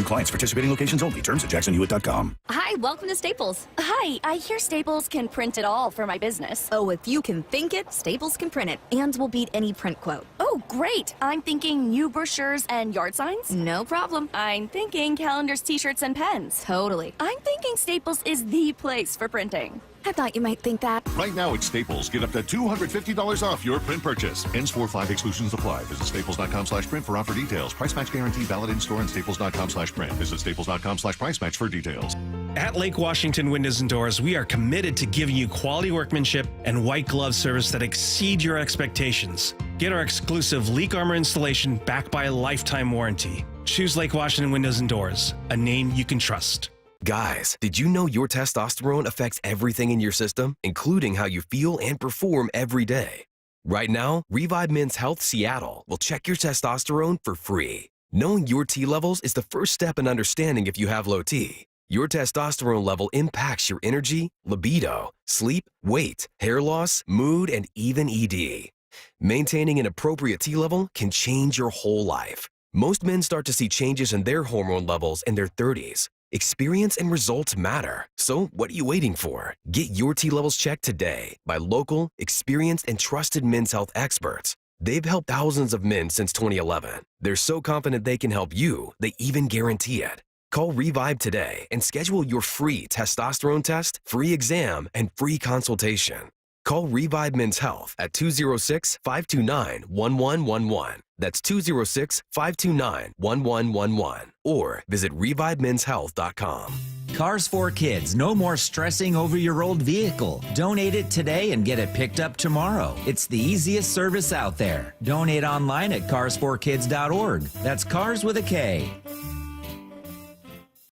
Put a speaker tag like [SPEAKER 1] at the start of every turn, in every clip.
[SPEAKER 1] clients. Participating locations only. Terms at jacksonhewitt.com.
[SPEAKER 2] Hi, welcome to Staples.
[SPEAKER 3] Hi, I hear Staples can print it all for my business.
[SPEAKER 2] Oh, if you can think it, Staples can print it, and will beat any print quote.
[SPEAKER 3] Oh, great. I'm thinking new brochures and yard signs.
[SPEAKER 2] No problem.
[SPEAKER 3] I'm thinking calendars, t-shirts, and pens.
[SPEAKER 2] Totally.
[SPEAKER 3] I'm thinking Staples is the place for printing.
[SPEAKER 2] I thought you might think that.
[SPEAKER 4] Right now at Staples, get up to $250 off your print purchase. Ends 4/5 exclusions apply. Visit staples.com/print for offer details. Price match guarantee valid in store and staples.com/print. Visit staples.com/price match for details.
[SPEAKER 5] At Lake Washington Windows and Doors, we are committed to giving you quality workmanship and white glove service that exceed your expectations. Get our exclusive leak armor installation backed by a lifetime warranty. Choose Lake Washington Windows and Doors, a name you can trust.
[SPEAKER 6] Guys, did you know your testosterone affects everything in your system, including how you feel and perform every day? Right now, Revive Men's Health Seattle will check your testosterone for free. Knowing your T levels is the first step in understanding if you have low T. Your testosterone level impacts your energy, libido, sleep, weight, hair loss, mood, and even ED. Maintaining an appropriate T level can change your whole life. Most men start to see changes in their hormone levels in their 30s. Experience and results matter. So what are you waiting for? Get your T levels checked today by local, experienced, and trusted men's health experts. They've helped thousands of men since 2011. They're so confident they can help you, they even guarantee it. Call Revive today and schedule your free testosterone test, free exam, and free consultation. Call Revive Men's Health at 206-529-1111. That's 206-529-1111. Or visit revivemenshealth.com.
[SPEAKER 7] Cars for Kids. No more stressing over your old vehicle. Donate it today and get it picked up tomorrow. It's the easiest service out there. Donate online at carsforkids.org. That's cars with a K.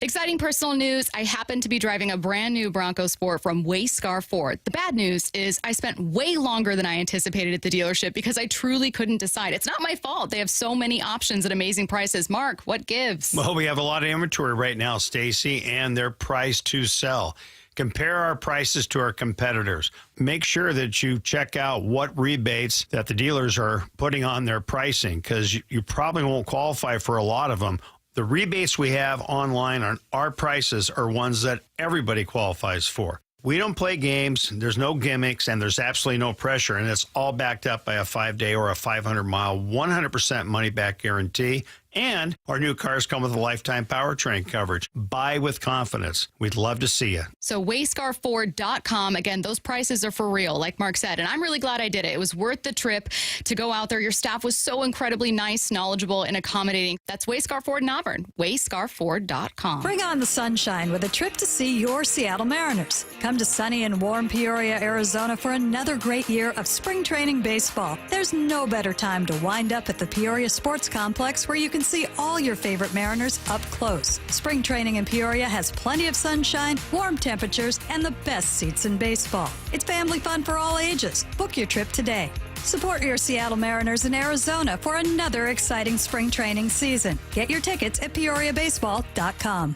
[SPEAKER 8] Exciting personal news. I happen to be driving a brand new Bronco Sport from Wayscar Ford. The bad news is I spent way longer than I anticipated at the dealership because I truly couldn't decide. It's not my fault. They have so many options at amazing prices. Mark, what gives?
[SPEAKER 9] Well, we have a lot of inventory right now, Stacy, and they're priced to sell. Compare our prices to our competitors. Make sure that you check out what rebates that the dealers are putting on their pricing because you probably won't qualify for a lot of them. The rebates we have online on our prices are ones that everybody qualifies for. We don't play games, there's no gimmicks, and there's absolutely no pressure, and it's all backed up by a 5-day or a 500-mile, 100% money-back guarantee. And our new cars come with a lifetime powertrain coverage. Buy with confidence. We'd love to see you.
[SPEAKER 8] So wayscarford.com. Again, those prices are for real, like Mark said. And I'm really glad I did it. It was worth the trip to go out there. Your staff was so incredibly nice, knowledgeable, and accommodating. That's Wayscar Ford in Auburn. Wayscarford.com.
[SPEAKER 10] Bring on the sunshine with a trip to see your Seattle Mariners. Come to sunny and warm Peoria, Arizona for another great year of spring training baseball. There's no better time to wind up at the Peoria Sports Complex where you can see all your favorite Mariners up close. Spring training in Peoria has plenty of sunshine, warm temperatures, and the best seats in baseball. It's family fun for all ages. Book your trip today. Support your Seattle Mariners in Arizona for another exciting spring training season. Get your tickets at peoriabaseball.com.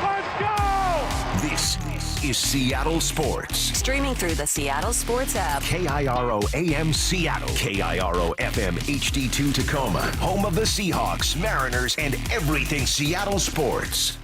[SPEAKER 1] Let's go! This is Seattle Sports.
[SPEAKER 3] Streaming through the Seattle Sports app.
[SPEAKER 1] KIRO AM Seattle. KIRO FM HD2 Tacoma. Home of the Seahawks, Mariners, and everything Seattle sports.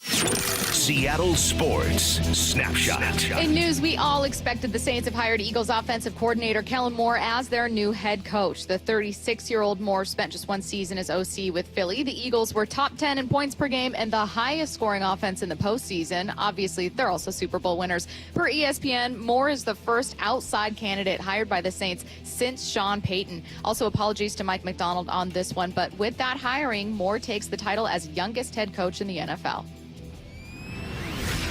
[SPEAKER 1] Seattle Sports Snapshot.
[SPEAKER 8] In news we all expected, the Saints have hired Eagles offensive coordinator Kellen Moore as their new head coach. The 36-year-old Moore spent just one season as OC with Philly. The Eagles were top 10 in points per game and the highest scoring offense in the postseason. Obviously, they're also Super Bowl winners. Per ESPN, Moore is the first outside candidate hired by the Saints since Sean Payton. Also, apologies to Mike McDonald on this one, but with that hiring, Moore takes the title as youngest head coach in the NFL.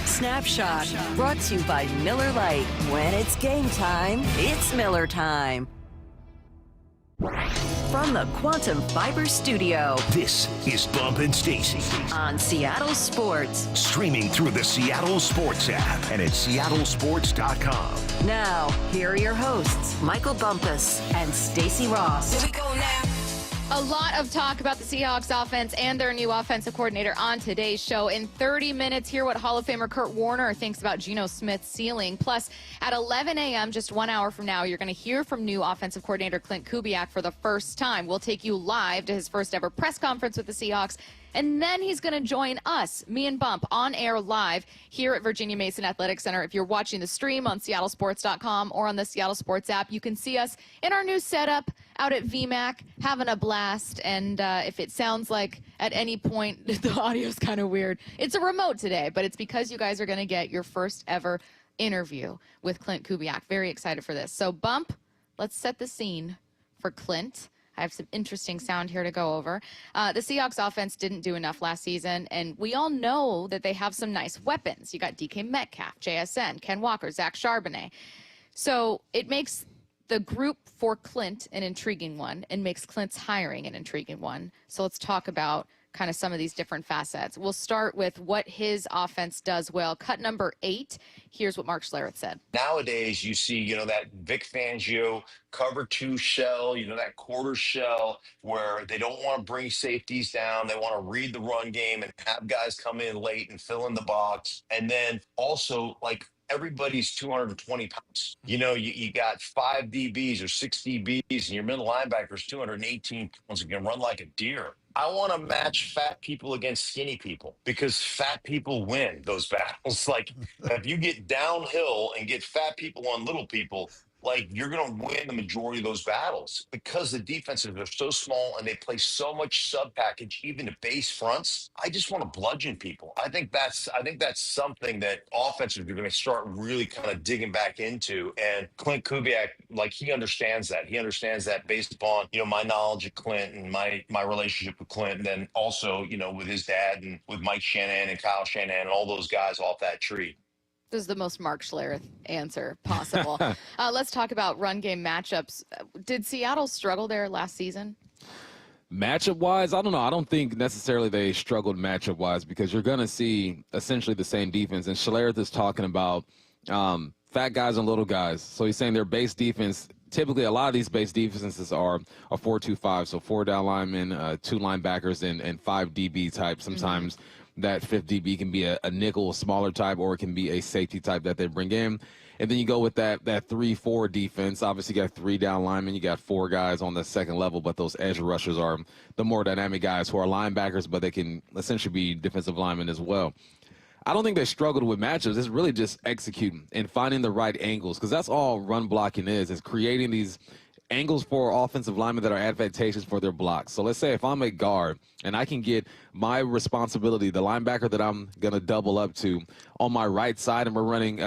[SPEAKER 3] Snapshot, brought to you by Miller Lite. When it's game time, it's Miller time. From the Quantum Fiber Studio.
[SPEAKER 1] This is Bump and Stacy
[SPEAKER 3] on Seattle Sports.
[SPEAKER 1] Streaming through the Seattle Sports app and at seattlesports.com.
[SPEAKER 3] Now, here are your hosts, Michael Bumpus and Stacy Ross.
[SPEAKER 11] Here we go now.
[SPEAKER 8] A lot of talk about the Seahawks offense and their new offensive coordinator on today's show. In 30 minutes, hear what Hall of Famer Kurt Warner thinks about Gino Smith's ceiling. Plus, at 11 a.m., just 1 hour from now, you're going to hear from new offensive coordinator Clint Kubiak for the first time. We'll take you live to his first ever press conference with the Seahawks. And then he's going to join us, me and Bump, on air live here at Virginia Mason Athletic Center. If you're watching the stream on SeattleSports.com or on the Seattle Sports app, you can see us in our new setup out at VMAC, having a blast. And if it sounds like at any point the audio's kind of weird, it's a remote today, but it's because you guys are going to get your first ever interview with Clint Kubiak. Very excited for this. So, Bump, let's set the scene for Clint. I have some interesting sound here to go over. The Seahawks offense didn't do enough last season, and we all know that they have some nice weapons. You got DK Metcalf, JSN, Ken Walker, Zach Charbonnet. So it makes the group for Clint an intriguing one and makes Clint's hiring an intriguing one. So let's talk about kind of some of these different facets. We'll start with what his offense does well. Cut number 8. Here's what Mark Schlereth said.
[SPEAKER 11] Nowadays, you see, that Vic Fangio cover 2 shell, that quarter shell where they don't want to bring safeties down. They want to read the run game and have guys come in late and fill in the box. And then also, everybody's 220 pounds. You got 5 DBs or 6 DBs, and your middle linebacker's 218 pounds and can run like a deer. I want to match fat people against skinny people because fat people win those battles. If you get downhill and get fat people on little people, you're going to win the majority of those battles because the defenses are so small and they play so much sub package, even to base fronts. I just want to bludgeon people. I think that's something that offenses are going to start really kind of digging back into. And Clint Kubiak, he understands that. He understands that based upon, my knowledge of Clint and my relationship with Clint. And then also, with his dad and with Mike Shanahan and Kyle Shanahan and all those guys off that tree.
[SPEAKER 8] This is the most Mark Schlereth answer possible. Let's talk about run game matchups. Did Seattle struggle there last season?
[SPEAKER 12] Matchup-wise, I don't know. I don't think necessarily they struggled matchup-wise because you're going to see essentially the same defense. And Schlereth is talking about fat guys and little guys. So he's saying their base defense, typically a lot of these base defenses are a 4-2-5, so 4 down linemen, 2 linebackers, and 5 DB type. Sometimes that 5th DB can be a nickel, a smaller type, or it can be a safety type that they bring in. And then you go with that 3-4 defense. Obviously, you got 3 down linemen. You got 4 guys on the second level, but those edge rushers are the more dynamic guys who are linebackers, but they can essentially be defensive linemen as well. I don't think they struggled with matchups. It's really just executing and finding the right angles because that's all run blocking is creating these angles for offensive linemen that are advantageous for their blocks. So let's say if I'm a guard and I can get my responsibility, the linebacker that I'm going to double up to on my right side and we're running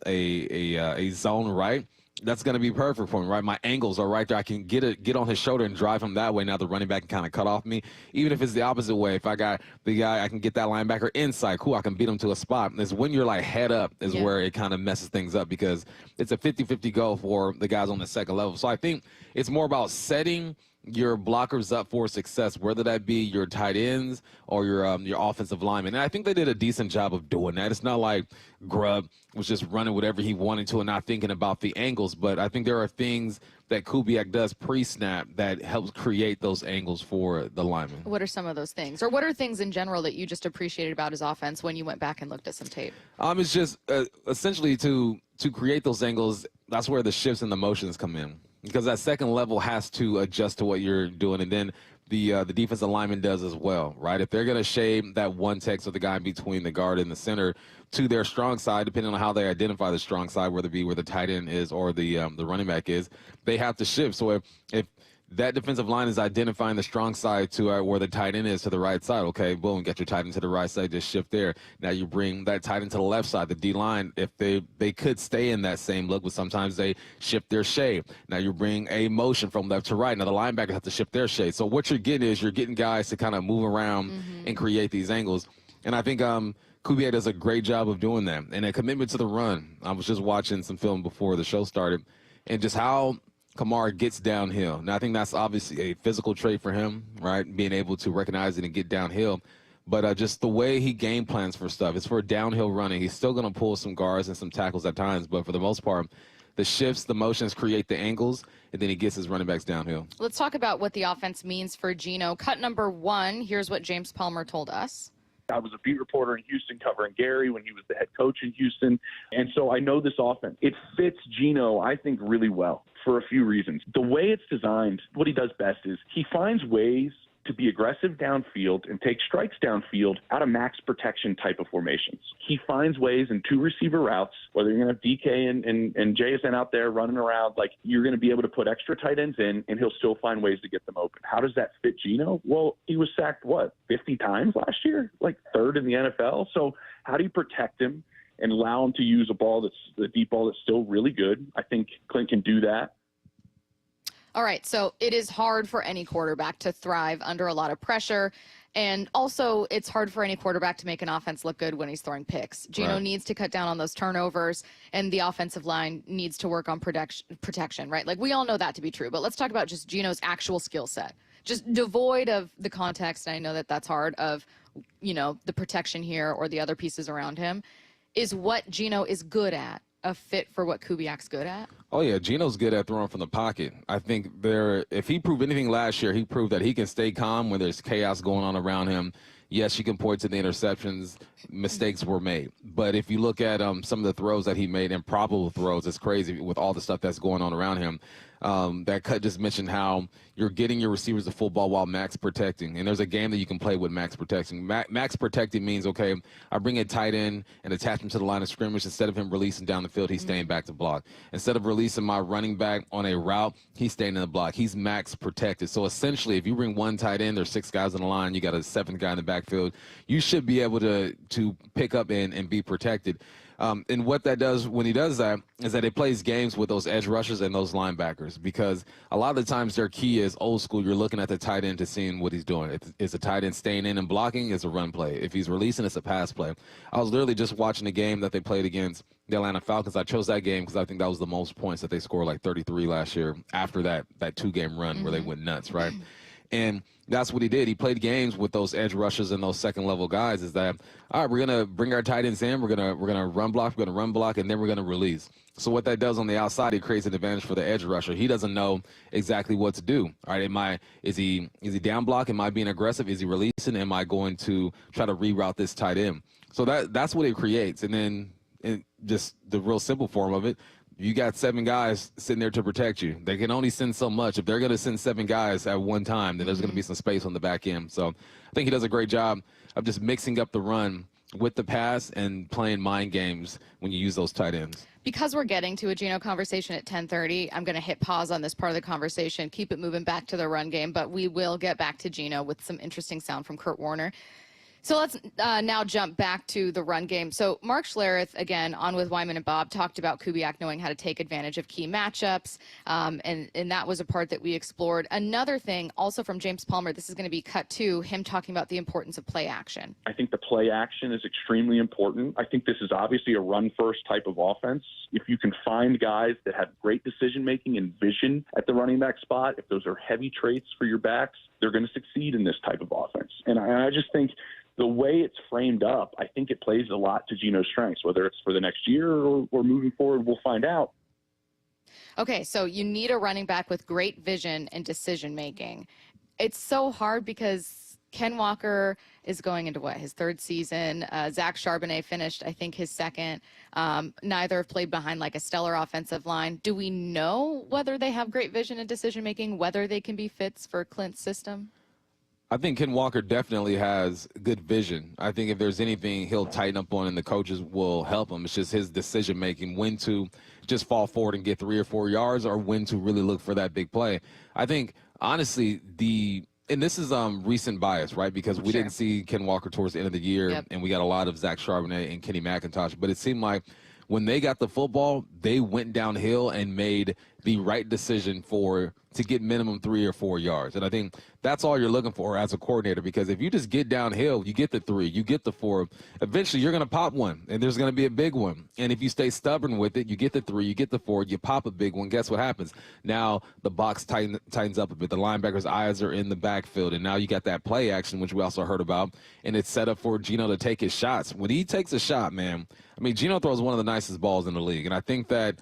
[SPEAKER 12] a zone right, that's going to be perfect for me, right? My angles are right there. I can get on his shoulder and drive him that way. Now the running back can kind of cut off me. Even if it's the opposite way, if I got the guy, I can get that linebacker inside. Cool, I can beat him to a spot. It's when you're head up is where it kind of messes things up because it's a 50-50 go for the guys on the second level. So I think it's more about setting your blockers up for success, whether that be your tight ends or your offensive linemen. And I think they did a decent job of doing that. It's not like Grubb was just running whatever he wanted to and not thinking about the angles, but I think there are things that Kubiak does pre-snap that helps create those angles for the linemen.
[SPEAKER 8] What are some of those things? Or what are things in general that you just appreciated about his offense when you went back and looked at some tape?
[SPEAKER 12] It's just essentially to create those angles, that's where the shifts and the motions come in. Because that second level has to adjust to what you're doing, and then the defensive lineman does as well, right? If they're going to shade that one text of the guy between the guard and the center to their strong side, depending on how they identify the strong side, whether it be where the tight end is or the running back is, they have to shift. So if that defensive line is identifying the strong side to where the tight end is to the right side. Okay, boom, get your tight end to the right side, just shift there. Now you bring that tight end to the left side, the D-line, if they could stay in that same look, but sometimes they shift their shade. Now you bring a motion from left to right. Now the linebackers have to shift their shade. So what you're getting is you're getting guys to kind of move around and create these angles. And I think Kubiak does a great job of doing that. And a commitment to the run. I was just watching some film before the show started, and just how Kamara gets downhill. Now, I think that's obviously a physical trait for him, right? Being able to recognize it and get downhill. But just the way he game plans for stuff, it's for downhill running. He's still going to pull some guards and some tackles at times, but for the most part, the shifts, the motions create the angles, and then he gets his running backs downhill.
[SPEAKER 8] Let's talk about what the offense means for Gino. Cut number 1, here's what James Palmer told us.
[SPEAKER 13] I was a beat reporter in Houston covering Gary when he was the head coach in Houston. And so I know this offense. It fits Gino, I think, really well for a few reasons. The way it's designed, what he does best is he finds ways to be aggressive downfield and take strikes downfield out of max protection type of formations. He finds ways in 2 receiver routes, whether you're going to have DK and JSN out there running around, like you're going to be able to put extra tight ends in and he'll still find ways to get them open. How does that fit Gino? Well, he was sacked, 50 times last year? Like 3rd in the NFL. So how do you protect him and allow him to use a deep ball that's still really good? I think Clint can do that.
[SPEAKER 8] All right, so it is hard for any quarterback to thrive under a lot of pressure. And also, it's hard for any quarterback to make an offense look good when he's throwing picks. Gino needs to cut down on those turnovers, and the offensive line needs to work on protection, right? Like, we all know that to be true. But let's talk about just Gino's actual skill set. Just devoid of the context, and I know that that's hard, of, the protection here or the other pieces around him. Is what Gino is good at a fit for what Kubiak's good at?
[SPEAKER 12] Oh, yeah, Gino's good at throwing from the pocket. I think if he proved anything last year, he proved that he can stay calm when there's chaos going on around him. Yes, you can point to the interceptions. Mistakes were made. But if you look at some of the throws that he made, improbable throws, it's crazy with all the stuff that's going on around him. That cut just mentioned how you're getting your receivers the full ball while max protecting. And there's a game that you can play with max protecting. Max protecting means, okay, I bring a tight end and attach him to the line of scrimmage. Instead of him releasing down the field, he's staying back to block. Instead of releasing my running back on a route, he's staying in the block. He's max protected. So essentially, if you bring one tight end, there's 6 guys on the line, you got a 7th guy in the backfield, you should be able to pick up and be protected. And what that does when he does that is that it plays games with those edge rushers and those linebackers, because a lot of the times their key is old school. You're looking at the tight end to seeing what he's doing. Is the tight end staying in and blocking? It's a run play. If he's releasing, it's a pass play. I was literally just watching a game that they played against the Atlanta Falcons. I chose that game because I think that was the most points that they scored, like 33 last year after that 2-game run where they went nuts, right? And that's what he did. He played games with those edge rushers and those second-level guys. Is that, all right, we're going to bring our tight ends in. We're going to run block, and then we're going to release. So what that does on the outside, it creates an advantage for the edge rusher. He doesn't know exactly what to do. All right, is he down block? Am I being aggressive? Is he releasing? Am I going to try to reroute this tight end? So that's what it creates. And then just the real simple form of it, you got 7 guys sitting there to protect you. They can only send so much. If they're going to send 7 guys at one time, then there's going to be some space on the back end. So I think he does a great job of just mixing up the run with the pass and playing mind games when you use those tight ends.
[SPEAKER 8] Because we're getting to a Gino conversation at 10:30, I'm going to hit pause on this part of the conversation, keep it moving back to the run game, but we will get back to Gino with some interesting sound from Kurt Warner. So let's now jump back to the run game. So Mark Schlereth, again, on with Wyman and Bob, talked about Kubiak knowing how to take advantage of key matchups, and that was a part that we explored. Another thing, also from James Palmer, this is going to be cut to him talking about the importance of play action.
[SPEAKER 13] I think the play action is extremely important. I think this is obviously a run-first type of offense. If you can find guys that have great decision-making and vision at the running back spot, if those are heavy traits for your backs, they're going to succeed in this type of offense. And I just think the way it's framed up, I think it plays a lot to Gino's strengths, whether it's for the next year or moving forward, we'll find out.
[SPEAKER 8] Okay, so you need a running back with great vision and decision-making. It's so hard because Ken Walker is going into, his 3rd season. Zach Charbonnet finished, I think, his 2nd. Neither have played behind like a stellar offensive line. Do we know whether they have great vision and decision-making, whether they can be fits for Clint's system?
[SPEAKER 12] I think Ken Walker definitely has good vision. I think if there's anything he'll tighten up on and the coaches will help him, it's just his decision-making, when to just fall forward and get 3 or 4 yards or when to really look for that big play. I think, honestly, and this is recent bias, right, because we didn't see Ken Walker towards the end of the year, and we got a lot of Zach Charbonnet and Kenny McIntosh, but it seemed like when they got the football, they went downhill and made the right decision to get minimum 3 or 4 yards. And I think that's all you're looking for as a coordinator, because if you just get downhill, you get the 3, you get the 4, eventually you're going to pop one, and there's going to be a big one. And if you stay stubborn with it, you get the 3, you get the 4, you pop a big one, guess what happens? Now the box tightens up a bit. The linebackers' eyes are in the backfield, and now you got that play action, which we also heard about, and it's set up for Gino to take his shots. When he takes a shot, man, I mean, Gino throws one of the nicest balls in the league, and I think that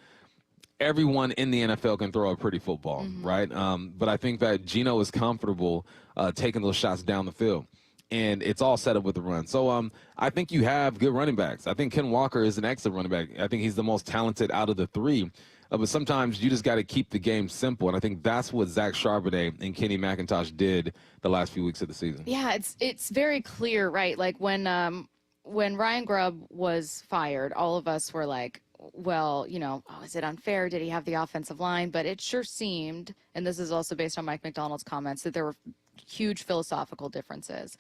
[SPEAKER 12] everyone in the NFL can throw a pretty football, right? But I think that Gino is comfortable taking those shots down the field. And it's all set up with the run. So I think you have good running backs. I think Ken Walker is an excellent running back. I think he's the most talented out of the three. But sometimes you just got to keep the game simple. And I think that's what Zach Charbonnet and Kenny McIntosh did the last few weeks of the season.
[SPEAKER 8] Yeah, it's very clear, right? Like when Ryan Grubb was fired, all of us were like, well, is it unfair? Did he have the offensive line? But it sure seemed, and this is also based on Mike McDonald's comments, that there were huge philosophical differences.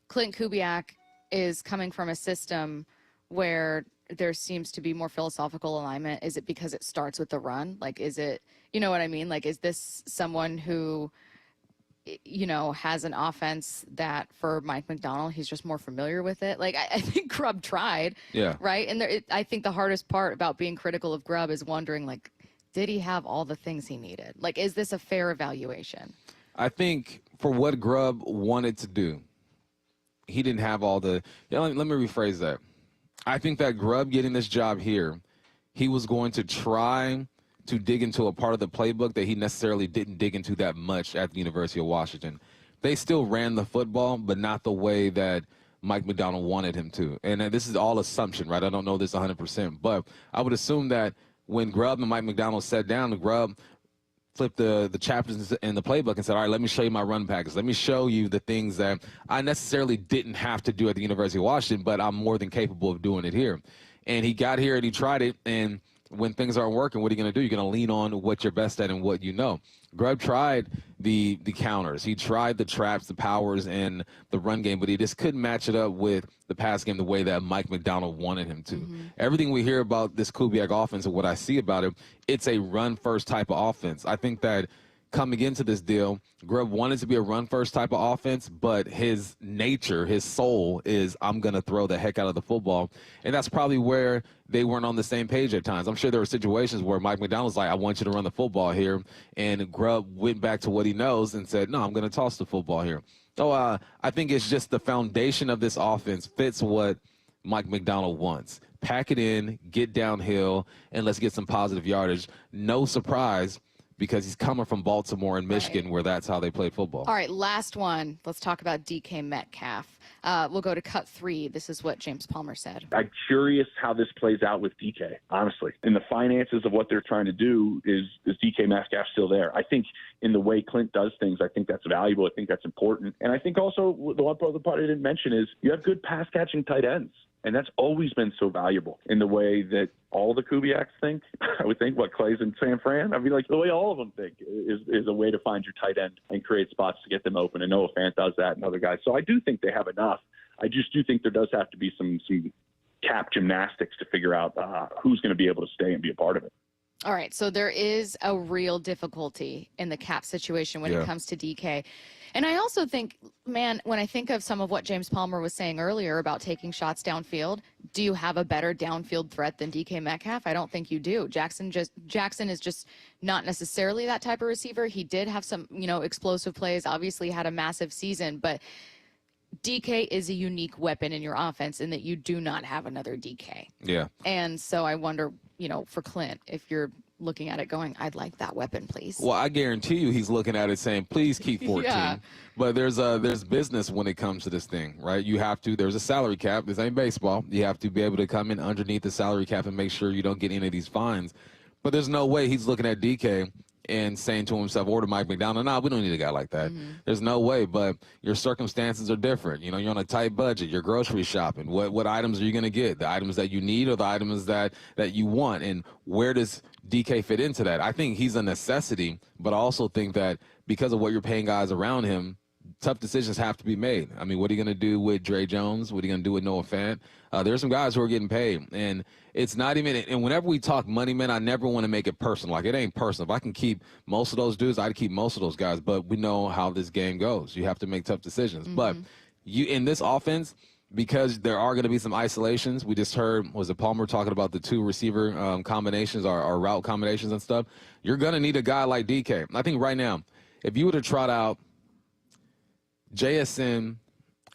[SPEAKER 8] Clint Kubiak is coming from a system where there seems to be more philosophical alignment. Is it because it starts with the run? Like, is it, you know what I mean? Like, is this someone who, has an offense that for Mike McDonald, he's just more familiar with it? Like, I think Grubb tried, right? And I think the hardest part about being critical of Grubb is wondering, like, did he have all the things he needed? Like, is this a fair evaluation?
[SPEAKER 12] I think for what Grubb wanted to do, he didn't have all the let me rephrase that. I think that Grubb getting this job here, he was going to try to dig into a part of the playbook that he necessarily didn't dig into that much at the University of Washington. They still ran the football, but not the way that Mike McDonald wanted him to. And this is all assumption, right? I don't know this 100%, but I would assume that when Grubb and Mike McDonald sat down, Grubb flipped the chapters in the playbook and said, all right, let me show you my run package. Let me show you the things that I necessarily didn't have to do at the University of Washington, but I'm more than capable of doing it here. And he got here and he tried it, and when things aren't working, what are you going to do? You're going to lean on what you're best at and what you know. Grubb tried the counters. He tried the traps, the powers, and the run game, but he just couldn't match it up with the pass game the way that Mike McDonald wanted him to. Everything we hear about this Kubiak offense and what I see about it, it's a run-first type of offense. I think that coming into this deal, Grubb wanted to be a run-first type of offense, but his nature, his soul is, I'm going to throw the heck out of the football. And that's probably where they weren't on the same page at times. I'm sure there were situations where Mike McDonald's like, I want you to run the football here. And Grubb went back to what he knows and said, no, I'm going to toss the football here. So I think it's just the foundation of this offense fits what Mike McDonald wants. Pack it in, get downhill, and let's get some positive yardage. No surprise, because he's coming from Baltimore and Michigan, where that's how they play football.
[SPEAKER 8] All right, last one. Let's talk about DK Metcalf. We'll go to cut 3. This is what James Palmer said.
[SPEAKER 13] I'm curious how this plays out with DK, honestly. In the finances of what they're trying to do, is DK Metcalf still there? I think in the way Clint does things, I think that's valuable. I think that's important. And I think also the one other part I didn't mention is you have good pass-catching tight ends. And that's always been so valuable in the way that all the Kubiaks think. I would think what Clay's in San Fran. I mean, like the way all of them think is a way to find your tight end and create spots to get them open. And Noah Fant does that and other guys. So I do think they have enough. I just do think there does have to be some cap gymnastics to figure out who's going to be able to stay and be a part of it.
[SPEAKER 8] All right, so there is a real difficulty in the cap situation when it comes to DK. And I also think, man, when I think of some of what James Palmer was saying earlier about taking shots downfield, do you have a better downfield threat than DK Metcalf? I don't think you do. Jackson is just not necessarily that type of receiver. He did have some, explosive plays, obviously had a massive season, but DK is a unique weapon in your offense in that you do not have another DK.
[SPEAKER 12] Yeah.
[SPEAKER 8] And so I wonder, for Clint, if you're looking at it going, I'd like that weapon, please.
[SPEAKER 12] Well, I guarantee you he's looking at it saying, please keep 14.
[SPEAKER 8] Yeah.
[SPEAKER 12] But there's business when it comes to this thing, right? There's a salary cap. This ain't baseball. You have to be able to come in underneath the salary cap and make sure you don't get any of these fines. But there's no way he's looking at DK and saying to himself, or to Mike McDonald, we don't need a guy like that. There's no way, but your circumstances are different. You're on a tight budget. You're grocery shopping. What items are you going to get? The items that you need or the items that you want? And where does DK fit into that? I think he's a necessity, but I also think that because of what you're paying guys around him, tough decisions have to be made. I mean, what are you going to do with Dre Jones? What are you going to do with Noah Fant? There's some guys who are getting paid, and it's not even – and whenever we talk money, man, I never want to make it personal. Like, it ain't personal. If I can keep most of those dudes, I'd keep most of those guys, but we know how this game goes. You have to make tough decisions. But you in this offense, because there are going to be some isolations, we just heard, was it Palmer talking about the 2 receiver combinations or route combinations and stuff, you're going to need a guy like DK. I think right now, if you were to trot out JSN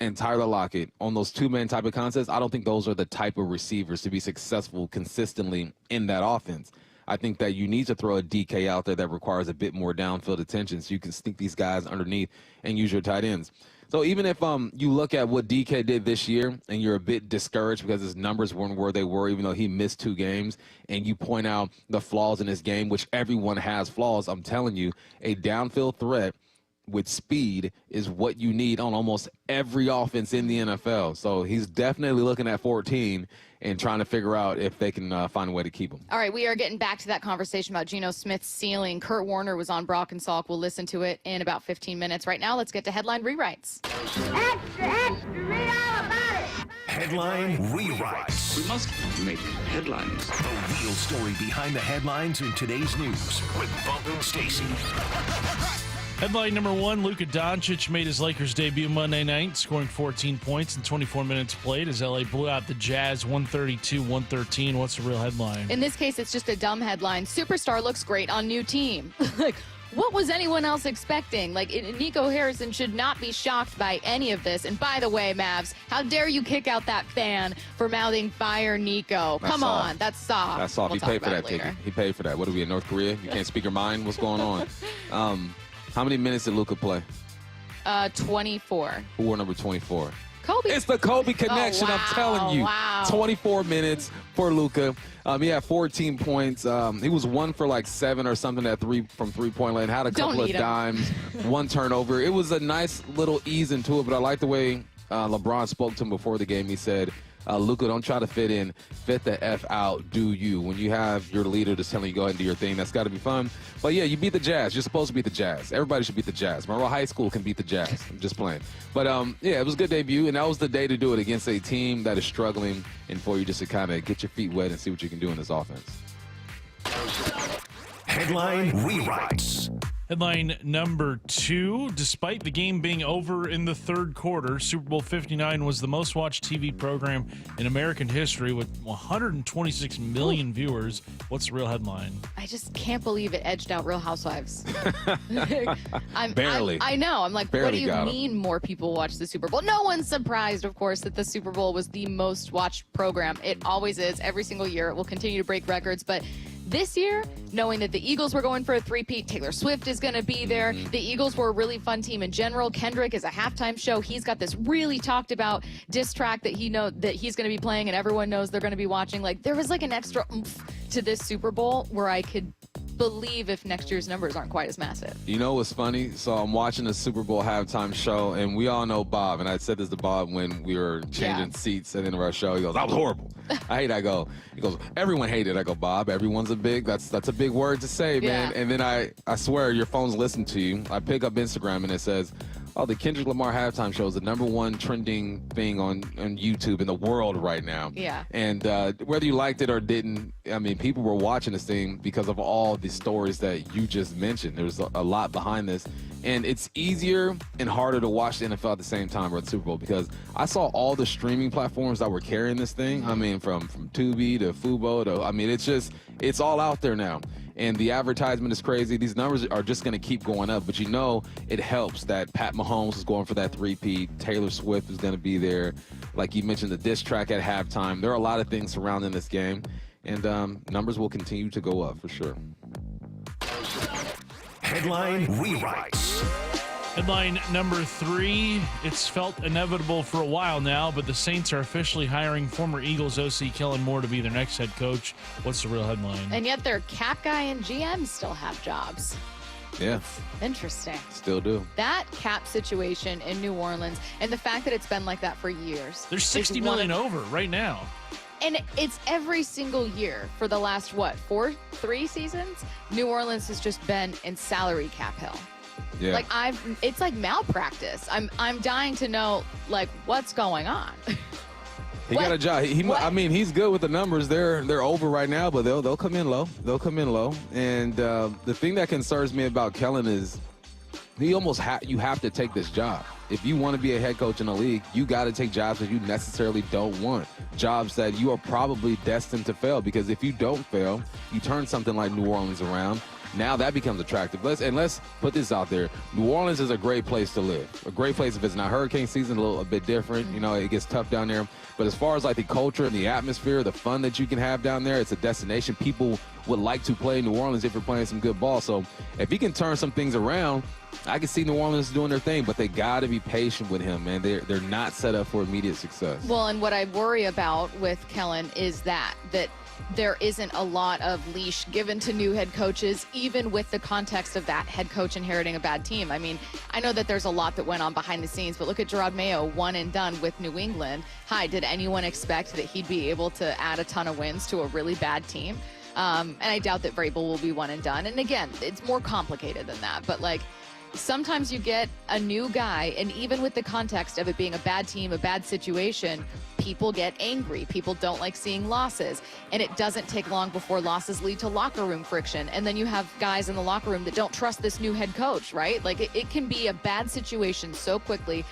[SPEAKER 12] and Tyler Lockett on those 2-man type of concepts, I don't think those are the type of receivers to be successful consistently in that offense. I think that you need to throw a DK out there that requires a bit more downfield attention so you can sneak these guys underneath and use your tight ends. So even if you look at what DK did this year and you're a bit discouraged because his numbers weren't where they were, even though he missed 2 games, and you point out the flaws in his game, which everyone has flaws, I'm telling you, a downfield threat with speed is what you need on almost every offense in the NFL. So he's definitely looking at 14 and trying to figure out if they can find a way to keep him.
[SPEAKER 8] All right, we are getting back to that conversation about Geno Smith's ceiling. Kurt Warner was on Brock and Salk. We'll listen to it in about 15 minutes. Right now, let's get to headline rewrites.
[SPEAKER 1] Extra, read all about it. Headline rewrites.
[SPEAKER 14] We must make headlines.
[SPEAKER 1] The real story behind the headlines in today's news with Bump and Stacy.
[SPEAKER 15] Headline number 1, Luka Doncic made his Lakers debut Monday night, scoring 14 points in 24 minutes played as LA blew out the Jazz 132-113. What's the real headline?
[SPEAKER 8] In this case, it's just a dumb headline. Superstar looks great on new team. Like, what was anyone else expecting? Like, Nico Harrison should not be shocked by any of this. And by the way, Mavs, how dare you kick out that fan for mouthing fire Nico? Come on, that's soft.
[SPEAKER 12] That's soft.
[SPEAKER 8] We'll
[SPEAKER 12] He paid for that ticket. He paid for that. What are we in North Korea? You can't speak your mind? What's going on? How many minutes did Luka play?
[SPEAKER 8] 24.
[SPEAKER 12] Who wore number 24?
[SPEAKER 8] Kobe.
[SPEAKER 12] It's the Kobe connection,
[SPEAKER 8] Oh, wow,
[SPEAKER 12] I'm telling you.
[SPEAKER 8] wow.
[SPEAKER 12] 24 minutes for Luka. He had 14 points. He was 1 for like 7 or something at from three-point line. Had a couple of dimes, 1 turnover. It was a nice little ease into it, but I like the way LeBron spoke to him before the game. He said, Luka, don't try to fit in. Fit the F out. Do you. When you have your leader just telling you go ahead and do your thing, that's got to be fun. But, yeah, you beat the Jazz. You're supposed to beat the Jazz. Everybody should beat the Jazz. Monroe High School can beat the Jazz. I'm just playing. But, yeah, it was a good debut, and that was the day to do it against a team that is struggling and for you just to kind of get your feet wet and see what you can do in this offense.
[SPEAKER 1] Headline rewrites.
[SPEAKER 15] Headline number 2, despite the game being over in the third quarter, Super Bowl 59 was the most watched TV program in American history with 126 million viewers. What's the real headline?
[SPEAKER 8] I just can't believe it edged out Real Housewives.
[SPEAKER 12] Barely.
[SPEAKER 8] I know. I'm like,
[SPEAKER 12] Barely
[SPEAKER 8] what do you
[SPEAKER 12] got 'em.
[SPEAKER 8] mean more people watch the Super Bowl? No one's surprised, of course, that the Super Bowl was the most watched program. It always is. Every single year. It will continue to break records. But this year, knowing that the Eagles were going for a three-peat, Taylor Swift is going to be there. The Eagles were a really fun team in general. Kendrick is a halftime show. He's got this really talked about diss track that he's going to be playing and everyone knows they're going to be watching. Like, there was like an extra oomph to this Super Bowl where I could believe if next year's numbers aren't quite as massive.
[SPEAKER 12] You know what's funny? So I'm watching the Super Bowl halftime show, and we all know Bob, and I said this to Bob when we were changing seats at the end of our show. He goes, "That was horrible." I hate it. I go, he goes, "Everyone hated it." I go, "Bob, everyone's that's a big word to say, man." And then I swear your phone's listening to you. I pick up Instagram, and it says, "Oh, the Kendrick Lamar halftime show is the #1 trending thing on YouTube in the world right now."
[SPEAKER 8] Yeah.
[SPEAKER 12] And whether you liked it or didn't, I mean, people were watching this thing because of all the stories that you just mentioned. There's a lot behind this. And it's easier and harder to watch the NFL at the same time or the Super Bowl because I saw all the streaming platforms that were carrying this thing. I mean, from Tubi to Fubo to, I mean, it's all out there now. And the advertisement is crazy. These numbers are just going to keep going up. But you know it helps that Pat Mahomes is going for that three-peat. Taylor Swift is going to be there. Like you mentioned, the diss track at halftime. There are a lot of things surrounding this game. And numbers will continue to go up for sure.
[SPEAKER 1] Headline rewrites.
[SPEAKER 15] Headline number 3, it's felt inevitable for a while now, but the Saints are officially hiring former Eagles OC Kellen Moore to be their next head coach. What's the real headline?
[SPEAKER 8] And yet their cap guy and GM still have jobs.
[SPEAKER 12] Yeah.
[SPEAKER 8] Interesting.
[SPEAKER 12] Still do.
[SPEAKER 8] That cap situation in New Orleans and the fact that it's been like that for years.
[SPEAKER 15] They're 60 million over right now.
[SPEAKER 8] And it's every single year for the last, 3 seasons? New Orleans has just been in salary cap hell.
[SPEAKER 12] Yeah.
[SPEAKER 8] Like it's like malpractice. I'm dying to know like what's going on.
[SPEAKER 12] He got a job. I mean, he's good with the numbers. They're over right now, but they'll come in low. They'll come in low. And the thing that concerns me about Kellen is he almost you have to take this job. If you want to be a head coach in the league, you got to take jobs that you necessarily don't want. Jobs that you are probably destined to fail, because if you don't fail, you turn something like New Orleans around. Now that becomes attractive. Let's put this out there. New Orleans is a great place to live. A great place if it's not hurricane season, a bit different. You know, it gets tough down there. But as far as like the culture and the atmosphere, the fun that you can have down there, it's a destination. People would like to play in New Orleans if you're playing some good ball. So if he can turn some things around, I can see New Orleans doing their thing, but they got to be patient with him, man. They're not set up for immediate success.
[SPEAKER 8] Well, and what I worry about with Kellen is that there isn't a lot of leash given to new head coaches, even with the context of that head coach inheriting a bad team. I mean, I know that there's a lot that went on behind the scenes, but look at Gerard Mayo, one and done with New England. Did anyone expect that he'd be able to add a ton of wins to a really bad team? And I doubt that Vrabel will be one and done. And again, it's more complicated than that. But like, sometimes you get a new guy, and even with the context of it being a bad team, a bad situation, people get angry. People don't like seeing losses. And it doesn't take long before losses lead to locker room friction. And then you have guys in the locker room that don't trust this new head coach, right? Like, it can be a bad situation so quickly.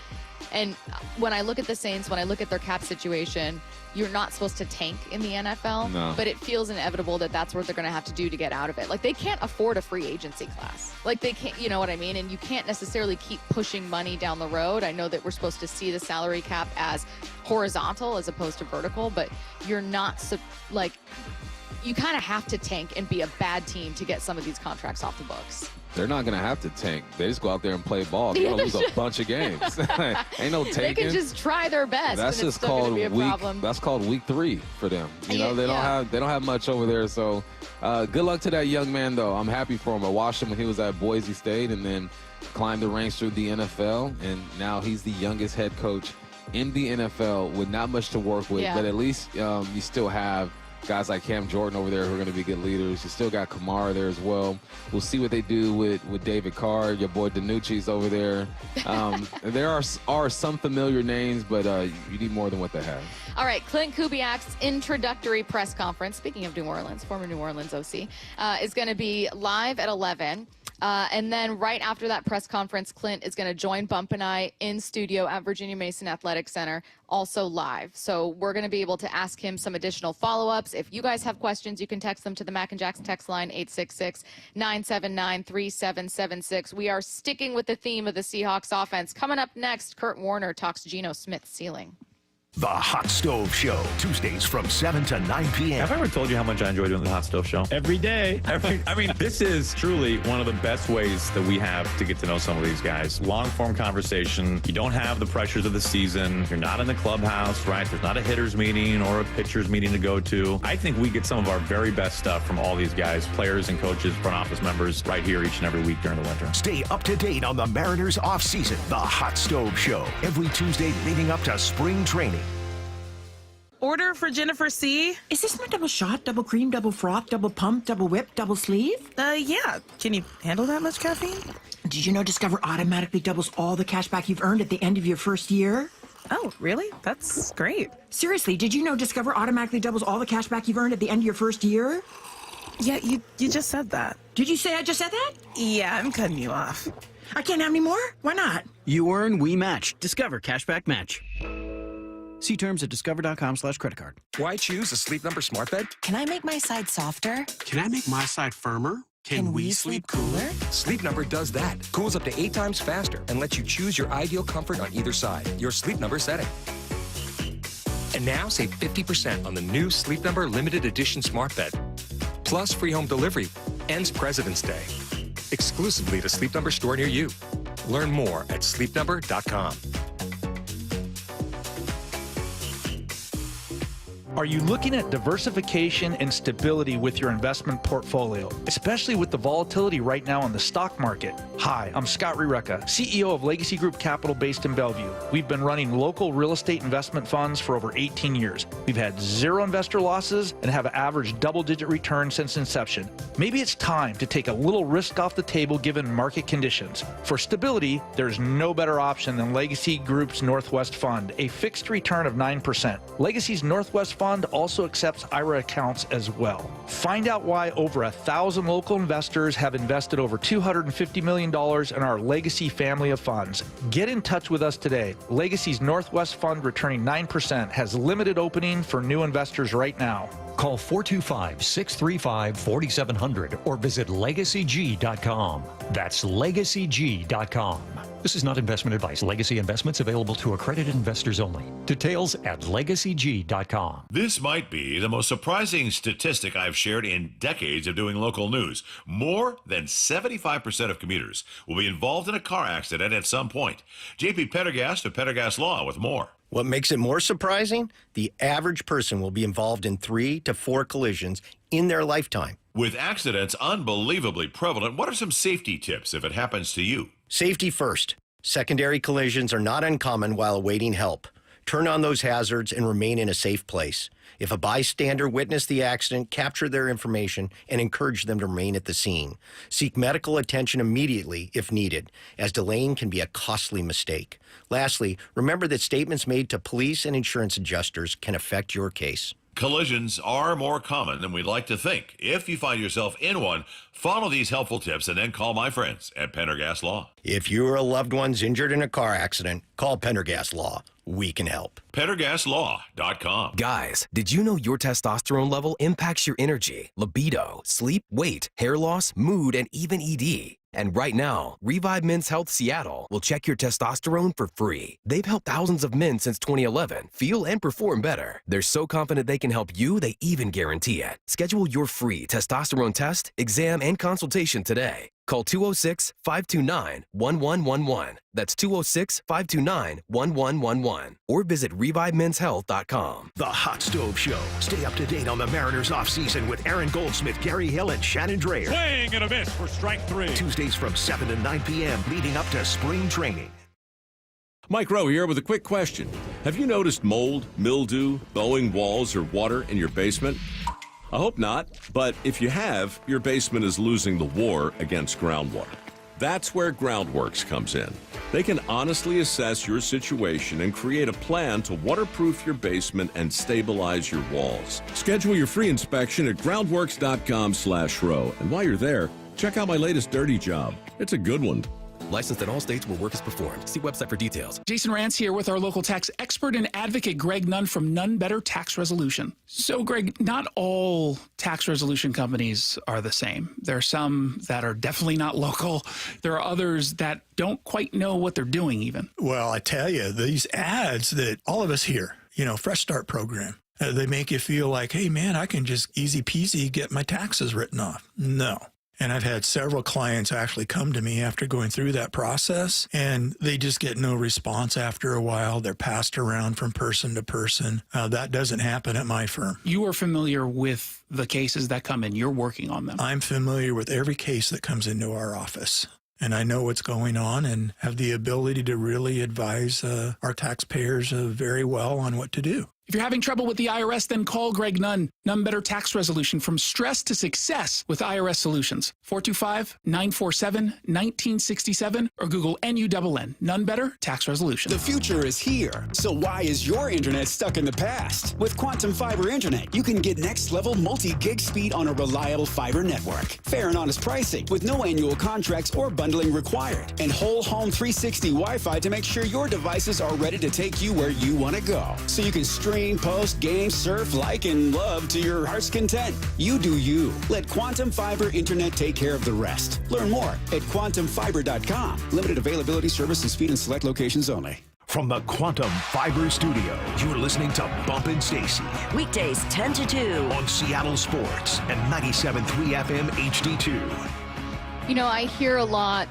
[SPEAKER 8] And when I look at the Saints, when I look at their cap situation, you're not supposed to tank in the NFL,
[SPEAKER 12] no.
[SPEAKER 8] But it feels inevitable that that's what they're going to have to do to get out of it. Like, they can't afford a free agency class. Like, they can't, you know what I mean? And you can't necessarily keep pushing money down the road. I know that we're supposed to see the salary cap as horizontal as opposed to vertical, but you're not, you kind of have to tank and be a bad team to get some of these contracts off the books.
[SPEAKER 12] They're not going to have to tank. They just go out there and play ball. They're going to lose a bunch of games. Ain't no tanking.
[SPEAKER 8] They can just try their best.
[SPEAKER 12] That's
[SPEAKER 8] and
[SPEAKER 12] just
[SPEAKER 8] it's still
[SPEAKER 12] called
[SPEAKER 8] be a
[SPEAKER 12] week.
[SPEAKER 8] problem.
[SPEAKER 12] That's called week 3 for them. You know, they don't have much over there. So, good luck to that young man, though. I'm happy for him. I watched him when he was at Boise State, and then climbed the ranks through the NFL, and now he's the youngest head coach in the NFL with not much to work with. But at least you still have guys like Cam Jordan over there who are going to be good leaders. You still got Kamara there as well. We'll see what they do with David Carr. Your boy DiNucci's over there. There are some familiar names, but you need more than what they have.
[SPEAKER 8] All right, Clint Kubiak's introductory press conference, speaking of New Orleans, former New Orleans OC, is going to be live at 11. And then right after that press conference, Clint is going to join Bump and I in studio at Virginia Mason Athletic Center, also live. So we're going to be able to ask him some additional follow-ups. If you guys have questions, you can text them to the Mac and Jackson text line, 866-979-3776. We are sticking with the theme of the Seahawks offense. Coming up next, Kurt Warner talks Gino Smith's ceiling.
[SPEAKER 1] The Hot Stove Show, Tuesdays from 7 to 9 p.m.
[SPEAKER 16] Have I ever told you how much I enjoy doing the Hot Stove Show? Every day. I mean, this is truly one of the best ways that we have to get to know some of these guys. Long-form conversation. You don't have the pressures of the season. You're not in the clubhouse, right? There's not a hitters meeting or a pitchers meeting to go to. I think we get some of our very best stuff from all these guys, players and coaches, front office members, right here each and every week during the winter.
[SPEAKER 1] Stay up to date on the Mariners offseason. The Hot Stove Show, every Tuesday leading up to spring training.
[SPEAKER 17] Order for Jennifer C.
[SPEAKER 18] Is this my double shot, double cream, double froth, double pump, double whip, double sleeve?
[SPEAKER 17] Yeah. Can you handle that much caffeine?
[SPEAKER 18] Did you know Discover automatically doubles all the cash back you've earned at the end of your first year?
[SPEAKER 17] Oh, really? That's great.
[SPEAKER 18] Seriously, did you know Discover automatically doubles all the cash back you've earned at the end of your first year?
[SPEAKER 17] Yeah, you just said that.
[SPEAKER 18] Did you say I just said that?
[SPEAKER 17] Yeah, I'm cutting you off.
[SPEAKER 18] I can't have any more? Why not?
[SPEAKER 19] You earn, we match. Discover Cashback Match. See terms at discover.com/creditcard.
[SPEAKER 6] Why choose a Sleep Number smart bed?
[SPEAKER 3] Can I make my side softer?
[SPEAKER 20] Can I make my side firmer?
[SPEAKER 3] Can we sleep cooler?
[SPEAKER 6] Sleep Number does that. Cools up to 8 times faster and lets you choose your ideal comfort on either side. Your Sleep Number setting. And now save 50% on the new Sleep Number limited edition smart bed. Plus free home delivery. Ends President's Day. Exclusively to Sleep Number store near you. Learn more at sleepnumber.com.
[SPEAKER 21] Are you looking at diversification and stability with your investment portfolio, especially with the volatility right now in the stock market? Hi, I'm Scott Rireka, CEO of Legacy Group Capital based in Bellevue. We've been running local real estate investment funds for over 18 years. We've had 0 investor losses and have averaged double-digit returns since inception. Maybe it's time to take a little risk off the table given market conditions. For stability, there's no better option than Legacy Group's Northwest Fund, a fixed return of 9%. Legacy's Northwest Fund fund also accepts IRA accounts as well. Find out why over 1,000 local investors have invested over $250 million in our Legacy family of funds. Get in touch with us today. Legacy's Northwest Fund, returning 9%, has limited opening for new investors right now.
[SPEAKER 2] Call 425-635-4700 or visit LegacyG.com. That's LegacyG.com. This is not investment advice. Legacy investments available to accredited investors only. Details at LegacyG.com.
[SPEAKER 4] This might be the most surprising statistic I've shared in decades of doing local news. More than 75% of commuters will be involved in a car accident at some point. JP Pendergast of Pendergast Law with more.
[SPEAKER 22] What makes it more surprising? The average person will be involved in 3 to 4 collisions in their lifetime.
[SPEAKER 4] With accidents unbelievably prevalent, what are some safety tips if it happens to you?
[SPEAKER 22] Safety first. Secondary collisions are not uncommon while awaiting help. Turn on those hazards and remain in a safe place. If a bystander witnessed the accident, capture their information and encourage them to remain at the scene. Seek medical attention immediately if needed, as delaying can be a costly mistake. Lastly, remember that statements made to police and insurance adjusters can affect your case.
[SPEAKER 4] Collisions are more common than we'd like to think. If you find yourself in one, follow these helpful tips and then call my friends at Pendergast Law.
[SPEAKER 22] If you or a loved one's injured in a car accident, call Pendergast Law. We can help.
[SPEAKER 4] PendergastLaw.com.
[SPEAKER 6] Guys, did you know your testosterone level impacts your energy, libido, sleep, weight, hair loss, mood, and even ED? And right now, Revive Men's Health Seattle will check your testosterone for free. They've helped thousands of men since 2011 feel and perform better. They're so confident they can help you, they even guarantee it. Schedule your free testosterone test, exam, and consultation today. Call 206-529-1111. That's 206-529-1111. Or visit ReviveMen'sHealth.com.
[SPEAKER 1] The Hot Stove Show. Stay up to date on the Mariners offseason with Aaron Goldsmith, Gary Hill, and Shannon Dreyer.
[SPEAKER 23] Swing and a miss for strike 3.
[SPEAKER 1] Tuesdays from 7 to 9 p.m. leading up to spring training.
[SPEAKER 24] Mike Rowe here with a quick question. Have you noticed mold, mildew, bowing walls, or water in your basement? I hope not, but if you have, your basement is losing the war against groundwater. That's where Groundworks comes in. They can honestly assess your situation and create a plan to waterproof your basement and stabilize your walls. Schedule your free inspection at groundworks.com/row. And while you're there, check out my latest dirty job. It's a good one.
[SPEAKER 6] Licensed in all states where work is performed. See website for details.
[SPEAKER 25] Jason Rance here with our local tax expert and advocate, Greg Nunn from Nunn Better Tax Resolution. So, Greg, not all tax resolution companies are the same. There are some that are definitely not local. There are others that don't quite know what they're doing even.
[SPEAKER 26] Well, I tell you, these ads that all of us hear, Fresh Start program, they make you feel like, hey, man, I can just easy peasy get my taxes written off. No. And I've had several clients actually come to me after going through that process, and they just get no response after a while. They're passed around from person to person. That doesn't happen at my firm.
[SPEAKER 25] You are familiar with the cases that come in. You're working on them.
[SPEAKER 26] I'm familiar with every case that comes into our office, and I know what's going on and have the ability to really advise our taxpayers very well on what to do.
[SPEAKER 25] If you're having trouble with the IRS, then call Greg Nunn. Nunn Better Tax Resolution, from stress to success with IRS Solutions. 425-947-1967 or Google NUNN. Nunn Better Tax Resolution.
[SPEAKER 27] The future is here. So why is your internet stuck in the past? With Quantum Fiber Internet, you can get next-level multi-gig speed on a reliable fiber network. Fair and honest pricing with no annual contracts or bundling required. And whole home 360 Wi-Fi to make sure your devices are ready to take you where you want to go. So you can stream, post, game, surf, like, and love to your heart's content. You do you. Let Quantum Fiber Internet take care of the rest. Learn more at quantumfiber.com. Limited availability, service, and speed in select locations only.
[SPEAKER 1] From the Quantum Fiber Studio, you're listening to Bumpin' Stacy.
[SPEAKER 3] Weekdays 10 to 2.
[SPEAKER 1] On Seattle Sports and 97.3 FM HD2.
[SPEAKER 8] I hear a lot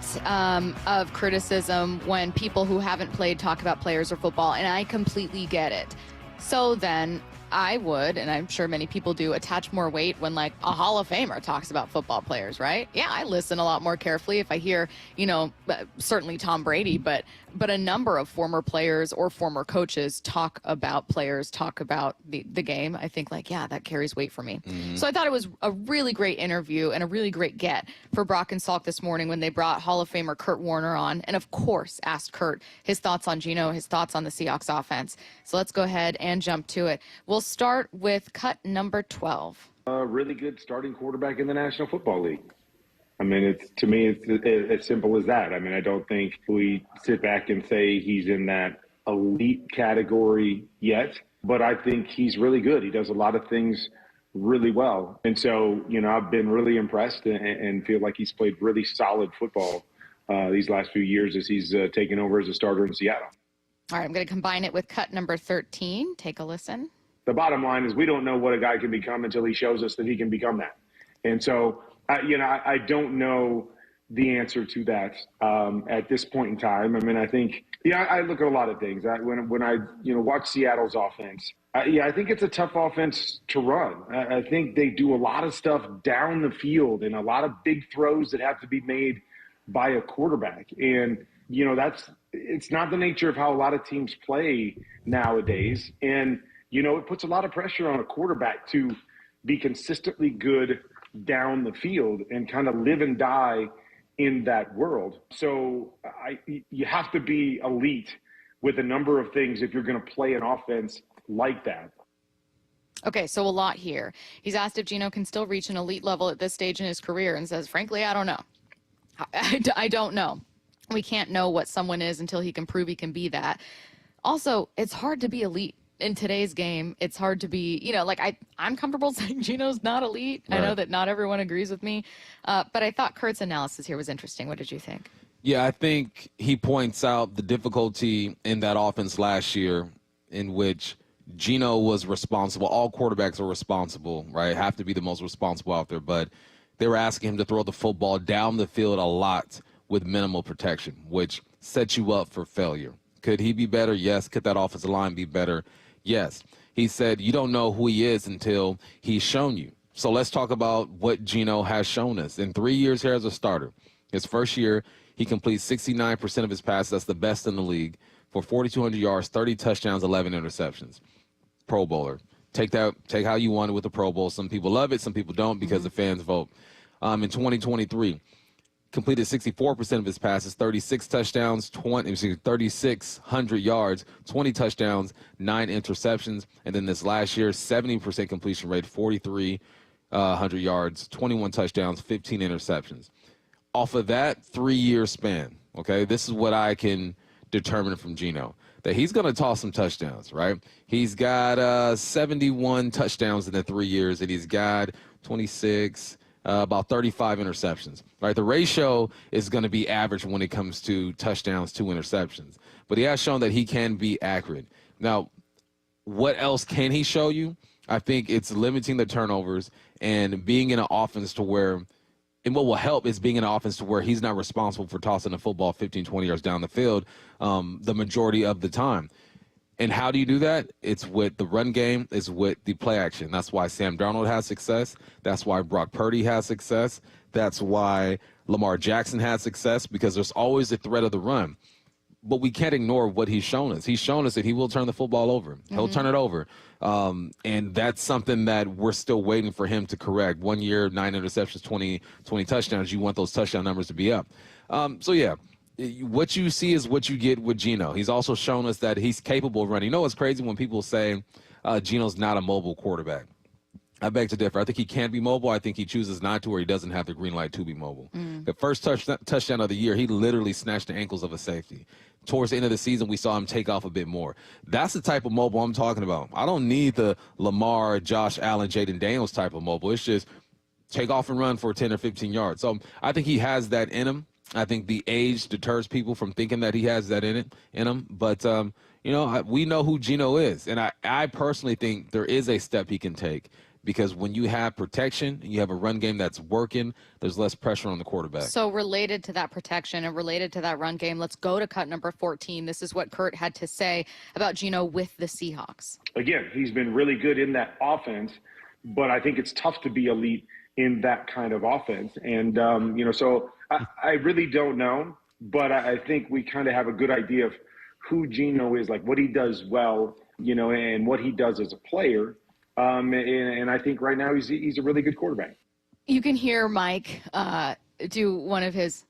[SPEAKER 8] of criticism when people who haven't played talk about players or football, and I completely get it. So then I would, and I'm sure many people do, attach more weight when like a Hall of Famer talks about football players, right? Yeah, I listen a lot more carefully if I hear, certainly Tom Brady, but but a number of former players or former coaches talk about players, talk about the game. I think that carries weight for me. So I thought it was a really great interview and a really great get for Brock and Salk this morning when they brought Hall of Famer Kurt Warner on, and of course asked Kurt his thoughts on Gino, his thoughts on the Seahawks offense. So let's go ahead and jump to it. We'll start with cut number 12.
[SPEAKER 5] A really good starting quarterback in the National Football League. I mean, to me, it's as simple as that. I mean, I don't think we sit back and say he's in that elite category yet, but I think he's really good. He does a lot of things really well. And so, I've been really impressed and feel like he's played really solid football these last few years as he's taken over as a starter in Seattle.
[SPEAKER 8] All right, I'm going to combine it with cut number 13. Take a listen.
[SPEAKER 5] The bottom line is we don't know what a guy can become until he shows us that he can become that. And so, I don't know the answer to that at this point in time. I mean, I think, I look at a lot of things. When I watch Seattle's offense, I think it's a tough offense to run. I think they do a lot of stuff down the field and a lot of big throws that have to be made by a quarterback. And, it's not the nature of how a lot of teams play nowadays. And, it puts a lot of pressure on a quarterback to be consistently good down the field and kind of live and die in that world. So you have to be elite with a number of things if you're going to play an offense like that.
[SPEAKER 8] Okay, so a lot here. He's asked if Gino can still reach an elite level at this stage in his career and says, frankly, I don't know. I don't know. We can't know what someone is until he can prove he can be that. Also, it's hard to be elite. In today's game, it's hard to be, I'm comfortable saying Gino's not elite. Right. I know that not everyone agrees with me, but I thought Kurt's analysis here was interesting. What did you think?
[SPEAKER 12] Yeah, I think he points out the difficulty in that offense last year in which Gino was responsible. All quarterbacks are responsible, right? Have to be the most responsible out there, but they were asking him to throw the football down the field a lot with minimal protection, which sets you up for failure. Could he be better? Yes. Could that offensive line be better? Yes. He said you don't know who he is until he's shown you. So let's talk about what Gino has shown us. In 3 years here as a starter, his first year, he completes 69% of his passes. That's the best in the league for 4,200 yards, 30 touchdowns, 11 interceptions. Pro Bowler. Take how you want it with the Pro Bowl. Some people love it. Some people don't because the fans vote. In 2023, completed 64% of his passes, 36 touchdowns, 3,600 yards, 20 touchdowns, 9 interceptions. And then this last year, 70% completion rate, 4,300 yards, 21 touchdowns, 15 interceptions. Off of that 3-year span, okay, this is what I can determine from Gino, that he's going to toss some touchdowns, right? He's got 71 touchdowns in the 3 years, and he's got 26 about 35 interceptions, right? The ratio is going to be average when it comes to touchdowns to interceptions. But he has shown that he can be accurate. Now, what else can he show you? I think it's limiting the turnovers and being in an offense to where, and what will help is being in an offense to where he's not responsible for tossing the football 15, 20 yards down the field the majority of the time. And how do you do that? It's with the run game, it's with the play action. That's why Sam Darnold has success. That's why Brock Purdy has success. That's why Lamar Jackson has success, because there's always a threat of the run. But we can't ignore what he's shown us. He's shown us that he will turn the football over. He'll turn it over. And that's something that we're still waiting for him to correct. 1 year, 9 interceptions, 20 touchdowns. You want those touchdown numbers to be up. So, yeah. What you see is what you get with Gino. He's also shown us that he's capable of running. You know what's crazy when people say Gino's not a mobile quarterback? I beg to differ. I think he can be mobile. I think he chooses not to, or he doesn't have the green light to be mobile. The first touchdown of the year, he literally snatched the ankles of a safety. Towards the end of the season, we saw him take off a bit more. That's the type of mobile I'm talking about. I don't need the Lamar, Josh Allen, Jaden Daniels type of mobile. It's just take off and run for 10 or 15 yards. So I think he has that in him. I think the age deters people from thinking that he has that in him. But, we know who Gino is. And I personally think there is a step he can take, because when you have protection and you have a run game that's working, there's less pressure on the quarterback.
[SPEAKER 8] So related to that protection and related to that run game, let's go to cut number 14. This is what Kurt had to say about Gino with the Seahawks.
[SPEAKER 5] Again, he's been really good in that offense, but I think it's tough to be elite in that kind of offense. And, so I really don't know. but I think we kind of have a good idea of who Gino is, like what he does well, and what he does as a player. And I think right now he's a really good quarterback.
[SPEAKER 8] You can hear Mike do one of his,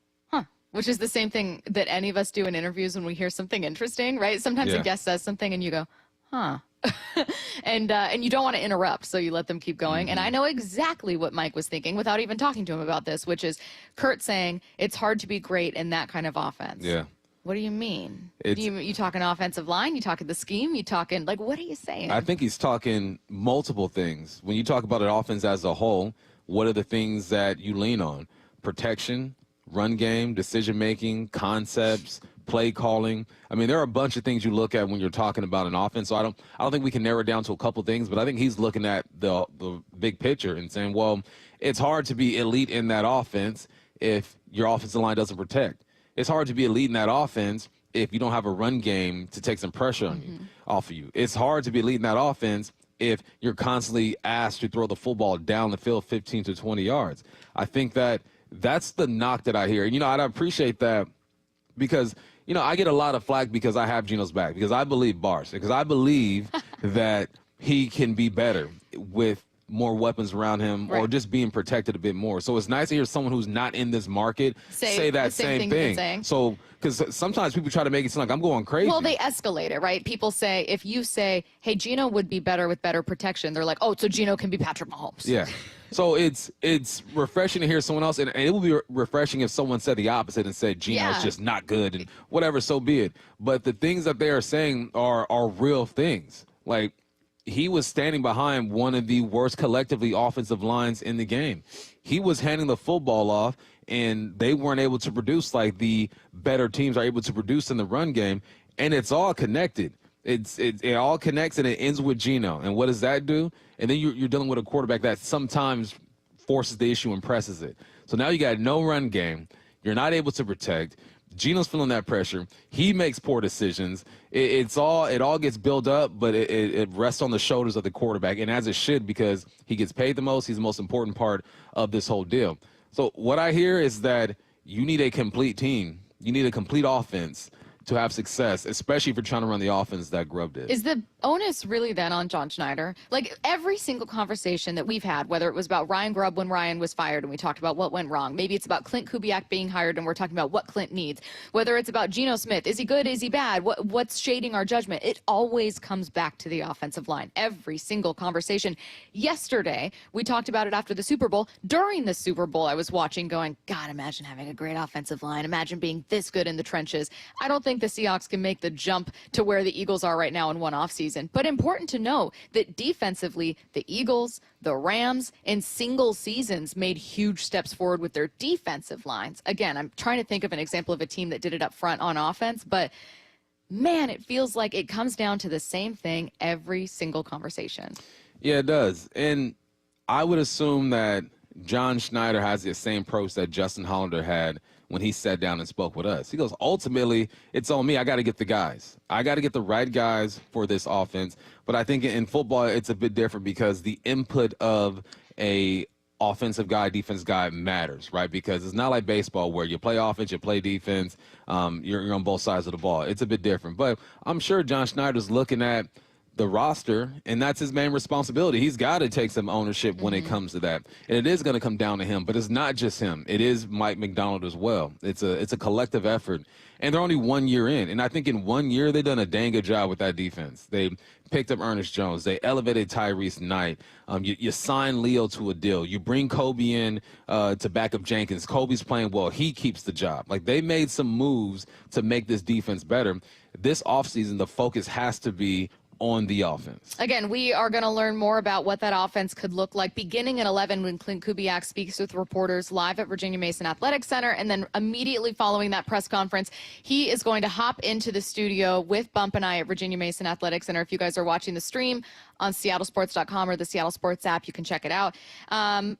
[SPEAKER 8] which is the same thing that any of us do in interviews when we hear something interesting, right? Sometimes a guest says something and you go, and you don't want to interrupt, so you let them keep going. And I know exactly what Mike was thinking without even talking to him about this, which is Kurt saying it's hard to be great in that kind of offense.
[SPEAKER 12] Yeah.
[SPEAKER 8] What do you mean? You talking offensive line? You talking the scheme? You talking, like, what are you saying?
[SPEAKER 12] I think he's talking multiple things. When you talk about an offense as a whole, what are the things that you lean on? Protection, run game, decision-making, concepts, play calling. I mean, there are a bunch of things you look at when you're talking about an offense. So I don't think we can narrow it down to a couple things, but I think he's looking at the big picture and saying, well, it's hard to be elite in that offense if your offensive line doesn't protect. It's hard to be elite in that offense if you don't have a run game to take some pressure on you, off of you. It's hard to be elite in that offense if you're constantly asked to throw the football down the field 15 to 20 yards. I think that's the knock that I hear. And, I appreciate that because, I get a lot of flack because I have Gino's back, because I believe bars, because I believe that he can be better with more weapons around him or just being protected a bit more. So it's nice to hear someone who's not in this market say that same thing. So, because sometimes people try to make it sound like I'm going crazy.
[SPEAKER 8] Well, they escalate it, right? People say, if you say, hey, Gino would be better with better protection, they're like, oh, so Gino can be Patrick Mahomes.
[SPEAKER 12] Yeah. So it's refreshing to hear someone else, and it would be refreshing if someone said the opposite and said Gino's just not good and whatever, so be it. But the things that they are saying are real things. Like, he was standing behind one of the worst collectively offensive lines in the game. He was handing the football off, and they weren't able to produce like the better teams are able to produce in the run game. And it's all connected. It all connects, and it ends with Gino. And what does that do? And then you're dealing with a quarterback that sometimes forces the issue and presses it. So now you got no run game. You're not able to protect. Gino's feeling that pressure. He makes poor decisions. It all gets built up, but it rests on the shoulders of the quarterback, and as it should, because he gets paid the most. He's the most important part of this whole deal. So what I hear is that you need a complete team. You need a complete offense to have success, especially if you're trying to run the offense that Grubb did.
[SPEAKER 8] Is the onus really then on John Schneider? Like, every single conversation that we've had, whether it was about Ryan Grubb when Ryan was fired and we talked about what went wrong, maybe it's about Clint Kubiak being hired and we're talking about what Clint needs, whether it's about Geno Smith, is he good, is he bad, what's shading our judgment, it always comes back to the offensive line. Every single conversation. Yesterday, we talked about it after the Super Bowl. During the Super Bowl, I was watching going, God, imagine having a great offensive line. Imagine being this good in the trenches. I don't think the Seahawks can make the jump to where the Eagles are right now in one offseason. But important to know that defensively, the Eagles, the Rams, in single seasons made huge steps forward with their defensive lines. Again, I'm trying to think of an example of a team that did it up front on offense, but man, it feels like it comes down to the same thing every single conversation.
[SPEAKER 12] Yeah, it does. And I would assume that John Schneider has the same approach that Justin Hollander had when he sat down and spoke with us. He goes, ultimately, it's on me. I got to get the guys. I got to get the right guys for this offense. But I think in football, it's a bit different because the input of a offensive guy, defense guy matters, right? Because it's not like baseball where you play offense, you play defense, you're on both sides of the ball. It's a bit different. But I'm sure John Schneider's looking at the roster, and that's his main responsibility. He's got to take some ownership when it comes to that. And it is going to come down to him, but it's not just him. It is Mike McDonald as well. It's a collective effort. And they're only 1 year in. And I think in 1 year, they've done a dang good job with that defense. They picked up Ernest Jones. They elevated Tyrese Knight. You sign Leo to a deal. You bring Kobe in to back up Jenkins. Kobe's playing well. He keeps the job. Like, they made some moves to make this defense better. This offseason, the focus has to be on the offense.
[SPEAKER 8] Again, we are going to learn more about what that offense could look like beginning at 11 when Clint Kubiak speaks with reporters live at Virginia Mason Athletic Center, and then immediately following that press conference, he is going to hop into the studio with Bump and I at Virginia Mason Athletic Center. If you guys are watching the stream on seattlesports.com or the Seattle Sports app, you can check it out.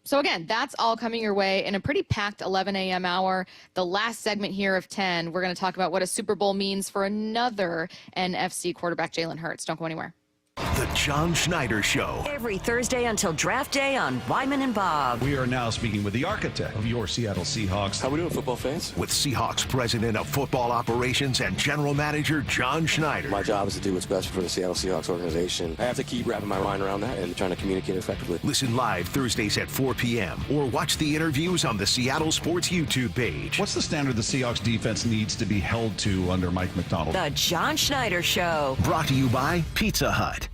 [SPEAKER 8] So again, that's all coming your way in a pretty packed 11 a.m. hour. The last segment here of 10, we're going to talk about what a Super Bowl means for another NFC quarterback, Jalen Hurts. Don't go anywhere.
[SPEAKER 1] The John Schneider Show.
[SPEAKER 3] Every Thursday until draft day on Wyman and Bob.
[SPEAKER 7] We are now speaking with the architect of your Seattle Seahawks.
[SPEAKER 1] How we doing, football fans? With Seahawks President of Football Operations and General Manager John Schneider.
[SPEAKER 9] My job is to do what's best for the Seattle Seahawks organization. I have to keep wrapping my mind around that and trying to communicate effectively.
[SPEAKER 1] Listen live Thursdays at 4 p.m. or watch the interviews on the Seattle Sports YouTube page.
[SPEAKER 7] What's the standard the Seahawks defense needs to be held to under Mike McDonald?
[SPEAKER 3] The John Schneider Show.
[SPEAKER 1] Brought to you by Pizza Hut.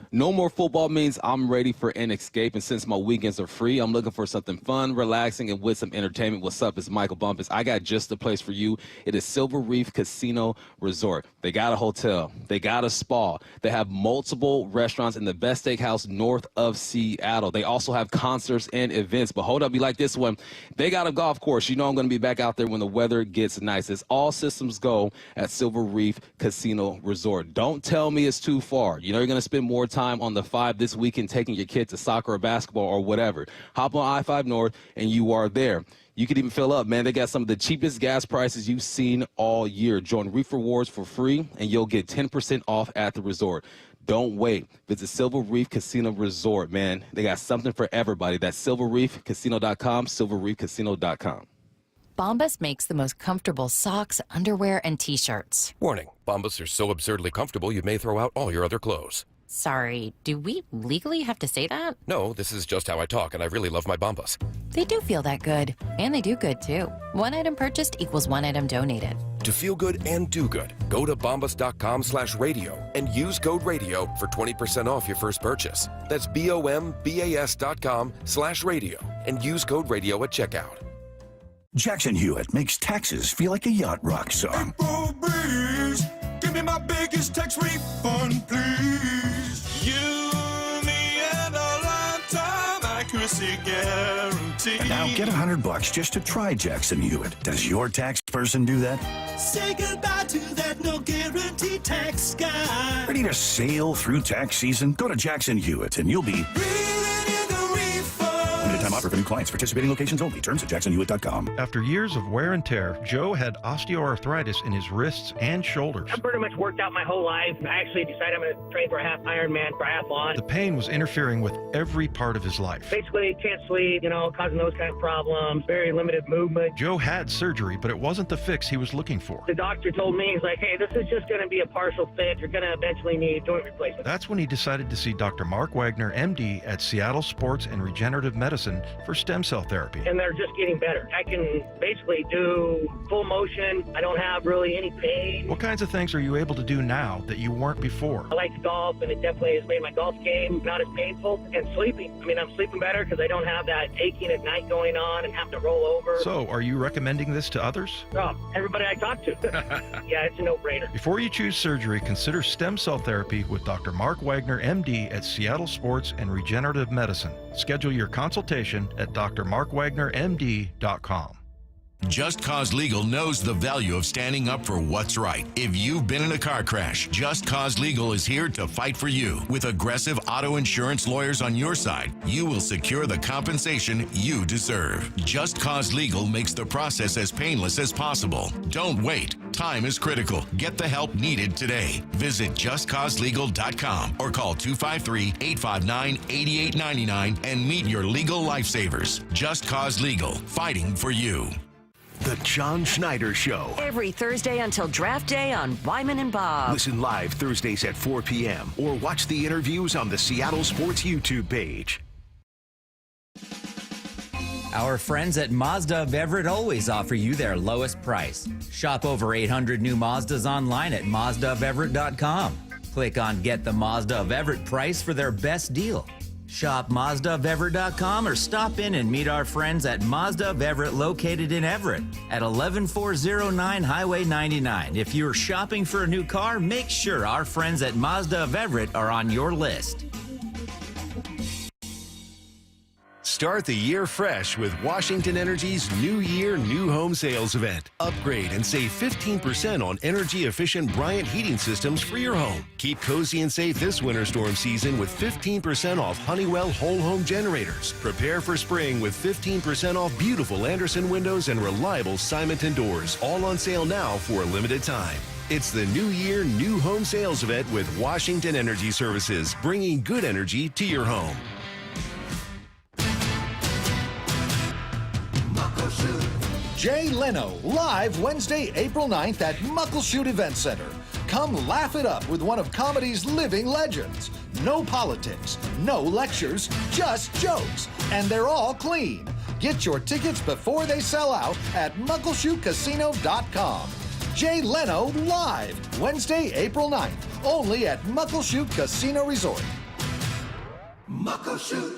[SPEAKER 12] No more football means I'm ready for an escape, and since my weekends are free, I'm looking for something fun, relaxing, and with some entertainment. What's up? It's Michael Bumpus. I got just the place for you. It is Silver Reef Casino Resort. They got a hotel. They got a spa. They have multiple restaurants and the best steakhouse north of Seattle. They also have concerts and events. But hold up, you like this one? They got a golf course. You know I'm going to be back out there when the weather gets nice. It's all systems go at Silver Reef Casino Resort. Don't tell me it's too far. You know you're going to spend more time on the 5 this weekend taking your kid to soccer or basketball or whatever. Hop on I-5 North and you are there. You can even fill up, man. They got some of the cheapest gas prices you've seen all year. Join Reef Rewards for free and you'll get 10% off at the resort. Don't wait. Visit Silver Reef Casino Resort, man. They got something for everybody. That's silverreefcasino.com, silverreefcasino.com.
[SPEAKER 10] Bombas makes the most comfortable socks, underwear, and T-shirts.
[SPEAKER 11] Warning, Bombas are so absurdly comfortable you may throw out all your other clothes.
[SPEAKER 10] Sorry, do we legally have to say that?
[SPEAKER 11] No, this is just how I talk, and I really love my Bombas.
[SPEAKER 10] They do feel that good. And they do good, too. One item purchased equals one item donated.
[SPEAKER 11] To feel good and do good, go to bombas.com/radio and use code radio for 20% off your first purchase. That's bombas.com/radio and use code radio at checkout.
[SPEAKER 13] Jackson Hewitt makes taxes feel like a yacht rock song.
[SPEAKER 14] April breeze, give me my biggest tax refund, please. You, me, and a lifetime accuracy guarantee.
[SPEAKER 13] And now get $100 just to try Jackson Hewitt. Does your tax person do that?
[SPEAKER 14] Say goodbye to that no guarantee tax guy.
[SPEAKER 13] Ready to sail through tax season? Go to Jackson Hewitt and you'll be limited time offer for new clients. Participating locations only. Terms at jacksonhewitt.com.
[SPEAKER 21] After years of wear and tear, Joe had osteoarthritis in his wrists and shoulders.
[SPEAKER 15] I've pretty much worked out my whole life. I actually decided I'm going to train for a half Ironman triathlon.
[SPEAKER 21] The pain was interfering with every part of his life.
[SPEAKER 15] Basically, can't sleep, causing those kind of problems, very limited movement.
[SPEAKER 21] Joe had surgery, but it wasn't the fix he was looking for.
[SPEAKER 15] The doctor told me, he's like, hey, this is just going to be a partial fix. You're going to eventually need joint replacement.
[SPEAKER 21] That's when he decided to see Dr. Mark Wagner, MD, at Seattle Sports and Regenerative Medicine for stem cell therapy.
[SPEAKER 15] And they're just getting better. I can basically do full motion. I don't have really any pain.
[SPEAKER 21] What kinds of things are you able to do now that you weren't before?
[SPEAKER 15] I like to golf, and it definitely has made my golf game not as painful. And sleeping. I'm sleeping better because I don't have that aching at night going on and have to roll over.
[SPEAKER 21] So, are you recommending this to others?
[SPEAKER 15] Oh, everybody I talk to. Yeah, it's a no-brainer.
[SPEAKER 21] Before you choose surgery, consider stem cell therapy with Dr. Mark Wagner, MD, at Seattle Sports and Regenerative Medicine. Schedule your consultation at drmarkwagnermd.com.
[SPEAKER 28] Just Cause Legal knows the value of standing up for what's right. If you've been in a car crash, Just Cause Legal is here to fight for you. With aggressive auto insurance lawyers on your side, you will secure the compensation you deserve. Just Cause Legal makes the process as painless as possible. Don't wait. Time is critical. Get the help needed today. Visit justcauselegal.com or call 253-859-8899 and meet your legal lifesavers. Just Cause Legal, fighting for you.
[SPEAKER 1] The John Schneider Show.
[SPEAKER 3] Every Thursday until draft day on Wyman and Bob.
[SPEAKER 1] Listen live Thursdays at 4 p.m. or watch the interviews on the Seattle Sports YouTube page.
[SPEAKER 29] Our friends at Mazda of Everett always offer you their lowest price. Shop over 800 new Mazdas online at MazdaofEverett.com. Click on Get the Mazda of Everett price for their best deal. Shop MazdaofEverett.com or stop in and meet our friends at Mazda of Everett located in Everett at 11409 Highway 99. If you're shopping for a new car, make sure our friends at Mazda of Everett are on your list.
[SPEAKER 1] Start the year fresh with Washington Energy's New Year, New Home Sales event. Upgrade and save 15% on energy-efficient Bryant heating systems for your home. Keep cozy and safe this winter storm season with 15% off Honeywell whole home generators. Prepare for spring with 15% off beautiful Anderson windows and reliable Simonton doors. All on sale now for a limited time. It's the New Year, New Home Sales Event with Washington Energy Services, bringing good energy to your home.
[SPEAKER 2] Jay Leno, live Wednesday, April 9th at Muckleshoot Event Center. Come laugh it up with one of comedy's living legends. No politics, no lectures, just jokes, and they're all clean. Get your tickets before they sell out at muckleshootcasino.com. Jay Leno live Wednesday, April 9th, only at Muckleshoot Casino Resort. Muckleshoot.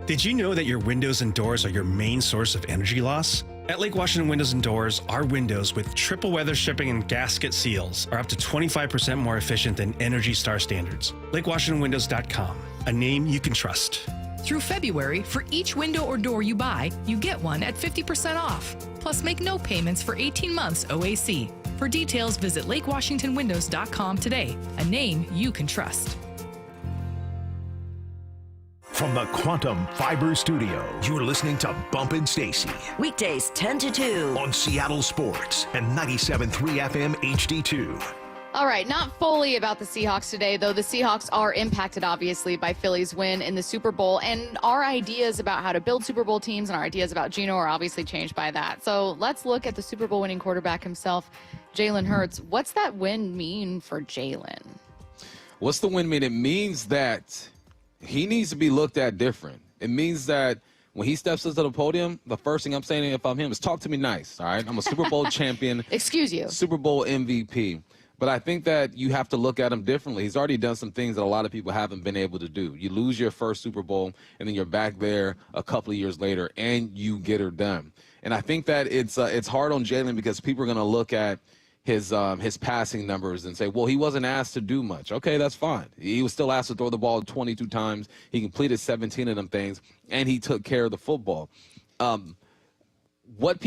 [SPEAKER 4] Did you know that your windows and doors are your main source of energy loss? At Lake Washington Windows and Doors, our windows with triple weather stripping and gasket seals are up to 25% more efficient than Energy Star standards. LakeWashingtonWindows.com, a name you can trust.
[SPEAKER 16] Through February, for each window or door you buy, you get one at 50% off. Plus, make no payments for 18 months OAC. For details, visit LakeWashingtonWindows.com today, a name you can trust.
[SPEAKER 28] From the Quantum Fiber Studio, you're listening to Bumpin' Stacy.
[SPEAKER 3] Weekdays 10 to 2.
[SPEAKER 28] On Seattle Sports and 97.3 FM HD2.
[SPEAKER 8] All right, not fully about the Seahawks today, though. The Seahawks are impacted, obviously, by Philly's win in the Super Bowl. And our ideas about how to build Super Bowl teams and our ideas about Gino are obviously changed by that. So let's look at the Super Bowl winning quarterback himself, Jalen Hurts. What's that win mean for Jalen?
[SPEAKER 12] What's the win mean? It means that he needs to be looked at different. It means that when he steps into the podium, the first thing I'm saying if I'm him is talk to me nice, all right? I'm a Super Bowl champion.
[SPEAKER 8] Excuse you.
[SPEAKER 12] Super Bowl MVP. But I think that you have to look at him differently. He's already done some things that a lot of people haven't been able to do. You lose your first Super Bowl, and then you're back there a couple of years later, and you get her done. And I think that it's hard on Jalen because people are going to look at his passing numbers and say, well, he wasn't asked to do much. Okay, that's fine. He was still asked to throw the ball 22 times. He completed 17 of them things, and he took care of the football. What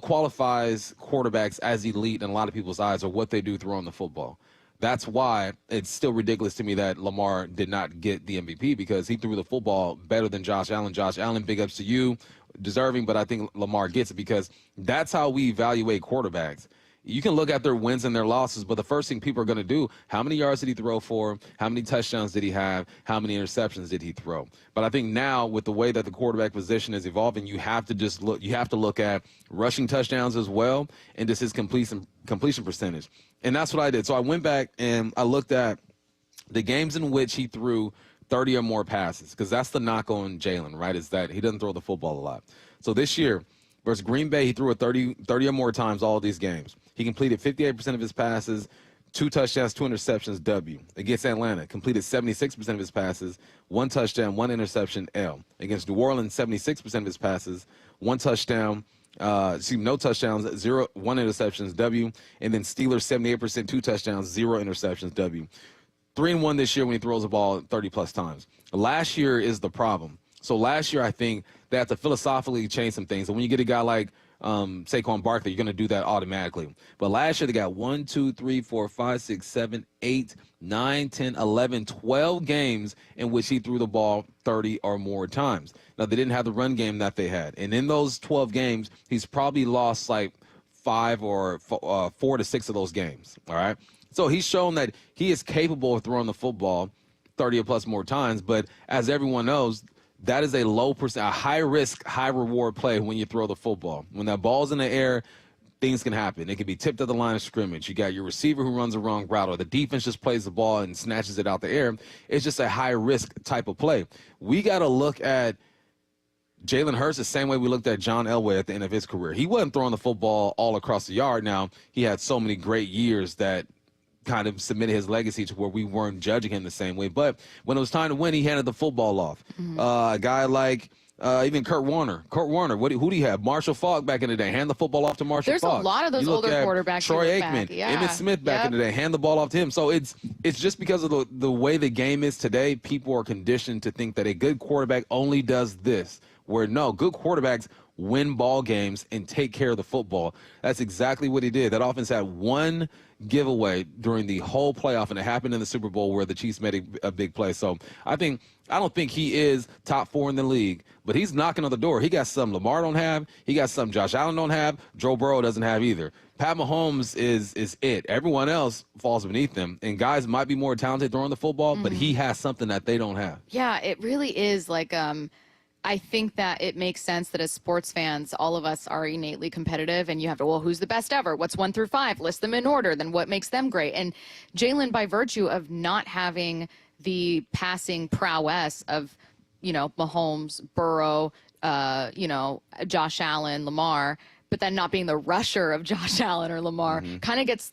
[SPEAKER 12] qualifies quarterbacks as elite in a lot of people's eyes are what they do throwing the football. That's why it's still ridiculous to me that Lamar did not get the MVP because he threw the football better than Josh Allen. Josh Allen, big ups to you, deserving, but I think Lamar gets it because that's how we evaluate quarterbacks. You can look at their wins and their losses, but the first thing people are going to do, how many yards did he throw for? How many touchdowns did he have? How many interceptions did he throw? But I think now with the way that the quarterback position is evolving, you have to look at rushing touchdowns as well and just his completion percentage. And that's what I did. So I went back and I looked at the games in which he threw 30 or more passes because that's the knock on Jalen, right, is that he doesn't throw the football a lot. So this year versus Green Bay, he threw it 30 or more times all of these games. He completed 58% of his passes, 2 touchdowns, 2 interceptions, W. Against Atlanta, completed 76% of his passes, 1 touchdown, 1 interception, L. Against New Orleans, 76% of his passes, 1 touchdown, no touchdowns, 1 interceptions, W. And then Steelers, 78%, 2 touchdowns, 0 interceptions, W. 3-1 this year when he throws the ball 30-plus times. Last year is the problem. So last year, I think they have to philosophically change some things. And when you get a guy like Saquon Barkley, you're going to do that automatically. But last year, they got 1, 2, 3, 4, 5, 6, 7, 8, 9, 10, 11, 12 games in which he threw the ball 30 or more times. Now, they didn't have the run game that they had. And in those 12 games, he's probably lost like 5 or 4 to 6 of those games, all right? So he's shown that he is capable of throwing the football 30 or plus more times. But as everyone knows, that is a low percent, a high risk, high reward play when you throw the football. When that ball's in the air, things can happen. It can be tipped at the line of scrimmage. You got your receiver who runs the wrong route, or the defense just plays the ball and snatches it out the air. It's just a high risk type of play. We got to look at Jalen Hurts the same way we looked at John Elway at the end of his career. He wasn't throwing the football all across the yard. Now, he had so many great years that kind of submitted his legacy to where we weren't judging him the same way. But when it was time to win, he handed the football off. Mm-hmm. A guy like even Kurt Warner. Who do you have? Marshall Faulk back in the day. Hand the football off to Marshall Faulk.
[SPEAKER 8] There's a lot of those older quarterbacks.
[SPEAKER 12] Troy Aikman, Emmitt Smith back in the day. Hand the ball off to him. So it's just because of the way the game is today, people are conditioned to think that a good quarterback only does this. Where no, good quarterbacks win ball games, and take care of the football. That's exactly what he did. That offense had one giveaway during the whole playoff, and it happened in the Super Bowl where the Chiefs made a big play. So I don't think he is top 4 in the league, but he's knocking on the door. He got something Lamar don't have. He got something Josh Allen don't have. Joe Burrow doesn't have either. Pat Mahomes is it. Everyone else falls beneath him, and guys might be more talented throwing the football, but he has something that they don't have.
[SPEAKER 8] Yeah, it really is like I think that it makes sense that as sports fans, all of us are innately competitive, and you have to, well, who's the best ever? What's 1 through 5? List them in order. Then what makes them great? And Jalen, by virtue of not having the passing prowess of, Mahomes, Burrow, Josh Allen, Lamar, but then not being the rusher of Josh Allen or Lamar, kind of gets,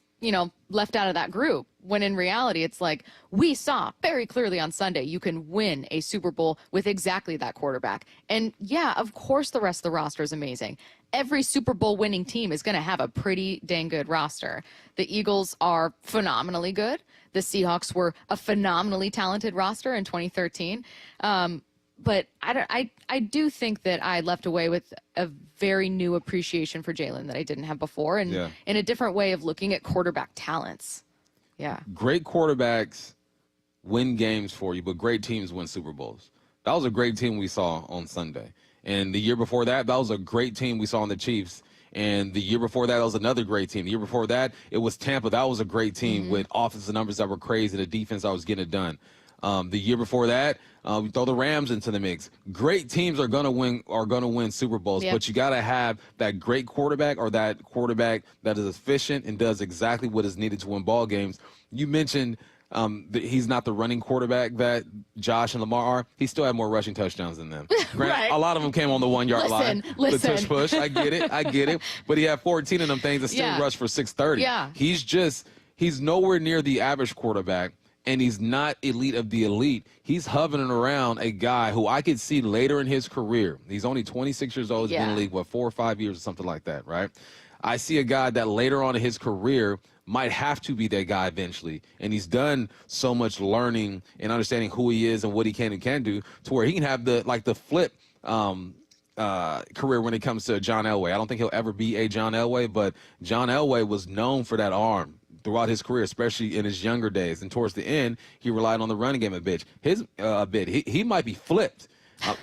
[SPEAKER 8] left out of that group. When in reality, it's like we saw very clearly on Sunday, you can win a Super Bowl with exactly that quarterback. And yeah, of course, the rest of the roster is amazing. Every Super Bowl winning team is going to have a pretty dang good roster. The Eagles are phenomenally good. The Seahawks were a phenomenally talented roster in 2013. But I do think that I left away with a very new appreciation for Jalen that I didn't have before, and in a different way of looking at quarterback talents. Yeah.
[SPEAKER 12] Great quarterbacks win games for you, but great teams win Super Bowls. That was a great team we saw on Sunday. And the year before that, that was a great team we saw in the Chiefs. And the year before that, that was another great team. The year before that, it was Tampa. That was a great team with offensive numbers that were crazy, the defense that was getting it done. The year before that, we throw the Rams into the mix. Great teams are gonna win Super Bowls, but you gotta have that great quarterback or that quarterback that is efficient and does exactly what is needed to win ball games. You mentioned that he's not the running quarterback that Josh and Lamar are. He still had more rushing touchdowns than them.
[SPEAKER 8] Right.
[SPEAKER 12] A lot of them came on the 1 yard line. The tush push. I get it. But he had 14 of them things and still rushed for 630.
[SPEAKER 8] Yeah.
[SPEAKER 12] He's nowhere near the average quarterback. And he's not elite of the elite. He's hovering around a guy who I could see later in his career. He's only 26 years old. He's been in the league, 4 or 5 years or something like that, right? I see a guy that later on in his career might have to be that guy eventually. And he's done so much learning and understanding who he is and what he can and can't do to where he can have the flip career when it comes to John Elway. I don't think he'll ever be a John Elway, but John Elway was known for that arm throughout his career, especially in his younger days. And towards the end, he relied on the running game a bit. He might be flipped.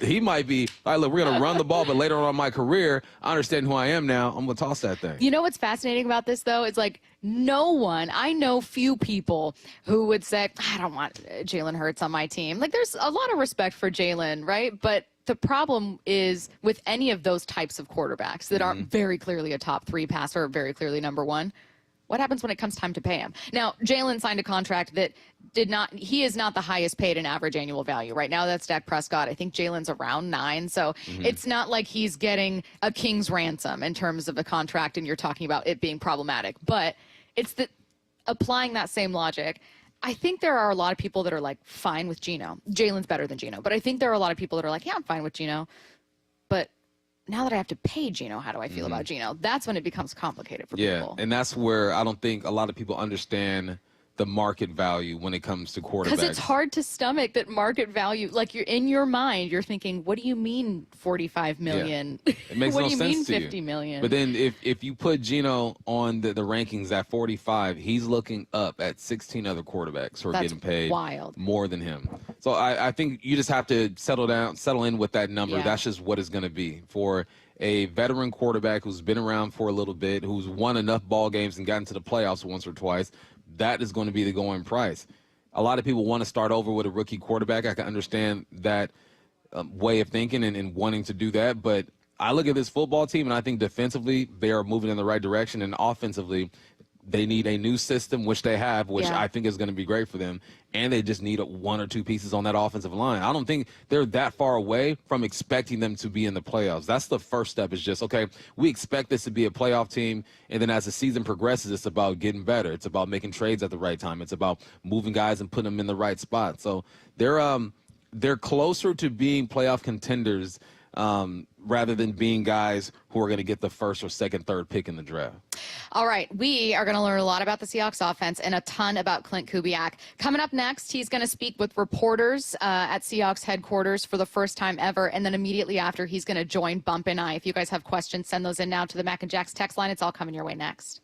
[SPEAKER 12] He might be, all right, look, we're going to run the ball, but later on in my career, I understand who I am now. I'm going to toss that thing.
[SPEAKER 8] You know what's fascinating about this, though? It's like I know few people who would say, I don't want Jalen Hurts on my team. Like, there's a lot of respect for Jalen, right? But the problem is with any of those types of quarterbacks that aren't very clearly a top 3 passer or very clearly number 1, what happens when it comes time to pay him? Now, Jalen signed a contract that he is not the highest paid in average annual value. Right now, that's Dak Prescott. I think Jalen's around 9. So it's not like he's getting a king's ransom in terms of a contract and you're talking about it being problematic. But it's applying that same logic. I think there are a lot of people that are like fine with Gino. Jalen's better than Gino. But I think there are a lot of people that are like, yeah, I'm fine with Gino. But now that I have to pay Gino, how do I feel about Gino? That's when it becomes complicated for people.
[SPEAKER 12] Yeah, and that's where I don't think a lot of people understand the market value when it comes to quarterbacks.
[SPEAKER 8] Because it's hard to stomach that market value. Like, you're in your mind, you're thinking, what do you mean $45 million?
[SPEAKER 12] Yeah. It makes
[SPEAKER 8] what
[SPEAKER 12] no
[SPEAKER 8] do you
[SPEAKER 12] sense
[SPEAKER 8] mean
[SPEAKER 12] to
[SPEAKER 8] $50 million?
[SPEAKER 12] But then if you put Gino on the rankings at 45, he's looking up at 16 other quarterbacks who are getting paid more than him. So I think you just have to settle in with that number.
[SPEAKER 8] Yeah.
[SPEAKER 12] That's just what it's going to be for a veteran quarterback who's been around for a little bit, who's won enough ball games and gotten to the playoffs once or twice. That is going to be the going price. A lot of people want to start over with a rookie quarterback. I can understand that way of thinking and wanting to do that. But I look at this football team, and I think defensively they are moving in the right direction. And offensively, they need a new system, which they have, which I think is going to be great for them. And they just need 1 or 2 pieces on that offensive line. I don't think they're that far away from expecting them to be in the playoffs. That's the first step, is just, okay, we expect this to be a playoff team. And then as the season progresses, it's about getting better. It's about making trades at the right time. It's about moving guys and putting them in the right spot. So they're closer to being playoff contenders rather than being guys who are going to get the 1st or 2nd, 3rd pick in the draft.
[SPEAKER 8] All right, we are going to learn a lot about the Seahawks offense and a ton about Clint Kubiak. Coming up next, he's going to speak with reporters at Seahawks headquarters for the first time ever, and then immediately after, he's going to join Bump and I. If you guys have questions, send those in now to the Mac and Jack's text line. It's all coming your way next.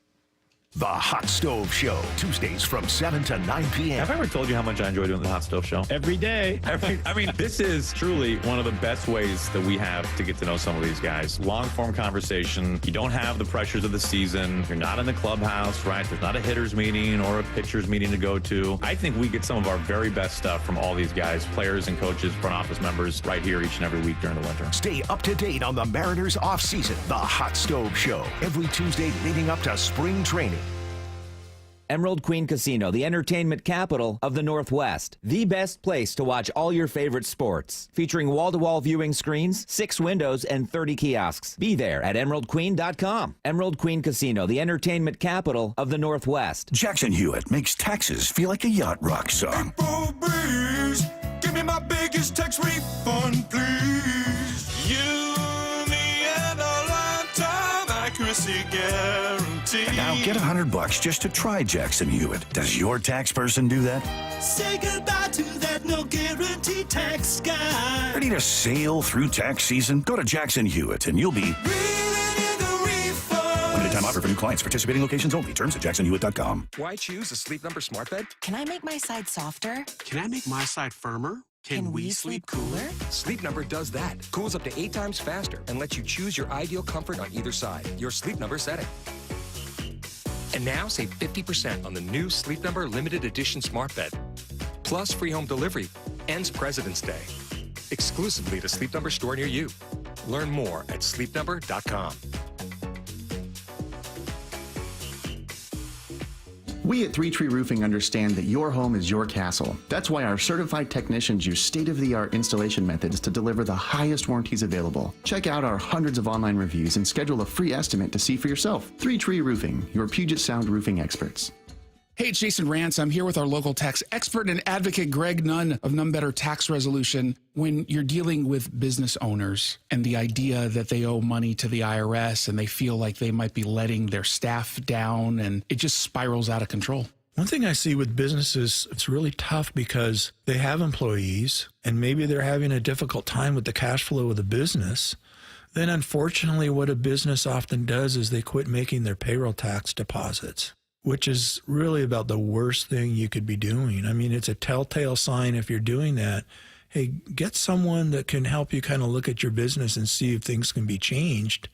[SPEAKER 1] The Hot Stove Show, Tuesdays from 7 to 9 p.m.
[SPEAKER 6] Have I ever told you how much I enjoy doing the Hot Stove Show? Every day. I mean, this is truly one of the best ways that we have to get to know some of these guys. Long-form conversation. You don't have the pressures of the season. You're not in the clubhouse, right? There's not a hitters meeting or a pitchers meeting to go to. I think we get some of our very best stuff from all these guys, players and coaches, front office members, right here each and every week during the winter.
[SPEAKER 1] Stay up to date on the Mariners off-season. The Hot Stove Show, every Tuesday leading up to spring training.
[SPEAKER 29] Emerald Queen Casino, the entertainment capital of the Northwest. The best place to watch all your favorite sports. Featuring wall-to-wall viewing screens, 6 windows, and 30 kiosks. Be there at emeraldqueen.com. Emerald Queen Casino, the entertainment capital of the Northwest.
[SPEAKER 13] Jackson Hewitt makes taxes feel like a yacht rock song.
[SPEAKER 14] April breeze, give me my biggest tax refund, please. You, me, and a lifetime accuracy guarantee.
[SPEAKER 13] And now get $100 just to try Jackson Hewitt. Does your tax person do that?
[SPEAKER 14] Say goodbye to that no guarantee tax guy.
[SPEAKER 13] Ready to sail through tax season? Go to Jackson Hewitt and you'll be limited time offer for new clients. Participating locations only. Terms at jacksonhewitt.com.
[SPEAKER 11] Why choose a Sleep Number smart bed?
[SPEAKER 17] Can I make my side softer?
[SPEAKER 18] Can I make my side firmer?
[SPEAKER 17] Can we sleep cooler?
[SPEAKER 11] Sleep Number does that. Cools up to 8 times faster and lets you choose your ideal comfort on either side. Your Sleep Number setting. And now save 50% on the new Sleep Number limited edition smart bed. Plus free home delivery. Ends President's Day. Exclusively at a Sleep Number store near you. Learn more at sleepnumber.com.
[SPEAKER 19] We at 3 Tree Roofing understand that your home is your castle. That's why our certified technicians use state-of-the-art installation methods to deliver the highest warranties available. Check out our hundreds of online reviews and schedule a free estimate to see for yourself. 3 Tree Roofing, your Puget Sound roofing experts.
[SPEAKER 25] Hey, it's Jason Rance. I'm here with our local tax expert and advocate, Greg Nunn of None Better Tax Resolution. When you're dealing with business owners and the idea that they owe money to the IRS and they feel like they might be letting their staff down and it just spirals out of control.
[SPEAKER 20] One thing I see with businesses, it's really tough because they have employees and maybe they're having a difficult time with the cash flow of the business. Then unfortunately, what a business often does is they quit making their payroll tax deposits, which is really about the worst thing you could be doing. I mean, it's a telltale sign if you're doing that. Hey, get someone that can help you kind of look at your business and see if things can be changed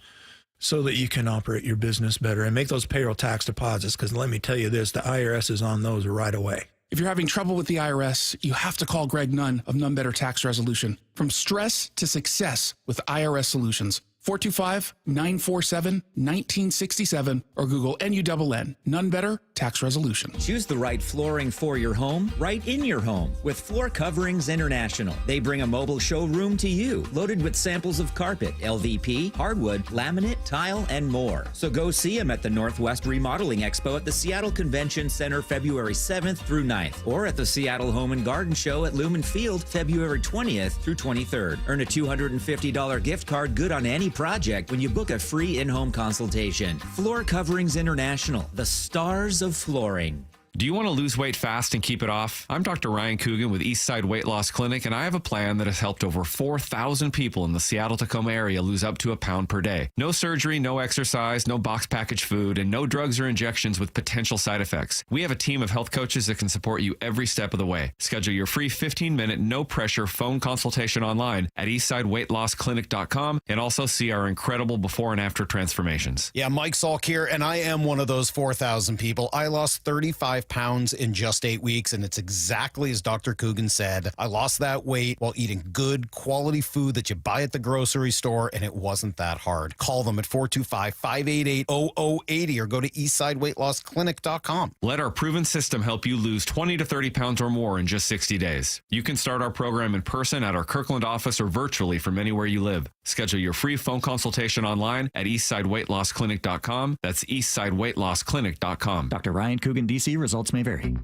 [SPEAKER 20] so that you can operate your business better and make those payroll tax deposits. Because let me tell you this, the IRS is on those right away.
[SPEAKER 25] If you're having trouble with the IRS, you have to call Greg Nunn of None Better Tax Resolution. From stress to success with IRS Solutions. 425-947-1967 or Google NUNN. None Better Tax Resolution.
[SPEAKER 29] Choose the right flooring for your home, right in your home, with Floor Coverings International. They bring a mobile showroom to you, loaded with samples of carpet, LVP, hardwood, laminate, tile, and more. So go see them at the Northwest Remodeling Expo at the Seattle Convention Center February 7th through 9th, or at the Seattle Home and Garden Show at Lumen Field February 20th through 23rd. Earn a $250 gift card good on any project when you book a free in-home consultation. Floor Coverings International, the stars of flooring.
[SPEAKER 22] Do you want to lose weight fast and keep it off? I'm Dr. Ryan Coogan with Eastside Weight Loss Clinic, and I have a plan that has helped over 4,000 people in the Seattle-Tacoma area lose up to a pound per day. No surgery, no exercise, no box packaged food, and no drugs or injections with potential side effects. We have a team of health coaches that can support you every step of the way. Schedule your free 15-minute, no-pressure phone consultation online at eastsideweightlossklinic.com and also see our incredible before and after transformations.
[SPEAKER 23] Yeah, Mike Salk here, and I am one of those 4,000 people. I lost 35 pounds in just 8 weeks, and it's exactly as Dr. Coogan said. I lost that weight while eating good quality food that you buy at the grocery store, and it wasn't that hard. Call them at 425-588-0080 or go to eastsideweightlossklinic.com.
[SPEAKER 22] Let our proven system help you lose 20 to 30 pounds or more in just 60 days. You can start our program in person at our Kirkland office or virtually from anywhere you live. Schedule your free phone consultation online at eastsideweightlossklinic.com. That's eastsideweightlossklinic.com.
[SPEAKER 24] Dr. Ryan Coogan, D.C. Results may vary.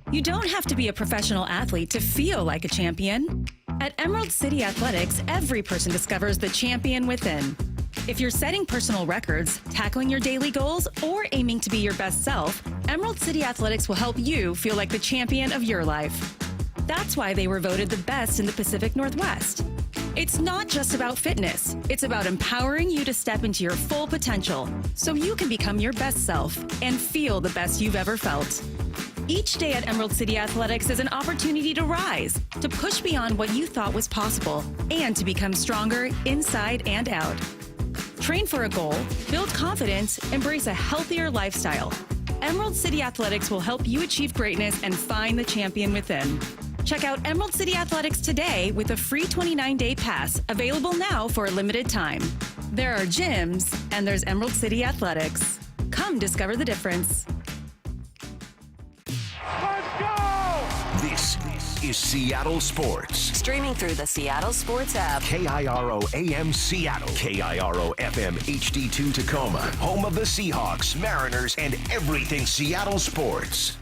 [SPEAKER 26] You don't have to be a professional athlete to feel like a champion. At Emerald City Athletics, every person discovers the champion within. If you're setting personal records, tackling your daily goals, or aiming to be your best self, Emerald City Athletics will help you feel like the champion of your life. That's why they were voted the best in the Pacific Northwest. It's not just about fitness. It's about empowering you to step into your full potential so you can become your best self and feel the best you've ever felt. Each day at Emerald City Athletics is an opportunity to rise, to push beyond what you thought was possible, and to become stronger inside and out. Train for a goal, build confidence, embrace a healthier lifestyle. Emerald City Athletics will help you achieve greatness and find the champion within. Check out Emerald City Athletics today with a free 29-day pass, available now for a limited time. There are gyms, and there's Emerald City Athletics. Come discover the difference.
[SPEAKER 1] This is Seattle Sports.
[SPEAKER 3] Streaming through the Seattle Sports app.
[SPEAKER 1] KIRO AM Seattle. KIRO FM HD2 Tacoma. Home of the Seahawks, Mariners, and everything Seattle sports.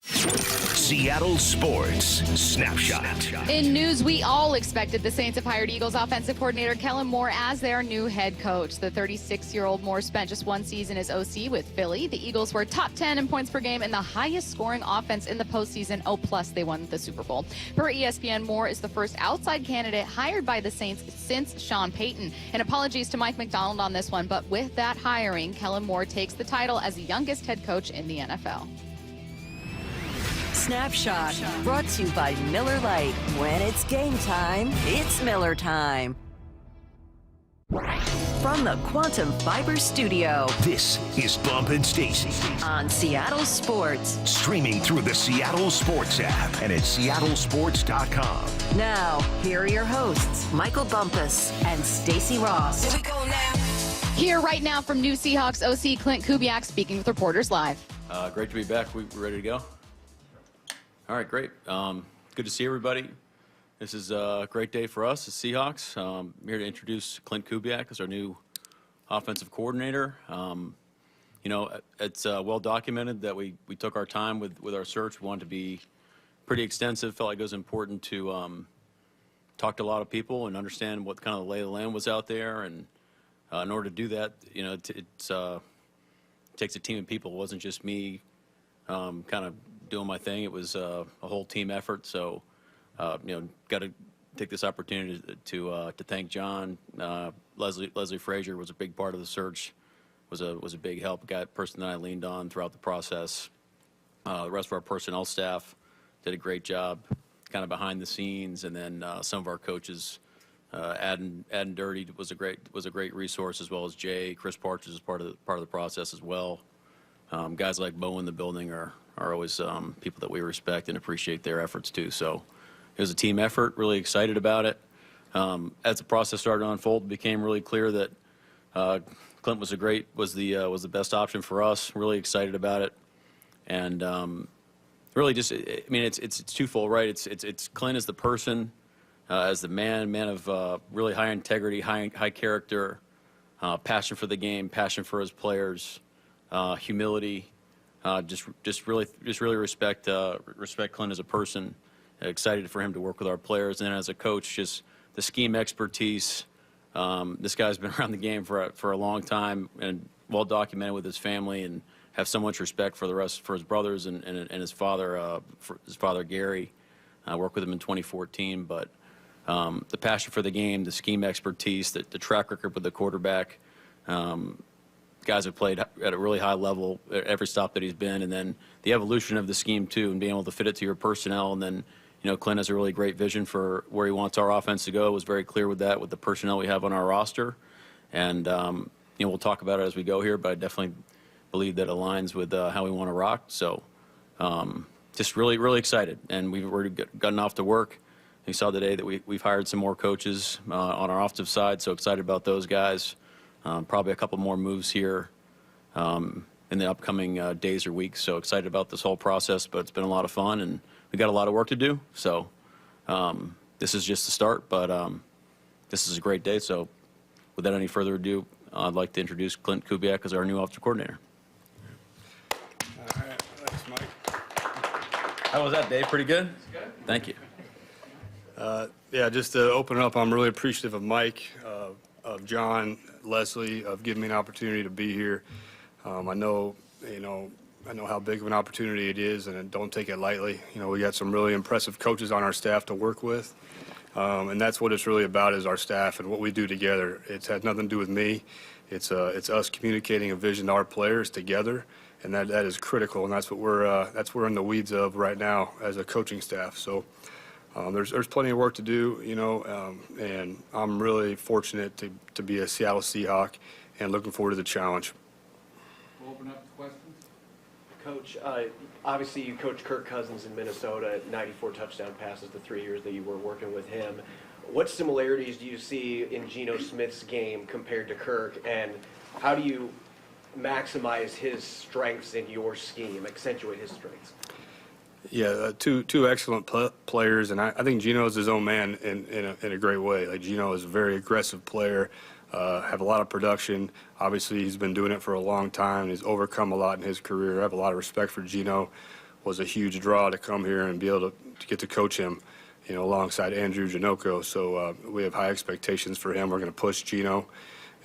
[SPEAKER 1] Seattle Sports Snapshot.
[SPEAKER 8] In news we all expected, the Saints have hired Eagles offensive coordinator Kellen Moore as their new head coach. The 36-year-old Moore spent just one season as OC with Philly. The Eagles were top 10 in points per game and the highest scoring offense in the postseason. Plus they won the Super Bowl. Per ESPN, Moore is the first outside candidate hired by the Saints since Sean Payton. And apologies to Mike McDonald on this one, but with that hiring, Kellen Moore takes the title as the youngest head coach in the NFL.
[SPEAKER 3] Snapshot, brought to you by Miller Lite. When it's game time, it's Miller time. From the Quantum Fiber Studio,
[SPEAKER 1] this is Bump and Stacy
[SPEAKER 3] on Seattle Sports.
[SPEAKER 1] Streaming through the Seattle Sports app and at seattlesports.com.
[SPEAKER 3] Now, here are your hosts, Michael Bumpus and Stacy Ross.
[SPEAKER 8] Here we go now. Here right now from new Seahawks OC Clint Kubiak speaking with reporters live.
[SPEAKER 2] Great to be back. We're ready to go. All right, great. Good to see everybody. This is a great day for us as Seahawks. I'm here to introduce Clint Kubiak as our new offensive coordinator. You know, it's well documented that we took our time with our search. We wanted to be pretty extensive. Felt like it was important to talk to a lot of people and understand what kind of the lay of the land was out there. And in order to do that, you know, it takes a team of people. It wasn't just me kind of doing my thing. It was a whole team effort. So, you know, got to take this opportunity to thank John. Leslie Frazier was a big part of the search. Was a big help. Person that I leaned on throughout the process. The rest of our personnel staff did a great job, kind of behind the scenes, and then some of our coaches. Adam Dirty was a great resource, as well as Jay. Chris Partridge is part of the process as well. Guys like Bo in the building are always people that we respect and appreciate their efforts too. So it was a team effort. Really excited about it. As the process started to unfold, it became really clear that Clint was the best option for us. Really excited about it, and really just I mean it's twofold, right? It's Clint as the person, as the man of really high integrity, high character, passion for the game, passion for his players, humility. Just really respect Clint as a person. Excited for him to work with our players, and then as a coach, just the scheme expertise. This guy's been around the game for a long time and well documented with his family, and have so much respect for his brothers and his father Gary. I worked with him in 2014, but the passion for the game, the scheme expertise, the track record with the quarterback. Guys have played at a really high level at every stop that he's been, and then the evolution of the scheme too, and being able to fit it to your personnel. And then, you know, Clint has a really great vision for where he wants our offense to go. Was very clear with that, with the personnel we have on our roster. And you know, we'll talk about it as we go here, but I definitely believe that aligns with how we want to rock. So just really excited, and we've already gotten off to work. You saw today that we've hired some more coaches on our offensive side, so excited about those guys. Probably a couple more moves here in the upcoming days or weeks. So excited about this whole process, but it's been a lot of fun, and we got a lot of work to do. So this is just the start, but this is a great day. So without any further ado, I'd like to introduce Clint Kubiak as our new offensive coordinator.
[SPEAKER 4] All right, thanks, Mike.
[SPEAKER 2] How was that, Dave? Pretty good? Thank you.
[SPEAKER 4] Yeah, just to open up, I'm really appreciative of Mike, of John, Leslie, of giving me an opportunity to be here. I know how big of an opportunity it is, and I don't take it lightly. We got some really impressive coaches on our staff to work with, and that's what it's really about, is our staff and what we do together. It has nothing to do with me. It's us communicating a vision to our players together, and that is critical, and that's what we're in the weeds of right now as a coaching staff. So there's plenty of work to do, and I'm really fortunate to be a Seattle Seahawk and looking forward to the challenge.
[SPEAKER 5] We'll open up to questions.
[SPEAKER 7] Coach, obviously you coached Kirk Cousins in Minnesota, 94 touchdown passes the 3 years that you were working with him. What similarities do you see in Gino Smith's game compared to Kirk, and how do you maximize his strengths in your scheme, accentuate his strengths?
[SPEAKER 4] Yeah, two excellent players, and I think Gino is his own man in a great way. Like, Gino is a very aggressive player, have a lot of production. Obviously, he's been doing it for a long time. He's overcome a lot in his career. I have a lot of respect for Gino. Was a huge draw to come here and be able to get to coach him, alongside Andrew Janocko. So we have high expectations for him. We're going to push Gino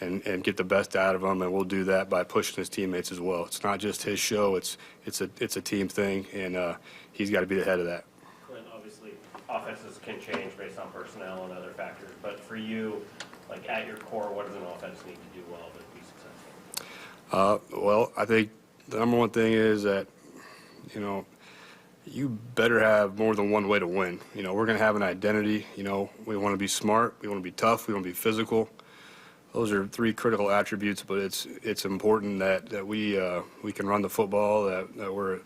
[SPEAKER 4] and get the best out of him, and we'll do that by pushing his teammates as well. It's not just his show. It's a team thing, and he's got to be the head of that.
[SPEAKER 9] Clint, obviously, offenses can change based on personnel and other factors, but for you, like at your core, what does an offense need to do well to be successful?
[SPEAKER 4] Well, I think the number one thing is that, you better have more than one way to win. We're going to have an identity. We want to be smart. We want to be tough. We want to be physical. Those are three critical attributes, but it's important that we can run the football, that we're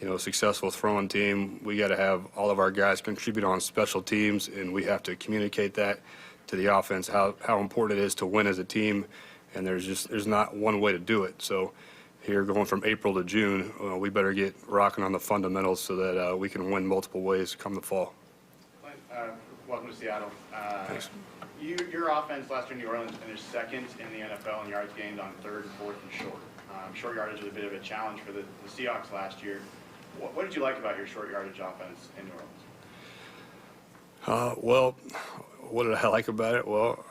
[SPEAKER 4] a successful throwing team. We got to have all of our guys contribute on special teams, and we have to communicate that to the offense, how important it is to win as a team, and there's not one way to do it. So here, going from April to June, we better get rocking on the fundamentals so that we can win multiple ways come the fall.
[SPEAKER 10] Clint, welcome to Seattle.
[SPEAKER 4] Thanks.
[SPEAKER 10] Your offense last year in New Orleans finished second in the NFL in yards gained on third, fourth, and short. Short yardage was a bit of a challenge for the Seahawks last year. What did you like about your short yardage offense in New Orleans?
[SPEAKER 4] Well, what did I like about it? Well,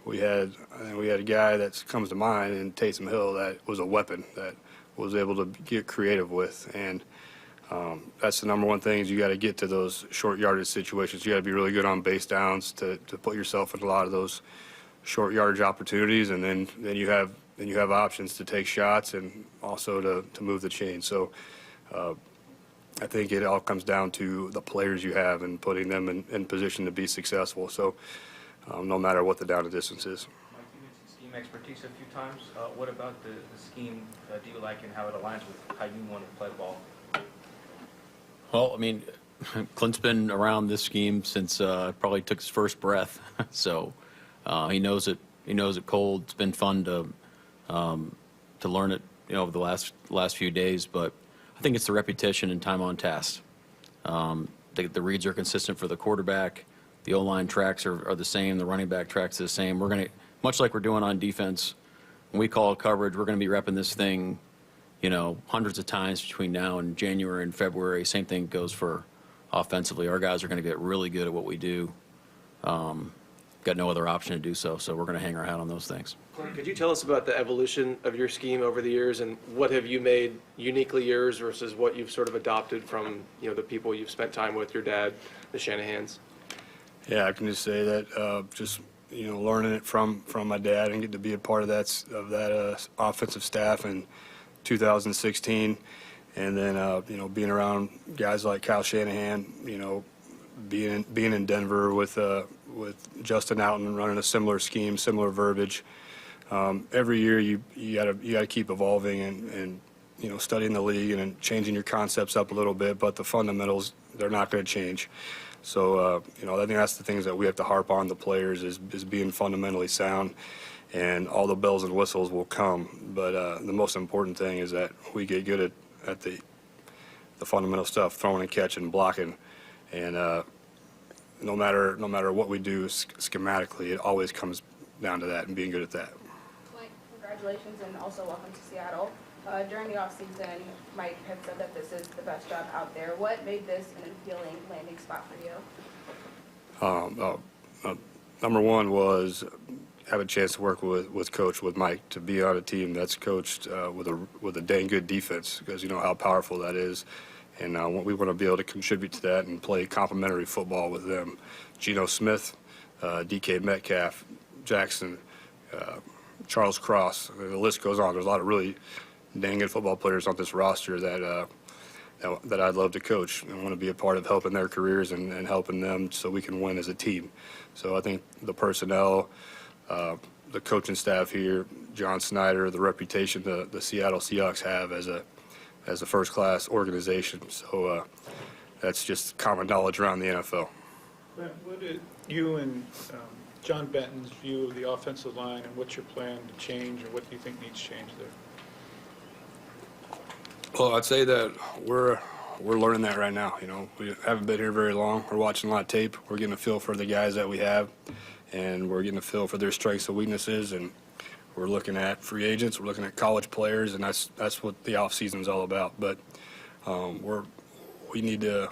[SPEAKER 4] we had a guy that comes to mind in Taysom Hill that was a weapon that was able to get creative with, and that's the number one thing, is you got to get to those short yardage situations. You got to be really good on base downs to put yourself in a lot of those short yardage opportunities, and then you have options to take shots and also to move the chain. So I think it all comes down to the players you have and putting them in position to be successful. So no matter what the down and distance is.
[SPEAKER 5] Mike, you mentioned scheme expertise a few times. What about the scheme do you like, and how it aligns with how you want to play ball?
[SPEAKER 2] Well, I mean, Clint's been around this scheme since probably took his first breath, so he knows it. He knows it cold. It's been fun to learn it, over the last few days. But I think it's the repetition and time on task. The reads are consistent for the quarterback. The O-line tracks are the same. The running back tracks are the same. We're going to, much like we're doing on defense, when we call coverage, we're going to be repping this thing, hundreds of times between now and January and February. Same thing goes for offensively. Our guys are going to get really good at what we do. Got no other option to do so, so we're going to hang our hat on those things.
[SPEAKER 7] Could you tell us about the evolution of your scheme over the years, and what have you made uniquely yours versus what you've sort of adopted from the people you've spent time with, your dad, the Shanahans?
[SPEAKER 4] Yeah, I can just say that just learning it from my dad and get to be a part of that offensive staff in 2016, and then being around guys like Kyle Shanahan, being in Denver with Justin Alton running a similar scheme, similar verbiage. Every year you gotta keep evolving and studying the league and changing your concepts up a little bit, but the fundamentals, they're not going to change. So I think that's the things that we have to harp on the players is being fundamentally sound, and all the bells and whistles will come. But the most important thing is that we get good at the fundamental stuff, throwing and catching and blocking, and no matter what we do schematically, it always comes down to that and being good at that.
[SPEAKER 15] Mike, congratulations and also welcome to Seattle. During the offseason, Mike had said that this is the best job out there. What made this an appealing landing spot for you?
[SPEAKER 4] Number one was have a chance to work with Mike, to be on a team that's coached with a dang good defense, because you know how powerful that is. And we want to be able to contribute to that and play complementary football with them. Gino Smith, DK Metcalf, Jackson, Charles Cross, the list goes on. There's a lot of really dang good football players on this roster that I'd love to coach and want to be a part of helping their careers and helping them so we can win as a team. So I think the personnel, the coaching staff here, John Snyder, the reputation the Seattle Seahawks have as a first-class organization. So that's just common knowledge around the NFL.
[SPEAKER 6] What did you and John Benton's view of the offensive line, and what's your plan to change, or what do you think needs changed there?
[SPEAKER 4] Well, I'd say that we're learning that right now. You know, we haven't been here very long. We're watching a lot of tape. We're getting a feel for the guys that we have, and we're getting a feel for their strengths and weaknesses. And we're looking at free agents. We're looking at college players, and that's what the off season is all about. But we need to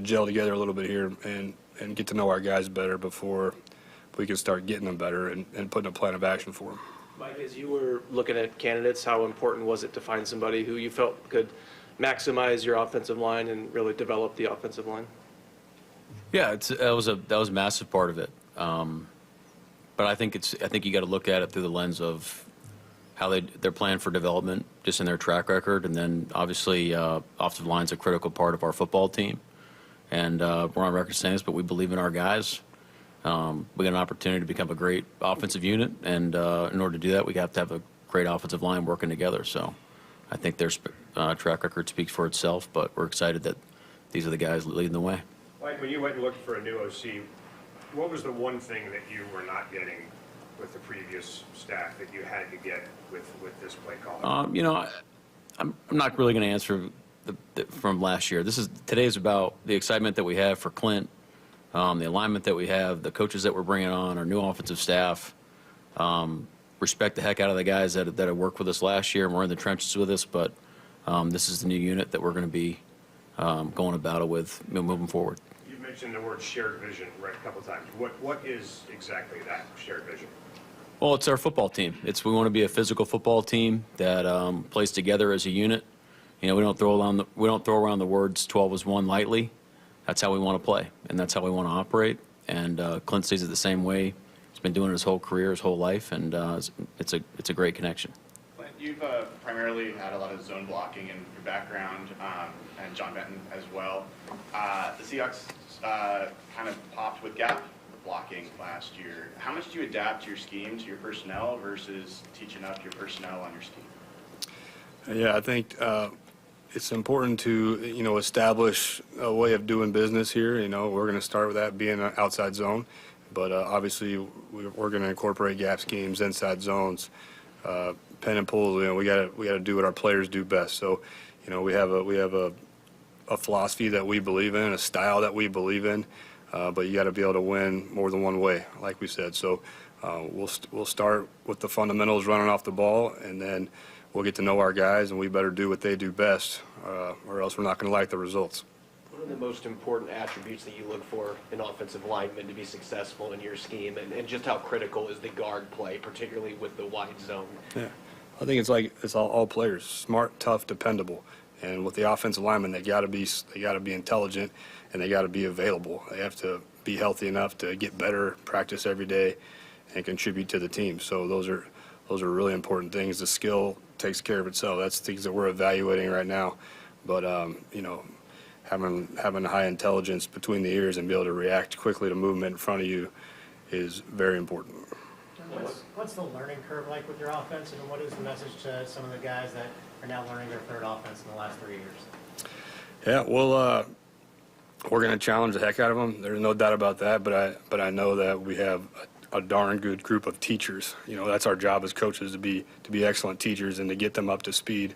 [SPEAKER 4] gel together a little bit here and get to know our guys better before we can start getting them better and putting a plan of action for them.
[SPEAKER 7] Mike, as you were looking at candidates, how important was it to find somebody who you felt could maximize your offensive line and really develop the offensive line?
[SPEAKER 2] Yeah, that was a massive part of it. But I think you got to look at it through the lens of how their plan for development, just in their track record, and then obviously offensive line's a critical part of our football team. And we're on record saying this, but we believe in our guys. We got an opportunity to become a great offensive unit, and in order to do that, we have to have a great offensive line working together. So I think their track record speaks for itself, but we're excited that these are the guys leading the way.
[SPEAKER 12] Mike, when you went and looked for a new OC, what was the one thing that you were not getting with the previous staff that you had to get with this play call?
[SPEAKER 2] You know, I'm not really going to answer from last year. Today is about the excitement that we have for Clint, the alignment that we have, the coaches that we're bringing on, our new offensive staff. Respect the heck out of the guys that have worked with us last year and were in the trenches with us, but this is the new unit that we're going to be going about it with moving forward.
[SPEAKER 12] You mentioned the word shared vision right a couple of times. What is exactly that shared vision?
[SPEAKER 2] Well, it's our football team. We want to be a physical football team that plays together as a unit. You know, we don't throw around the words 12 is one lightly. That's how we want to play, and that's how we want to operate. And Clint sees it the same way. He's been doing it his whole career, his whole life, and it's a great connection.
[SPEAKER 10] Clint, you've primarily had a lot of zone blocking in your background, and John Benton as well. The Seahawks kind of popped with gap blocking last year. How much do you adapt your scheme to your personnel versus teaching up your personnel on your scheme?
[SPEAKER 4] Yeah, I think it's important to, establish a way of doing business here. You know, we're going to start with that being an outside zone, but obviously we're going to incorporate gap schemes, inside zones, pen and pull. You know, we got to do what our players do best. So, you know, we have a philosophy that we believe in, a style that we believe in, but you got to be able to win more than one way, like we said. So we'll start with the fundamentals, running off the ball, and then we'll get to know our guys, and we better do what they do best, or else we're not going to like the results.
[SPEAKER 7] What are the most important attributes that you look for in offensive linemen to be successful in your scheme, and just how critical is the guard play, particularly with the wide zone?
[SPEAKER 4] Yeah, I think it's all players: smart, tough, dependable. And with the offensive linemen, they got to be intelligent, and they got to be available. They have to be healthy enough to get better, practice every day, and contribute to the team. So those are really important things. The skill takes care of itself. That's things that we're evaluating right now. But you know, having high intelligence between the ears and be able to react quickly to movement in front of you is very important.
[SPEAKER 13] What's the learning curve like with your offense, and what is the message to some of the guys that are now learning their third offense in the last 3 years?
[SPEAKER 4] Yeah, well, we're going to challenge the heck out of them. There's no doubt about that. But I know that we have a darn good group of teachers. You know, that's our job as coaches, to be excellent teachers and to get them up to speed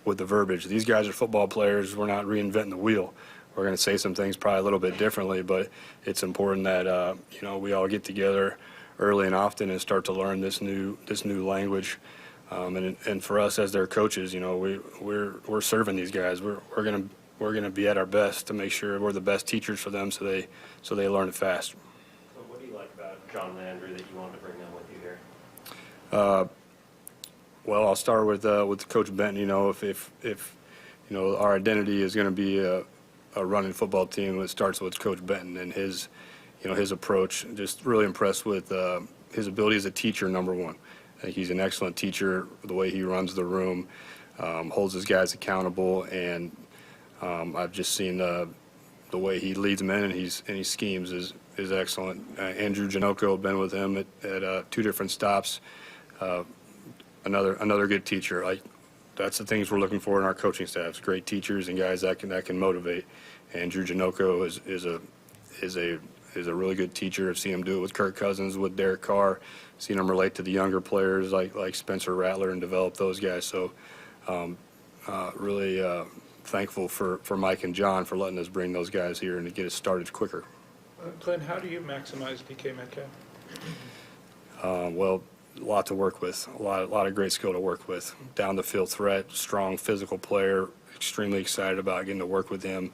[SPEAKER 4] with the verbiage. These guys are football players. We're not reinventing the wheel. We're going to say some things probably a little bit differently, but it's important that you know, we all get together early and often and start to learn this new language. And for us as their coaches, you know, we're serving these guys. We're gonna be at our best to make sure we're the best teachers for them, so they learn it fast.
[SPEAKER 9] So what do you like about John Landry that you want to bring in with you
[SPEAKER 4] Well, I'll start with Coach Benton. You know, if you know our identity is going to be a running football team, it starts with Coach Benton and his approach. Just really impressed with his ability as a teacher. Number one, I think he's an excellent teacher. The way he runs the room, holds his guys accountable, and I've just seen the way he leads men and he schemes is excellent. Andrew Ginoco, been with him at 2 different stops. Another good teacher. That's the things we're looking for in our coaching staffs: great teachers and guys that can motivate. Andrew Ginoco is a really good teacher. I've seen him do it with Kirk Cousins, with Derek Carr. Seen him relate to the younger players like Spencer Rattler and develop those guys. So really thankful for Mike and John for letting us bring those guys here and to get us started quicker.
[SPEAKER 6] Clint, how do you maximize DK Metcalf?
[SPEAKER 4] Well, a lot to work with, a lot of great skill to work with. Down the field threat, strong physical player, extremely excited about getting to work with him.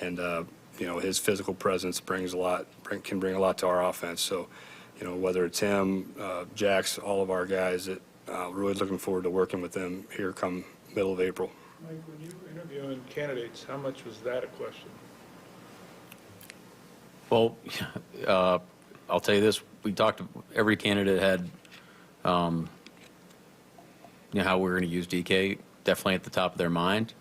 [SPEAKER 4] And, you know, his physical presence brings a lot, can bring a lot to our offense. So, you know, whether it's him, Jax, all of our guys, really looking forward to working with them here come middle of April.
[SPEAKER 6] Mike, when you were interviewing candidates, how much was that a question?
[SPEAKER 2] Well, I'll tell you this: we talked. Every candidate had, you know, how we're going to use DK. Definitely at the top of their mind.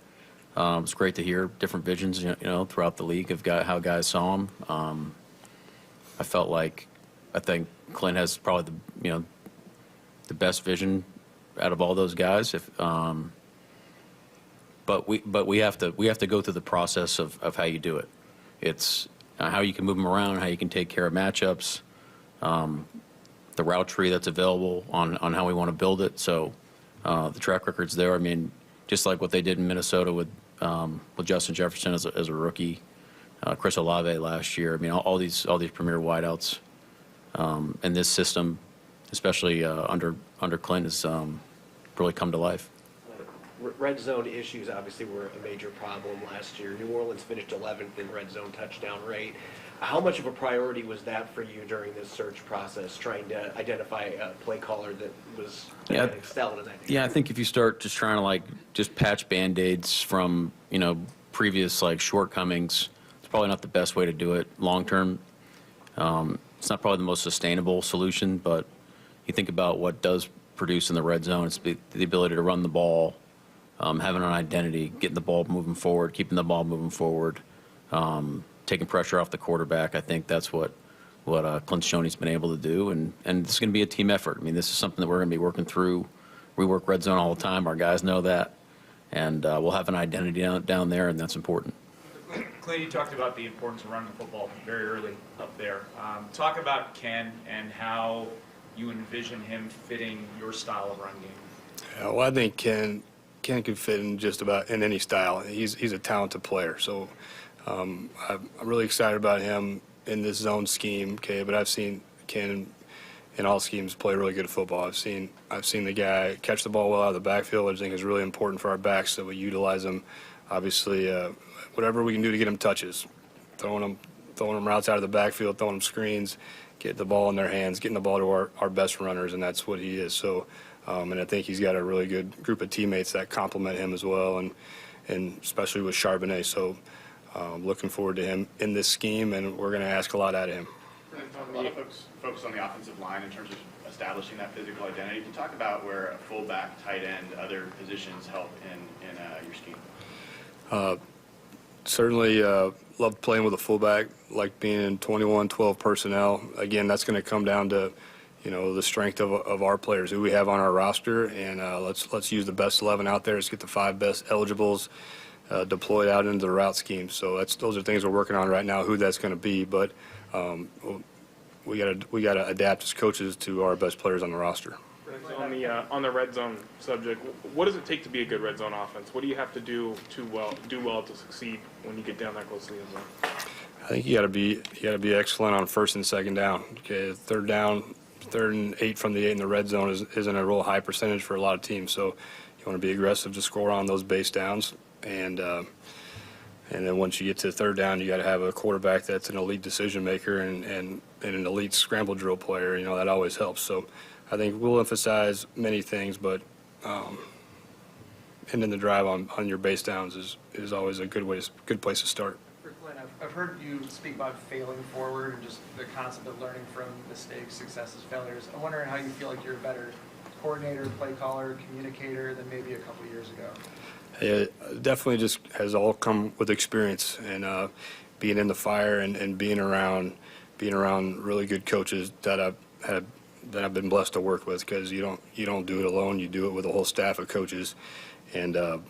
[SPEAKER 2] It's great to hear different visions, you know, throughout the league of how guys saw him. I think Clint has probably the best vision out of all those guys. But we have to go through the process of how you do it. It's how you can move them around, how you can take care of matchups, the route tree that's available on how we want to build it. So the track record's there. I mean, just like what they did in Minnesota with Justin Jefferson as a rookie, Chris Olave last year. I mean, all these premier wideouts in this system, especially under Clint, has really come to life.
[SPEAKER 7] Red zone issues obviously were a major problem last year. New Orleans finished 11th in red zone touchdown rate. How much of a priority was that for you during this search process, trying to identify a play caller that was excelled in that?
[SPEAKER 2] Yeah, I think if you start just trying to just patch Band-Aids from, you know, previous shortcomings, it's probably not the best way to do it long term. It's not probably the most sustainable solution, but you think about what does produce in the red zone. It's the ability to run the ball, having an identity, getting the ball moving forward, keeping the ball moving forward, taking pressure off the quarterback. I think that's what Clint shown he's been able to do, and this is going to be a team effort. I mean, this is something that we're going to be working through. We work red zone all the time. Our guys know that, and we'll have an identity down there, and that's important.
[SPEAKER 11] Clint, you talked about the importance of running the football very early up there. Talk about Ken and how you envision him fitting your style of run game.
[SPEAKER 4] Yeah, well, I think Ken could fit in just about in any style. He's a talented player, so I'm really excited about him in this zone scheme. Okay, but I've seen Ken in all schemes play really good football. I've seen the guy catch the ball well out of the backfield, which I think is really important for our backs, so we utilize him. Obviously, whatever we can do to get him touches, throwing them routes out of the backfield, throwing them screens, get the ball in their hands, getting the ball to our best runners, and that's what he is. So. And I think he's got a really good group of teammates that complement him as well, and especially with Charbonnet. So looking forward to him in this scheme, and we're going to ask a lot out of him.
[SPEAKER 10] A lot of folks focus on the offensive line in terms of establishing that physical identity. Can you talk about where a fullback, tight end, other positions help in your scheme?
[SPEAKER 4] Certainly love playing with a fullback, like being in 21-12 personnel. Again, that's going to come down to the strength of our players, who we have on our roster, and let's use the best 11 out there. Let's get the 5 best eligibles deployed out into the route scheme. So those are things we're working on right now, who that's going to be. But we got to adapt as coaches to our best players on the roster.
[SPEAKER 14] On the red zone subject, what does it take to be a good red zone offense? What do you have to do well to succeed when you get down that close to the end zone?
[SPEAKER 4] I think you got to be excellent on first and second down. Okay, third and 8 from the 8 in the red zone isn't a real high percentage for a lot of teams. So you want to be aggressive to score on those base downs, and then once you get to third down, you got to have a quarterback that's an elite decision maker and an elite scramble drill player. That always helps. So I think we'll emphasize many things, but ending the drive on your base downs is always a good place to start.
[SPEAKER 16] For Clint, I've heard you speak about failing forward and just the concept of learning from mistakes, successes, failures. I'm wondering how you feel like you're a better coordinator, play caller, communicator than maybe a couple years ago.
[SPEAKER 4] It definitely just has all come with experience and being in the fire and being around really good coaches that I've been blessed to work with, because you don't do it alone. You do it with a whole staff of coaches, and I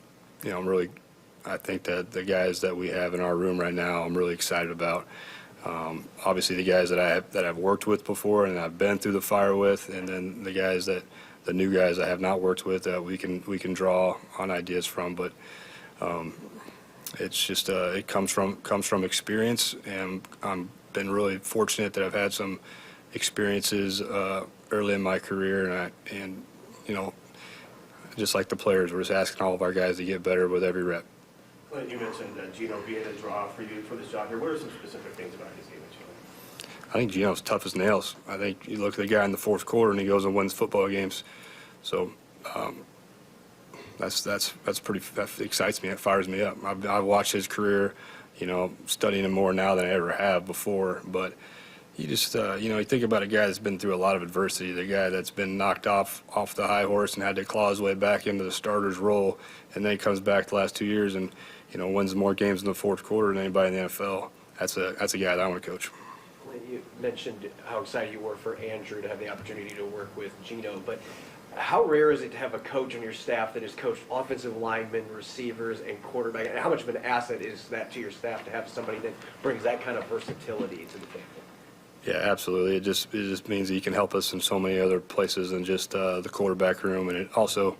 [SPEAKER 4] think that the guys that we have in our room right now, I'm really excited about. Obviously, the guys that I've worked with before and I've been through the fire with, and then the new guys I have not worked with that we can draw on ideas from. But it's just it comes from experience, and I've been really fortunate that I've had some experiences early in my career, and just like the players, we're just asking all of our guys to get better with every rep.
[SPEAKER 7] Clint, you mentioned Gino being a draw for you for this job here. What are some specific things about his game that you like?
[SPEAKER 4] I think Gino's tough as nails. I think you look at the guy in the fourth quarter and he goes and wins football games. So that excites me. It fires me up. I've watched his career, studying him more now than I ever have before. But you just, you think about a guy that's been through a lot of adversity, the guy that's been knocked off the high horse and had to claw his way back into the starter's role, and then he comes back the last 2 years and, wins more games in the fourth quarter than anybody in the NFL. That's a guy that I want to coach.
[SPEAKER 7] You mentioned how excited you were for Andrew to have the opportunity to work with Gino, but how rare is it to have a coach on your staff that has coached offensive linemen, receivers, and quarterback? And how much of an asset is that to your staff to have somebody that brings that kind of versatility to the table?
[SPEAKER 4] Yeah, absolutely. It just means that he can help us in so many other places than just the quarterback room, and it also,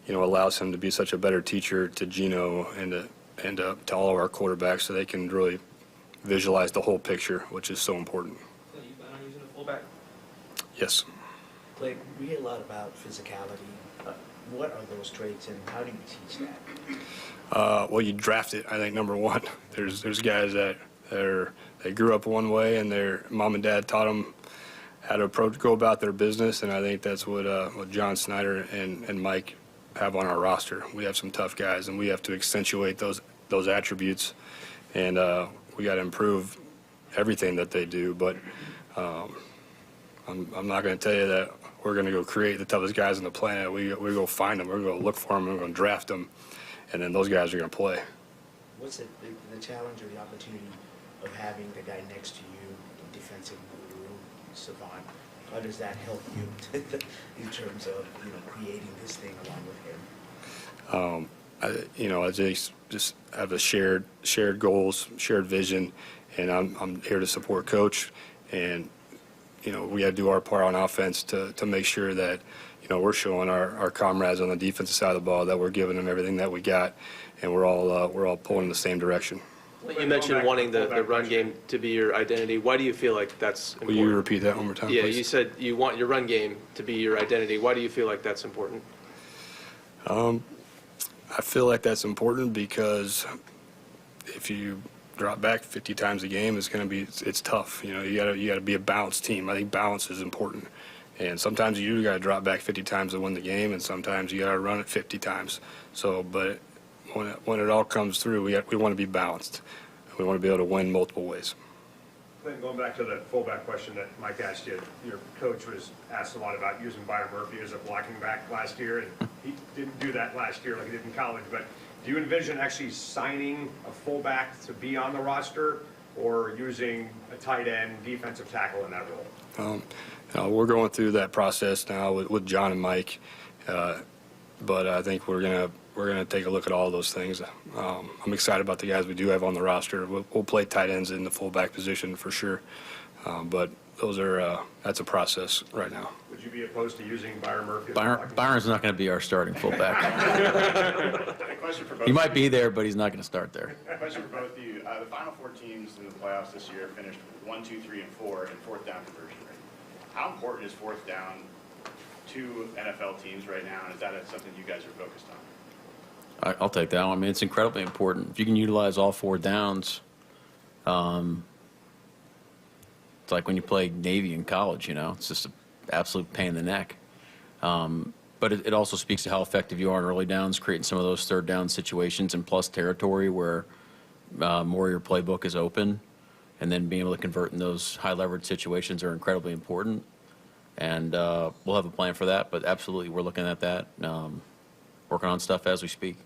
[SPEAKER 4] allows him to be such a better teacher to Gino and to all of our quarterbacks, so they can really visualize the whole picture, which is so important.
[SPEAKER 5] So you plan on using a fullback?
[SPEAKER 4] Yes.
[SPEAKER 17] Clint, we hear a lot about physicality. What are those traits, and how do you teach that?
[SPEAKER 4] Well, you draft it. I think number one. There's guys that they grew up one way, and their mom and dad taught them how to go about their business, and I think that's what John Snyder and Mike have on our roster. We have some tough guys, and we have to accentuate those attributes, and we got to improve everything that they do. But I'm not going to tell you that we're going to go create the toughest guys on the planet. We go find them. We're going to go look for them. We're going to draft them, and then those guys are going to play.
[SPEAKER 17] What's the challenge or the opportunity of having the guy next to you, the defensive guru, savant? How does that help you in terms of creating this thing along with him?
[SPEAKER 4] I just have a shared goals, shared vision, and I'm here to support Coach, and we got to do our part on offense to make sure that we're showing our comrades on the defensive side of the ball that we're giving them everything that we got, and we're all pulling in the same direction.
[SPEAKER 7] You mentioned wanting the run game to be your identity. Why do you feel like that's important?
[SPEAKER 4] Will you repeat that one more time,
[SPEAKER 7] Yeah,
[SPEAKER 4] please?
[SPEAKER 7] you said you want your run game to be your identity. Why do you feel like that's important?
[SPEAKER 4] I feel like that's important because if you drop back 50 times a game, it's tough. You gotta be a balanced team. I think balance is important. And sometimes you got to drop back 50 times to win the game, and sometimes you got to run it 50 times. But when it all comes through, we want to be balanced. We want to be able to win multiple ways.
[SPEAKER 12] Clint, going back to the fullback question that Mike asked you, your coach was asked a lot about using Byron Murphy as a blocking back last year, and he didn't do that last year like he did in college. But do you envision actually signing a fullback to be on the roster, or using a tight end, defensive tackle in that role?
[SPEAKER 4] We're going through that process now with John and Mike, but I think we're gonna take a look at all of those things. I'm excited about the guys we do have on the roster. We'll play tight ends in the fullback position for sure, but that's a process right now.
[SPEAKER 12] Would you be opposed to using Byron Murphy?
[SPEAKER 2] Byron's not going to be our starting fullback.
[SPEAKER 10] A question for both.
[SPEAKER 2] He might be there, but he's not going to start there.
[SPEAKER 10] A question for both of you. The final four teams in the playoffs this year finished 1, 2, 3, and 4 in fourth down conversion rate. How important is fourth down to NFL teams right now, and is that something you guys are focused on?
[SPEAKER 2] I'll take that one. I mean, it's incredibly important. If you can utilize all four downs, it's like when you play Navy in college, it's just an absolute pain in the neck. But it also speaks to how effective you are on early downs, creating some of those third down situations and plus territory where more of your playbook is open, and then being able to convert in those high leverage situations are incredibly important. And we'll have a plan for that, but absolutely we're looking at that, working on stuff as we speak.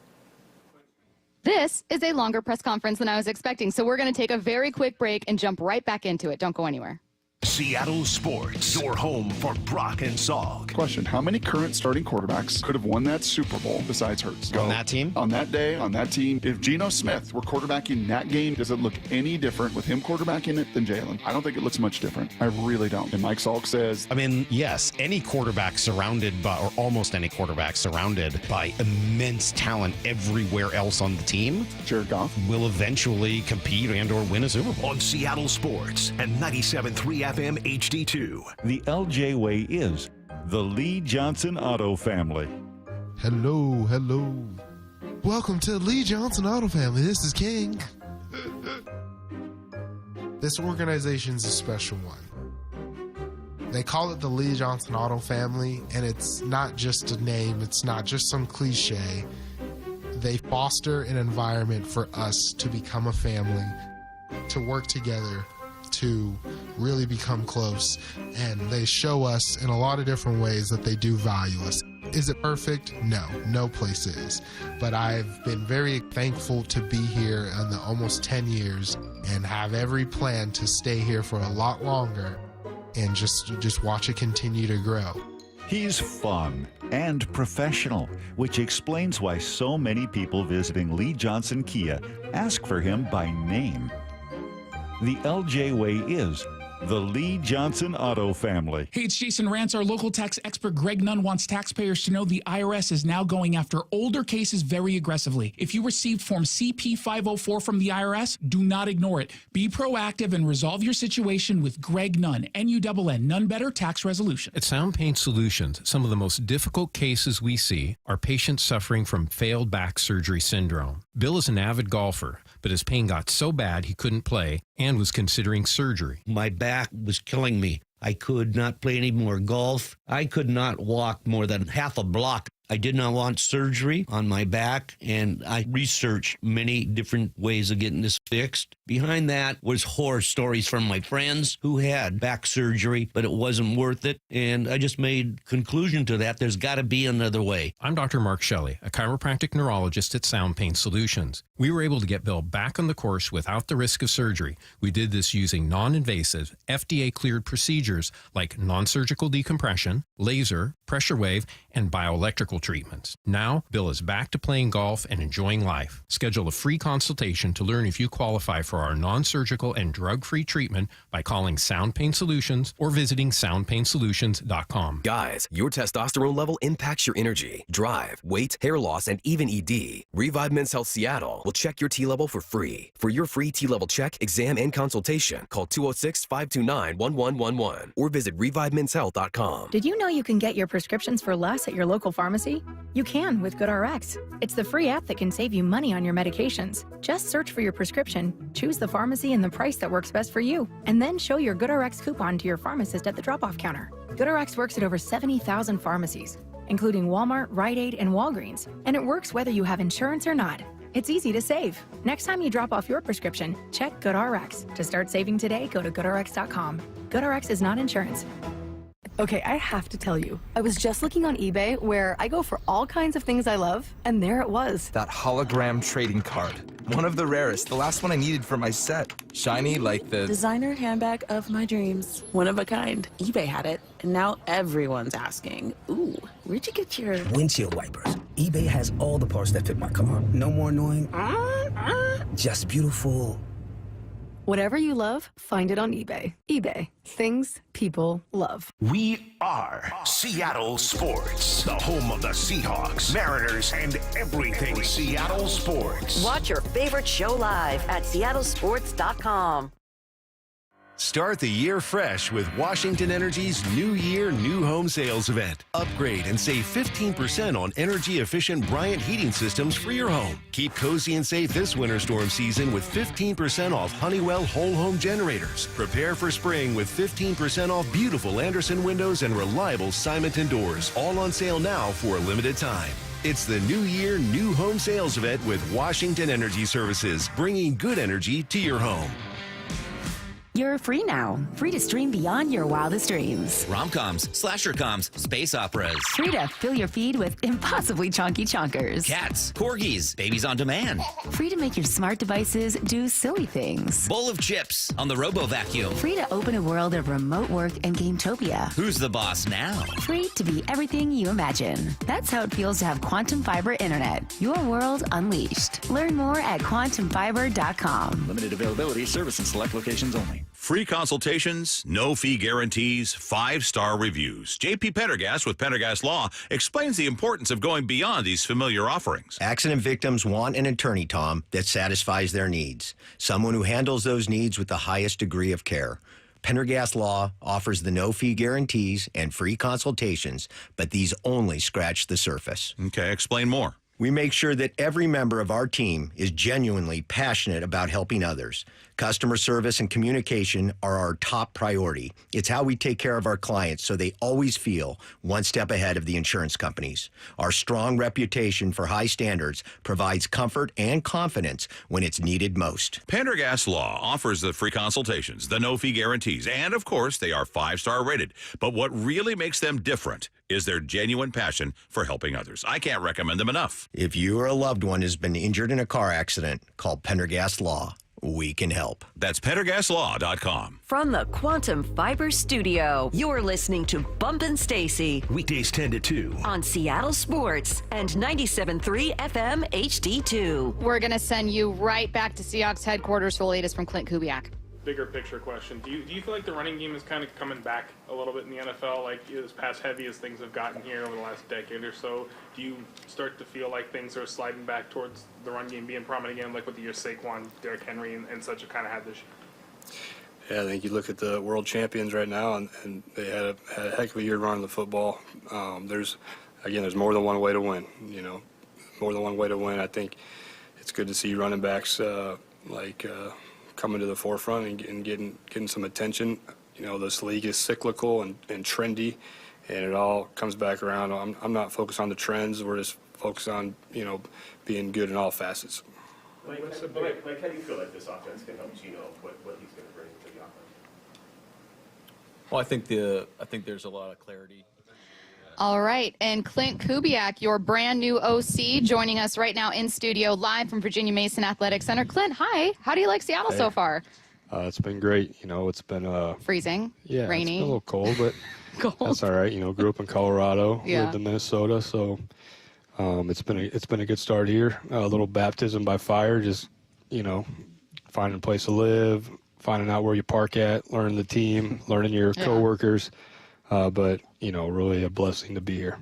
[SPEAKER 8] This is a longer press conference than I was expecting, so we're going to take a very quick break and jump right back into it. Don't go anywhere.
[SPEAKER 1] Seattle Sports, your home for Brock and Salk.
[SPEAKER 18] Question, how many current starting quarterbacks could have won that Super Bowl besides Hurts?
[SPEAKER 19] On that team?
[SPEAKER 18] On that day, on that team. If Gino Smith were quarterbacking that game, does it look any different with him quarterbacking it than Jalen? I don't think it looks much different. I really don't. And Mike Salk says...
[SPEAKER 19] I mean, yes, any quarterback surrounded by, or almost any quarterback surrounded by immense talent everywhere else on the team,
[SPEAKER 18] Jared Goff,
[SPEAKER 19] will eventually compete and or win a Super Bowl.
[SPEAKER 1] On Seattle Sports and 97.3 FM HD2.
[SPEAKER 20] The LJ way is the Lee Johnson Auto family.
[SPEAKER 21] Hello. Welcome to Lee Johnson Auto Family. This is King. This organization's a special one. They call it the Lee Johnson Auto Family, and it's not just a name. It's not just some cliche. They foster an environment for us to become a family, to work together, to really become close, and they show us in a lot of different ways that they do value us. Is it perfect? No place is. But I've been very thankful to be here in the almost 10 years and have every plan to stay here for a lot longer and just watch it continue to grow.
[SPEAKER 20] He's fun and professional, which explains why so many people visiting Lee Johnson Kia ask for him by name. The LJ way is the Lee Johnson Auto family.
[SPEAKER 23] Hey, it's Jason Rance. Our local tax expert Greg Nunn wants taxpayers to know the IRS is now going after older cases very aggressively. If you received Form CP-504 from the IRS, do not ignore it. Be proactive and resolve your situation with Greg Nunn, N-U-N-N, None Better Tax Resolution.
[SPEAKER 25] At Sound Pain Solutions, some of the most difficult cases we see are patients suffering from failed back surgery syndrome. Bill is an avid golfer, but his pain got so bad he couldn't play and was considering surgery.
[SPEAKER 27] My back was killing me. I could not play any more golf. I could not walk more than half a block. I did not want surgery on my back, and I researched many different ways of getting this fixed. Behind that was horror stories from my friends who had back surgery, but it wasn't worth it, and I just made conclusion to that. There's got to be another way.
[SPEAKER 25] I'm Dr. Mark Shelley, a chiropractic neurologist at Sound Pain Solutions. We were able to get Bill back on the course without the risk of surgery. We did this using non-invasive, FDA-cleared procedures like non-surgical decompression, laser, pressure wave, and bioelectrical treatments. Now, Bill is back to playing golf and enjoying life. Schedule a free consultation to learn if you qualify for our non-surgical and drug-free treatment by calling Sound Pain Solutions or visiting soundpainsolutions.com.
[SPEAKER 28] Guys, your testosterone level impacts your energy, drive, weight, hair loss, and even ED. Revive Men's Health Seattle will check your T level for free. For your free T level check, exam, and consultation, call 206-529-1111 or visit revivemenshealth.com.
[SPEAKER 29] Did you know you can get your prescriptions for less at your local pharmacy? You can with GoodRx. It's the free app that can save you money on your medications. Just search for your prescription, choose the pharmacy and the price that works best for you, and then show your GoodRx coupon to your pharmacist at the drop-off counter. GoodRx works at over 70,000 pharmacies, including Walmart, Rite Aid, and Walgreens, and it works whether you have insurance or not. It's easy to save. Next time you drop off your prescription, check GoodRx. To start saving today, go to GoodRx.com. GoodRx is not insurance.
[SPEAKER 30] Okay, I have to tell you, I was just looking on eBay where I go for all kinds of things I love, and there it was.
[SPEAKER 31] That hologram trading card. One of the rarest, the last one I needed for my set. Shiny like the...
[SPEAKER 32] Designer handbag of my dreams. One of a kind. eBay had it, and now everyone's asking, ooh, where'd you get your...
[SPEAKER 33] Windshield wipers. eBay has all the parts that fit my car. No more annoying... Just beautiful...
[SPEAKER 30] Whatever you love, find it on eBay. eBay. Things people love.
[SPEAKER 1] We are Seattle Sports, the home of the Seahawks, Mariners, and everything Seattle sports.
[SPEAKER 3] Watch your favorite show live at seattlesports.com.
[SPEAKER 1] Start the year fresh with Washington Energy's New Year, New Home Sales Event. Upgrade and save 15% on energy-efficient Bryant heating systems for your home. Keep cozy and safe this winter storm season with 15% off Honeywell whole home generators. Prepare for spring with 15% off beautiful Anderson windows and reliable Simonton doors. All on sale now for a limited time. It's the New Year, New Home Sales Event with Washington Energy Services, bringing good energy to your home.
[SPEAKER 3] You're free now. Free to stream beyond your wildest dreams.
[SPEAKER 5] Rom-coms, slasher-coms, space operas.
[SPEAKER 3] Free to fill your feed with impossibly chunky chunkers.
[SPEAKER 5] Cats, corgis, babies on demand.
[SPEAKER 3] Free to make your smart devices do silly things.
[SPEAKER 5] Bowl of chips on the Robo-Vacuum.
[SPEAKER 3] Free to open a world of remote work and Gametopia.
[SPEAKER 5] Who's the boss now?
[SPEAKER 3] Free to be everything you imagine. That's how it feels to have Quantum Fiber Internet. Your world unleashed. Learn more at quantumfiber.com.
[SPEAKER 6] Limited availability, service in select locations only.
[SPEAKER 7] Free consultations, no fee guarantees, 5-star reviews. JP Pendergast with Pendergast Law explains the importance of going beyond these familiar offerings.
[SPEAKER 9] Accident victims want an attorney, Tom, that satisfies their needs. Someone who handles those needs with the highest degree of care. Pendergast Law offers the no-fee guarantees and free consultations, but these only scratch the surface.
[SPEAKER 7] Okay, explain more.
[SPEAKER 9] We make sure that every member of our team is genuinely passionate about helping others. Customer service and communication are our top priority. It's how we take care of our clients so they always feel one step ahead of the insurance companies. Our strong reputation for high standards provides comfort and confidence when it's needed most.
[SPEAKER 7] Pendergast Law offers the free consultations, the no-fee guarantees, and of course, they are 5-star rated. But what really makes them different is their genuine passion for helping others. I can't recommend them enough.
[SPEAKER 9] If you or a loved one has been injured in a car accident, call Pendergast Law. We can help.
[SPEAKER 7] That's PendergastLaw.com.
[SPEAKER 3] From the Quantum Fiber Studio, you're listening to Bumpin' Stacy.
[SPEAKER 6] Weekdays 10 to 2.
[SPEAKER 3] On Seattle Sports and 97.3 FM HD2.
[SPEAKER 8] We're going to send you right back to Seahawks headquarters for the latest from Clint Kubiak.
[SPEAKER 11] Bigger picture question. Do you feel like the running game is kind of coming back a little bit in the NFL? Like as pass heavy as things have gotten here over the last decade or so, do you start to feel like things are sliding back towards the run game being prominent again, like with the year Saquon, Derrick Henry, and such have kind of had this year?
[SPEAKER 4] Yeah, I think you look at the world champions right now, and they had a heck of a year running the football. There's more than one way to win. You know, more than one way to win. I think it's good to see running backs coming to the forefront and getting some attention. You know, this league is cyclical and trendy, and it all comes back around. I'm not focused on the trends. We're just focused on, being good in all facets.
[SPEAKER 13] Mike, how do you feel like this offense can help Gino, what he's going to bring to the offense?
[SPEAKER 2] Well, I think there's a lot of clarity.
[SPEAKER 8] All right, and Clint Kubiak, your brand new OC, joining us right now in studio, live from Virginia Mason Athletic Center. Clint, hi. How do you like Seattle so far?
[SPEAKER 4] It's been great. It's been
[SPEAKER 8] freezing,
[SPEAKER 4] yeah,
[SPEAKER 8] rainy,
[SPEAKER 4] it's been a little cold, but
[SPEAKER 8] cold.
[SPEAKER 4] That's all right. Grew up in Colorado,
[SPEAKER 8] Yeah.
[SPEAKER 4] lived in Minnesota, so it's been a good start here. A little baptism by fire, just finding a place to live, finding out where you park at, learning the team, learning your coworkers. But really a blessing to be here.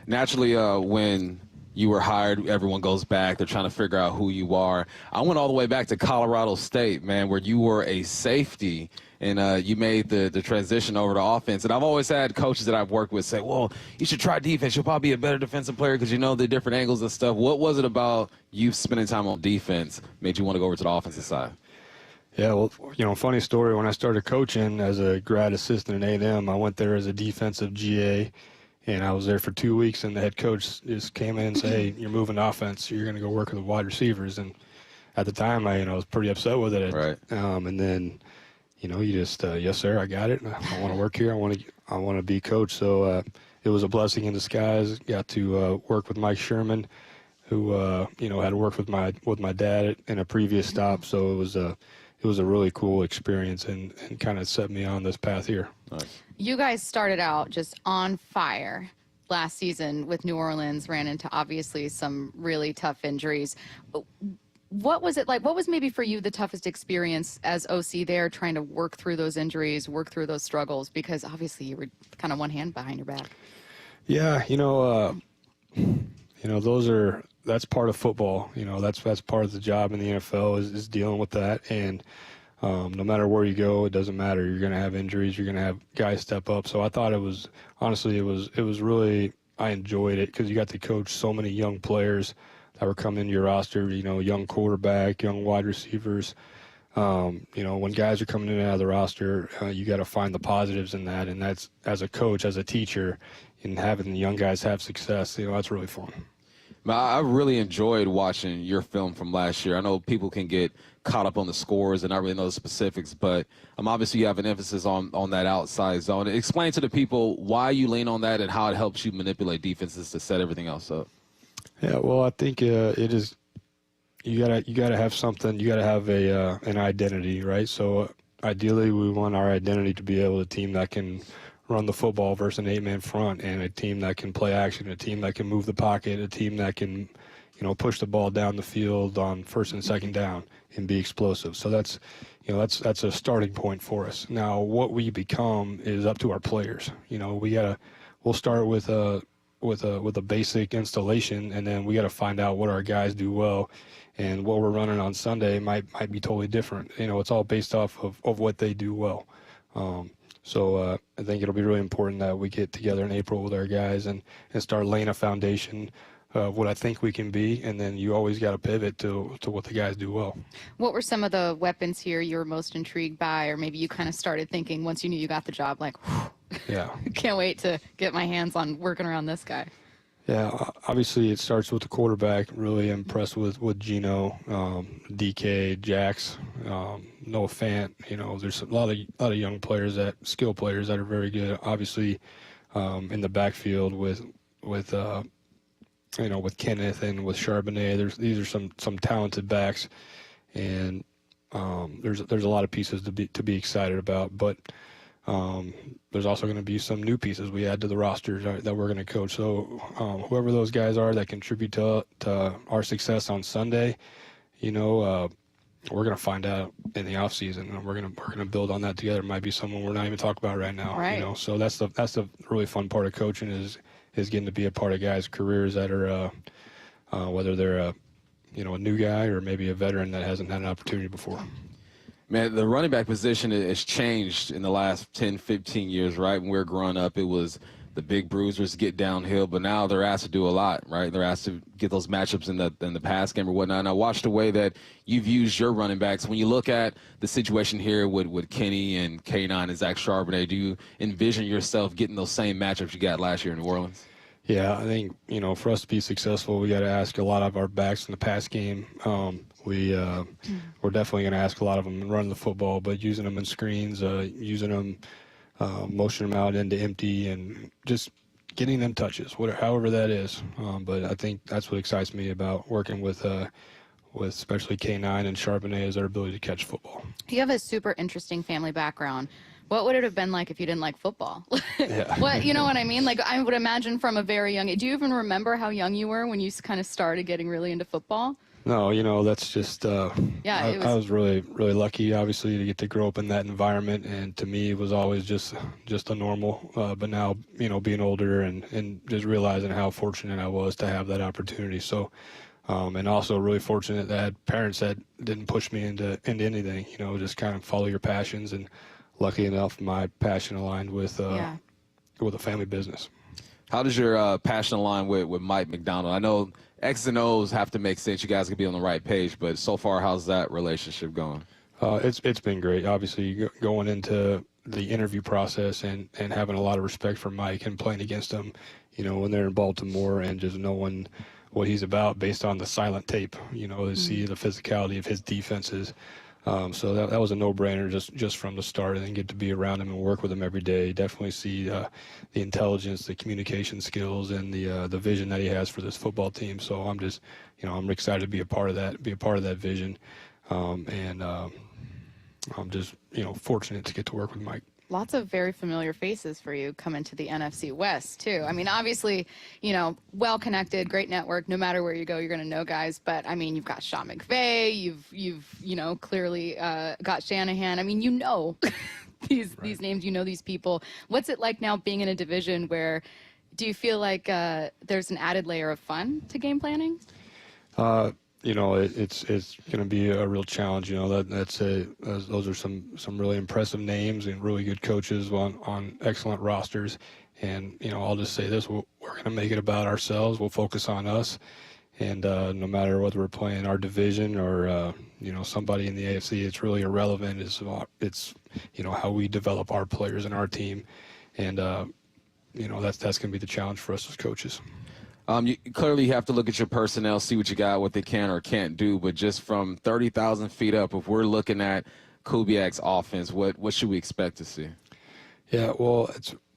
[SPEAKER 14] Naturally, when you were hired, everyone goes back. They're trying to figure out who you are. I went all the way back to Colorado State, man, where you were a safety, and you made the transition over to offense. And I've always had coaches that I've worked with say, well, you should try defense. You'll probably be a better defensive player because you know the different angles and stuff. What was it about you spending time on defense made you want to go over to the offensive side?
[SPEAKER 4] Yeah, well, funny story. When I started coaching as a grad assistant at A&M, I went there as a defensive GA, and I was there for 2 weeks, and the head coach just came in and said, hey, you're moving to offense. You're going to go work with the wide receivers. And at the time, I was pretty upset with it.
[SPEAKER 14] Right.
[SPEAKER 4] And then, you just, yes, sir, I got it. I want to work here. I want to be coach. So it was a blessing in disguise. Got to work with Mike Sherman, who, had worked with my dad in a previous stop. So it was a really cool experience and kind of set me on this path here.
[SPEAKER 14] Nice.
[SPEAKER 8] You guys started out just on fire last season with New Orleans, ran into obviously some really tough injuries. What was it like? What was maybe for you the toughest experience as OC there, trying to work through those injuries, work through those struggles? Because obviously you were kind of one hand behind your back.
[SPEAKER 4] Yeah, that's part of football. That's part of the job in the NFL is dealing with that. And No matter where you go, it doesn't matter. You're going to have injuries. You're going to have guys step up. So I thought it was really, I enjoyed it because you got to coach so many young players that were coming into your roster, young quarterback, young wide receivers. When guys are coming in and out of the roster, you got to find the positives in that. And that's, as a coach, as a teacher, and having the young guys have success, that's really fun.
[SPEAKER 14] I really enjoyed watching your film from last year. I know people can get caught up on the scores and not really know the specifics, but obviously you have an emphasis on that outside zone. Explain to the people why you lean on that and how it helps you manipulate defenses to set everything else up.
[SPEAKER 4] Yeah, well, I think it is. You gotta have something. You gotta have an identity, right? So ideally, we want our identity to be able to team that can run the football versus an 8-man front, and a team that can play action, a team that can move the pocket, a team that can, push the ball down the field on first and second down and be explosive. So that's a starting point for us. Now, what we become is up to our players. We'll start with a basic installation, and then we got to find out what our guys do well, and what we're running on Sunday might be totally different. It's all based off of what they do well. So I think it'll be really important that we get together in April with our guys and start laying a foundation of what I think we can be, and then you always got to pivot to what the guys do well.
[SPEAKER 8] What were some of the weapons here you were most intrigued by, or maybe you kind of started thinking once you knew you got the job, like,
[SPEAKER 4] yeah,
[SPEAKER 8] can't wait to get my hands on working around this guy?
[SPEAKER 4] Yeah, obviously it starts with the quarterback. Really impressed with Gino, DK, Jax, Noah Fant. There's a lot of young players, skill players that are very good. Obviously, in the backfield with Kenneth and with Charbonnet, these are some talented backs, and there's a lot of pieces to be excited about. But there's also going to be some new pieces we add to the roster that we're going to coach. So whoever those guys are that contribute to our success on Sunday, we're going to find out in the off season, and we're going to build on that together. It might be someone we're not even talking about right now.
[SPEAKER 8] Right.
[SPEAKER 4] So that's the really fun part of coaching is getting to be a part of guys' careers that are whether they're a new guy or maybe a veteran that hasn't had an opportunity before.
[SPEAKER 14] Man, the running back position has changed in the last 10, 15 years, right? When we were growing up, it was the big bruisers get downhill, but now they're asked to do a lot, right? They're asked to get those matchups in the pass game or whatnot. And I watched the way that you've used your running backs. When you look at the situation here with Kenny and K9 and Zach Charbonnet, do you envision yourself getting those same matchups you got last year in New Orleans?
[SPEAKER 4] Yeah, I think, for us to be successful, we got to ask a lot of our backs in the pass game. We're definitely going to ask a lot of them running the football, but using them in screens, using them, motioning them out into empty, and just getting them touches, however that is. But I think that's what excites me about working with especially K9 and Charbonnet is their ability to catch football.
[SPEAKER 8] You have a super interesting family background. What would it have been like if you didn't like football?
[SPEAKER 4] Yeah.
[SPEAKER 8] You know what I mean? Like, I would imagine from a very young age. Do you even remember how young you were when you kind of started getting really into football?
[SPEAKER 4] No, that's just,
[SPEAKER 8] yeah,
[SPEAKER 4] I was really, really lucky, obviously, to get to grow up in that environment. And to me, it was always just a normal. But now, being older and just realizing how fortunate I was to have that opportunity. So, and also really fortunate that I had parents that didn't push me into anything, just kind of follow your passions. And lucky enough, my passion aligned with a family business.
[SPEAKER 14] How does your passion align with Mike McDonald? I know X's and O's have to make sense. You guys can be on the right page, but so far, how's that relationship going?
[SPEAKER 4] It's been great. Obviously, going into the interview process and having a lot of respect for Mike and playing against him, when they're in Baltimore and just knowing what he's about based on the silent tape, to see the physicality of his defenses. So that was a no-brainer just from the start, and then get to be around him and work with him every day. Definitely see the intelligence, the communication skills, and the vision that he has for this football team. So I'm just, I'm excited to be a part of that vision, and I'm just, fortunate to get to work with Mike.
[SPEAKER 8] Lots of very familiar faces for you coming to the NFC West, too. I mean, obviously, well-connected, great network. No matter where you go, you're going to know guys. But, I mean, you've got Sean McVay. You've clearly got Shanahan. I mean, these names, these people. What's it like now being in a division where do you feel like there's an added layer of fun to game planning?
[SPEAKER 4] you know, it's going to be a real challenge. You know, those are some really impressive names and really good coaches on excellent rosters. And, you know, I'll just say this, we're going to make it about ourselves. We'll focus on us. And no matter whether we're playing our division or, you know, somebody in the AFC, it's really irrelevant. It's you know, how we develop our players and our team. And, you know, that's going to be the challenge for us as coaches.
[SPEAKER 14] You clearly have to look at your personnel, see what you got, what they can or can't do. But just from 30,000 feet up, if we're looking at Kubiak's offense, what should we expect to see?
[SPEAKER 4] Yeah, well,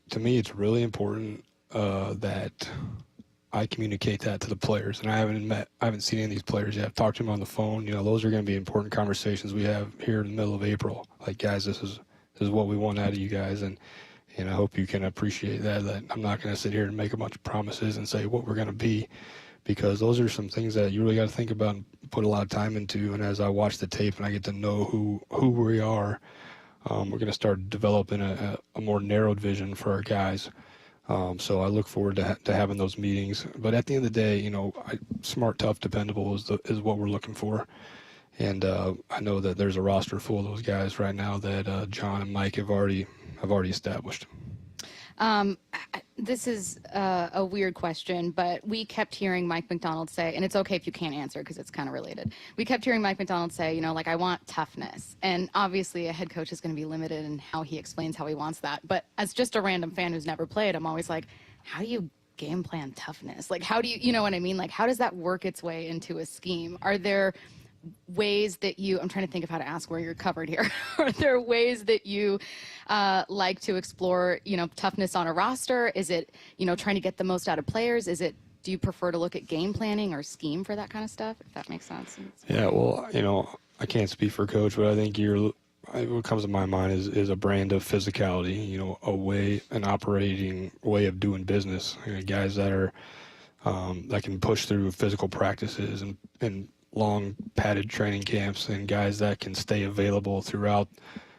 [SPEAKER 4] to me, it's really important that I communicate that to the players. And I haven't seen any of these players yet. I've talked to them on the phone. You know, those are going to be important conversations we have here in the middle of April. Like, guys, this is what we want out of you guys. And I hope you can appreciate that I'm not going to sit here and make a bunch of promises and say what we're going to be, because those are some things that you really got to think about and put a lot of time into. And as I watch the tape and I get to know who we are, we're going to start developing a more narrowed vision for our guys. So I look forward to having those meetings. But at the end of the day, you know, smart, tough, dependable is what we're looking for. And I know that there's a roster full of those guys right now that John and Mike have already established.
[SPEAKER 8] This is a weird question, but we kept hearing Mike McDonald say, and it's okay if you can't answer because it's kind of related. We kept hearing Mike McDonald say, you know, like, I want toughness. And obviously a head coach is going to be limited in how he explains how he wants that. But as just a random fan who's never played, I'm always like, how do you game plan toughness? Like, how do you know what I mean? Like, how does that work its way into a scheme? Are there ways that I'm trying to think of how to ask where you're covered here. Are there ways that you like to explore, you know, toughness on a roster? Is it, you know, trying to get the most out of players? Do you prefer to look at game planning or scheme for that kind of stuff, if that makes sense?
[SPEAKER 4] Yeah, well, you know, I can't speak for coach, but I think what comes to my mind is a brand of physicality, you know, an operating way of doing business. You know, guys that are, that can push through physical practices and long padded training camps, and guys that can stay available throughout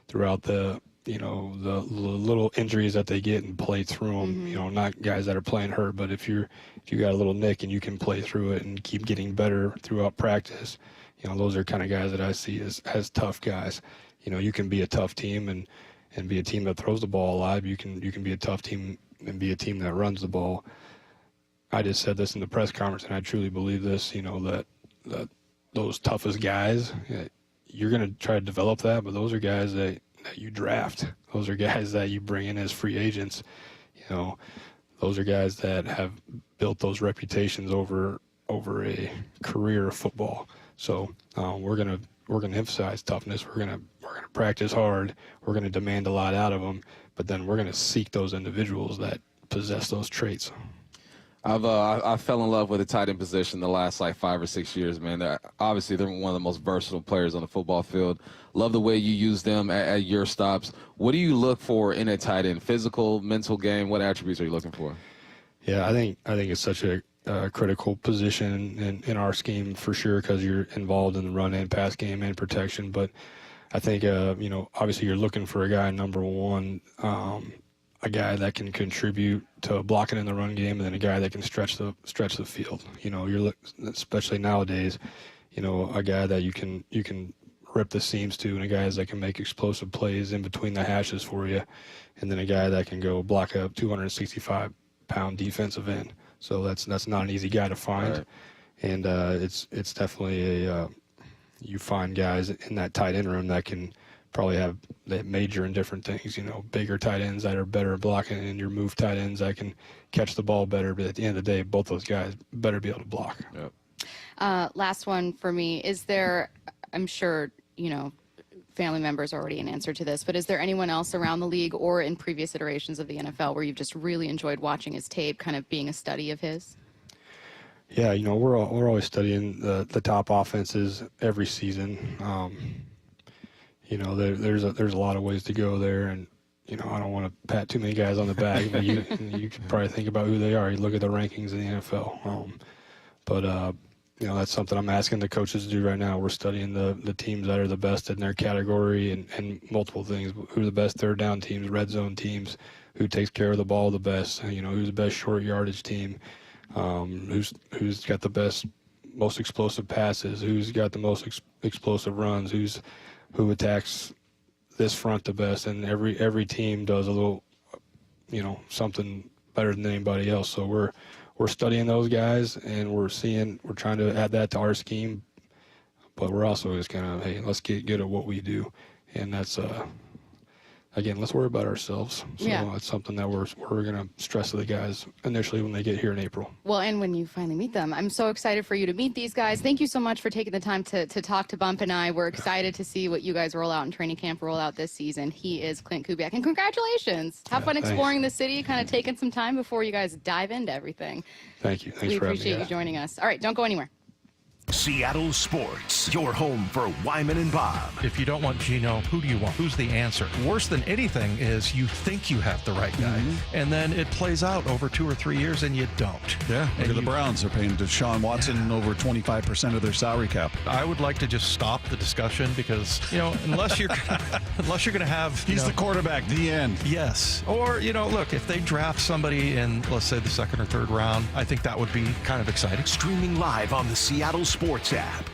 [SPEAKER 4] the, you know, the little injuries that they get and play through them. Mm-hmm. You know, not guys that are playing hurt, but if you got a little nick and you can play through it and keep getting better throughout practice, you know, those are kind of guys that I see as tough guys. You know, you can be a tough team and be a team that throws the ball alive. You can be a tough team and be a team that runs the ball. I just said this in the press conference, and I truly believe this, you know, that those toughest guys, you're going to try to develop that, but those are guys that you draft. Those are guys that you bring in as free agents. You know, those are guys that have built those reputations over a career of football. So we're gonna emphasize toughness. We're gonna practice hard. We're gonna demand a lot out of them, but then we're gonna seek those individuals that possess those traits.
[SPEAKER 14] I fell in love with the tight end position the last 5 or 6 years, man. They're one of the most versatile players on the football field. Love the way you use them at your stops. What do you look for in a tight end? Physical, mental game? What attributes are you looking for?
[SPEAKER 4] Yeah, I think it's such a critical position in our scheme for sure, because you're involved in the run and pass game and protection. But I think you know, obviously you're looking for a guy, number one, a guy that can contribute to blocking in the run game, and then a guy that can stretch the field. You know, especially nowadays, you know, a guy that you can rip the seams to, and a guy that can make explosive plays in between the hashes for you, and then a guy that can go block a 265-pound defensive end. So that's not an easy guy to find. Right. And it's definitely you find guys in that tight end room that can probably that major in different things, you know, bigger tight ends that are better at blocking, and your move tight ends that can catch the ball better. But at the end of the day, both those guys better be able to block.
[SPEAKER 14] Yep.
[SPEAKER 8] Last one for me. Is there, I'm sure, you know, family members already an answer to this, but is there anyone else around the league or in previous iterations of the NFL where you've just really enjoyed watching his tape, kind of being a study of his?
[SPEAKER 4] Yeah, you know, we're always studying the top offenses every season. You know, there's a lot of ways to go there, and you know, I don't want to pat too many guys on the back, but you could probably think about who they are. You look at the rankings in the NFL, but you know, that's something I'm asking the coaches to do right now. We're studying the teams that are the best in their category and multiple things. Who are the best third down teams, red zone teams, who takes care of the ball the best, you know, who's the best short yardage team, who's got the best most explosive passes, who's got the most explosive runs, who attacks this front the best, and every team does a little, something better than anybody else. So we're studying those guys, and we're trying to add that to our scheme, but we're also just kind of, hey, let's get good at what we do, and that's again, let's worry about ourselves. So it's something that we're going to stress to the guys initially when they get here in April.
[SPEAKER 8] Well, and when you finally meet them, I'm so excited for you to meet these guys. Thank you so much for taking the time to talk to Bump and I. We're excited to see what you guys roll out in training camp, roll out this season. He is Clint Kubiak, and congratulations. Have fun exploring the city, kind of taking some time before you guys dive into everything.
[SPEAKER 4] Thank you. Thanks for having me.
[SPEAKER 8] We appreciate you joining us. All right, don't go anywhere.
[SPEAKER 1] Seattle Sports, your home for Wyman and Bob.
[SPEAKER 25] If you don't want Gino, who do you want? Who's the answer? Worse than anything is you think you have the right guy, and then it plays out over 2 or 3 years and you don't.
[SPEAKER 6] Yeah, look at the Browns. They're paying Deshaun Watson over 25% of their salary cap.
[SPEAKER 25] I would like to just stop the discussion because, unless you're going to have...
[SPEAKER 6] He's the quarterback, the end.
[SPEAKER 25] Yes. Or, look, if they draft somebody in, let's say, the 2nd or 3rd round, I think that would be kind of exciting.
[SPEAKER 1] Streaming live on the Seattle Sports app.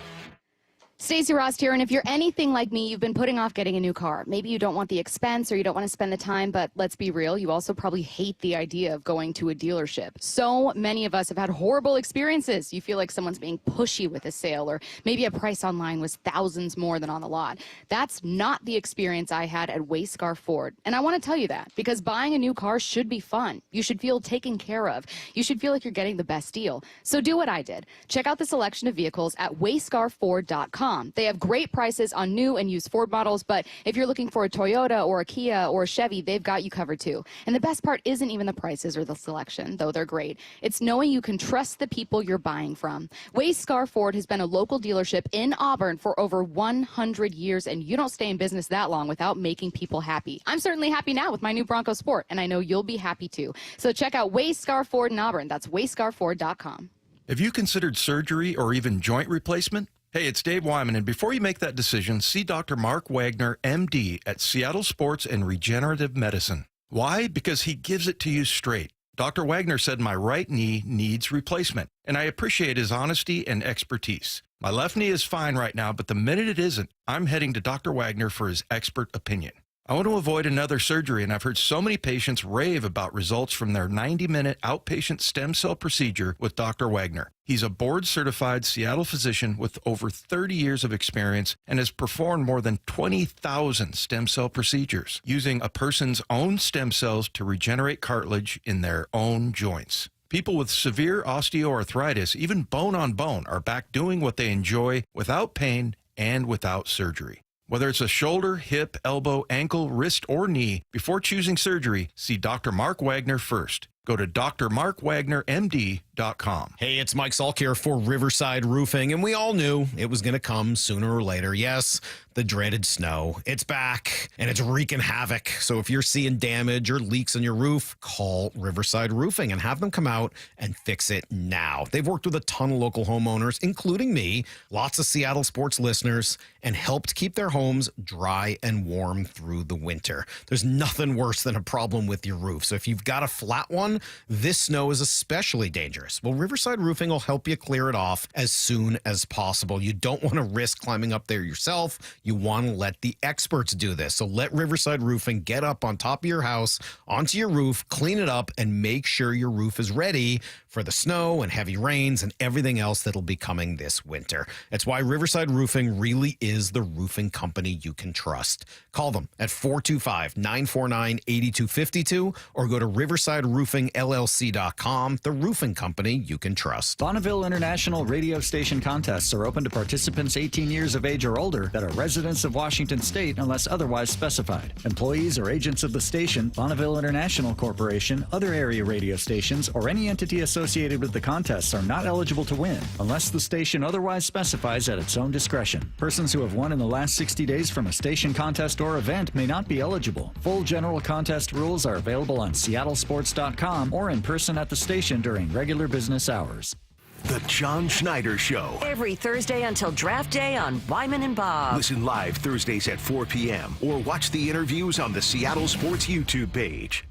[SPEAKER 8] Stacy Ross here, and if you're anything like me, you've been putting off getting a new car. Maybe you don't want the expense or you don't want to spend the time, but let's be real, you also probably hate the idea of going to a dealership. So many of us have had horrible experiences. You feel like someone's being pushy with a sale, or maybe a price online was thousands more than on the lot. That's not the experience I had at Wayscar Ford, and I want to tell you that because buying a new car should be fun. You should feel taken care of. You should feel like you're getting the best deal. So do what I did. Check out the selection of vehicles at wayscarford.com. They have great prices on new and used Ford models, but if you're looking for a Toyota or a Kia or a Chevy, they've got you covered too. And the best part isn't even the prices or the selection, though they're great. It's knowing you can trust the people you're buying from. Wayscar Ford has been a local dealership in Auburn for over 100 years, and you don't stay in business that long without making people happy. I'm certainly happy now with my new Bronco Sport, and I know you'll be happy too. So check out Wayscar Ford in Auburn. That's wayscarford.com.
[SPEAKER 25] Have you considered surgery or even joint replacement? Hey, it's Dave Wyman, and before you make that decision, see Dr. Mark Wagner, MD, at Seattle Sports and Regenerative Medicine. Why? Because he gives it to you straight. Dr. Wagner said my right knee needs replacement, and I appreciate his honesty and expertise. My left knee is fine right now, but the minute it isn't, I'm heading to Dr. Wagner for his expert opinion. I want to avoid another surgery, and I've heard so many patients rave about results from their 90-minute outpatient stem cell procedure with Dr. Wagner. He's a board-certified Seattle physician with over 30 years of experience and has performed more than 20,000 stem cell procedures using a person's own stem cells to regenerate cartilage in their own joints. People with severe osteoarthritis, even bone on bone, are back doing what they enjoy without pain and without surgery. Whether it's a shoulder, hip, elbow, ankle, wrist, or knee, before choosing surgery, see Dr. Mark Wagner first. Go to drmarkwagnermd.com.
[SPEAKER 10] Hey, it's Mike Salk here for Riverside Roofing, and we all knew it was going to come sooner or later. Yes, the dreaded snow. It's back, and it's wreaking havoc. So if you're seeing damage or leaks in your roof, call Riverside Roofing and have them come out and fix it now. They've worked with a ton of local homeowners, including me, lots of Seattle sports listeners, and helped keep their homes dry and warm through the winter. There's nothing worse than a problem with your roof. So if you've got a flat one, this snow is especially dangerous. Well, Riverside Roofing will help you clear it off as soon as possible. You don't want to risk climbing up there yourself. You want to let the experts do this. So let Riverside Roofing get up on top of your house, onto your roof, clean it up, and make sure your roof is ready for the snow and heavy rains and everything else that'll be coming this winter. That's why Riverside Roofing really is the roofing company you can trust. Call them at 425-949-8252 or go to riversideroofingllc.com, the roofing company you can trust.
[SPEAKER 6] Bonneville International radio station contests are open to participants 18 years of age or older that are residents of Washington State unless otherwise specified. Employees or agents of the station, Bonneville International Corporation, other area radio stations, or any entity associated with the contests are not eligible to win unless the station otherwise specifies at its own discretion. Persons who have won in the last 60 days from a station contest or event may not be eligible. Full general contest rules are available on seattlesports.com or in person at the station during regular business hours.
[SPEAKER 1] The John Schneider Show.
[SPEAKER 12] Every Thursday until draft day on Wyman and Bob.
[SPEAKER 1] Listen live Thursdays at 4 p.m. or watch the interviews on the Seattle Sports YouTube page.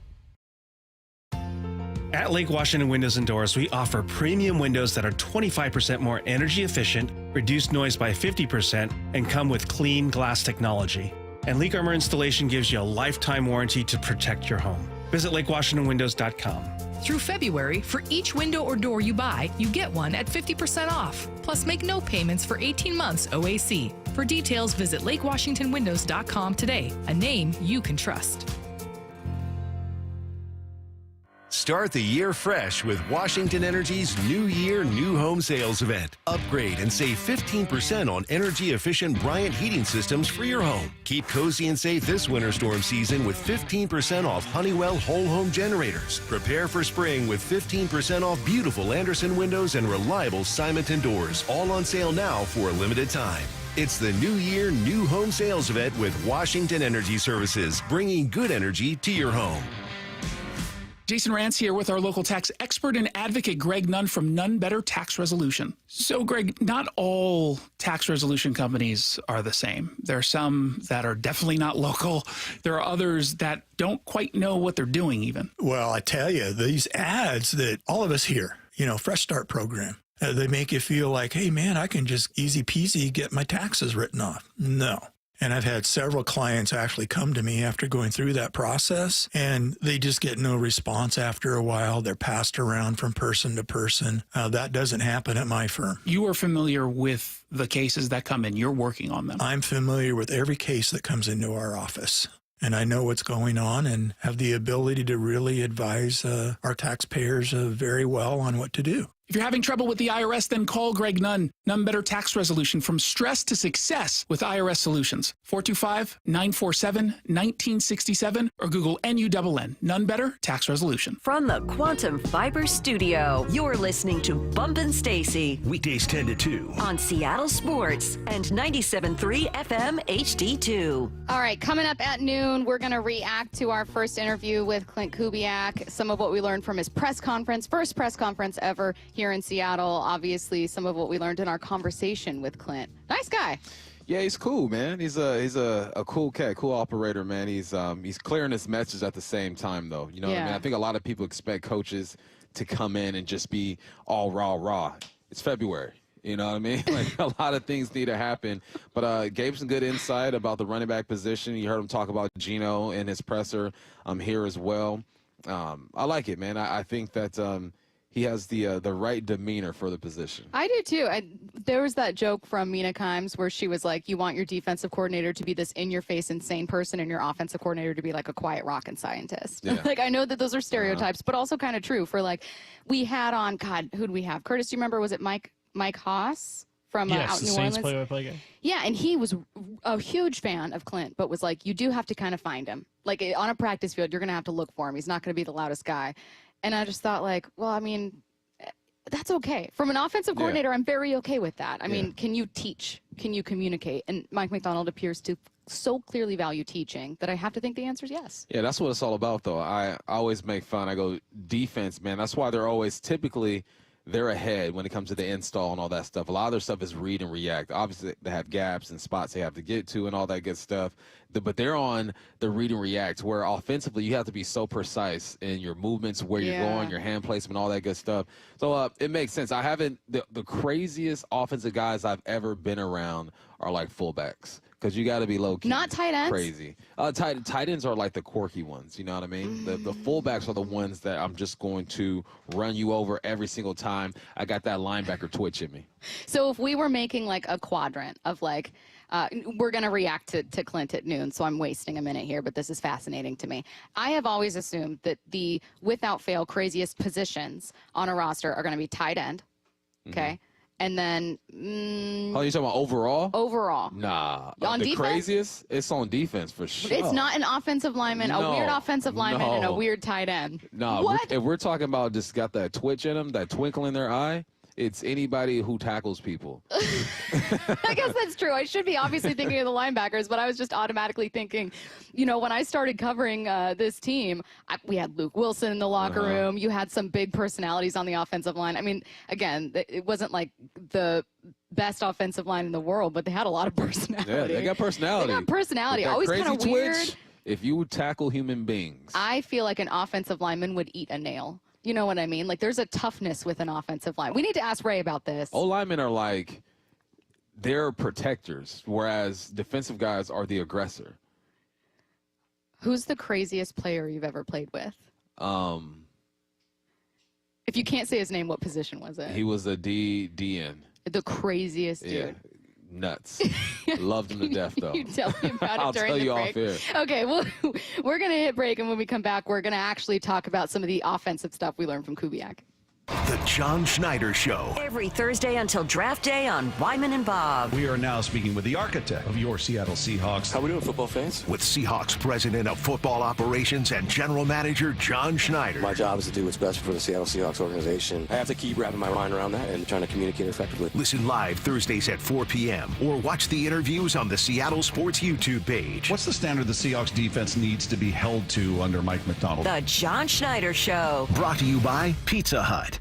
[SPEAKER 15] At Lake Washington Windows and Doors, we offer premium windows that are 25% more energy efficient, reduce noise by 50%, and come with clean glass technology. And Leak Armor Installation gives you a lifetime warranty to protect your home. Visit LakeWashingtonWindows.com.
[SPEAKER 16] Through February, for each window or door you buy, you get one at 50% off. Plus, make no payments for 18 months OAC. For details, visit LakeWashingtonWindows.com today, a name you can trust.
[SPEAKER 1] Start the year fresh with Washington Energy's New Year, New Home Sales event. Upgrade and save 15% on energy-efficient Bryant heating systems for your home. Keep cozy and safe this winter storm season with 15% off Honeywell whole home generators. Prepare for spring with 15% off beautiful Anderson windows and reliable Simonton doors. All on sale now for a limited time. It's the New Year, New Home Sales event with Washington Energy Services, bringing good energy to your home.
[SPEAKER 17] Jason Rance here with our local tax expert and advocate, Greg Nunn from None Better Tax Resolution. So, Greg, not all tax resolution companies are the same. There are some that are definitely not local. There are others that don't quite know what they're doing even.
[SPEAKER 18] Well, I tell you, these ads that all of us hear, Fresh Start program, they make you feel like, hey, man, I can just easy peasy get my taxes written off. No. And I've had several clients actually come to me after going through that process, and they just get no response after a while. They're passed around from person to person. That doesn't happen at my firm.
[SPEAKER 17] You are familiar with the cases that come in. You're working on them.
[SPEAKER 18] I'm familiar with every case that comes into our office, and I know what's going on and have the ability to really advise our taxpayers very well on what to do.
[SPEAKER 17] If you're having trouble with the IRS, then call Greg Nunn. None Better Tax Resolution, from stress to success with IRS Solutions. 425-947-1967 or Google NUNN. None Better Tax Resolution.
[SPEAKER 12] From the Quantum Fiber Studio, you're listening to Bumpin' Stacy.
[SPEAKER 33] Weekdays 10 to 2.
[SPEAKER 12] On Seattle Sports and 97.3 FM HD2.
[SPEAKER 8] All right, coming up at noon, we're going to react to our first interview with Clint Kubiak, some of what we learned from his press conference, first press conference ever here in Seattle. Obviously, some of what we learned in our conversation with Clint. Nice guy.
[SPEAKER 14] Yeah, he's cool, man. He's a cool cat, cool operator, man. He's clearing his message at the same time, though. You know what I mean? I think a lot of people expect coaches to come in and just be all raw. It's February. You know what I mean? Like, a lot of things need to happen. But gave some good insight about the running back position. You heard him talk about Gino in his presser here as well. I like it, man. I think that he has the right demeanor for the position.
[SPEAKER 8] I do too. There was that joke from Mina Kimes where she was like, you want your defensive coordinator to be this in-your-face insane person and your offensive coordinator to be like a quiet rocket scientist. Yeah. Like, I know that those are stereotypes, but also kind of true for, like, we had on, God, who'd we have? Curtis, do you remember, was it Mike Haas from out in New Orleans?
[SPEAKER 19] Play-by-play guy.
[SPEAKER 8] Yeah, and he was a huge fan of Clint, but was like, you do have to kind of find him. Like, on a practice field, you're going to have to look for him. He's not going to be the loudest guy. And I just thought, like, well, I mean, that's okay. From an offensive coordinator, I'm very okay with that. I mean, can you teach? Can you communicate? And Mike McDonald appears to so clearly value teaching that I have to think the answer is yes.
[SPEAKER 14] Yeah, that's what it's all about, though. I always make fun. I go, defense, man. That's why they're always typically they're ahead when it comes to the install and all that stuff. A lot of their stuff is read and react. Obviously, they have gaps and spots they have to get to and all that good stuff. But they're on the read and react, where offensively you have to be so precise in your movements, where you're going, your hand placement, all that good stuff. So it makes sense. I haven't – the craziest offensive guys I've ever been around are like fullbacks, because you got to be low-key.
[SPEAKER 8] Not tight ends?
[SPEAKER 14] Crazy. Tight ends are like the quirky ones, you know what I mean? The fullbacks are the ones that I'm just going to run you over every single time I got that linebacker twitch in me.
[SPEAKER 8] So if we were making like a quadrant of like we're going to react to Clint at noon, so I'm wasting a minute here, but this is fascinating to me. I have always assumed that the without fail craziest positions on a roster are going to be tight end, okay? And then
[SPEAKER 14] oh, you're talking about overall?
[SPEAKER 8] Overall.
[SPEAKER 14] Nah.
[SPEAKER 8] On
[SPEAKER 14] the
[SPEAKER 8] defense?
[SPEAKER 14] Craziest? It's on defense for sure.
[SPEAKER 8] It's not an offensive lineman, a weird offensive lineman, and a weird tight end.
[SPEAKER 14] No.
[SPEAKER 8] What?
[SPEAKER 14] If we're talking about just got that twitch in them, that twinkle in their eye, it's anybody who tackles people.
[SPEAKER 8] I guess that's true. I should be obviously thinking of the linebackers, but I was just automatically thinking, you know, when I started covering this team, we had Luke Wilson in the locker room. You had some big personalities on the offensive line. I mean, again, it wasn't like the best offensive line in the world, but they had a lot of personality.
[SPEAKER 14] Yeah, they got personality.
[SPEAKER 8] They got personality.
[SPEAKER 14] With that
[SPEAKER 8] Always kind of weird.
[SPEAKER 14] Twitch, if you would tackle human beings.
[SPEAKER 8] I feel like an offensive lineman would eat a nail. You know what I mean? Like, there's a toughness with an offensive line. We need to ask Ray about this.
[SPEAKER 14] O-linemen are like, they're protectors, whereas defensive guys are the aggressor.
[SPEAKER 8] Who's the craziest player you've ever played with? If you can't say his name, what position was it?
[SPEAKER 14] He was a DN.
[SPEAKER 8] The craziest dude.
[SPEAKER 14] Yeah, nuts. Loved him to death, though.
[SPEAKER 8] You tell me about it
[SPEAKER 14] I'll
[SPEAKER 8] during
[SPEAKER 14] tell
[SPEAKER 8] the
[SPEAKER 14] you
[SPEAKER 8] break.
[SPEAKER 14] off air.
[SPEAKER 8] Okay, well, we're going to hit break, and when we come back, we're going to actually talk about some of the offensive stuff we learned from Kubiak.
[SPEAKER 1] The John Schneider Show.
[SPEAKER 12] Every Thursday until draft day on Wyman and Bob.
[SPEAKER 19] We are now speaking with the architect of your Seattle Seahawks.
[SPEAKER 13] How we doing, football fans?
[SPEAKER 1] With Seahawks President of Football Operations and General Manager John Schneider.
[SPEAKER 13] My job is to do what's best for the Seattle Seahawks organization. I have to keep wrapping my mind around that and trying to communicate effectively.
[SPEAKER 1] Listen live Thursdays at 4 p.m. or watch the interviews on the Seattle Sports YouTube page.
[SPEAKER 19] What's the standard the Seahawks defense needs to be held to under Mike McDonald?
[SPEAKER 12] The John Schneider Show.
[SPEAKER 1] Brought to you by Pizza Hut.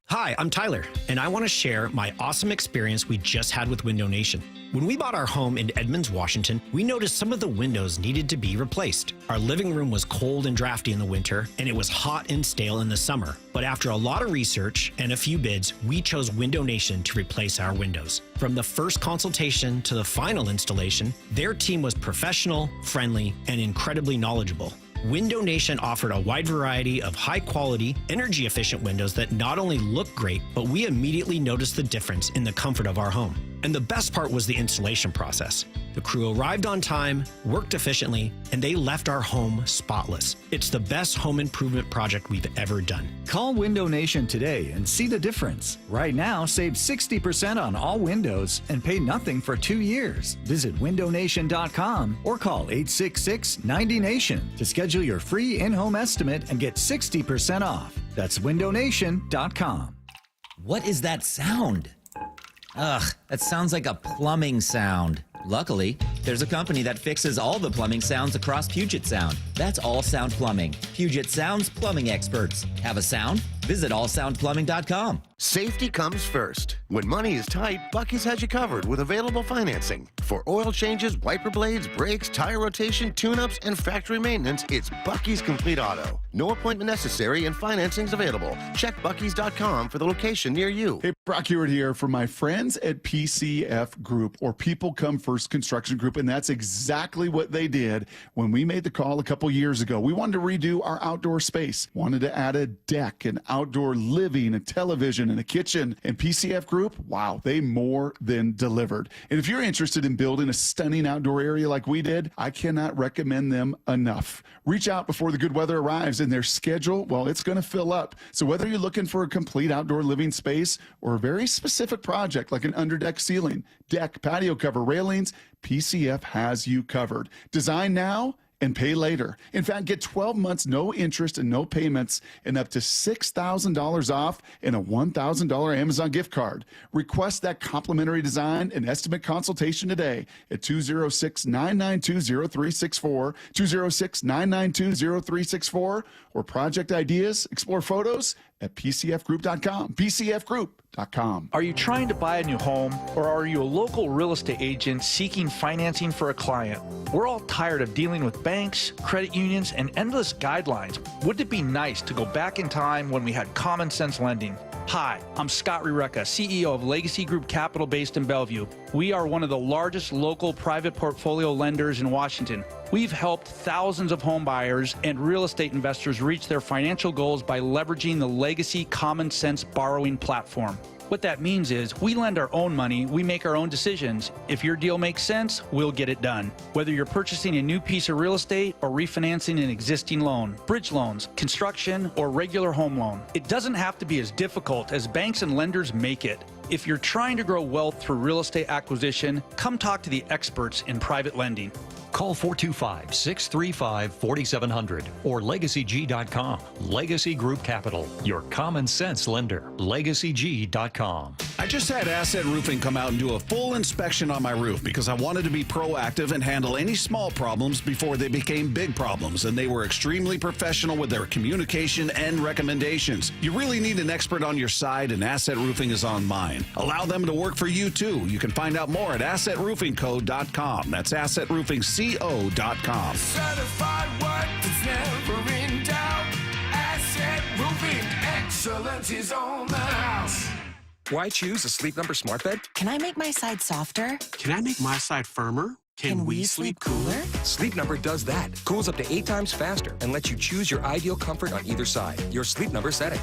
[SPEAKER 20] Hi, I'm Tyler, and I want to share my awesome experience we just had with Window Nation. When we bought our home in Edmonds, Washington, we noticed some of the windows needed to be replaced. Our living room was cold and drafty in the winter, and it was hot and stale in the summer. But after a lot of research and a few bids, we chose Window Nation to replace our windows. From the first consultation to the final installation, their team was professional, friendly, and incredibly knowledgeable. Window Nation offered a wide variety of high-quality, energy-efficient windows that not only looked great, but we immediately noticed the difference in the comfort of our home. And the best part was the installation process. The crew arrived on time, worked efficiently, and they left our home spotless. It's the best home improvement project we've ever done.
[SPEAKER 6] Call Window Nation today and see the difference. Right now, save 60% on all windows and pay nothing for 2 years. Visit windownation.com or call 866-90-NATION to schedule your free in-home estimate and get 60% off. That's windownation.com.
[SPEAKER 5] What is that sound? Ugh, that sounds like a plumbing sound. Luckily, there's a company that fixes all the plumbing sounds across Puget Sound. That's All Sound Plumbing. Puget Sound's plumbing experts. Have a sound? Visit allsoundplumbing.com.
[SPEAKER 1] Safety comes first. When money is tight, Buc-ee's has you covered with available financing. For oil changes, wiper blades, brakes, tire rotation, tune-ups, and factory maintenance, it's Buc-ee's Complete Auto. No appointment necessary and financing's available. Check Buc-ee's.com for the location near you.
[SPEAKER 21] Hey, Brock Hewitt here for my friends at PCF Group, or People Come First Construction Group, and that's exactly what they did when we made the call a couple years ago. We wanted to redo our outdoor space, wanted to add a deck, an outdoor living, a television, and a kitchen. And PCF Group, wow, they more than delivered. And if you're interested in building a stunning outdoor area like we did, I cannot recommend them enough. Reach out before the good weather arrives, and their schedule, well, it's going to fill up. So whether you're looking for a complete outdoor living space or a very specific project like an underdeck ceiling, deck, patio cover, railings, PCF has you covered. Design now and pay later. In fact, get 12 months, no interest and no payments, and up to $6,000 off and a $1,000 Amazon gift card. Request that complimentary design and estimate consultation today at 206-992-0364, 206-992-0364, or project ideas, explore photos at PCFgroup.com, PCFgroup.com.
[SPEAKER 22] Are you trying to buy a new home, or are you a local real estate agent seeking financing for a client? We're all tired of dealing with banks, credit unions, and endless guidelines. Wouldn't it be nice to go back in time when we had common sense lending? Hi, I'm Scott Rureka, CEO of Legacy Group Capital based in Bellevue. We are one of the largest local private portfolio lenders in Washington. We've helped thousands of home buyers and real estate investors reach their financial goals by leveraging the Legacy Common Sense borrowing platform. What that means is we lend our own money, we make our own decisions. If your deal makes sense, we'll get it done. Whether you're purchasing a new piece of real estate or refinancing an existing loan, bridge loans, construction, or regular home loan, it doesn't have to be as difficult as banks and lenders make it. If you're trying to grow wealth through real estate acquisition, come talk to the experts in private lending.
[SPEAKER 23] Call 425-635-4700 or LegacyG.com. Legacy Group Capital, your common sense lender. LegacyG.com.
[SPEAKER 19] I just had Asset Roofing come out and do a full inspection on my roof because I wanted to be proactive and handle any small problems before they became big problems, and they were extremely professional with their communication and recommendations. You really need an expert on your side, and Asset Roofing is on mine. Allow them to work for you too. You can find out more at AssetRoofingCo.com. That's AssetRoofingCo.com.
[SPEAKER 24] Certified work that's never in doubt. Asset Roofing.
[SPEAKER 2] Excellence is on the house.
[SPEAKER 3] Why choose a Sleep Number smart bed?
[SPEAKER 7] Can I make my side softer?
[SPEAKER 3] Can I make my side firmer?
[SPEAKER 7] Can we sleep cooler?
[SPEAKER 3] Sleep Number does that. Cools up to 8 times faster and lets you choose your ideal comfort on either side. Your Sleep Number setting.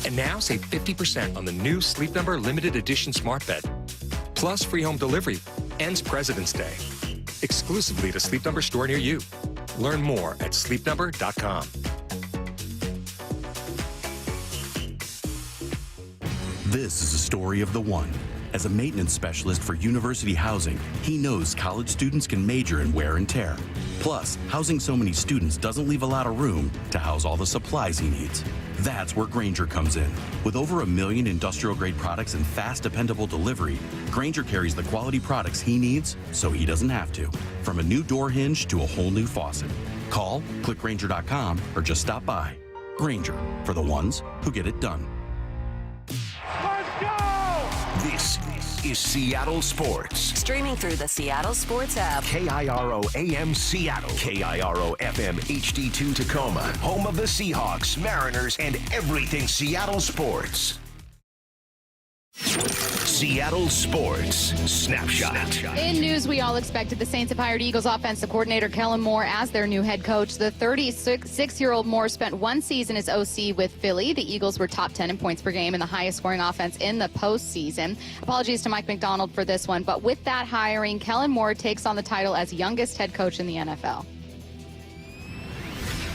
[SPEAKER 3] And now save 50% on the new Sleep Number limited edition smart bed. Plus free home delivery. Ends President's Day. Exclusively to Sleep Number store near you. Learn more at sleepnumber.com.
[SPEAKER 9] This is a story of the one. As a maintenance specialist for university housing, he knows college students can major in wear and tear. Plus, housing so many students doesn't leave a lot of room to house all the supplies he needs. That's where Grainger comes in. With over 1 million industrial-grade products and fast, dependable delivery, Grainger carries the quality products he needs so he doesn't have to. From a new door hinge to a whole new faucet. Call, click Grainger.com, or just stop by. Grainger, for the ones who get it done.
[SPEAKER 2] This is Seattle Sports.
[SPEAKER 12] Streaming through the Seattle Sports app.
[SPEAKER 2] KIRO AM Seattle. KIRO FM HD2 Tacoma. Home of the Seahawks, Mariners, and everything Seattle sports. Seattle Sports Snapshot.
[SPEAKER 8] In news we all expected, the Saints have hired Eagles offensive coordinator Kellen Moore as their new head coach. The 36-year-old Moore spent 1 season as OC with Philly. The Eagles were top 10 in points per game and the highest scoring offense in the postseason. Apologies to Mike McDonald for this one, but with that hiring, Kellen Moore takes on the title as youngest head coach in the NFL.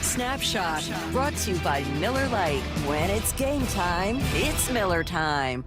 [SPEAKER 12] Snapshot, brought to you by Miller Lite. When it's game time, it's Miller time.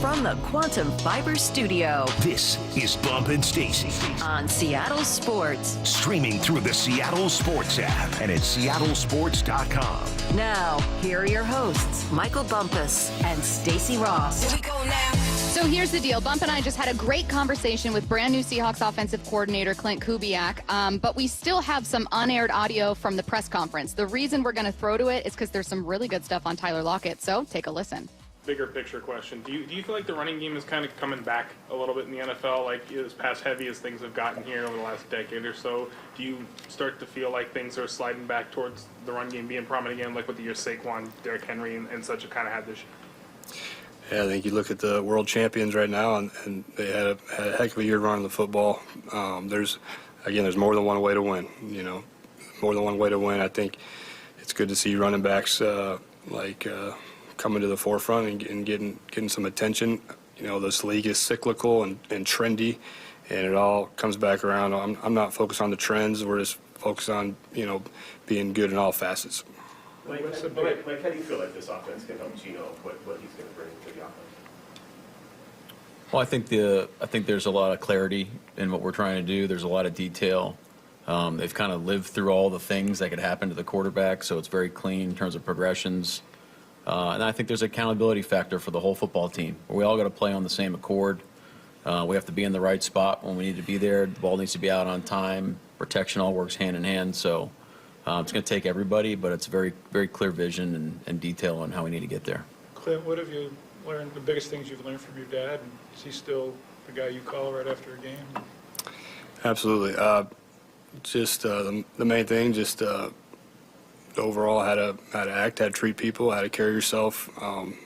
[SPEAKER 12] From the Quantum Fiber Studio.
[SPEAKER 2] This is Bump and Stacy
[SPEAKER 12] On Seattle Sports.
[SPEAKER 2] Streaming through the Seattle Sports app and at seattlesports.com.
[SPEAKER 12] Now, here are your hosts, Michael Bumpus and Stacy Ross.
[SPEAKER 8] Here we go now. So here's the deal. Bump and I just had a great conversation with brand new Seahawks offensive coordinator Clint Kubiak, but we still have some unaired audio from the press conference. The reason we're going to throw to it is because there's some really good stuff on Tyler Lockett, so take a listen.
[SPEAKER 11] Bigger picture question. Do you feel like the running game is kind of coming back a little bit in the NFL, like as pass heavy as things have gotten here over the last decade or so? Do you start to feel like things are sliding back towards the run game being prominent again, like with the year Saquon, Derrick Henry, and such a kind of had this year?
[SPEAKER 4] Yeah, I think you look at the world champions right now, and they had a heck of a year running the football. There's more than one way to win. More than one way to win. I think it's good to see running backs coming to the forefront and getting some attention. This league is cyclical and trendy, and it all comes back around. I'm not focused on the trends. We're just focused on being good in all facets.
[SPEAKER 24] Mike, how do you feel like this offense can help Gino? What he's going to bring to the offense?
[SPEAKER 26] Well, I think there's a lot of clarity in what we're trying to do. There's a lot of detail. They've kind of lived through all the things that could happen to the quarterback, so it's very clean in terms of progressions. And I think there's an accountability factor for the whole football team. We all got to play on the same accord. We have to be in the right spot when we need to be there. The ball needs to be out on time. Protection all works hand in hand. So it's going to take everybody, but it's a very, very clear vision and detail on how we need to get there.
[SPEAKER 27] Clint, what have you learned, the biggest things you've learned from your dad? And is he still the guy you call right after a game?
[SPEAKER 4] Absolutely. The main thing, overall how to act, how to treat people, how to carry yourself,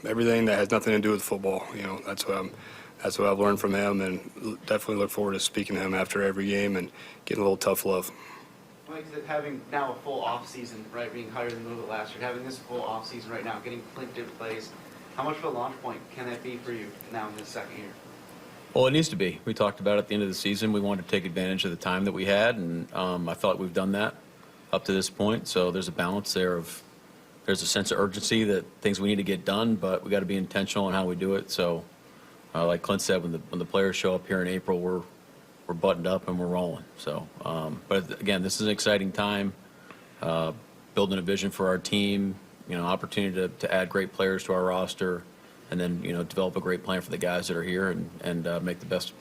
[SPEAKER 4] everything that has nothing to do with football. That's what I've learned from him, and definitely look forward to speaking to him after every game and getting a little tough love.
[SPEAKER 28] Mike, having now a full off season, right, being hired in the middle of last year, having this full off season right now, getting Clint in place, how much of a launch point can that be for you now in this second year?
[SPEAKER 26] Well, it needs to be. We talked about it at the end of the season. We wanted to take advantage of the time that we had, and I thought we've done that up to this point. So there's a balance there there's a sense of urgency that things we need to get done, but we got to be intentional in how we do it. So like Clint said, when the players show up here in April, we're buttoned up and we're rolling. So, but again, this is an exciting time, building a vision for our team, opportunity to add great players to our roster, and then, develop a great plan for the guys that are here and make the best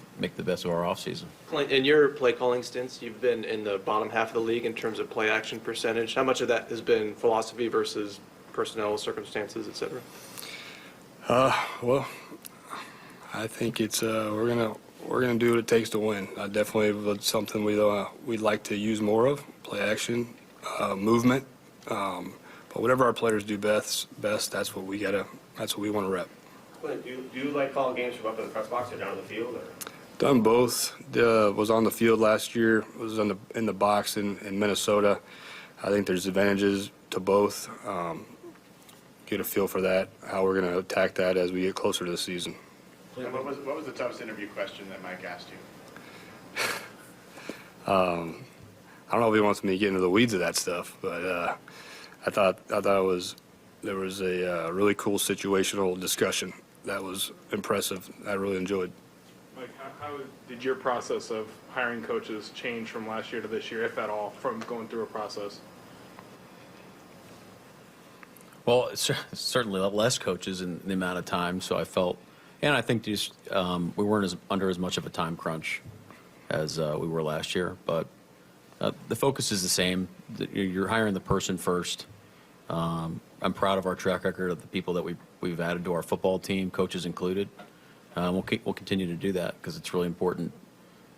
[SPEAKER 26] of our offseason.
[SPEAKER 29] Clint, in your play calling stints, you've been in the bottom half of the league in terms of play action percentage. How much of that has been philosophy versus personnel, circumstances, et cetera?
[SPEAKER 4] Well, I think it's we're gonna do what it takes to win. Definitely something we'd like to use more of: play action, movement. But whatever our players do best, that's what we want to rep.
[SPEAKER 24] Clint, do you like calling games from up in the press box or down in the field? Or?
[SPEAKER 4] Done both. Was on the field last year. Was in the box in Minnesota. I think there's advantages to both. Get a feel for that, how we're going to attack that as we get closer to the season.
[SPEAKER 10] And what was the toughest interview question that Mike asked you?
[SPEAKER 4] I don't know if he wants me to get into the weeds of that stuff, but I thought there was a really cool situational discussion that was impressive. I really enjoyed.
[SPEAKER 11] Mike, how did your process of hiring coaches change from last year to this year, if at all, from going through a process?
[SPEAKER 26] Well, it's certainly less coaches in the amount of time, so I felt, and I think just we weren't under as much of a time crunch as we were last year, but the focus is the same. You're hiring the person first. I'm proud of our track record of the people that we've added to our football team, coaches included. We'll continue to do that because it's really important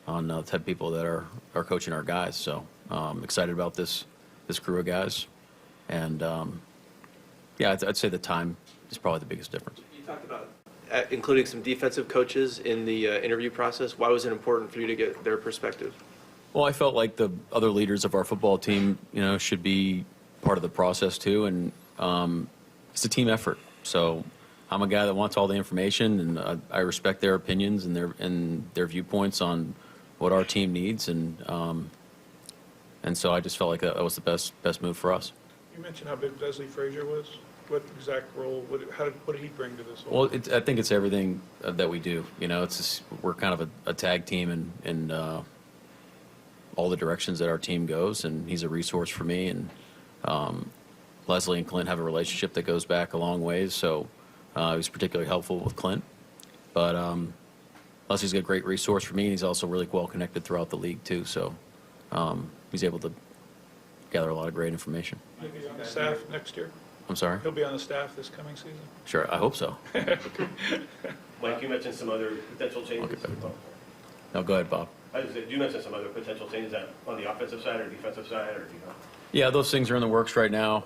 [SPEAKER 26] on the type of people that are coaching our guys. So I'm excited about this crew of guys, and yeah, I'd say the time is probably the biggest difference.
[SPEAKER 29] You talked about including some defensive coaches in the interview process. Why was it important for you to get their perspective?
[SPEAKER 26] Well, I felt like the other leaders of our football team, should be part of the process too, and it's a team effort. So I'm a guy that wants all the information, and I respect their opinions and their viewpoints on what our team needs, and so I just felt like that was the best move for us.
[SPEAKER 27] You mentioned how big Leslie Frazier was. What exact role? What did he bring to this?
[SPEAKER 26] Well, I think it's everything that we do. It's just, we're kind of a tag team in all the directions that our team goes, and he's a resource for me. And Leslie and Clint have a relationship that goes back a long ways, so he was particularly helpful with Clint. But Leslie's a great resource for me, and he's also really well connected throughout the league too. So he's able to gather a lot of great information.
[SPEAKER 27] He'll be on the staff next year.
[SPEAKER 26] I'm sorry?
[SPEAKER 27] He'll be on the staff this coming season.
[SPEAKER 26] Sure, I hope so.
[SPEAKER 24] Mike, you mentioned some other potential changes.
[SPEAKER 26] No, go ahead, Bob.
[SPEAKER 24] You mentioned some other potential changes on the offensive side or defensive side, or do you know?
[SPEAKER 26] Yeah, those things are in the works right now.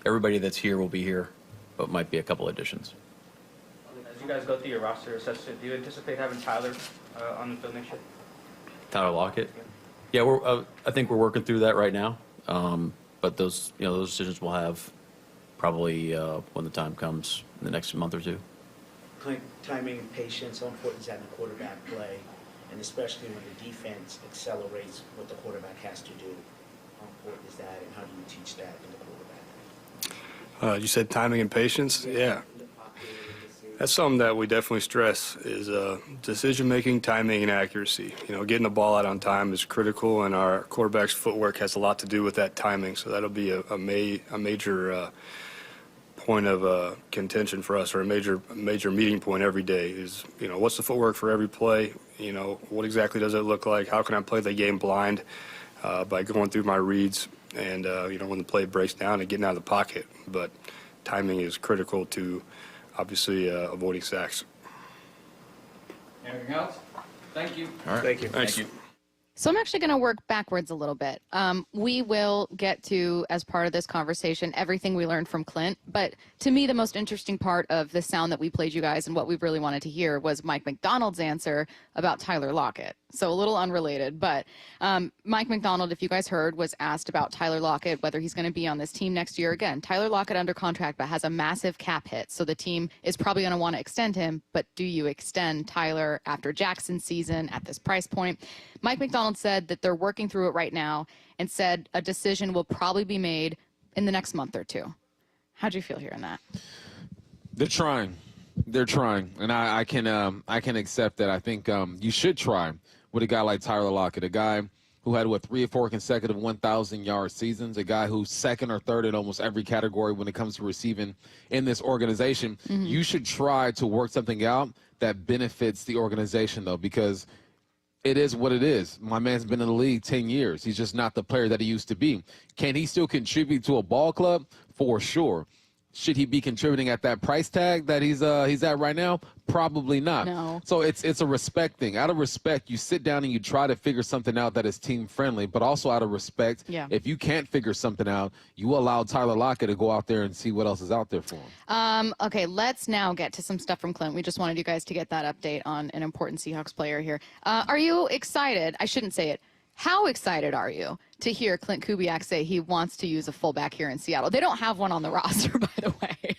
[SPEAKER 26] Everybody that's here will be here, but might be a couple additions.
[SPEAKER 13] As you guys go through your roster assessment, do you anticipate having Tyler on the field next year?
[SPEAKER 26] Tyler Lockett? Yeah, I think we're working through that right now. But those decisions we'll have probably when the time comes in the next month or two.
[SPEAKER 14] Clint, timing and patience, how important is that in the quarterback play, and especially when the defense accelerates what the quarterback has to do? How important is that, and how do you teach that in the quarterback?
[SPEAKER 4] You said timing and patience? Yeah. That's something that we definitely stress is decision-making, timing, and accuracy. Getting the ball out on time is critical, and our quarterback's footwork has a lot to do with that timing. So that'll be a major point of contention for us, or a major meeting point every day is, what's the footwork for every play? What exactly does it look like? How can I play the game blind by going through my reads and, when the play breaks down and getting out of the pocket. But timing is critical to obviously avoiding sacks.
[SPEAKER 15] Anything else? Thank you.
[SPEAKER 26] All right.
[SPEAKER 4] Thank you.
[SPEAKER 26] Thank you.
[SPEAKER 8] So I'm actually going to work backwards a little bit. We will get to, as part of this conversation, everything we learned from Clint. But to me, the most interesting part of the sound that we played you guys and what we really wanted to hear was Mike McDonald's answer about Tyler Lockett. So a little unrelated, but Mike McDonald, if you guys heard, was asked about Tyler Lockett, whether he's going to be on this team next year. Again, Tyler Lockett under contract, but has a massive cap hit. So the team is probably going to want to extend him. But do you extend Tyler after Jackson's season at this price point? Mike McDonald said that they're working through it right now and said a decision will probably be made in the next month or two. How'd you feel hearing that?
[SPEAKER 16] They're trying. They're trying. And I can accept that. I think you should try with a guy like Tyler Lockett, a guy who had, 3 or 4 consecutive 1,000-yard seasons, a guy who's second or third in almost every category when it comes to receiving in this organization. Mm-hmm. You should try to work something out that benefits the organization, though, because it is what it is. My man's been in the league 10 years. He's just not the player that he used to be. Can he still contribute to a ball club? For sure. Should he be contributing at that price tag that he's at right now? Probably not.
[SPEAKER 8] No.
[SPEAKER 16] So it's a respect thing. Out of respect, you sit down and you try to figure something out that is team friendly, but also out of respect, if you can't figure something out, you allow Tyler Lockett to go out there and see what else is out there for him.
[SPEAKER 8] Okay, let's now get to some stuff from Clint. We just wanted you guys to get that update on an important Seahawks player here. Are you excited? I shouldn't say it. How excited are you to hear Clint Kubiak say he wants to use a fullback here in Seattle? They don't have one on the roster, by the way.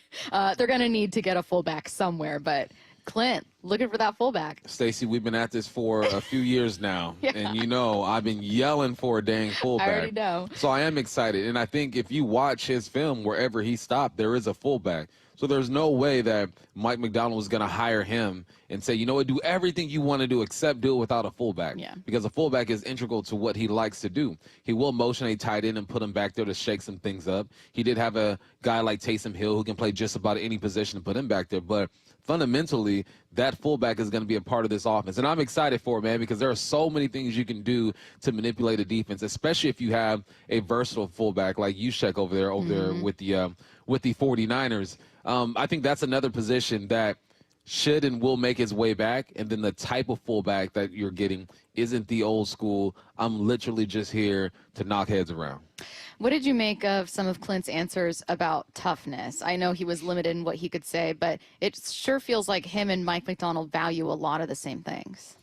[SPEAKER 8] They're going to need to get a fullback somewhere, but Clint, looking for that fullback.
[SPEAKER 16] Stacy, we've been at this for a few years now, and you know I've been yelling for a dang fullback.
[SPEAKER 8] I already know.
[SPEAKER 16] So I am excited, and I think if you watch his film, wherever he stopped, there is a fullback. So there's no way that Mike McDonald is going to hire him and say, you know what, do everything you want to do except do it without a fullback.
[SPEAKER 8] Yeah.
[SPEAKER 16] Because a fullback is integral to what he likes to do. He will motion a tight end and put him back there to shake some things up. He did have a guy like Taysom Hill who can play just about any position and put him back there. But fundamentally, that fullback is going to be a part of this offense. And I'm excited for it, man, because there are so many things you can do to manipulate a defense, especially if you have a versatile fullback like Juszczyk over there with the 49ers. I think that's another position that should and will make its way back. And then the type of fullback that you're getting isn't the old school, I'm literally just here to knock heads around.
[SPEAKER 8] What did you make of some of Clint's answers about toughness? I know he was limited in what he could say, but it sure feels like him and Mike McDonald value a lot of the same things.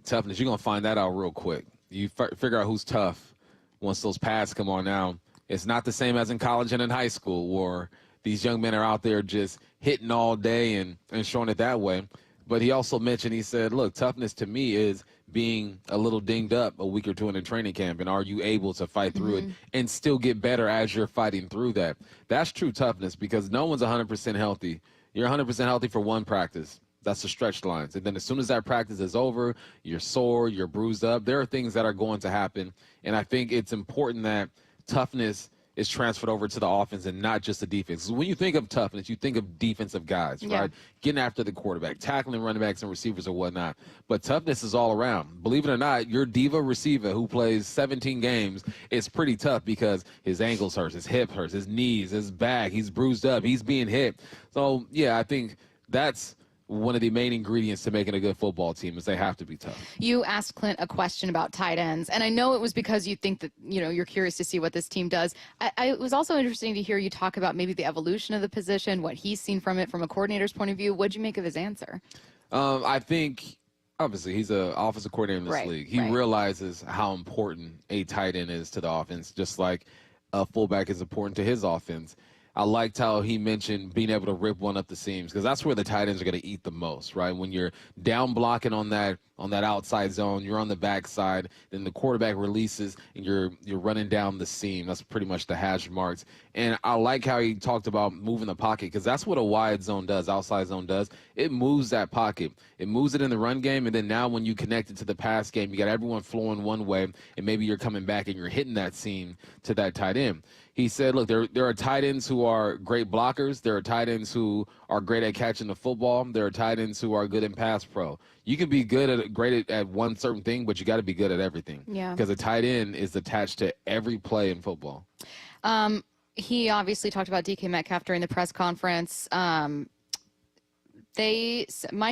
[SPEAKER 16] Toughness, you're going to find that out real quick. You figure out who's tough once those pads come on now. It's not the same as in college and in high school where these young men are out there just hitting all day and showing it that way. But he also mentioned, he said, look, toughness to me is being a little dinged up a week or two in a training camp, and are you able to fight through it and still get better as you're fighting through that? That's true toughness, because no one's 100% healthy. You're 100% healthy for one practice. That's the stretch lines. And then as soon as that practice is over, you're sore, you're bruised up. There are things that are going to happen, and I think it's important that toughness is transferred over to the offense and not just the defense. So when you think of toughness, you think of defensive guys, right? Getting after the quarterback, tackling running backs and receivers or whatnot. But toughness is all around. Believe it or not, your diva receiver who plays 17 games is pretty tough because his ankles hurt, his hip hurts, his knees, his back, he's bruised up, he's being hit. So, yeah, I think that's one of the main ingredients to making a good football team is they have to be tough.
[SPEAKER 8] You asked Clint a question about tight ends, and I know it was because you think that, you know, you're curious to see what this team does. It was also interesting to hear you talk about maybe the evolution of the position, what he's seen from it from a coordinator's point of view. What'd you make of his answer?
[SPEAKER 16] I think, obviously, he's an offensive coordinator in this league. He realizes how important a tight end is to the offense, just like a fullback is important to his offense. I liked how he mentioned being able to rip one up the seams, because that's where the tight ends are going to eat the most, right? When you're down blocking on that outside zone, you're on the backside, then the quarterback releases and you're running down the seam. That's pretty much the hash marks. And I like how he talked about moving the pocket, because that's what a wide zone does, outside zone does. It moves that pocket. It moves it in the run game, and then now when you connect it to the pass game, you got everyone flowing one way, and maybe you're coming back and you're hitting that seam to that tight end. He said, look, there are tight ends who are great blockers. There are tight ends who are great at catching the football. There are tight ends who are good in pass pro. You can be great at one certain thing, but you got to be good at everything. Yeah. Because a tight end is attached to every play in football.
[SPEAKER 8] He obviously talked about DK Metcalf during the press conference. Mike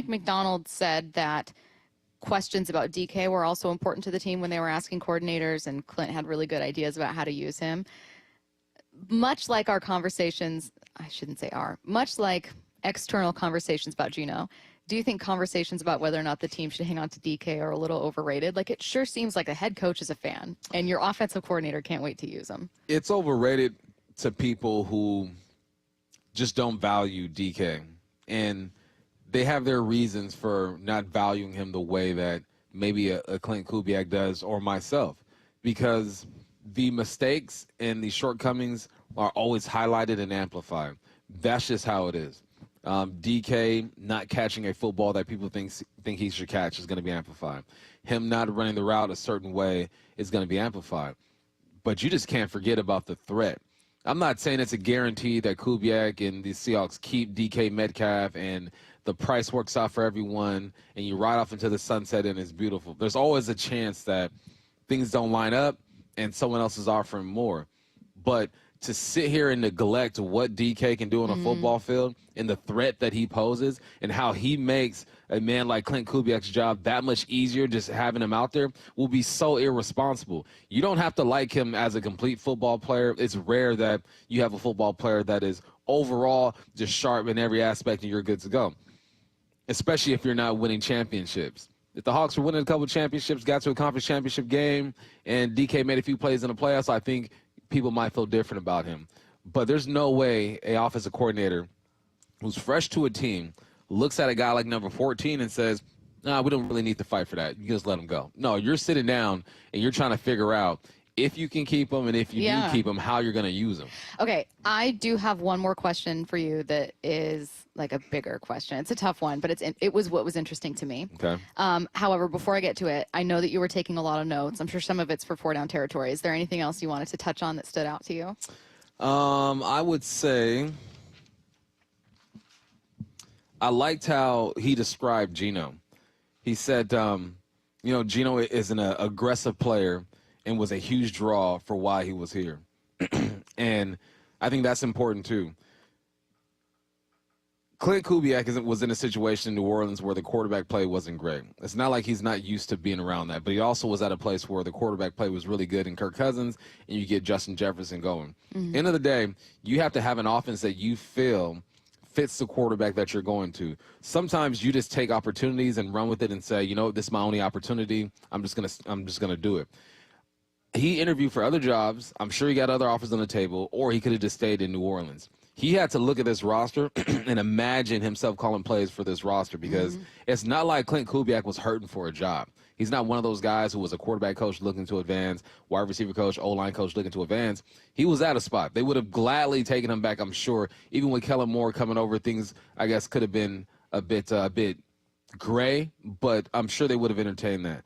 [SPEAKER 8] McDonald said that questions about DK were also important to the team when they were asking coordinators, and Clint had really good ideas about how to use him. Much like our conversations, I shouldn't say much like external conversations about Gino, do you think conversations about whether or not the team should hang on to DK are a little overrated? Like, it sure seems like the head coach is a fan, and your offensive coordinator can't wait to use him.
[SPEAKER 16] It's overrated to people who just don't value DK, and they have their reasons for not valuing him the way that maybe a Clint Kubiak does, or myself, because the mistakes and the shortcomings are always highlighted and amplified. That's just how it is. DK not catching a football that people think he should catch is going to be amplified. Him not running the route a certain way is going to be amplified. But you just can't forget about the threat. I'm not saying it's a guarantee that Kubiak and the Seahawks keep DK Metcalf and the price works out for everyone and you ride off into the sunset and it's beautiful. There's always a chance that things don't line up and someone else is offering more. But to sit here and neglect what DK can do on a football field and the threat that he poses and how he makes a man like Clint Kubiak's job that much easier just having him out there will be so irresponsible. You don't have to like him as a complete football player. It's rare that you have a football player that is overall just sharp in every aspect and you're good to go, especially if you're not winning championships. If the Hawks were winning a couple championships, got to a conference championship game, and DK made a few plays in the playoffs, I think people might feel different about him. But there's no way a offensive coordinator who's fresh to a team looks at a guy like number 14 and says, nah, we don't really need to fight for that. You can just let him go. No, you're sitting down and you're trying to figure out if you can keep him and if you do keep him, how you're going to use him.
[SPEAKER 8] Okay, I do have one more question for you that is like a bigger question. It's a tough one, but it was what was interesting to me.
[SPEAKER 16] Okay.
[SPEAKER 8] However, before I get to it, I know that you were taking a lot of notes. I'm sure some of it's for 4 Down Territory. Is there anything else you wanted to touch on that stood out to you?
[SPEAKER 16] I would say I liked how he described Gino. He said, Gino is an aggressive player and was a huge draw for why he was here. And I think that's important, too. Clint Kubiak was in a situation in New Orleans where the quarterback play wasn't great. It's not like he's not used to being around that, but he also was at a place where the quarterback play was really good in Kirk Cousins, and you get Justin Jefferson going. End of the day, you have to have an offense that you feel fits the quarterback that you're going to. Sometimes you just take opportunities and run with it and say, this is my only opportunity. I'm just gonna do it. He interviewed for other jobs. I'm sure he got other offers on the table, or he could have just stayed in New Orleans. He had to look at this roster and imagine himself calling plays for this roster because it's not like Clint Kubiak was hurting for a job. He's not one of those guys who was a quarterback coach looking to advance, wide receiver coach, O-line coach looking to advance. He was at a spot. They would have gladly taken him back, I'm sure. Even with Kellen Moore coming over, things, I guess, could have been a bit gray, but I'm sure they would have entertained that.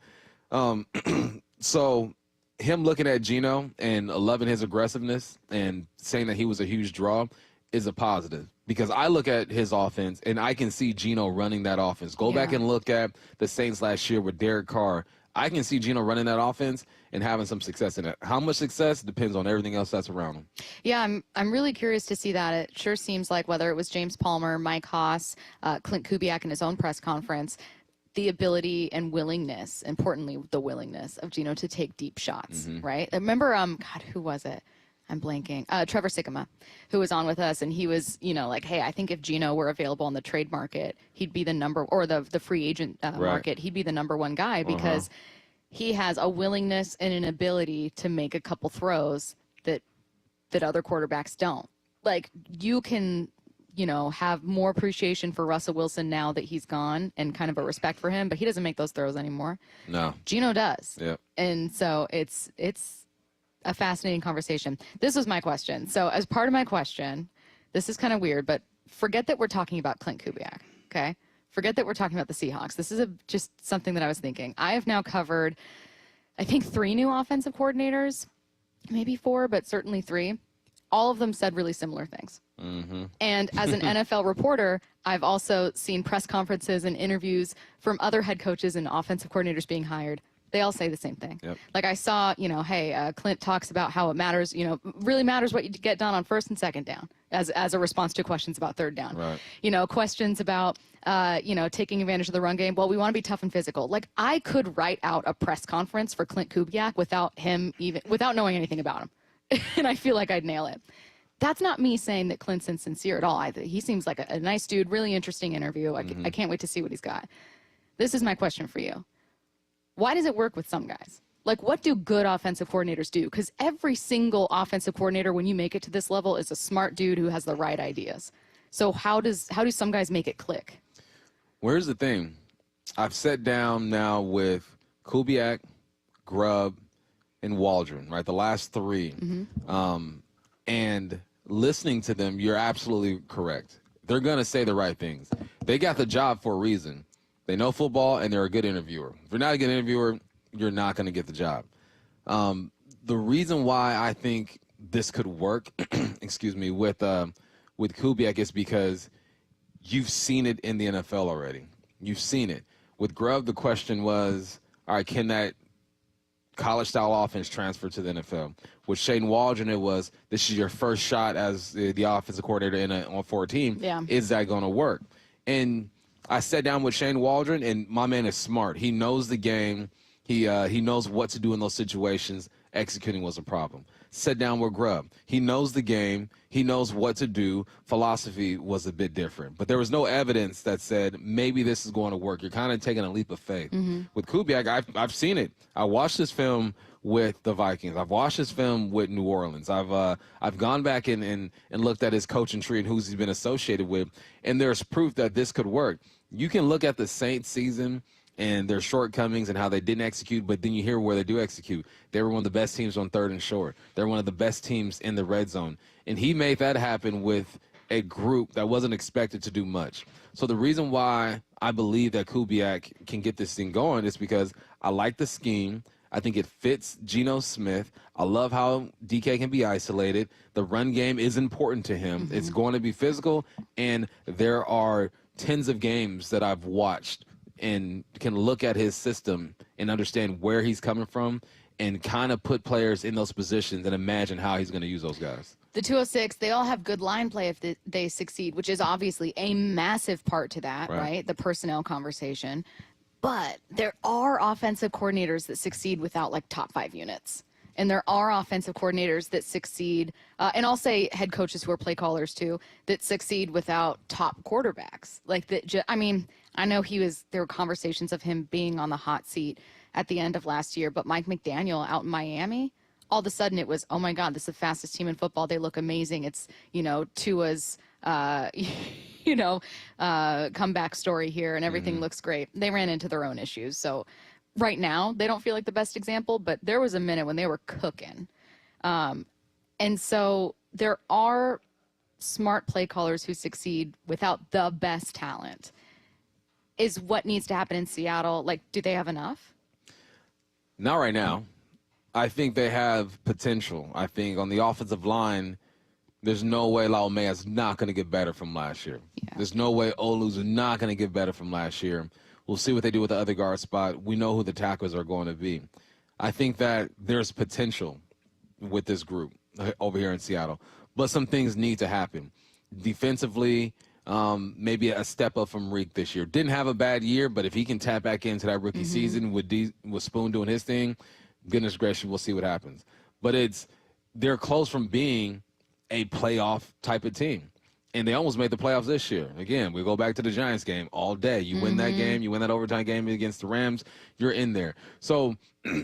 [SPEAKER 16] So him looking at Gino and loving his aggressiveness and saying that he was a huge draw is a positive because I look at his offense and I can see Gino running that offense. Go back and look at the Saints last year with Derek Carr. I can see Gino running that offense and having some success in it. How much success depends on everything else that's around him.
[SPEAKER 8] Yeah, I'm really curious to see that. It sure seems like whether it was James Palmer, Mike Haas, Clint Kubiak in his own press conference, the ability and willingness, importantly, the willingness of Gino to take deep shots, right? I remember, God, who was it? I'm blanking. Trevor Sikkema, who was on with us, and he was, like, hey, I think if Gino were available on the trade market, he'd be the the free agent market, he'd be the #1 guy because he has a willingness and an ability to make a couple throws that other quarterbacks don't. Like, you can, have more appreciation for Russell Wilson now that he's gone and kind of a respect for him, but he doesn't make those throws anymore.
[SPEAKER 16] No.
[SPEAKER 8] Gino does.
[SPEAKER 16] Yeah.
[SPEAKER 8] And so it's a fascinating conversation. This was my question. So as part of my question, this is kind of weird, but forget that we're talking about Clint Kubiak, okay? Forget that we're talking about the Seahawks. This is just something that I was thinking. I have now covered, I think, 3 new offensive coordinators, maybe 4, but certainly 3. All of them said really similar things. And as an NFL reporter, I've also seen press conferences and interviews from other head coaches and offensive coordinators being hired. They all say the same thing.
[SPEAKER 16] Yep.
[SPEAKER 8] Like I saw, hey, Clint talks about how it matters, really matters what you get done on 1st and 2nd down as a response to questions about 3rd down.
[SPEAKER 16] Right.
[SPEAKER 8] Questions about, taking advantage of the run game. Well, we want to be tough and physical. Like I could write out a press conference for Clint Kubiak without knowing anything about him. And I feel like I'd nail it. That's not me saying that Clint's insincere at all. He seems like a nice dude, really interesting interview. I can't wait to see what he's got. This is my question for you. Why does it work with some guys? Like, what do good offensive coordinators do? Because every single offensive coordinator, when you make it to this level, is a smart dude who has the right ideas. So how do some guys make it click?
[SPEAKER 16] Well, here's the thing. I've sat down now with Kubiak, Grubb, and Waldron, right? The last 3. And listening to them, you're absolutely correct. They're going to say the right things. They got the job for a reason. They know football, and they're a good interviewer. If you're not a good interviewer, you're not going to get the job. The reason why I think this could work, excuse me, with Kubiak is because you've seen it in the NFL already. You've seen it. With Grubb, the question was, all right, can that college-style offense transferred to the NFL. With Shane Waldron, it was, this is your first shot as the offensive coordinator for a team.
[SPEAKER 8] Yeah.
[SPEAKER 16] Is that going to work? And I sat down with Shane Waldron, and my man is smart. He knows the game. He knows what to do in those situations. Executing was a problem. Sat down with Grubb. He knows the game. He knows what to do. Philosophy was a bit different. But there was no evidence that said maybe this is going to work. You're kind of taking a leap of faith. With Kubiak, I've seen it. I watched this film with the Vikings. I've watched this film with New Orleans. I've gone back and looked at his coaching tree and who he's been associated with, and there's proof that this could work. You can look at the Saints season and their shortcomings and how they didn't execute, but then you hear where they do execute. They were one of the best teams on 3rd and short. They're one of the best teams in the red zone. And he made that happen with a group that wasn't expected to do much. So the reason why I believe that Kubiak can get this thing going is because I like the scheme. I think it fits Geno Smith. I love how DK can be isolated. The run game is important to him. It's going to be physical, and there are tens of games that I've watched and can look at his system and understand where he's coming from and kind of put players in those positions and imagine how he's going to use those guys.
[SPEAKER 8] The 206, they all have good line play if they succeed, which is obviously a massive part to that, right? The personnel conversation. But there are offensive coordinators that succeed without, like, top 5 units. And there are offensive coordinators that succeed, and I'll say head coaches who are play callers too, that succeed without top quarterbacks. Like that, I mean, I know there were conversations of him being on the hot seat at the end of last year, but Mike McDaniel out in Miami, all of a sudden it was, oh my God, this is the fastest team in football. They look amazing. It's, Tua's, comeback story here, and everything looks great. They ran into their own issues, so. Right now, they don't feel like the best example, but there was a minute when they were cooking. And so there are smart play callers who succeed without the best talent. Is what needs to happen in Seattle, like, do they have enough?
[SPEAKER 16] Not right now. I think they have potential. I think on the offensive line, there's no way Laumea's not going to get better from last year. Yeah. There's no way Olu's not going to get better from last year. We'll see what they do with the other guard spot. We know who the tackles are going to be. I think that there's potential with this group over here in Seattle, but some things need to happen. Defensively, maybe a step up from Reek this year. Didn't have a bad year, but if he can tap back into that rookie season with Spoon doing his thing, goodness gracious, we'll see what happens. But they're close from being a playoff type of team. And they almost made the playoffs this year. Again, we go back to the Giants game all day. You win that game, you win that overtime game against the Rams, you're in there. So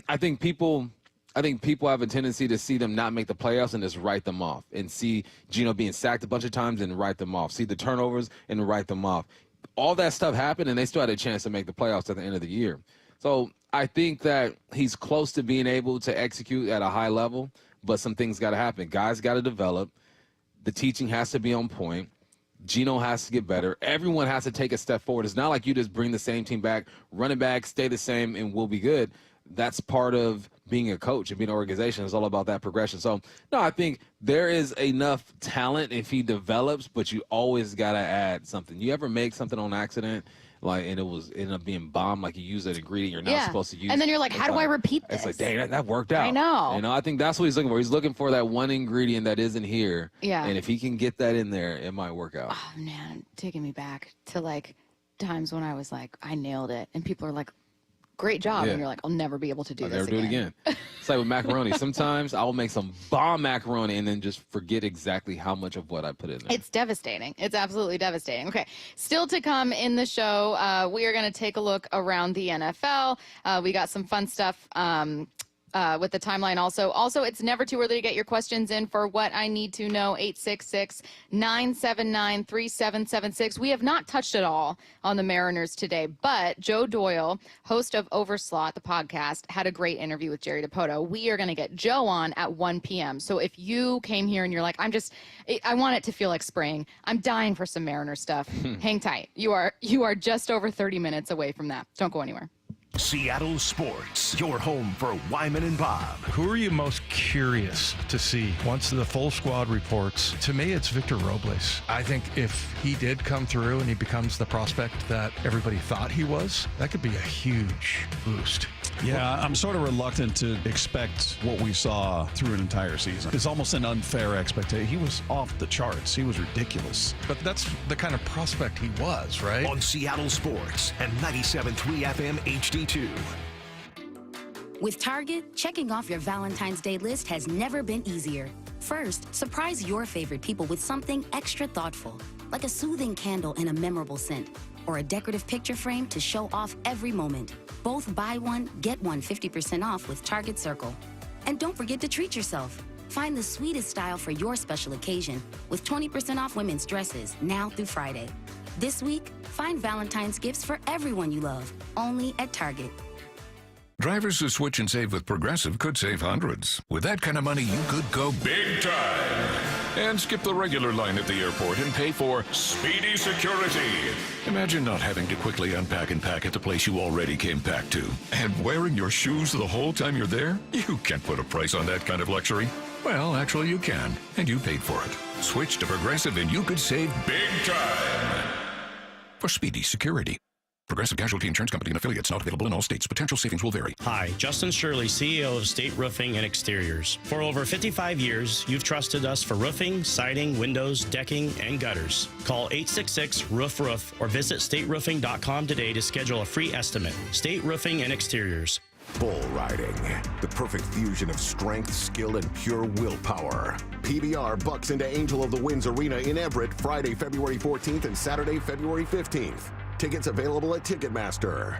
[SPEAKER 16] I think people have a tendency to see them not make the playoffs and just write them off, and see Gino being sacked a bunch of times and write them off. See the turnovers and write them off. All that stuff happened, and they still had a chance to make the playoffs at the end of the year. So I think that he's close to being able to execute at a high level, but some things got to happen. Guys got to develop. The teaching has to be on point. Gino has to get better. Everyone has to take a step forward. It's not like you just bring the same team back, run it back, stay the same, and we'll be good. That's part of being a coach and being an organization. It's all about that progression. So, no, I think there is enough talent if he develops, but you always got to add something. You ever make something on accident, and it ended up being bomb, like you use an ingredient you're not supposed to use?
[SPEAKER 8] And then you're like, how do I repeat this?
[SPEAKER 16] It's like, dang, that worked out.
[SPEAKER 8] I know.
[SPEAKER 16] I think that's what he's looking for. He's looking for that one ingredient that isn't here.
[SPEAKER 8] Yeah.
[SPEAKER 16] And if he can get that in there, it might work out.
[SPEAKER 8] Oh, man, taking me back to, like, times when I was like, I nailed it. And people are like, great job. And you're like, I'll never be able to do this again.
[SPEAKER 16] I'll never do it again. It's like with macaroni. Sometimes I'll make some bomb macaroni and then just forget exactly how much of what I put in there.
[SPEAKER 8] It's devastating. It's absolutely devastating. Okay, still to come in the show, we are going to take a look around the NFL. We got some fun stuff with the timeline also. Also, it's never too early to get your questions in for What I Need to Know, 866-979-3776. We have not touched at all on the Mariners today, but Joe Doyle, host of Overslot, the podcast, had a great interview with Jerry Dipoto. We are going to get Joe on at 1 p.m. So if you came here and you're like, I want it to feel like spring, I'm dying for some Mariner stuff, hang tight. You are just over 30 minutes away from that. Don't go anywhere.
[SPEAKER 2] Seattle Sports, your home for Wyman and Bob.
[SPEAKER 22] Who are you most curious to see once the full squad reports? To me, it's Victor Robles. I think if he did come through and he becomes the prospect that everybody thought he was, that could be a huge boost.
[SPEAKER 19] Yeah, I'm sort of reluctant to expect what we saw through an entire season. It's almost an unfair expectation. He was off the charts. He was ridiculous.
[SPEAKER 22] But that's the kind of prospect he was, right?
[SPEAKER 2] On Seattle Sports and 97.3 FM HD2.
[SPEAKER 1] With Target, checking off your Valentine's Day list has never been easier. First, surprise your favorite people with something extra thoughtful, like a soothing candle in a memorable scent, or a decorative picture frame to show off every moment. Both buy one, get one 50% off with Target Circle. And don't forget to treat yourself. Find the sweetest style for your special occasion with 20% off women's dresses now through Friday. This week, find Valentine's gifts for everyone you love, only at Target.
[SPEAKER 5] Drivers who switch and save with Progressive could save hundreds. With that kind of money, you could go big time and skip the regular line at the airport and pay for speedy security. Imagine not having to quickly unpack and pack at the place you already came packed to. And wearing your shoes the whole time you're there? You can't put a price on that kind of luxury. Well, actually you can, and you paid for it. Switch to Progressive and you could save big time for speedy security. Progressive Casualty Insurance Company and affiliates, not available in all states. Potential savings will vary.
[SPEAKER 6] Hi, Justin Shirley, CEO of State Roofing and Exteriors. For over 55 years, you've trusted us for roofing, siding, windows, decking, and gutters. Call 866-ROOF-ROOF or visit stateroofing.com today to schedule a free estimate. State Roofing and Exteriors.
[SPEAKER 2] Bull riding, the perfect fusion of strength, skill, and pure willpower. PBR bucks into Angel of the Winds Arena in Everett Friday, February 14th and Saturday, February 15th. Tickets available at Ticketmaster.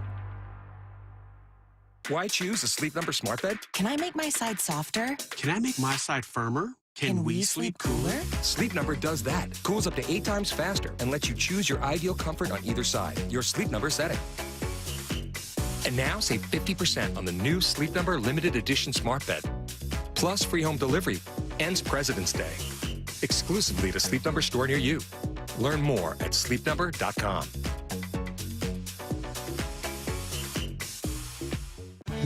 [SPEAKER 3] Why choose a Sleep Number smart bed?
[SPEAKER 7] Can I make my side softer?
[SPEAKER 15] Can I make my side firmer?
[SPEAKER 7] Can we sleep cooler?
[SPEAKER 3] Sleep Number does that. Cools up to 8 times faster and lets you choose your ideal comfort on either side. Your Sleep Number setting. And now save 50% on the new Sleep Number limited edition smart bed. Plus free home delivery. Ends President's Day. Exclusively at a Sleep Number store near you. Learn more at sleepnumber.com.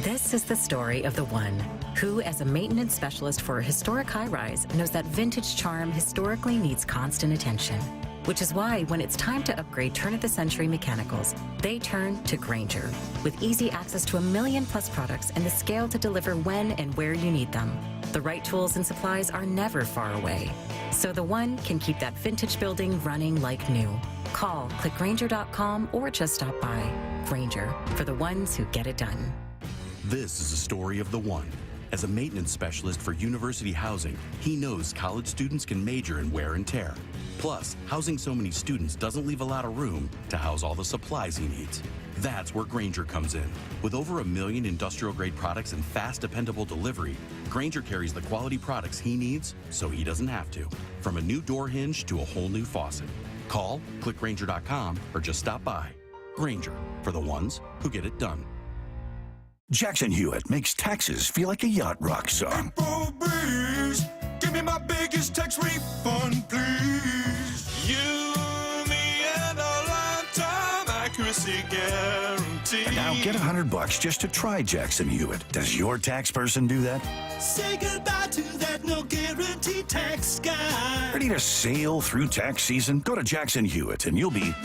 [SPEAKER 17] This is the story of the one who, as a maintenance specialist for a historic high-rise, knows that vintage charm historically needs constant attention. Which is why when it's time to upgrade turn-of-the-century mechanicals, they turn to Grainger. With easy access to 1 million-plus products and the scale to deliver when and where you need them. The right tools and supplies are never far away. So the one can keep that vintage building running like new. Call, click Grainger.com, or just stop by. Grainger, for the ones who get it done.
[SPEAKER 9] This is a story of the one. As a maintenance specialist for university housing, he knows college students can major in wear and tear. Plus, housing so many students doesn't leave a lot of room to house all the supplies he needs. That's where Grainger comes in. With over 1 million industrial-grade products and fast, dependable delivery, Grainger carries the quality products he needs so he doesn't have to. From a new door hinge to a whole new faucet. Call, click Grainger.com, or just stop by. Grainger, for the ones who get it done.
[SPEAKER 18] Jackson Hewitt makes taxes feel like a yacht rock song.
[SPEAKER 20] April breeze, give me my biggest tax refund, please. You, me, and a lifetime accuracy guarantee.
[SPEAKER 18] And now get $100 just to try Jackson Hewitt. Does your tax person do that?
[SPEAKER 20] Say goodbye to that no guarantee tax guy.
[SPEAKER 18] Ready to sail through tax season? Go to Jackson Hewitt and you'll be...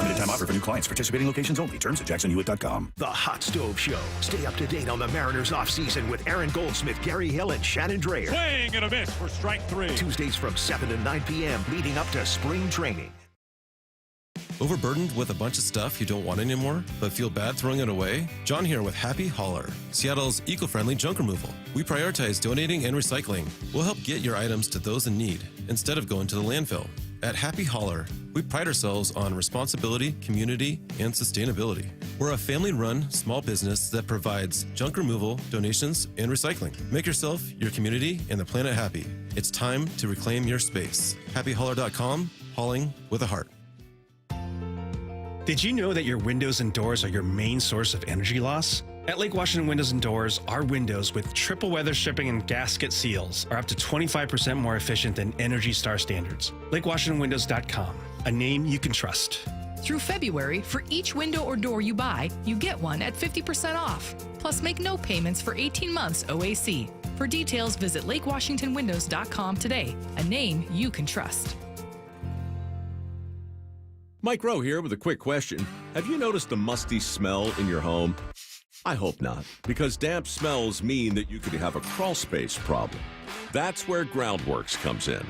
[SPEAKER 18] Limited time offer for new clients. Participating locations only. Terms at jacksonhewitt.com.
[SPEAKER 2] The Hot Stove Show. Stay up to date on the Mariners offseason with Aaron Goldsmith, Gary Hill, and Shannon Dreyer.
[SPEAKER 21] Swing and a miss for strike 3.
[SPEAKER 2] Tuesdays from 7 to 9 p.m. leading up to spring training.
[SPEAKER 25] Overburdened with a bunch of stuff you don't want anymore, but feel bad throwing it away? John here with Happy Hauler, Seattle's eco-friendly junk removal. We prioritize donating and recycling. We'll help get your items to those in need instead of going to the landfill. At Happy Hauler, we pride ourselves on responsibility, community, and sustainability. We're a family-run small business that provides junk removal, donations, and recycling. Make yourself, your community, and the planet happy. It's time to reclaim your space. HappyHauler.com, hauling with a heart.
[SPEAKER 30] Did you know that your windows and doors are your main source of energy loss? At Lake Washington Windows and Doors, our windows with triple weather stripping and gasket seals are up to 25% more efficient than Energy Star standards. LakeWashingtonWindows.com, a name you can trust.
[SPEAKER 10] Through February, for each window or door you buy, you get one at 50% off. Plus, make no payments for 18 months OAC. For details, visit lakewashingtonwindows.com today, a name you can trust.
[SPEAKER 11] Mike Rowe here with a quick question. Have you noticed the musty smell in your home? I hope not, because damp smells mean that you could have a crawl space problem. That's where Groundworks comes in.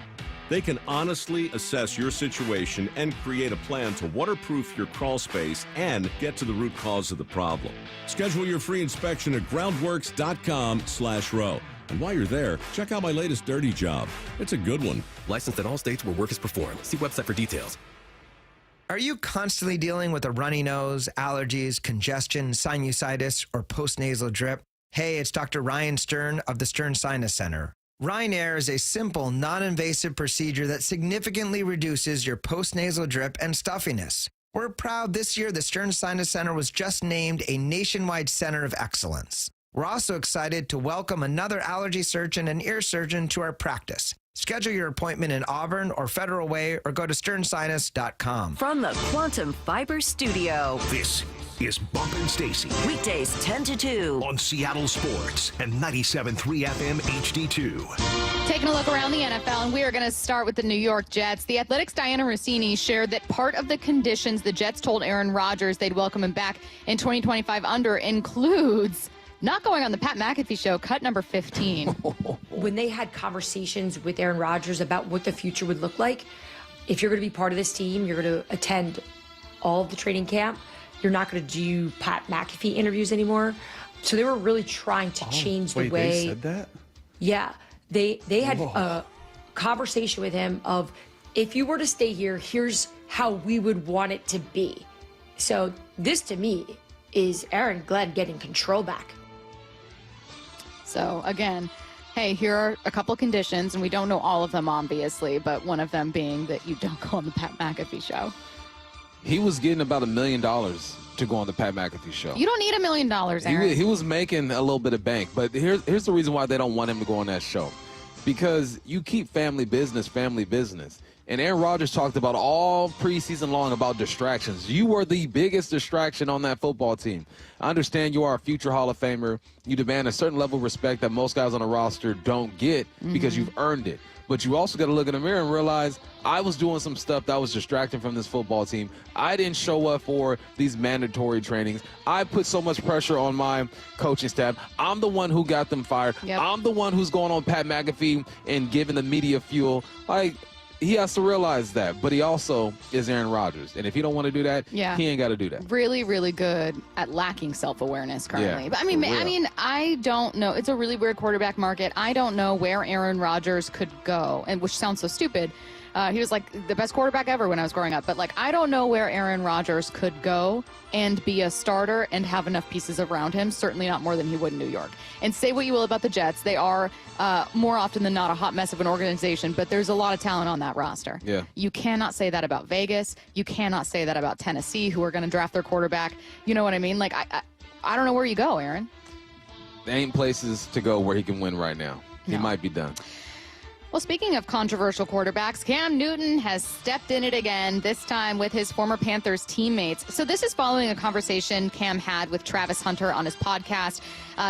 [SPEAKER 11] They can honestly assess your situation and create a plan to waterproof your crawl space and get to the root cause of the problem. Schedule your free inspection at groundworks.com/row. And while you're there, check out my latest dirty job. It's a good one.
[SPEAKER 12] Licensed in all states where work is performed. See website for details.
[SPEAKER 13] Are you constantly dealing with a runny nose, allergies, congestion, sinusitis, or postnasal drip? Hey, it's Dr. Ryan Stern of the Stern Sinus Center. Rhine Air is a simple, non-invasive procedure that significantly reduces your postnasal drip and stuffiness. We're proud this year the Stern Sinus Center was just named a nationwide center of excellence. We're also excited to welcome another allergy surgeon and ear surgeon to our practice. Schedule your appointment in Auburn or Federal Way or go to sternsinus.com.
[SPEAKER 14] From the Quantum Fiber Studio,
[SPEAKER 18] This is Bumpin' Stacy.
[SPEAKER 14] weekdays 10 to 2.
[SPEAKER 18] On Seattle Sports and 97.3 FM HD2.
[SPEAKER 8] Taking a look around the NFL, and we are going to start with the New York Jets. The Athletics' Diana Rossini shared that part of the conditions the Jets told Aaron Rodgers they'd welcome him back in 2025 under includes not going on the Pat McAfee show, cut number 15.
[SPEAKER 23] When they had conversations with Aaron Rodgers about what the future would look like, if you're going to be part of this team, you're going to attend all of the training camp. You're not going to do Pat McAfee interviews anymore. So they were really trying to change the way.
[SPEAKER 24] They said that?
[SPEAKER 23] Yeah. They had a conversation with him of, if you were to stay here, here's how we would want it to be. So this, to me, is Aaron Glenn getting control back.
[SPEAKER 8] So, again, hey, here are a couple conditions, and we don't know all of them, obviously, but one of them being that you don't go on the Pat McAfee show.
[SPEAKER 16] He was getting about $1 million to go on the Pat McAfee show.
[SPEAKER 8] You don't need $1 million, Aaron.
[SPEAKER 16] He was making a little bit of bank, but here's the reason why they don't want him to go on that show. Because you keep family business. And Aaron Rodgers talked about all preseason long about distractions. You were the biggest distraction on that football team. I understand you are a future Hall of Famer. You demand a certain level of respect that most guys on the roster don't get because you've earned it. But you also got to look in the mirror and realize I was doing some stuff that was distracting from this football team. I didn't show up for these mandatory trainings. I put so much pressure on my coaching staff. I'm the one who got them fired.
[SPEAKER 8] Yep.
[SPEAKER 16] I'm the one who's going on Pat McAfee and giving the media fuel. He has to realize that, but he also is Aaron Rodgers. And if he don't want to do that,
[SPEAKER 8] Yeah.
[SPEAKER 16] he ain't got to do that.
[SPEAKER 8] Really, really good at lacking self-awareness currently.
[SPEAKER 16] Yeah,
[SPEAKER 8] But I mean, I don't know. It's a really weird quarterback market. I don't know where Aaron Rodgers could go, and which sounds so stupid. He was like the best quarterback ever when I was growing up. But like, I don't know where Aaron Rodgers could go and be a starter and have enough pieces around him. Certainly not more than he would in New York. And say what you will about the Jets, they are more often than not a hot mess of an organization. But there's a lot of talent on that roster.
[SPEAKER 16] Yeah.
[SPEAKER 8] You cannot say that about Vegas. You cannot say that about Tennessee, who are going to draft their quarterback. You know what I mean? Like, I don't know where you go, Aaron.
[SPEAKER 16] There ain't places to go where he can win right now. He might be done.
[SPEAKER 8] Well, speaking of controversial quarterbacks, Cam Newton has stepped in it again, this time with his former Panthers teammates. So this is following a conversation Cam had with Travis Hunter on his podcast.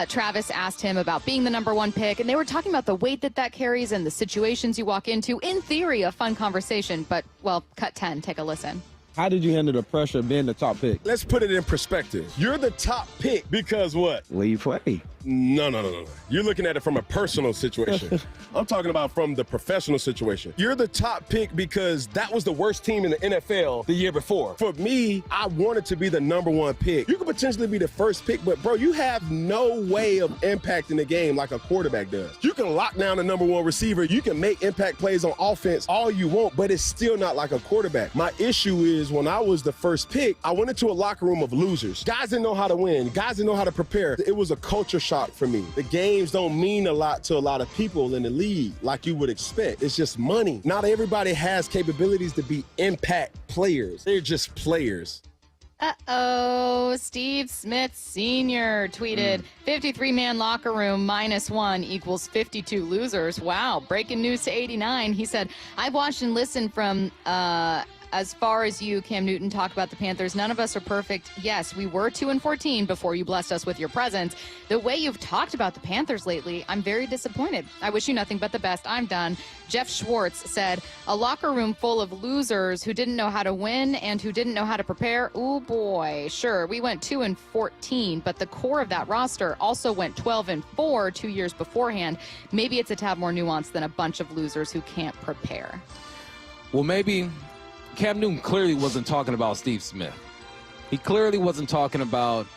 [SPEAKER 8] Travis asked him about being the #1 pick, and they were talking about the weight that carries and the situations you walk into. In theory, a fun conversation, but, well, cut 10. Take a listen.
[SPEAKER 27] How did you handle the pressure of being the top pick?
[SPEAKER 30] Let's put it in perspective. You're the top pick because what?
[SPEAKER 27] Where you play.
[SPEAKER 30] No. You're looking at it from a personal situation. I'm talking about from the professional situation. You're the top pick because that was the worst team in the NFL the year before. For me, I wanted to be the #1 pick. You could potentially be the first pick, but bro, you have no way of impacting the game like a quarterback does. You can lock down the #1 receiver. You can make impact plays on offense all you want, but it's still not like a quarterback. My issue is when I was the first pick, I went into a locker room of losers. Guys didn't know how to win. Guys didn't know how to prepare. It was a culture shock for me. The games don't mean a lot to a lot of people in the league like you would expect. It's just money. Not everybody has capabilities to be impact players. They're just players.
[SPEAKER 8] Uh-oh, Steve Smith Sr. tweeted, 53-man locker room -1 equals 52 losers. Wow, breaking news to 89. He said, I've watched and listened from as far as you, Cam Newton, talk about the Panthers, none of us are perfect. Yes, we were 2-14 before you blessed us with your presence. The way you've talked about the Panthers lately, I'm very disappointed. I wish you nothing but the best. I'm done. Jeff Schwartz said, a locker room full of losers who didn't know how to win and who didn't know how to prepare. Oh boy, sure, we went 2-14, but the core of that roster also went 12-4 2 years beforehand. Maybe it's a tad more nuanced than a bunch of losers who can't prepare.
[SPEAKER 16] Well, maybe Cam Newton clearly wasn't talking about Steve Smith. He clearly wasn't talking about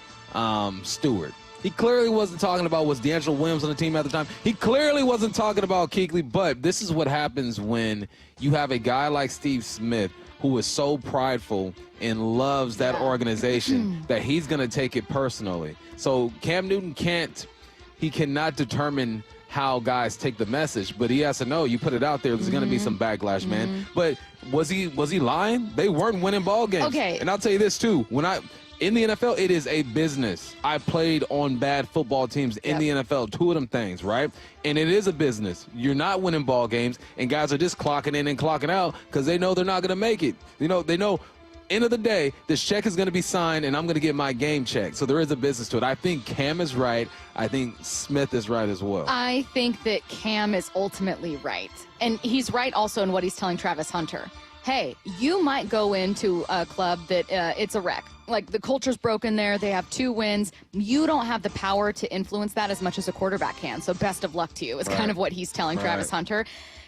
[SPEAKER 16] Stewart. He clearly wasn't talking about was D'Angelo Williams on the team at the time. He clearly wasn't talking about Kuechly, but this is what happens when you have a guy like Steve Smith who is so prideful and loves that organization that he's going to take it personally. So Cam Newton cannot determine how guys take the message, but he has to know you put it out there, there's going to be some backlash, man. But was he lying? They weren't winning ball games.
[SPEAKER 8] Okay.
[SPEAKER 16] And I'll tell you this too, in the NFL, it is a business. I played on bad football teams in the NFL, 2 of them things, right? And it is a business. You're not winning ball games, and guys are just clocking in and clocking out because they know they're not going to make it. They know end of the day, this check is going to be signed, and I'm going to get my game check. So there is a business to it. I think Cam is right. I think Smith is right as well.
[SPEAKER 8] I think that Cam is ultimately right. And he's right also in what he's telling Travis Hunter. Hey, you might go into a club that it's a wreck. Like, the culture's broken there. They have 2 wins. You don't have the power to influence that as much as a quarterback can. So best of luck to you is kind of what he's telling Travis Hunter.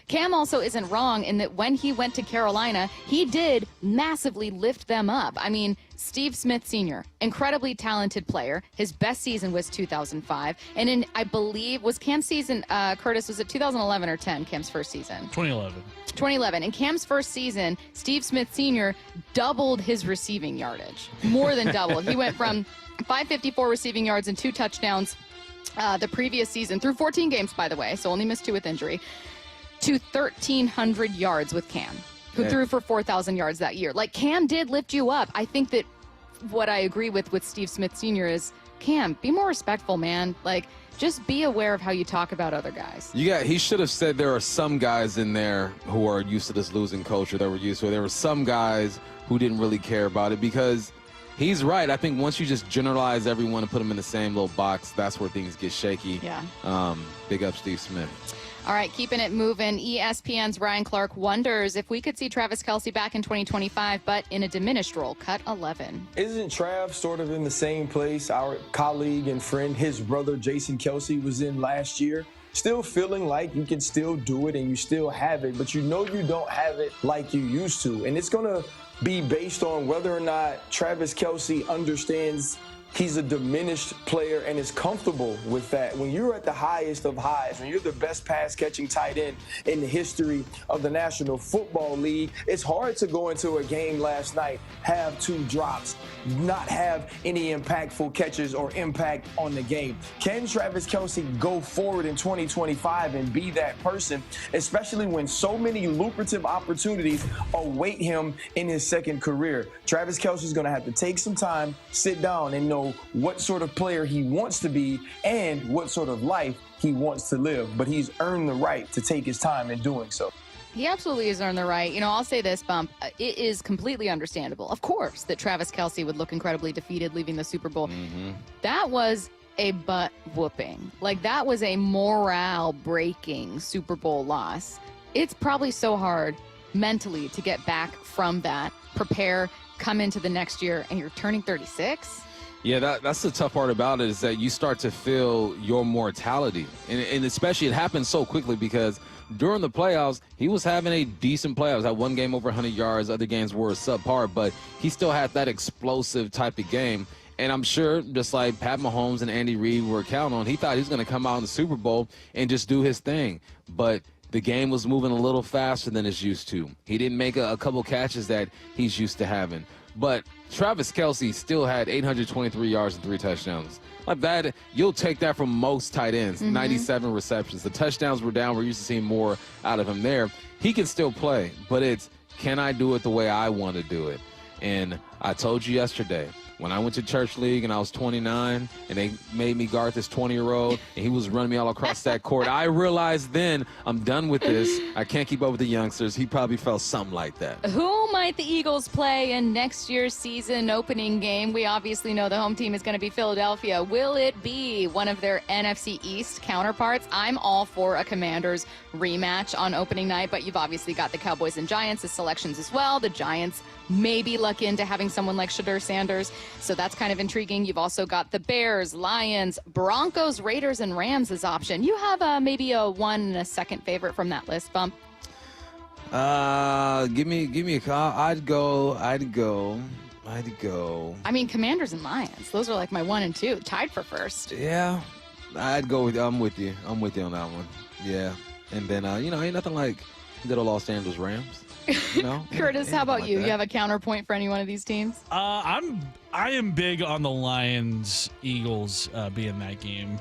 [SPEAKER 8] Cam also isn't wrong in that when he went to Carolina, he did massively lift them up. I mean, Steve Smith Sr., incredibly talented player. His best season was 2005. And in, I believe, was Cam's season, Curtis, was it 2011 or 10, Cam's first season?
[SPEAKER 21] 2011.
[SPEAKER 8] 2011. In Cam's first season, Steve Smith Sr. doubled his receiving yardage. More than doubled. He went from 554 receiving yards and 2 touchdowns the previous season, through 14 games, by the way, so only missed 2 with injury, to 1,300 yards with Cam, who threw for 4,000 yards that year. Like, Cam did lift you up. I think that what I agree with Steve Smith Sr. is, Cam, be more respectful, man. Like, just be aware of how you talk about other guys.
[SPEAKER 16] He should have said there are some guys in there who are used to this losing culture that we're used to it. There were some guys who didn't really care about it, because he's right. I think once you just generalize everyone and put them in the same little box, that's where things get shaky.
[SPEAKER 8] Yeah.
[SPEAKER 16] Big up Steve Smith.
[SPEAKER 8] All right, keeping it moving. ESPN's Ryan Clark wonders if we could see Travis Kelce back in 2025, but in a diminished role. Cut 11.
[SPEAKER 1] Isn't Trav sort of in the same place our colleague and friend, his brother Jason Kelce, was in last year? Still feeling like you can still do it and you still have it, but you know you don't have it like you used to. And it's going to be based on whether or not Travis Kelce understands he's a diminished player and is comfortable with that. When you're at the highest of highs, when you're the best pass-catching tight end in the history of the National Football League, it's hard to go into a game last night, have 2 drops, not have any impactful catches or impact on the game. Can Travis Kelce go forward in 2025 and be that person, especially when so many lucrative opportunities await him in his second career? Travis Kelce is going to have to take some time, sit down, and know what sort of player he wants to be and what sort of life he wants to live. But he's earned the right to take his time in doing so.
[SPEAKER 8] He absolutely has earned the right. You know, I'll say this, Bump. It is completely understandable, of course, that Travis Kelce would look incredibly defeated leaving the Super Bowl. That was a butt whooping. Like, that was a morale-breaking Super Bowl loss. It's probably so hard mentally to get back from that, prepare, come into the next year, and you're turning 36?
[SPEAKER 16] Yeah, that's the tough part about it, is that you start to feel your mortality. And especially it happens so quickly, because during the playoffs, he was having a decent playoffs. Had one game over 100 yards, other games were subpar, but he still had that explosive type of game. And I'm sure, just like Pat Mahomes and Andy Reid were counting on, he thought he was going to come out in the Super Bowl and just do his thing. But the game was moving a little faster than it's used to. He didn't make a couple catches that he's used to having. But Travis Kelce still had 823 yards and 3 touchdowns. Like that, you'll take that from most tight ends, 97 receptions. The touchdowns were down. We're used to seeing more out of him there. He can still play, but it's, can I do it the way I want to do it? And I told you yesterday, when I went to church league and I was 29 and they made me guard this 20-year-old and he was running me all across that court, I realized then I'm done with this. I can't keep up with the youngsters. He probably felt something like that.
[SPEAKER 8] Who Who might the Eagles play in next year's season opening game? We obviously know the home team is going to be Philadelphia. Will it be one of their NFC East counterparts? I'm all for a Commanders rematch on opening night, but you've obviously got the Cowboys and Giants as selections as well. The Giants maybe luck into having someone like Shadur Sanders, so that's kind of intriguing. You've also got the Bears, Lions, Broncos, Raiders, and Rams as option. You have maybe a 1 and a second favorite from that list, Bump?
[SPEAKER 16] Give me a call. I'd go.
[SPEAKER 8] I mean, Commanders and Lions. Those are like my 1 and 2, tied for first.
[SPEAKER 16] Yeah, I'd go with. I'm with you on that one. Yeah, and then ain't nothing like little Los Angeles Rams.
[SPEAKER 8] Curtis, how about you? You have a counterpoint for any one of these teams?
[SPEAKER 4] I am big on the Lions Eagles being that game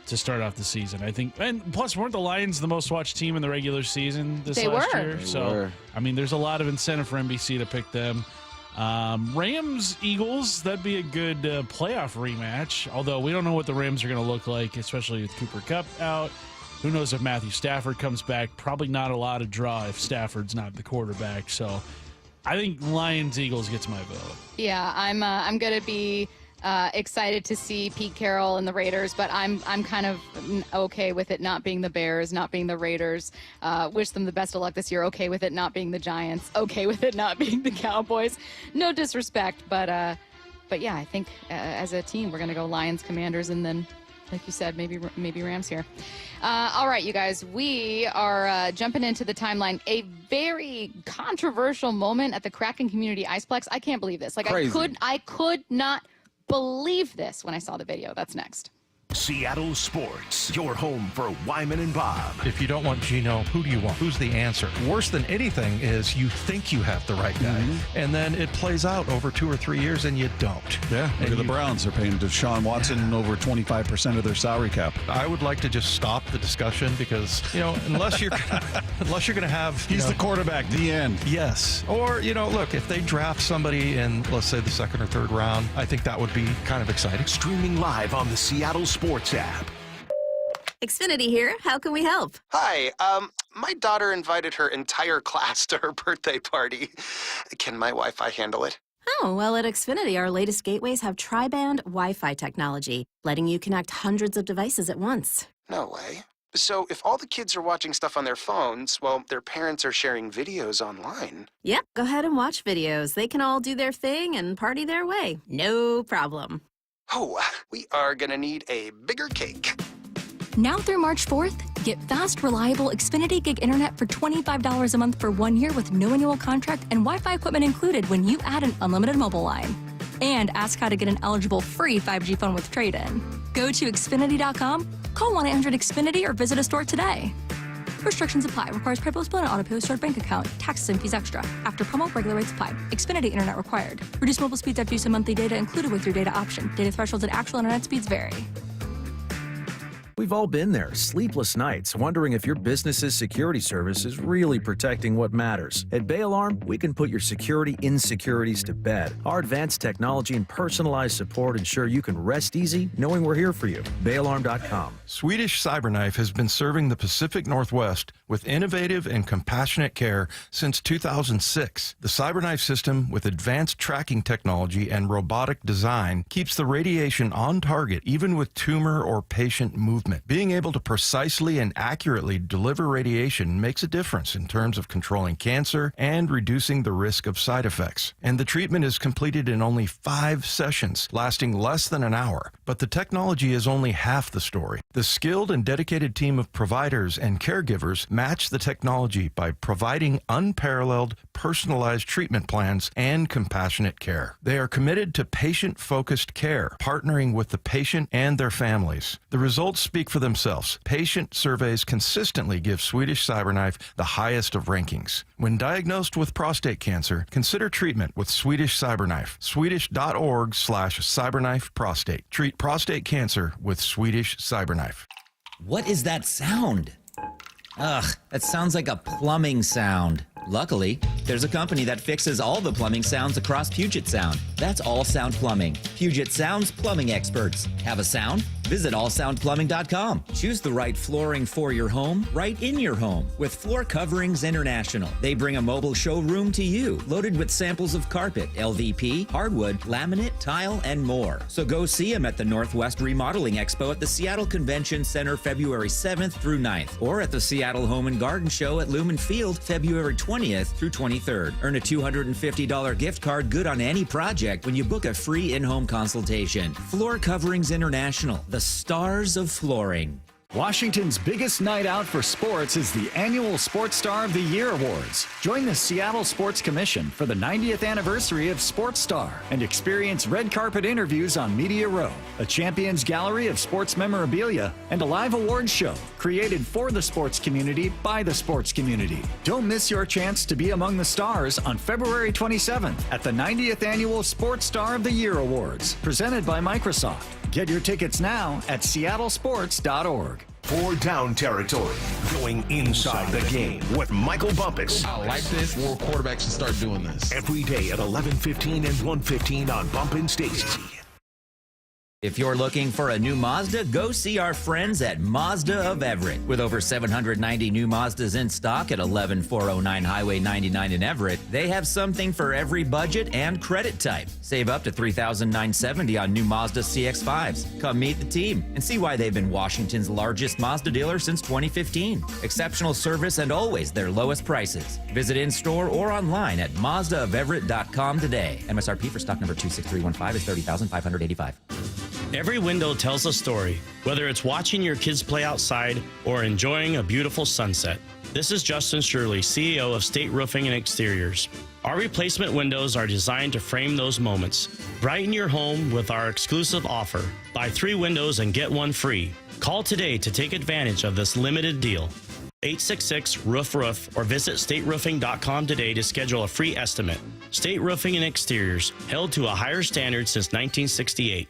[SPEAKER 4] to start off the season. I think, and plus, weren't the Lions the most watched team in the regular season last year?
[SPEAKER 16] They were.
[SPEAKER 4] I mean, there's a lot of incentive for NBC to pick them. Rams Eagles, that'd be a good playoff rematch. Although we don't know what the Rams are going to look like, especially with Cooper Kupp out. Who knows if Matthew Stafford comes back? Probably not a lot of draw if Stafford's not the quarterback. So I think Lions-Eagles gets my vote.
[SPEAKER 8] Yeah, I'm going to be excited to see Pete Carroll and the Raiders, but I'm kind of okay with it not being the Bears, not being the Raiders. Wish them the best of luck this year. Okay with it not being the Giants. Okay with it not being the Cowboys. No disrespect, but yeah, I think as a team we're going to go Lions, Commanders, and then, like you said, maybe Rams here. All right, you guys, we are jumping into the timeline. A very controversial moment at the Kraken Community Iceplex. I can't believe this.
[SPEAKER 16] Crazy.
[SPEAKER 8] I could not believe this when I saw the video. That's next.
[SPEAKER 18] Seattle Sports, your home for Wyman and Bob.
[SPEAKER 5] If you don't want Gino, who do you want? Who's the answer? Worse than anything is you think you have the right guy, and then it plays out over 2 or 3 years and you don't.
[SPEAKER 6] Yeah, look at the Browns. They're paying Deshaun Watson over 25% of their salary cap.
[SPEAKER 5] I would like to just stop the discussion because, unless you're going to have...
[SPEAKER 6] He's the quarterback, the end.
[SPEAKER 5] Yes. Or, look, if they draft somebody in, let's say, the 2nd or 3rd round, I think that would be kind of exciting.
[SPEAKER 18] Streaming live on the Seattle Sports app.
[SPEAKER 15] Xfinity here. How can we help?
[SPEAKER 19] Hi. My daughter invited her entire class to her birthday party. Can my Wi-Fi handle it?
[SPEAKER 15] Oh, well, at Xfinity, our latest gateways have tri-band Wi-Fi technology, letting you connect hundreds of devices at once.
[SPEAKER 19] No way. So if all the kids are watching stuff on their phones, well, their parents are sharing videos online.
[SPEAKER 15] Yep. Go ahead and watch videos. They can all do their thing and party their way. No problem.
[SPEAKER 19] Oh, we are going to need a bigger cake.
[SPEAKER 22] Now through March 4th, get fast, reliable Xfinity Gig Internet for $25 a month for 1 year with no annual contract and Wi-Fi equipment included when you add an unlimited mobile line. And ask how to get an eligible free 5G phone with trade-in. Go to Xfinity.com, call 1-800-XFINITY, or visit a store today. Restrictions apply. Requires PayPal Display and auto-pay stored bank account. Taxes and fees extra. After promo, regular rates apply. Xfinity Internet required. Reduced mobile speeds after use of monthly data included with your data option. Data thresholds and actual internet speeds vary.
[SPEAKER 24] We've all been there, sleepless nights, wondering if your business's security service is really protecting what matters. At Bay Alarm, we can put your security insecurities to bed. Our advanced technology and personalized support ensure you can rest easy knowing we're here for you. BayAlarm.com.
[SPEAKER 5] Swedish Cyberknife has been serving the Pacific Northwest with innovative and compassionate care since 2006. The Cyberknife system, with advanced tracking technology and robotic design, keeps the radiation on target even with tumor or patient movement. Being able to precisely and accurately deliver radiation makes a difference in terms of controlling cancer and reducing the risk of side effects. And the treatment is completed in only 5 sessions, lasting less than an hour. But the technology is only half the story. The skilled and dedicated team of providers and caregivers match the technology by providing unparalleled, personalized treatment plans and compassionate care. They are committed to patient-focused care, partnering with the patient and their families. The results speak for themselves. Patient surveys consistently give Swedish Cyberknife the highest of rankings. When diagnosed with prostate cancer, consider treatment with Swedish Cyberknife. Swedish.org/cyberknifeprostate. Treat prostate cancer with Swedish Cyberknife.
[SPEAKER 26] What is that sound? Ugh, that sounds like a plumbing sound. Luckily, there's a company that fixes all the plumbing sounds across Puget Sound. That's All Sound Plumbing. Puget Sound's plumbing experts. Have a sound? Visit allsoundplumbing.com. Choose the right flooring for your home, right in your home, with Floor Coverings International. They bring a mobile showroom to you, loaded with samples of carpet, LVP, hardwood, laminate, tile, and more. So go see them at the Northwest Remodeling Expo at the Seattle Convention Center February 7th through 9th, or at the Seattle Home and Garden Show at Lumen Field February 20th through 23rd. Earn a $250 gift card good on any project when you book a free in-home consultation. Floor Coverings International, the stars of flooring.
[SPEAKER 2] Washington's biggest night out for sports is the annual Sports Star of the Year Awards. Join the Seattle Sports Commission for the 90th anniversary of Sports Star and experience red carpet interviews on Media Row, a champions gallery of sports memorabilia, and a live awards show created for the sports community by the sports community. Don't miss your chance to be among the stars on February 27th at the 90th annual Sports Star of the Year Awards, presented by Microsoft. Get your tickets now at seattlesports.org.
[SPEAKER 3] For Down Territory, going inside the game with Michael Bumpus.
[SPEAKER 7] I like this. More quarterbacks should start doing this.
[SPEAKER 3] Every day at 11:15 and 1:15 on Bump and Stacy.
[SPEAKER 26] If you're looking for a new Mazda, go see our friends at Mazda of Everett. With over 790 new Mazdas in stock at 11409 Highway 99 in Everett, they have something for every budget and credit type. Save up to $3,970 on new Mazda CX-5s. Come meet the team and see why they've been Washington's largest Mazda dealer since 2015. Exceptional service and always their lowest prices. Visit in-store or online at MazdaofEverett.com today. MSRP for stock number 26315 is $30,585.
[SPEAKER 9] Every window tells a story, whether it's watching your kids play outside or enjoying a beautiful sunset. This is Justin Shirley, CEO of State Roofing and Exteriors. Our replacement windows are designed to frame those moments. Brighten your home with our exclusive offer. Buy 3 windows and get 1 free. Call today to take advantage of this limited deal. 866-ROOF-ROOF or visit stateroofing.com today to schedule a free estimate. State Roofing and Exteriors, held to a higher standard since 1968.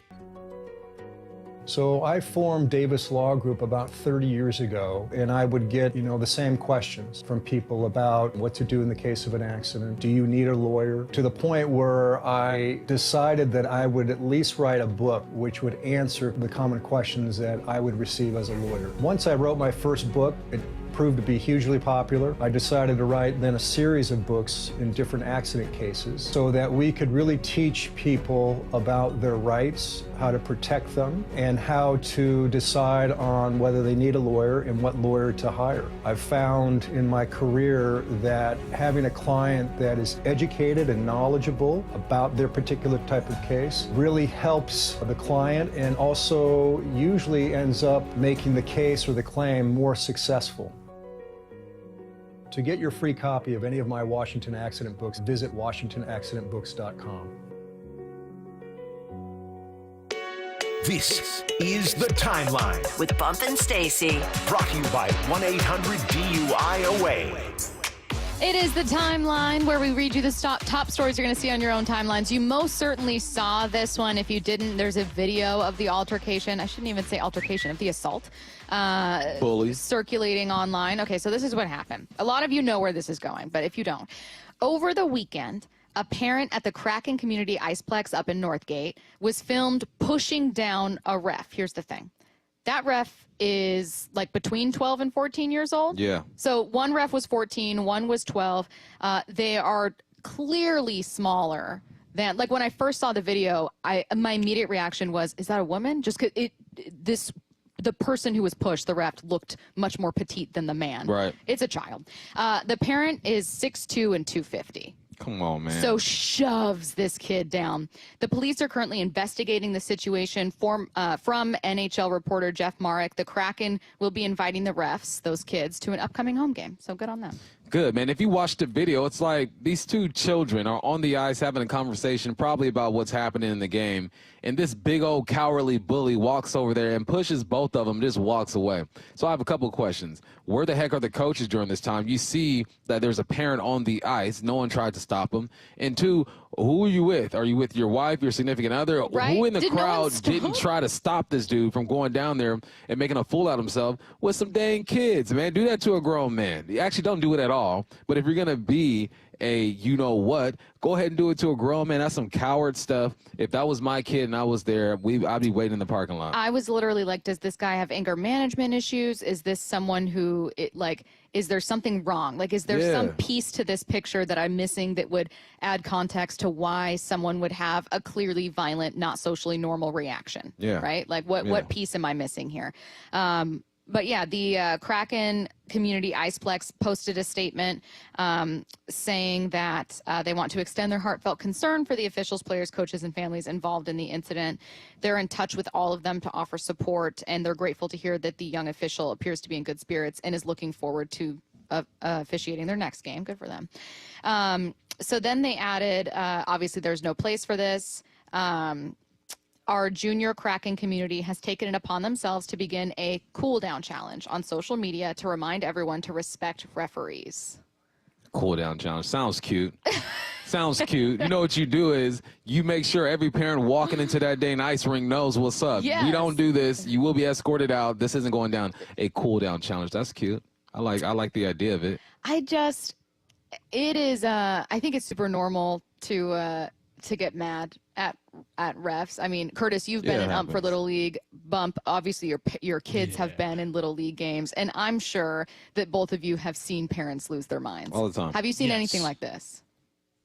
[SPEAKER 10] So I formed Davis Law Group about 30 years ago, and I would get, the same questions from people about what to do in the case of an accident. Do you need a lawyer? To the point where I decided that I would at least write a book which would answer the common questions that I would receive as a lawyer. Once I wrote my first book, it proved to be hugely popular. I decided to write then a series of books in different accident cases so that we could really teach people about their rights, how to protect them, and how to decide on whether they need a lawyer and what lawyer to hire. I've found in my career that having a client that is educated and knowledgeable about their particular type of case really helps the client and also usually ends up making the case or the claim more successful. To get your free copy of any of my Washington accident books, visit WashingtonAccidentBooks.com.
[SPEAKER 3] This is The Timeline
[SPEAKER 14] with Bump and Stacy.
[SPEAKER 3] Brought to you by 1-800-DUI-AWAY.
[SPEAKER 8] It is The Timeline, where we read you the top stories you're going to see on your own timelines. You most certainly saw this one. If you didn't, there's a video of the altercation. I shouldn't even say altercation, of the assault.
[SPEAKER 16] Bullies.
[SPEAKER 8] Circulating online. Okay, so this is what happened. A lot of you know where this is going, but if you don't. Over the weekend, a parent at the Kraken Community Iceplex up in Northgate was filmed pushing down a ref. Here's the thing. That ref is like between 12 and 14 years old.
[SPEAKER 16] Yeah.
[SPEAKER 8] So one ref was 14, one was 12. They are clearly smaller than, like, when I first saw the video, my immediate reaction was, is that a woman? Just because the person who was pushed, the ref, looked much more petite than the man.
[SPEAKER 16] Right.
[SPEAKER 8] It's a child. The parent is 6'2" and 250.
[SPEAKER 16] Come on, man.
[SPEAKER 8] So shoves this kid down. The police are currently investigating the situation. From NHL reporter Jeff Marek, the Kraken will be inviting the refs, those kids, to an upcoming home game. So good on them.
[SPEAKER 16] Good, man. If you watch the video, it's like these 2 children are on the ice having a conversation probably about what's happening in the game. And this big old cowardly bully walks over there and pushes both of them, just walks away. So I have a couple of questions. Where the heck are the coaches during this time? You see that there's a parent on the ice. No one tried to stop him. And 2, who are you with? Are you with your wife, your significant other?
[SPEAKER 8] Right?
[SPEAKER 16] Who in the
[SPEAKER 8] Did no
[SPEAKER 16] crowd
[SPEAKER 8] one stop?
[SPEAKER 16] didn't try to stop this dude from going down there and making a fool out of himself with some dang kids, man? Do that to a grown man. You actually don't do it at all. all. But if you're going to be a you-know-what, go ahead and do it to a grown man. That's some coward stuff. If that was my kid and I was there, I'd be waiting in the parking lot.
[SPEAKER 8] I was literally like, does this guy have anger management issues? Is this someone who, is there something wrong? Like, is there some piece to this picture that I'm missing that would add context to why someone would have a clearly violent, not socially normal reaction?
[SPEAKER 16] Yeah.
[SPEAKER 8] Right? Like, what piece am I missing here? But yeah, the Kraken Community Iceplex posted a statement saying that they want to extend their heartfelt concern for the officials, players, coaches, and families involved in the incident. They're in touch with all of them to offer support, and they're grateful to hear that the young official appears to be in good spirits and is looking forward to officiating their next game. Good for them. So then they added, obviously there's no place for this. Our junior Kraken community has taken it upon themselves to begin a cool down challenge on social media to remind everyone to respect referees.
[SPEAKER 16] Cool down challenge. Sounds cute. Sounds cute. You know what you do is you make sure every parent walking into that dang ice rink knows what's up.
[SPEAKER 8] Yes.
[SPEAKER 16] We don't do this. You will be escorted out. This isn't going down. A cool down challenge. That's cute. I like the idea of it.
[SPEAKER 8] I think it's super normal to get mad at refs. I mean, Curtis, you've been an ump for Little League. Bump, obviously your kids have been in Little League games, and I'm sure that both of you have seen parents lose their minds.
[SPEAKER 16] All the time.
[SPEAKER 8] Have you seen anything like this?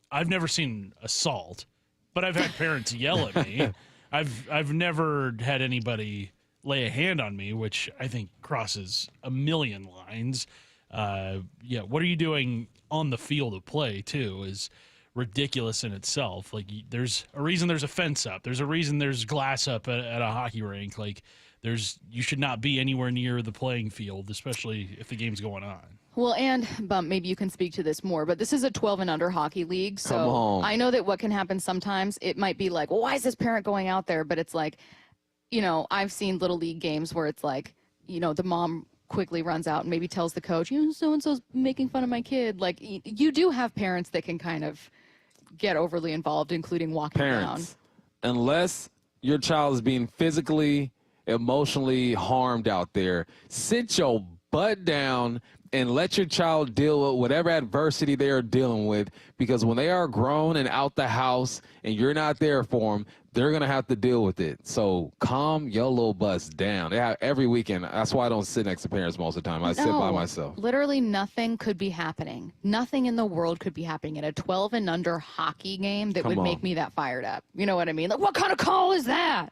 [SPEAKER 4] I've never seen assault, but I've had parents yell at me. I've never had anybody lay a hand on me, which I think crosses a million lines. What are you doing on the field of play too is ridiculous in itself. Like, there's a reason there's a fence up. There's a reason there's glass up at a hockey rink. Like, you should not be anywhere near the playing field, especially if the game's going on.
[SPEAKER 8] Well, and Bump, maybe you can speak to this more, but this is a 12 and under hockey league. So I know that what can happen sometimes, it might be like, well, why is this parent going out there? But it's like, I've seen Little League games where it's like, the mom quickly runs out and maybe tells the coach, so-and-so's making fun of my kid. Like, you do have parents that can kind of get overly involved, including walking down.
[SPEAKER 16] Unless your child is being physically, emotionally harmed out there, sit your butt down and let your child deal with whatever adversity they are dealing with, because when they are grown and out the house and you're not there for them, they're going to have to deal with it. So calm your little butts down. They have every weekend. That's why I don't sit next to parents most of the time. I sit by myself.
[SPEAKER 8] Literally nothing could be happening. Nothing in the world could be happening in a 12 and under hockey game that would make me that fired up. You know what I mean? Like, what kind of call is that?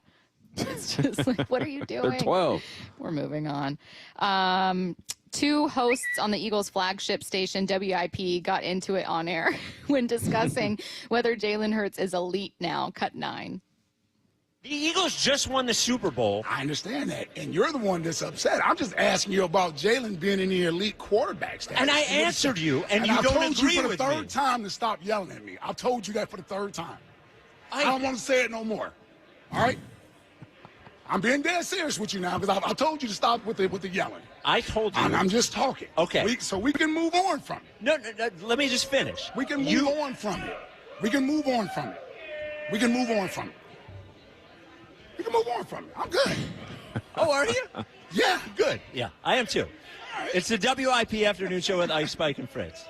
[SPEAKER 8] It's just like, what are you doing?
[SPEAKER 16] They're 12.
[SPEAKER 8] We're moving on. Two hosts on the Eagles flagship station, WIP, got into it on air when discussing whether Jalen Hurts is elite now. Cut 9.
[SPEAKER 11] The Eagles just won the Super Bowl.
[SPEAKER 12] I understand that, and you're the one that's upset. I'm just asking you about Jalen being in the elite quarterback status.
[SPEAKER 11] And I answered you, and you don't agree with me.
[SPEAKER 12] I told you for the third time to stop yelling at me. I told you that for the third time. I don't want to say it no more. All right? I'm being dead serious with you now, because I told you to stop with the yelling.
[SPEAKER 11] I told you.
[SPEAKER 12] I'm just talking.
[SPEAKER 11] Okay.
[SPEAKER 12] So we can move on from it.
[SPEAKER 11] No, let me just finish.
[SPEAKER 12] We can move on from it. We can move on from it. We can move on from it. We can move on from it. I'm good.
[SPEAKER 11] Oh, are you?
[SPEAKER 12] Yeah.
[SPEAKER 11] Good. Yeah, I am too. Right. It's the WIP Afternoon Show with Ice Spike and Fritz.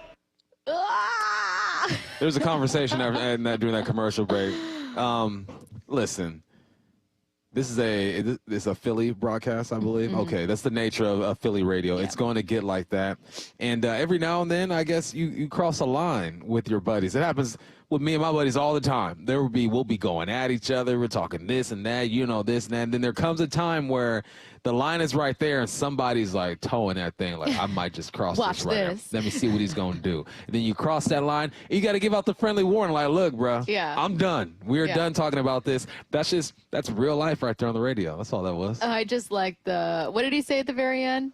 [SPEAKER 16] There's a conversation during that commercial break. Listen. This is a Philly broadcast, I believe. Mm-hmm. Okay, that's the nature of Philly radio. Yeah. It's going to get like that. And every now and then, I guess, you cross a line with your buddies. It happens with me and my buddies all the time. We'll be going at each other. We're talking this and that, this and that. And then there comes a time where the line is right there and somebody's like towing that thing. Like, I might just cross this right now. Let me see what he's going to do. And then you cross that line. You got to give out the friendly warning. Like, look, bro, I'm done. We're done talking about this. That's real life right there on the radio. That's all that was.
[SPEAKER 8] I just like what did he say at the very end?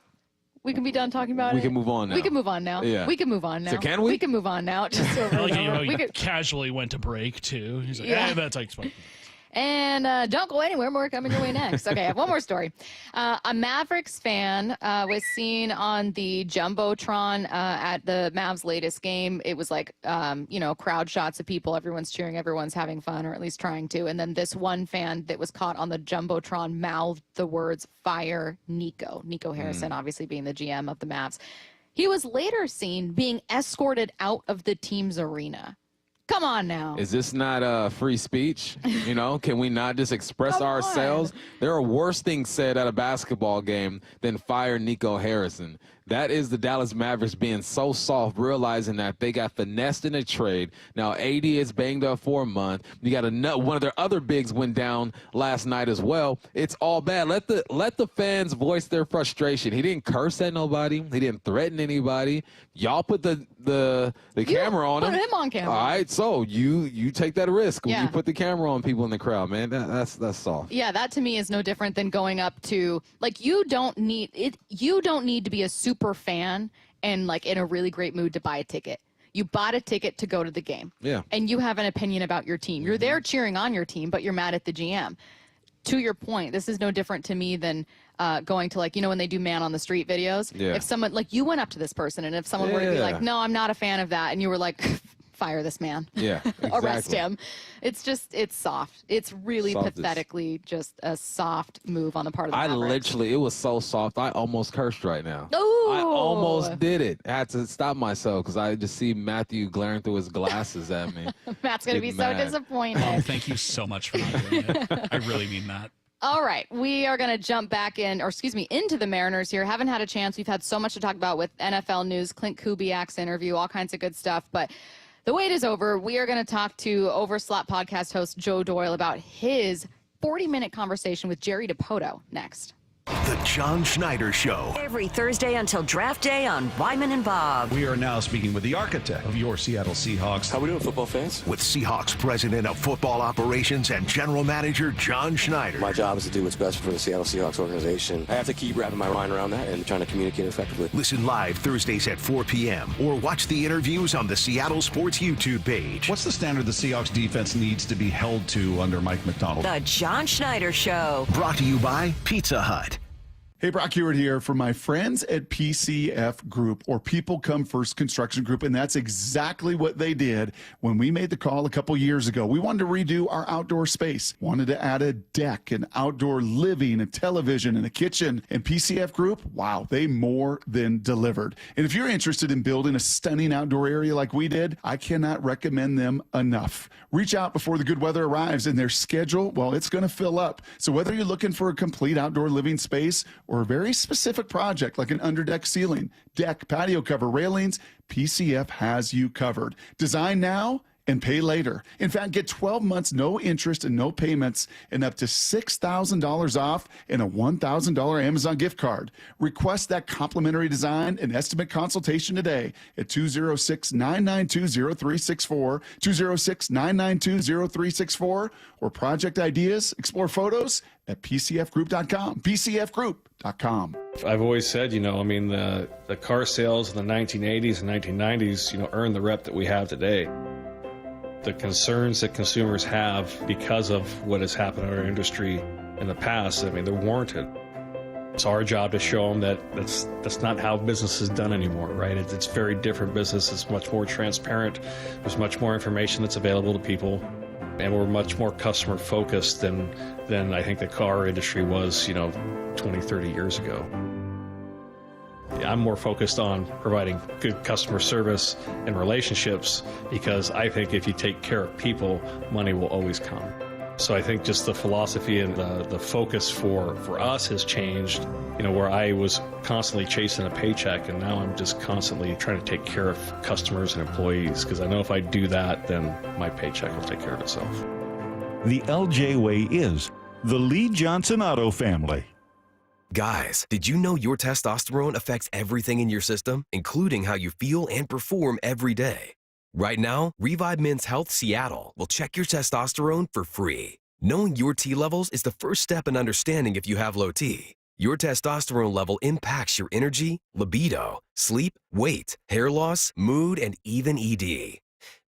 [SPEAKER 8] We can be done talking about it.
[SPEAKER 16] We can move on now.
[SPEAKER 8] We can move on now.
[SPEAKER 16] Yeah.
[SPEAKER 8] We can move on now.
[SPEAKER 16] So can we?
[SPEAKER 8] We can move on now. Just over
[SPEAKER 4] I like he casually went to break, too. He's like, that's like fine.
[SPEAKER 8] And don't go anywhere. More coming your way next. Okay, I have one more story. A Mavericks fan was seen on the Jumbotron at the Mavs' latest game. It was like, crowd shots of people. Everyone's cheering. Everyone's having fun, or at least trying to. And then this one fan that was caught on the Jumbotron mouthed the words, "Fire Nico." Nico Harrison, obviously being the GM of the Mavs. He was later seen being escorted out of the team's arena. Come on now.
[SPEAKER 16] Is this not free speech? You know, can we not just express ourselves? There are worse things said at a basketball game than fire Nico Harrison. That is the Dallas Mavericks being so soft, realizing that they got finessed in a trade. Now, AD is banged up for a month. You got one of their other bigs went down last night as well. It's all bad. Let the fans voice their frustration. He didn't curse at nobody. He didn't threaten anybody. Y'all put the camera on him.
[SPEAKER 8] Put him on camera.
[SPEAKER 16] All right, so you take that risk when you put the camera on people in the crowd, man. That's soft.
[SPEAKER 8] Yeah, that to me is no different than going up to, like, you don't need to be a super fan and like in a really great mood to buy a ticket. You bought a ticket to go to the game.
[SPEAKER 16] Yeah.
[SPEAKER 8] And you have an opinion about your team. You're there cheering on your team, but you're mad at the GM. To your point, this is no different to me than going to, like, you know, when they do man on the street videos.
[SPEAKER 16] Yeah.
[SPEAKER 8] If someone, like, you went up to this person and if someone were to be like, no, I'm not a fan of that, and you were like, fire this man.
[SPEAKER 16] Yeah, exactly.
[SPEAKER 8] Arrest him. It's soft. It's really pathetically just a soft move on the part of the Mavericks.
[SPEAKER 16] It was so soft. I almost cursed right now.
[SPEAKER 8] Ooh.
[SPEAKER 16] I almost did it. I had to stop myself because I just see Matthew glaring through his glasses at me.
[SPEAKER 8] Matt's going to be so disappointed.
[SPEAKER 4] Oh, thank you so much for not doing it. I really mean that.
[SPEAKER 8] All right, we are going to jump back into the Mariners here. Haven't had a chance. We've had so much to talk about with NFL news, Clint Kubiak's interview, all kinds of good stuff, but the wait is over. We are going to talk to Overslap podcast host Joe Doyle about his 40-minute conversation with Jerry Dipoto next.
[SPEAKER 18] The John Schneider Show.
[SPEAKER 14] Every Thursday until draft day on Wyman and Bob.
[SPEAKER 6] We are now speaking with the architect of your Seattle Seahawks.
[SPEAKER 18] How we doing, football fans? With Seahawks President of Football Operations and General Manager John Schneider.
[SPEAKER 13] My job is to do what's best for the Seattle Seahawks organization. I have to keep wrapping my mind around that and trying to communicate effectively.
[SPEAKER 18] Listen live Thursdays at 4 p.m. or watch the interviews on the Seattle Sports YouTube page.
[SPEAKER 6] What's the standard the Seahawks defense needs to be held to under Mike McDonald?
[SPEAKER 14] The John Schneider Show.
[SPEAKER 18] Brought to you by Pizza Hut.
[SPEAKER 17] Hey, Brock Hewitt here for my friends at PCF Group, or People Come First Construction Group, and that's exactly what they did when we made the call a couple years ago. We wanted to redo our outdoor space, wanted to add a deck, an outdoor living, a television, and a kitchen, and PCF Group, wow, they more than delivered. And if you're interested in building a stunning outdoor area like we did, I cannot recommend them enough. Reach out before the good weather arrives, and their schedule, well, it's going to fill up. So whether you're looking for a complete outdoor living space or a very specific project like an underdeck ceiling, deck, patio cover, railings, PCF has you covered. Design now and pay later. In fact, get 12 months, no interest and no payments, and up to $6,000 off and a $1,000 Amazon gift card. Request that complimentary design and estimate consultation today at 206-992-0364, 206-992-0364, or project ideas, explore photos at pcfgroup.com, pcfgroup.com.
[SPEAKER 20] I've always said, the car sales in the 1980s and 1990s, earned the rep that we have today. The concerns that consumers have because of what has happened in our industry in the past, they're warranted. It's our job to show them that that's not how business is done anymore, right? It's very different business. It's much more transparent. There's much more information that's available to people, and we're much more customer focused than I think the car industry was, 20, 30 years ago. I'm more focused on providing good customer service and relationships, because I think if you take care of people, money will always come. So I think just the philosophy and the focus for us has changed, where I was constantly chasing a paycheck, and now I'm just constantly trying to take care of customers and employees, because I know if I do that, then my paycheck will take care of itself.
[SPEAKER 21] The LJ way is the Lee Johnson Auto family.
[SPEAKER 23] Guys, did you know your testosterone affects everything in your system, including how you feel and perform every day? Right now, Revive Men's Health Seattle will check your testosterone for free. Knowing your T levels is the first step in understanding if you have low T. Your testosterone level impacts your energy, libido, sleep, weight, hair loss, mood, and even ED.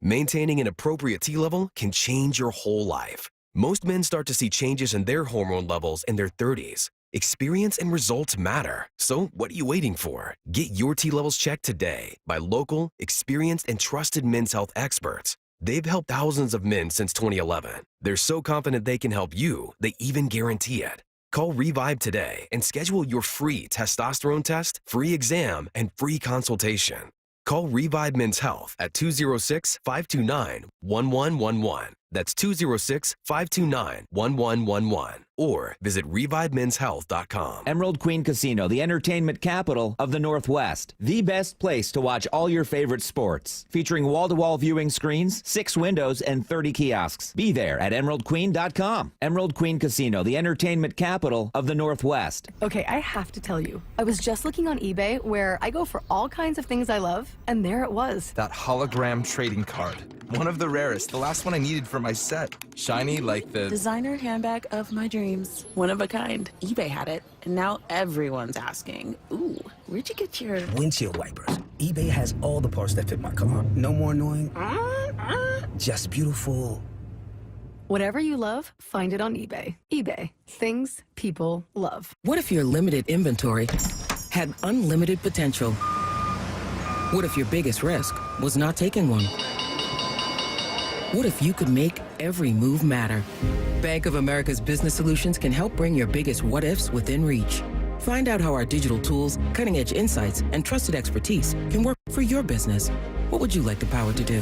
[SPEAKER 23] Maintaining an appropriate T level can change your whole life. Most men start to see changes in their hormone levels in their 30s. Experience and results matter. So what are you waiting for? Get your T levels checked today by local, experienced, and trusted men's health experts. They've helped thousands of men since 2011. They're so confident they can help you, they even guarantee it. Call Revive today and schedule your free testosterone test, free exam, and free consultation. Call Revive Men's Health at 206-529-1111. That's 206-529-1111. Or visit ReviveMen'sHealth.com.
[SPEAKER 26] Emerald Queen Casino, the entertainment capital of the Northwest. The best place to watch all your favorite sports. Featuring wall-to-wall viewing screens, 6 windows, and 30 kiosks. Be there at EmeraldQueen.com. Emerald Queen Casino, the entertainment capital of the Northwest.
[SPEAKER 1] Okay, I have to tell you, I was just looking on eBay where I go for all kinds of things I love, and there it was.
[SPEAKER 15] That hologram trading card. One of the rarest. The last one I needed for my set. Shiny like the
[SPEAKER 19] designer handbag of my dreams. One of a kind. eBay had it, and now everyone's asking, ooh, where'd you get your
[SPEAKER 22] windshield wipers? eBay has all the parts that fit my car. No more annoying. Just beautiful.
[SPEAKER 1] Whatever you love, find it on eBay. eBay. Things people love.
[SPEAKER 19] What if your limited inventory had unlimited potential? What if your biggest risk was not taking one? What if you could make every move matter? Bank of America's Business Solutions can help bring your biggest what-ifs within reach. Find out how our digital tools, cutting-edge insights, and trusted expertise can work for your business. What would you like the power to do?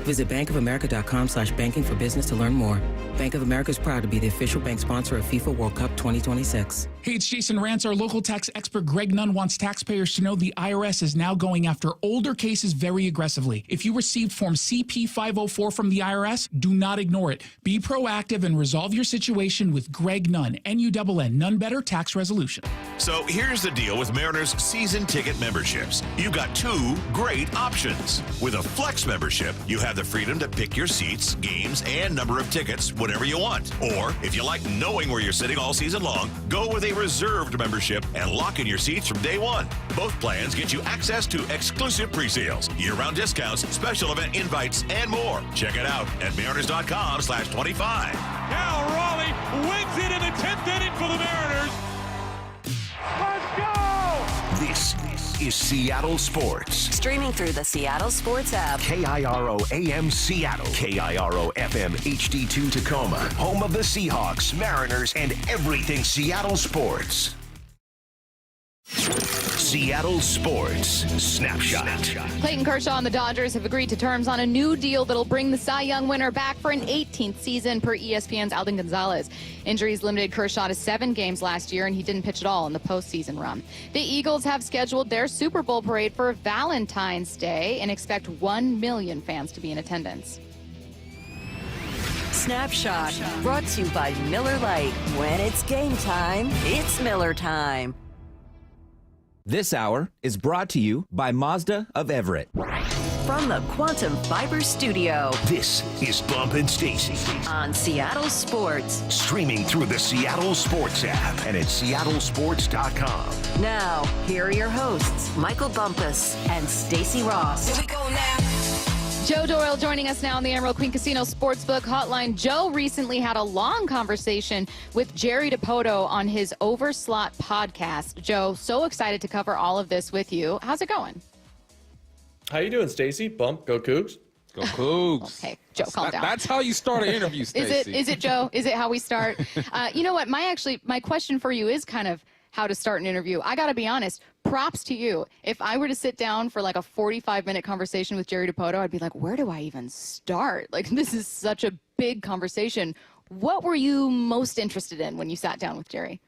[SPEAKER 19] Visit bankofamerica.com/banking for business to learn more. Bank of America is proud to be the official bank sponsor of FIFA World Cup 2026.
[SPEAKER 24] Hey, it's Jason Rantz. Our local tax expert Greg Nunn wants taxpayers to know the IRS is now going after older cases very aggressively. If you received Form CP-504 from the IRS, do not ignore it. Be proactive and resolve your situation with Greg Nunn, N-U-N-N, None Better Tax Resolution.
[SPEAKER 3] So here's the deal with Mariners season ticket memberships. You've got 2 great options. With a Flex membership, you have the freedom to pick your seats, games, and number of tickets whenever you want. Or if you like knowing where you're sitting all season long, go with a reserved membership and lock in your seats from day one. Both plans get you access to exclusive pre-sales, year-round discounts, special event invites, and more. Check it out at mariners.com/25.
[SPEAKER 25] Now Raleigh wins it in the 10th inning for the Mariners. Let's go!
[SPEAKER 18] This is Seattle Sports.
[SPEAKER 14] Streaming through the Seattle Sports app.
[SPEAKER 18] KIRO AM Seattle. KIRO FM HD2 Tacoma. Home of the Seahawks, Mariners, and everything Seattle sports. Seattle Sports Snapshot.
[SPEAKER 8] Clayton Kershaw and the Dodgers have agreed to terms on a new deal that'll bring the Cy Young winner back for an 18th season per ESPN's Alden Gonzalez. Injuries limited Kershaw to 7 games last year, and he didn't pitch at all in the postseason run. The Eagles have scheduled their Super Bowl parade for Valentine's Day and expect 1 million fans to be in attendance.
[SPEAKER 14] Snapshot, brought to you by Miller Lite. When it's game time, it's Miller time.
[SPEAKER 26] This hour is brought to you by Mazda of Everett.
[SPEAKER 14] From the Quantum Fiber Studio.
[SPEAKER 18] This is Bump and Stacy
[SPEAKER 14] on Seattle Sports.
[SPEAKER 18] Streaming through the Seattle Sports app and at seattlesports.com.
[SPEAKER 14] Now, here are your hosts, Michael Bumpus and Stacy Ross.
[SPEAKER 8] Here we go now. Joe Doyle joining us now on the Emerald Queen Casino Sportsbook Hotline. Joe recently had a long conversation with Jerry Dipoto on his Overslot podcast. Joe, so excited to cover all of this with you. How's it going?
[SPEAKER 27] How you doing, Stacy? Bump, go Cougs.
[SPEAKER 16] Go Cougs.
[SPEAKER 8] Okay, Joe, calm down.
[SPEAKER 16] That's how you start an interview, Stacy.
[SPEAKER 8] Is it, Joe? Is it how we start? You know what? My question for you is kind of how to start an interview. I got to be honest. Props to you. If I were to sit down for like a 45-minute conversation with Jerry Dipoto, I'd be like, where do I even start? Like, this is such a big conversation. What were you most interested in when you sat down with Jerry?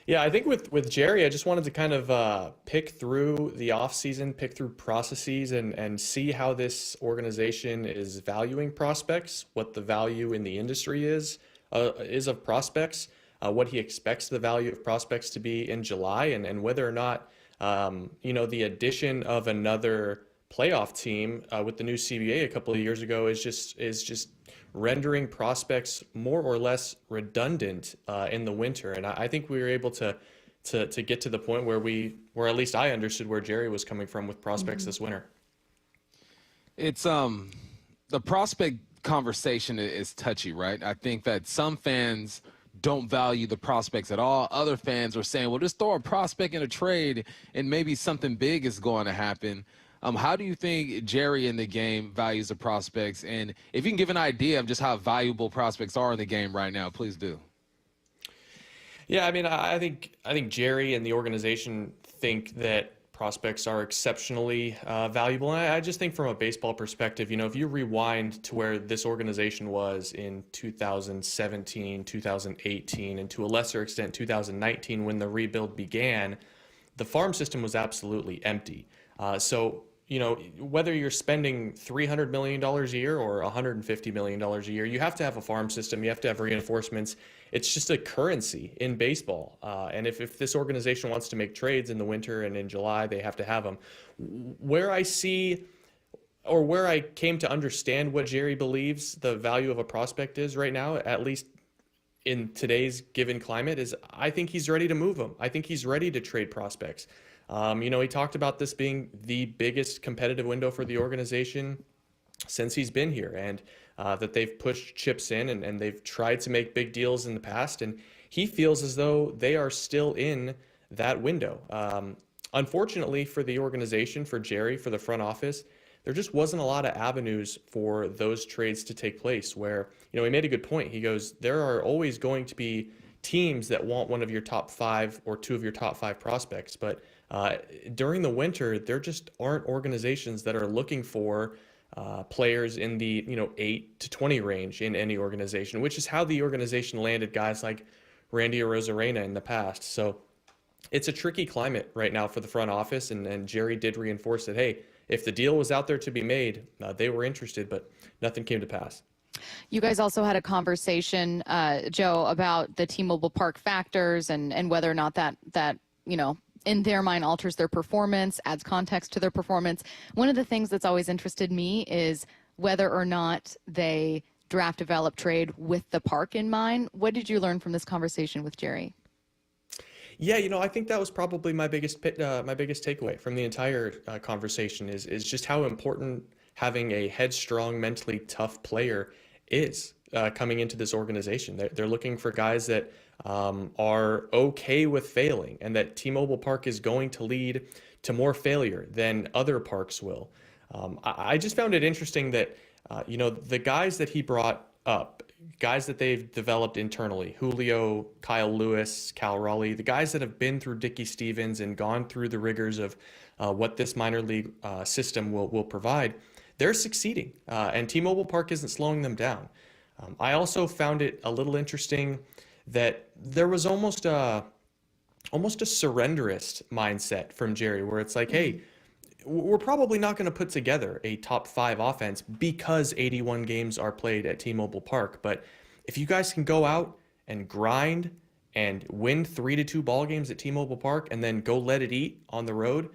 [SPEAKER 27] Yeah, I think with Jerry, I just wanted to kind of pick through the offseason, pick through processes, and see how this organization is valuing prospects, what the value in the industry is of prospects, what he expects the value of prospects to be in July, and whether or not the addition of another playoff team with the new CBA a couple of years ago is just rendering prospects more or less redundant in the winter. And I think we were able to get to the point where at least I understood where Jerry was coming from with prospects this winter.
[SPEAKER 16] It's the prospect conversation is touchy, right? I think that some fans don't value the prospects at all. Other fans are saying, well, just throw a prospect in a trade and maybe something big is going to happen. How do you think Jerry in the game values the prospects? And if you can give an idea of just how valuable prospects are in the game right now, please do.
[SPEAKER 27] Yeah, I mean, I think Jerry and the organization think that prospects are exceptionally valuable. And I just think from a baseball perspective, if you rewind to where this organization was in 2017, 2018, and to a lesser extent 2019 when the rebuild began, the farm system was absolutely empty. So, whether you're spending $300 million a year or $150 million a year, you have to have a farm system. You have to have reinforcements. It's just a currency in baseball. And if this organization wants to make trades in the winter and in July, they have to have them. Where I see, or where I came to understand what Jerry believes the value of a prospect is right now, at least in today's given climate, is I think he's ready to move them. I think he's ready to trade prospects. He talked about this being the biggest competitive window for the organization since he's been here, and that they've pushed chips in and they've tried to make big deals in the past. And he feels as though they are still in that window. Unfortunately for the organization, for Jerry, for the front office, there just wasn't a lot of avenues for those trades to take place where, he made a good point. He goes, there are always going to be teams that want one of your top 5 or 2 of your top 5 prospects. But during the winter, there just aren't organizations that are looking for players in the 8 to 20 range in any organization, which is how the organization landed guys like Randy Arozarena in the past. So it's a tricky climate right now for the front office, and Jerry did reinforce that, hey, if the deal was out there to be made, they were interested, but nothing came to pass.
[SPEAKER 8] You guys also had a conversation, Joe, about the T-Mobile Park factors and whether or not that in their mind alters their performance, adds context to their performance. One of the things that's always interested me is whether or not they draft, develop, trade with the park in mind. What did you learn from this conversation with Jerry?
[SPEAKER 27] Yeah, I think that was probably my biggest takeaway from the entire conversation is just how important having a headstrong, mentally tough player is coming into this organization. They're looking for guys that are okay with failing, and that T-Mobile Park is going to lead to more failure than other parks will. I just found it interesting that, the guys that he brought up, guys that they've developed internally, Julio, Kyle Lewis, Cal Raleigh, the guys that have been through Dickey Stevens and gone through the rigors of what this minor league system will provide, they're succeeding, and T-Mobile Park isn't slowing them down. I also found it a little interesting that there was almost a surrenderist mindset from Jerry, where it's like, hey, we're probably not going to put together a top 5 offense because 81 games are played at T-Mobile Park. But if you guys can go out and grind and win 3-2 ball games at T-Mobile Park and then go let it eat on the road,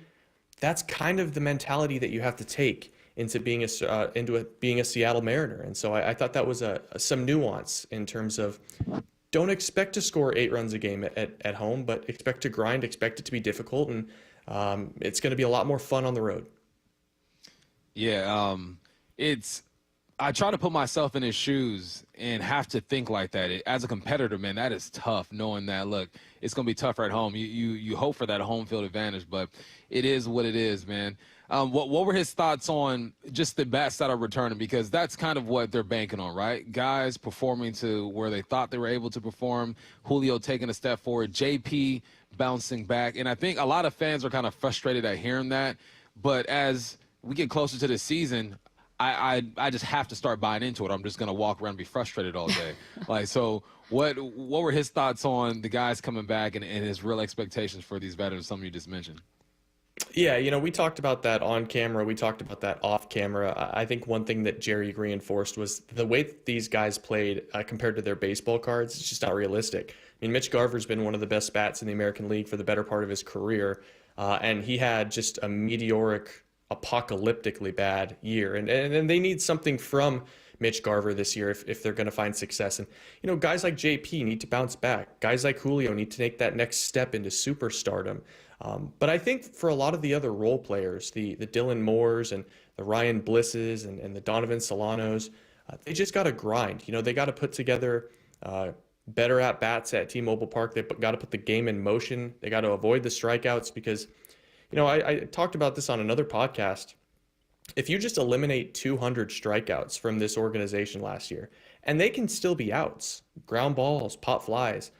[SPEAKER 27] that's kind of the mentality that you have to take into being a Seattle Mariner. And so I thought that was some nuance in terms of, don't expect to score 8 runs a game at home, but expect to grind, expect it to be difficult, and it's going to be a lot more fun on the road.
[SPEAKER 16] Yeah, I try to put myself in his shoes and have to think like that. As a competitor, man, that is tough, knowing that, look, it's going to be tougher at home. You hope for that home field advantage, but it is what it is, man. What were his thoughts on just the bats that are returning? Because that's kind of what they're banking on, right? Guys performing to where they thought they were able to perform. Julio taking a step forward. JP bouncing back. And I think a lot of fans are kind of frustrated at hearing that. But as we get closer to the season, I just have to start buying into it. I'm just going to walk around and be frustrated all day. So what were his thoughts on the guys coming back and his real expectations for these veterans, some you just mentioned?
[SPEAKER 27] Yeah, we talked about that on camera. We talked about that off camera. I think one thing that Jerry reinforced was the way that these guys played compared to their baseball cards. It's just not realistic. I mean, Mitch Garver's been one of the best bats in the American League for the better part of his career, and he had just a meteoric, apocalyptically bad year. And they need something from Mitch Garver this year if they're going to find success. And, guys like JP need to bounce back. Guys like Julio need to take that next step into superstardom. But I think for a lot of the other role players, the Dylan Moores and the Ryan Blisses and the Donovan Solanos, they just got to grind. They got to put together better at-bats at T-Mobile Park. They got to put the game in motion. They got to avoid the strikeouts because, I talked about this on another podcast. If you just eliminate 200 strikeouts from this organization last year, and they can still be outs, ground balls, pop flies,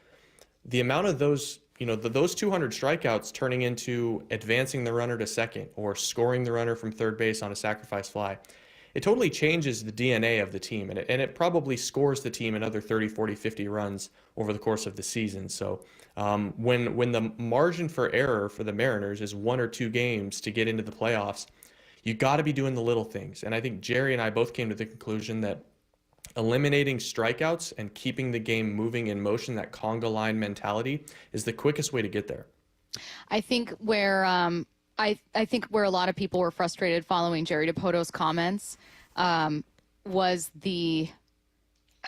[SPEAKER 27] the amount of those, those 200 strikeouts turning into advancing the runner to second or scoring the runner from third base on a sacrifice fly, it totally changes the DNA of the team, and it probably scores the team another 30, 40, 50 runs over the course of the season. So when the margin for error for the Mariners is 1 or 2 games to get into the playoffs, you got to be doing the little things. And I think Jerry and I both came to the conclusion that eliminating strikeouts and keeping the game moving in motion, that conga line mentality, is the quickest way to get there.
[SPEAKER 8] I think where I think where a lot of people were frustrated following Jerry Dipoto's comments was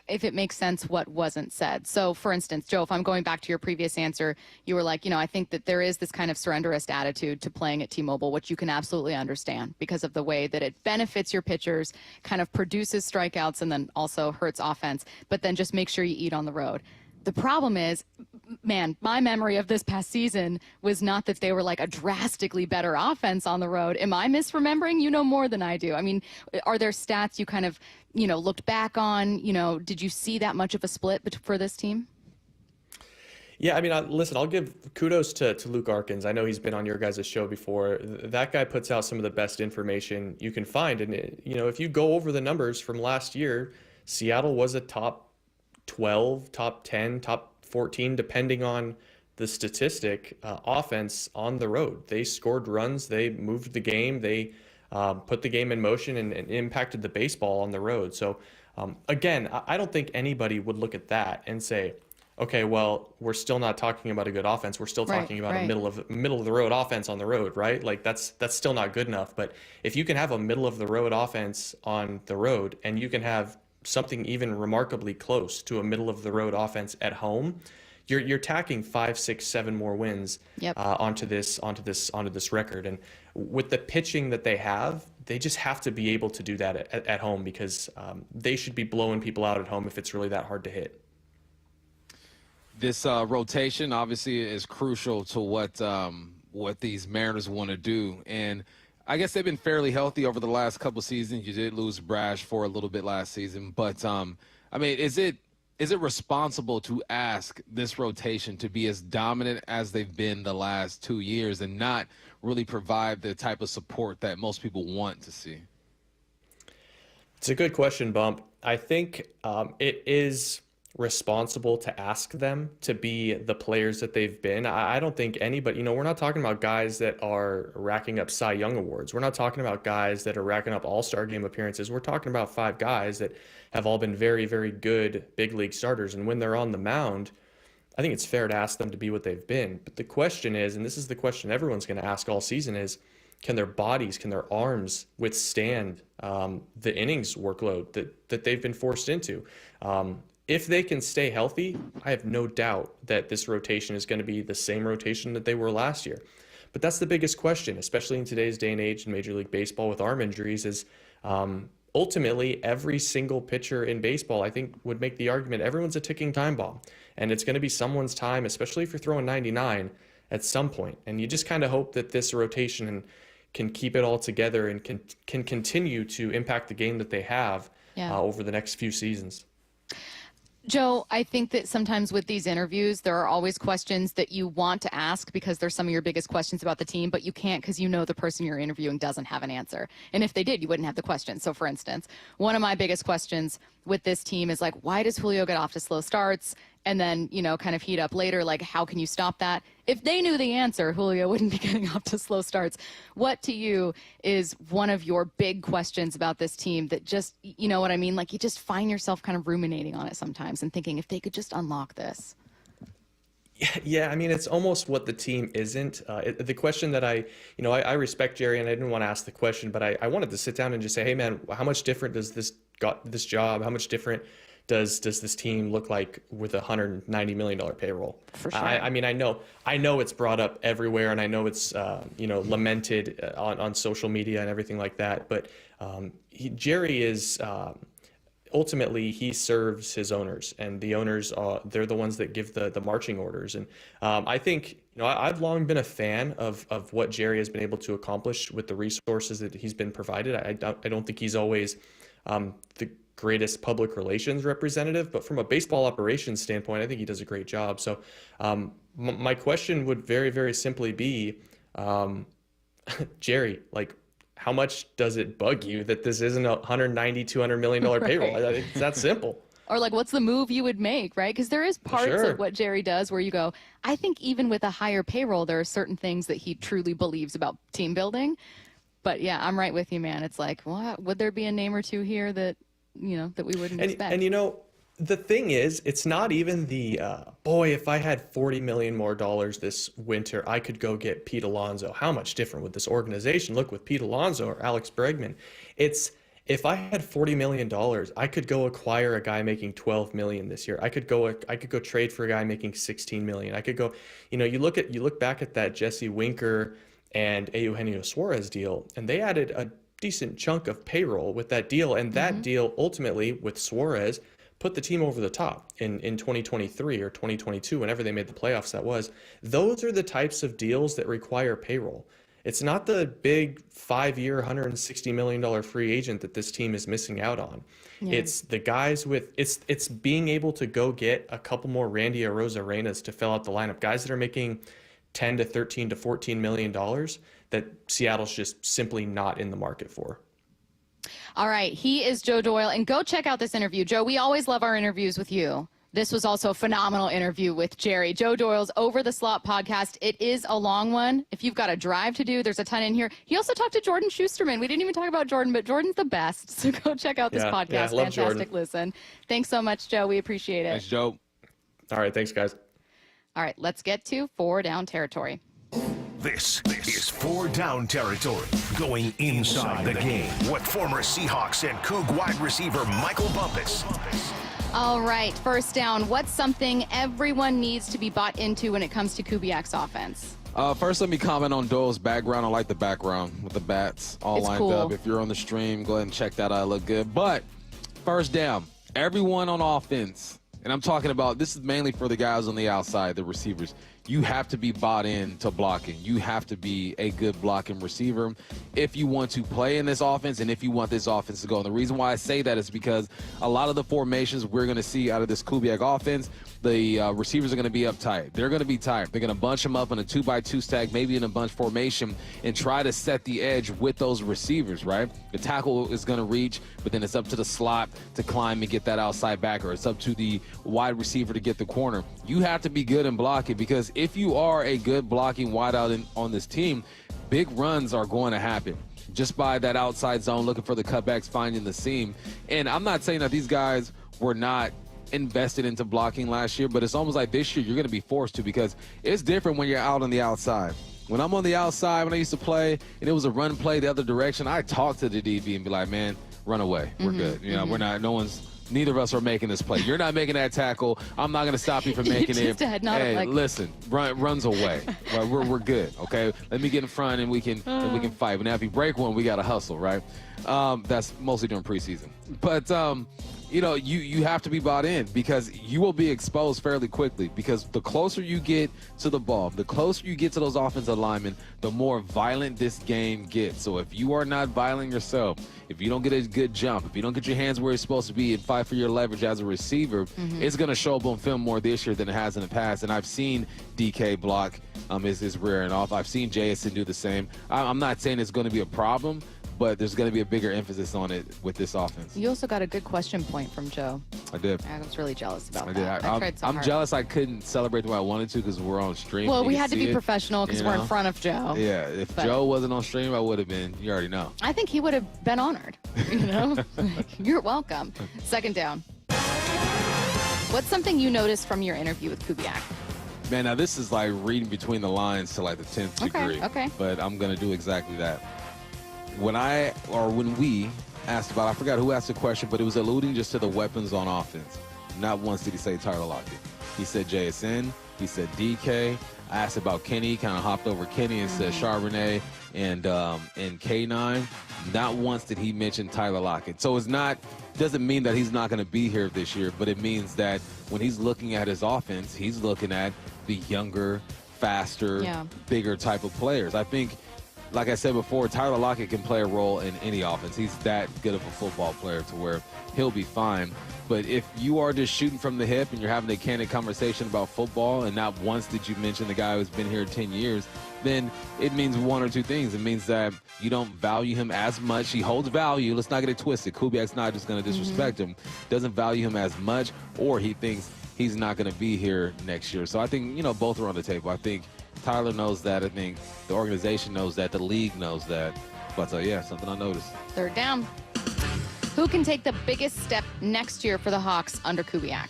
[SPEAKER 8] if it makes sense, what wasn't said. So, for instance, Joe, if I'm going back to your previous answer, you were like, I think that there is this kind of surrenderist attitude to playing at T-Mobile, which you can absolutely understand because of the way that it benefits your pitchers, kind of produces strikeouts, and then also hurts offense, but then just make sure you eat on the road. The problem is, man, my memory of this past season was not that they were like a drastically better offense on the road. Am I misremembering? You know more than I do. I mean, are there stats you kind of, looked back on? Did you see that much of a split for this team?
[SPEAKER 27] Yeah, I mean, listen, I'll give kudos to Luke Arkins. I know he's been on your guys' show before. That guy puts out some of the best information you can find. And, if you go over the numbers from last year, Seattle was a top 12, top 10, top 14, depending on the statistic, offense on the road. They scored runs, they moved the game, they put the game in motion and impacted the baseball on the road. So again, I don't think anybody would look at that and say, okay, well, we're still not talking about a good offense. We're still talking about a middle of the road offense on the road, right? Like that's still not good enough. But if you can have a middle of the road offense on the road and you can have something even remarkably close to a middle of the road offense at home, you're tacking 5, 6, 7 more wins onto this record. And with the pitching that they have, they just have to be able to do that at home because they should be blowing people out at home if it's really that hard to hit.
[SPEAKER 16] This rotation obviously is crucial to what these Mariners want to do, and I guess they've been fairly healthy over the last couple seasons. You did lose Brash for a little bit last season, but I mean, is it responsible to ask this rotation to be as dominant as they've been the last 2 years and not really provide the type of support that most people want to see?
[SPEAKER 27] It's a good question, Bump. I think it is responsible to ask them to be the players that they've been. I don't think anybody, we're not talking about guys that are racking up Cy Young awards. We're not talking about guys that are racking up All-Star game appearances. We're talking about 5 guys that have all been very, very good big league starters. And when they're on the mound, I think it's fair to ask them to be what they've been. But the question is, and this is the question everyone's going to ask all season, is can their bodies, can their arms withstand the innings workload that they've been forced into? If they can stay healthy, I have no doubt that this rotation is going to be the same rotation that they were last year. But that's the biggest question, especially in today's day and age in Major League Baseball with arm injuries, is ultimately every single pitcher in baseball, I think, would make the argument everyone's a ticking time bomb. And it's going to be someone's time, especially if you're throwing 99 at some point. And you just kind of hope that this rotation can keep it all together and can continue to impact the game that they have over the next few seasons.
[SPEAKER 8] Joe, I think that sometimes with these interviews, there are always questions that you want to ask because they're some of your biggest questions about the team, but you can't because the person you're interviewing doesn't have an answer. And if they did, you wouldn't have the question. So, for instance, one of my biggest questions with this team is like, why does Julio get off to slow starts and then, kind of heat up later? Like, how can you stop that? If they knew the answer, Julio wouldn't be getting off to slow starts. What to you is one of your big questions about this team that just, you know what I mean? Like, you just find yourself kind of ruminating on it sometimes and thinking if they could just unlock this.
[SPEAKER 27] Yeah, I mean, it's almost what the team isn't. The question that I respect Jerry, and I didn't want to ask the question, but I wanted to sit down and just say, hey, man, how much different does this job, how much different does this team look like with a $190 million payroll?
[SPEAKER 8] For sure.
[SPEAKER 27] I mean, I know it's brought up everywhere, and I know it's lamented on social media and everything like that. But Jerry is ultimately he serves his owners, and the owners they're the ones that give the marching orders. And I think I've long been a fan of what Jerry has been able to accomplish with the resources that he's been provided. I don't think he's always greatest public relations representative, but from a baseball operations standpoint, I think he does a great job. So my question would very, very simply be, Jerry, like, how much does it bug you that this isn't a $190, $200 million payroll? I think it's that simple.
[SPEAKER 8] Or like, what's the move you would make, right? Because there is parts
[SPEAKER 27] Sure.
[SPEAKER 8] of what Jerry does where you go, I think even with a higher payroll, there are certain things that he truly believes about team building. But yeah, I'm right with you, man. It's like, what would there be a name or two here that, you know, that we wouldn't expect?
[SPEAKER 27] And you know, the thing is, it's not even the, boy, if I had $40 million more this winter, I could go get Pete Alonso. How much different would this organization look with Pete Alonso or Alex Bregman? It's, if I had $40 million, I could go acquire a guy making $12 million this year. I could go trade for a guy making $16 million. I could go, you know, you look back at that Jesse Winker and Eugenio Suarez deal, and they added a decent chunk of payroll with that deal. And that deal ultimately with Suarez put the team over the top in 2023 or 2022, whenever they made the playoffs, that was. Those are the types of deals that require payroll. It's not the big 5-year, $160 million free agent that this team is missing out on. Yeah. It's the guys with, it's being able to go get a couple more Randy Arozarenas to fill out the lineup, guys that are making $10 to $13 to $14 million that Seattle's just simply not in the market for.
[SPEAKER 8] All right, he is Joe Doyle, and go check out this interview. Joe, we always love our interviews with you. This was also a phenomenal interview with Jerry. Joe Doyle's Over the Slot podcast. It is a long one. If you've got a drive to do, there's a ton in here. He also talked to Jordan Schusterman. We didn't even talk about Jordan, but Jordan's the best. So go check out this podcast.
[SPEAKER 27] Yeah, I love
[SPEAKER 8] Fantastic
[SPEAKER 27] Jordan.
[SPEAKER 8] Listen. Thanks so much, Joe. We appreciate it.
[SPEAKER 16] Thanks, Joe.
[SPEAKER 27] All right, thanks, guys.
[SPEAKER 8] All right, let's get to 4 Down territory.
[SPEAKER 18] This is 4 Down territory, going inside the game with former Seahawks and Coug wide receiver Michael Bumpus.
[SPEAKER 8] All right, first down. What's something everyone needs to be bought into when it comes to Kubiak's offense?
[SPEAKER 16] First, let me comment on Doyle's background. I like the background with the bats all
[SPEAKER 8] It's
[SPEAKER 16] lined
[SPEAKER 8] cool.
[SPEAKER 16] up. If you're on the stream, go ahead and check that out. It look good. But first down, everyone on offense, and I'm talking about, this is mainly for the guys on the outside, the receivers. You have to be bought in to blocking. You have to be a good blocking receiver if you want to play in this offense and if you want this offense to go. And the reason why I say that is because a lot of the formations we're going to see out of this Kubiak offense, the receivers are going to be uptight. They're going to be tight. They're going to bunch them up in a 2x2 stack, maybe in a bunch formation, and try to set the edge with those receivers, right? The tackle is going to reach, but then it's up to the slot to climb and get that outside backer. It's up to the wide receiver to get the corner. You have to be good in blocking, because if you are a good blocking wideout on this team, big runs are going to happen just by that outside zone, looking for the cutbacks, finding the seam. And I'm not saying that these guys were not invested into blocking last year, but it's almost like this year you're going to be forced to, because it's different when you're out on the outside. When I'm on the outside, when I used to play and it was a run play the other direction, I talk to the DB and be like, man, run away. We're good. You know, we're not, neither of us are making this play. You're not making that tackle. I'm not going to stop you from making it. Hey, listen, runs away. Right, we're good. Okay, let me get in front and we can fight. But now if you break one, we got to hustle, right? That's mostly during preseason. But you know, you have to be bought in, because you will be exposed fairly quickly, because the closer you get to the ball, the closer you get to those offensive linemen, the more violent this game gets. So if you are not violent yourself, if you don't get a good jump, if you don't get your hands where it's supposed to be and fight for your leverage as a receiver, it's going to show up on film more this year than it has in the past. And I've seen DK block his rear end off. I've seen JSN do the same. I'm not saying it's going to be a problem, but there's going to be a bigger emphasis on it with this offense.
[SPEAKER 8] You also got a good question point from Joe.
[SPEAKER 16] I did.
[SPEAKER 8] I was really jealous about
[SPEAKER 16] I
[SPEAKER 8] that.
[SPEAKER 16] did.
[SPEAKER 8] I tried so
[SPEAKER 16] I'm
[SPEAKER 8] hard.
[SPEAKER 16] jealous I couldn't celebrate the way I wanted to, because we're on stream.
[SPEAKER 8] Well,
[SPEAKER 16] You
[SPEAKER 8] we
[SPEAKER 16] can
[SPEAKER 8] had to
[SPEAKER 16] see
[SPEAKER 8] be
[SPEAKER 16] it,
[SPEAKER 8] professional because
[SPEAKER 16] you
[SPEAKER 8] we're in
[SPEAKER 16] know?
[SPEAKER 8] front of Joe.
[SPEAKER 16] Yeah, if
[SPEAKER 8] But
[SPEAKER 16] Joe wasn't on stream, I would have been. You already know.
[SPEAKER 8] I think he would have been honored. You know, you're welcome. Second down. What's something you noticed from your interview with Kubiak?
[SPEAKER 16] Man, now this is like reading between the lines to like the 10th degree.
[SPEAKER 8] Okay.
[SPEAKER 16] But I'm going to do exactly that. When we asked about, I forgot who asked the question, but it was alluding just to the weapons on offense. Not once did he say Tyler Lockett. He said JSN. He said DK. I asked about Kenny. He kind of hopped over Kenny and said Charbonnet and K9. Not once did he mention Tyler Lockett. So doesn't mean that he's not going to be here this year, but it means that when he's looking at his offense, he's looking at the younger, faster, bigger type of players. I think like I said before, Tyler Lockett can play a role in any offense. He's that good of a football player to where he'll be fine. But if you are just shooting from the hip and you're having a candid conversation about football and not once did you mention the guy who's been here 10 years, then it means one or two things. It means that you don't value him as much. He holds value. Let's not get it twisted. Kubiak's not just going to disrespect him. Doesn't value him as much, or he thinks he's not going to be here next year. So I think, both are on the table. I think Tyler knows that. I think the organization knows that. The league knows that. But, yeah, something I noticed.
[SPEAKER 8] Third down. Who can take the biggest step next year for the Hawks under Kubiak?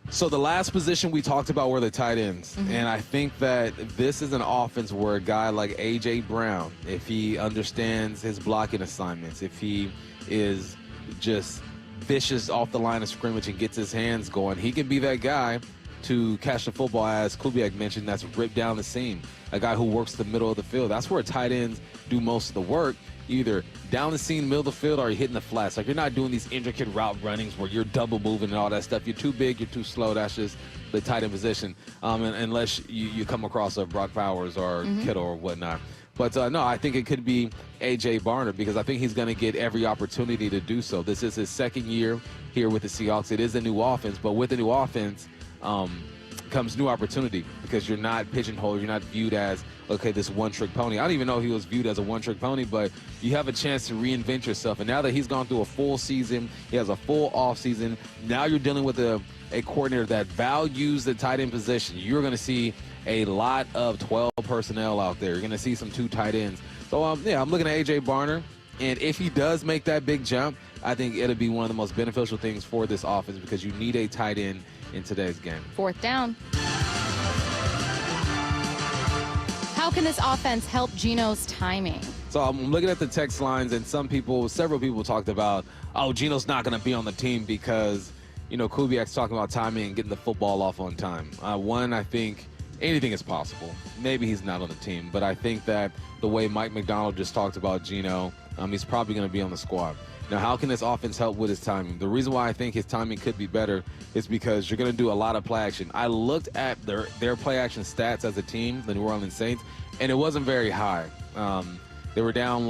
[SPEAKER 16] So the last position we talked about were the tight ends. And I think that this is an offense where a guy like A.J. Brown, if he understands his blocking assignments, if he is just vicious off the line of scrimmage and gets his hands going, he can be that guy to catch the football, as Kubiak mentioned, that's ripped down the seam. A guy who works the middle of the field. That's where tight ends do most of the work. Either down the seam, middle of the field, or you're hitting the flats. Like, you're not doing these intricate route runnings where you're double moving and all that stuff. You're too big, you're too slow. That's just the tight end position, unless you come across a Brock Powers or Kittle or whatnot. But, no, I think it could be A.J. Barner because I think he's going to get every opportunity to do so. This is his second year here with the Seahawks. It is a new offense, but with the new offense comes new opportunity because you're not pigeonholed. You're not viewed as, okay, this one-trick pony. I don't even know if he was viewed as a one-trick pony, but you have a chance to reinvent yourself. And now that he's gone through a full season, he has a full off season, now you're dealing with a coordinator that values the tight end position. You're going to see a lot of 12 personnel out there. You're going to see some 2 tight ends. So, yeah, I'm looking at A.J. Barner. And if he does make that big jump, I think it'll be one of the most beneficial things for this offense because you need a tight end in today's game.
[SPEAKER 8] Fourth down. How can this offense help Gino's timing?
[SPEAKER 16] So I'm looking at the text lines, and several people talked about, oh, Gino's not going to be on the team because, Kubiak's talking about timing and getting the football off on time. One, I think anything is possible. Maybe he's not on the team, but I think that the way Mike McDonald just talked about Gino, he's probably going to be on the squad. Now, how can this offense help with his timing? The reason why I think his timing could be better is because you're going to do a lot of play action. I looked at their play action stats as a team, the New Orleans Saints, and it wasn't very high. They were down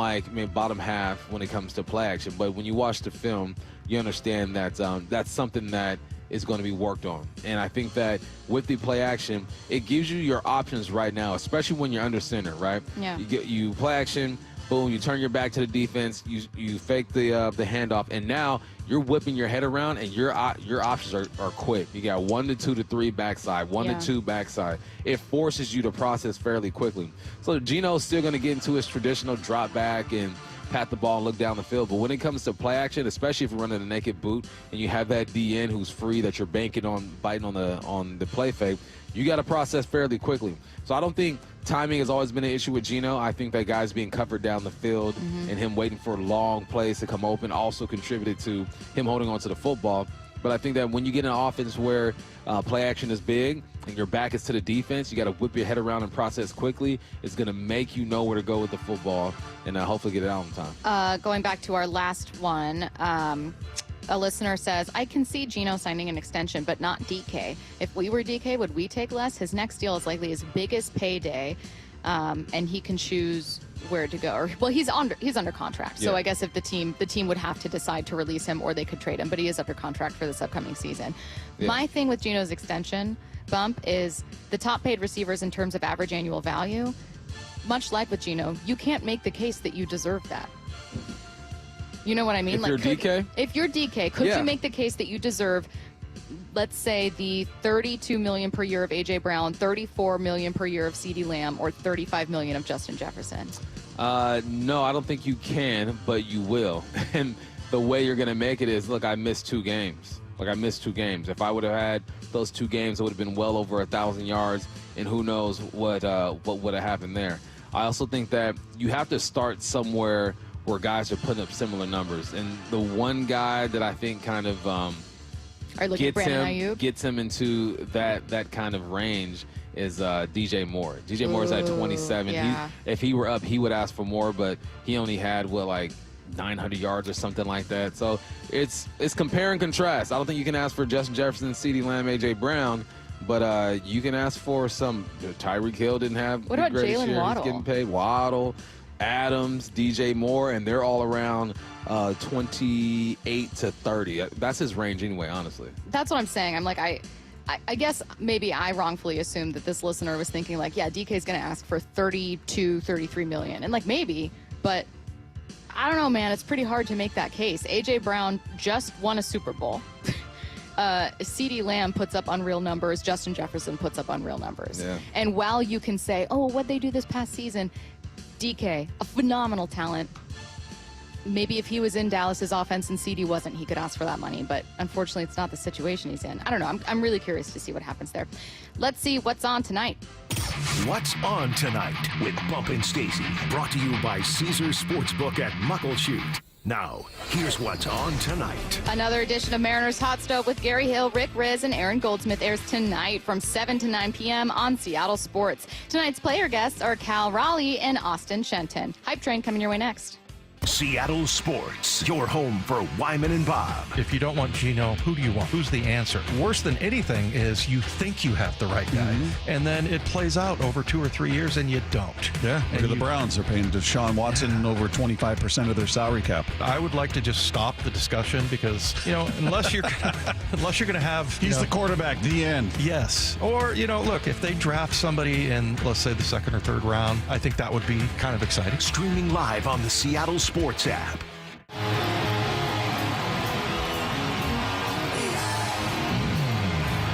[SPEAKER 16] bottom half when it comes to play action. But when you watch the film, you understand that that's something that is going to be worked on. And I think that with the play action, it gives you your options right now, especially when you're under center, right?
[SPEAKER 8] Yeah.
[SPEAKER 16] You play action. Boom, you turn your back to the defense, you fake the handoff, and now you're whipping your head around, and your options are quick. You got 1 to 2 to 3 backside, 1 to 2 backside. It forces you to process fairly quickly. So Gino's still going to get into his traditional drop back and pat the ball and look down the field. But when it comes to play action, especially if you're running a naked boot and you have that DN who's free that you're banking on biting on the play fake, you got to process fairly quickly. So I don't think timing has always been an issue with Gino. I think that guys being covered down the field and him waiting for long plays to come open also contributed to him holding on to the football. But I think that when you get an offense where play action is big and your back is to the defense, you got to whip your head around and process quickly. It's going to make you know where to go with the football and hopefully get it out on time.
[SPEAKER 8] Going back to our last one, a listener says, I can see Gino signing an extension, but not DK. If we were DK, would we take less? His next deal is likely his biggest payday, and he can choose where to go. Well, he's under contract, so I guess if the team would have to decide to release him, or they could trade him, but he is under contract for this upcoming season. My thing with Gino's extension bump is the top paid receivers in terms of average annual value. Much like with Gino, you can't make the case that you deserve that. You know what I mean?
[SPEAKER 16] If you're DK?
[SPEAKER 8] Could you make the case that you deserve, let's say, the $32 million per year of A.J. Brown, $34 million per year of CeeDee Lamb, or $35 million of Justin Jefferson?
[SPEAKER 16] No, I don't think you can, but you will. And the way you're going to make it is, look, I missed 2 games. If I would have had those 2 games, it would have been well over 1,000 yards, and who knows what would have happened there. I also think that you have to start somewhere where guys are putting up similar numbers. And the one guy that I think kind of gets him into that kind of range is DJ Moore. DJ Moore's at 27.
[SPEAKER 8] Yeah.
[SPEAKER 16] If he were up, he would ask for more, but he only had, 900 yards or something like that. So it's compare and contrast. I don't think you can ask for Justin Jefferson, CeeDee Lamb, A.J. Brown, but you can ask for some. Tyreek Hill didn't have
[SPEAKER 8] what about
[SPEAKER 16] the greatest
[SPEAKER 8] Jalen
[SPEAKER 16] year.
[SPEAKER 8] Waddle?
[SPEAKER 16] He's getting paid. Waddle. Adams, DJ Moore, and they're all around 28 to 30. That's his range anyway, honestly.
[SPEAKER 8] That's what I'm saying. I'm like, I guess maybe I wrongfully assumed that this listener was thinking like, yeah, DK is going to ask for 32, 33 million. And like maybe, but I don't know, man. It's pretty hard to make that case. A.J. Brown just won a Super Bowl. CeeDee Lamb puts up unreal numbers. Justin Jefferson puts up unreal numbers. Yeah. And while you can say, oh, what'd they do this past season? DK, a phenomenal talent. Maybe if he was in Dallas's offense and CD wasn't, he could ask for that money. But unfortunately, it's not the situation he's in. I don't know. I'm really curious to see what happens there. Let's see what's on tonight.
[SPEAKER 18] What's on tonight with Bump and Stacy, brought to you by Caesars Sportsbook at Muckleshoot. Now, here's what's on tonight.
[SPEAKER 8] Another edition of Mariners Hot Stove with Gary Hill, Rick Riz, and Aaron Goldsmith airs tonight from 7 to 9 p.m. on Seattle Sports. Tonight's player guests are Cal Raleigh and Austin Shenton. Hype Train coming your way next.
[SPEAKER 18] Seattle Sports, your home for Wyman and Bob.
[SPEAKER 2] If you don't want Gino, who do you want? Who's the answer? Worse than anything is you think you have the right guy, and then it plays out over 2 or 3 years and you don't.
[SPEAKER 6] Yeah, look at the Browns. They're paying Deshaun Watson over 25% of their salary cap.
[SPEAKER 2] I would like to just stop the discussion because, unless you're going to have...
[SPEAKER 6] He's the quarterback, the end.
[SPEAKER 2] Yes. Or, look, if they draft somebody in, let's say, the 2nd or 3rd round, I think that would be kind of exciting.
[SPEAKER 18] Streaming live on the Seattle Sports app.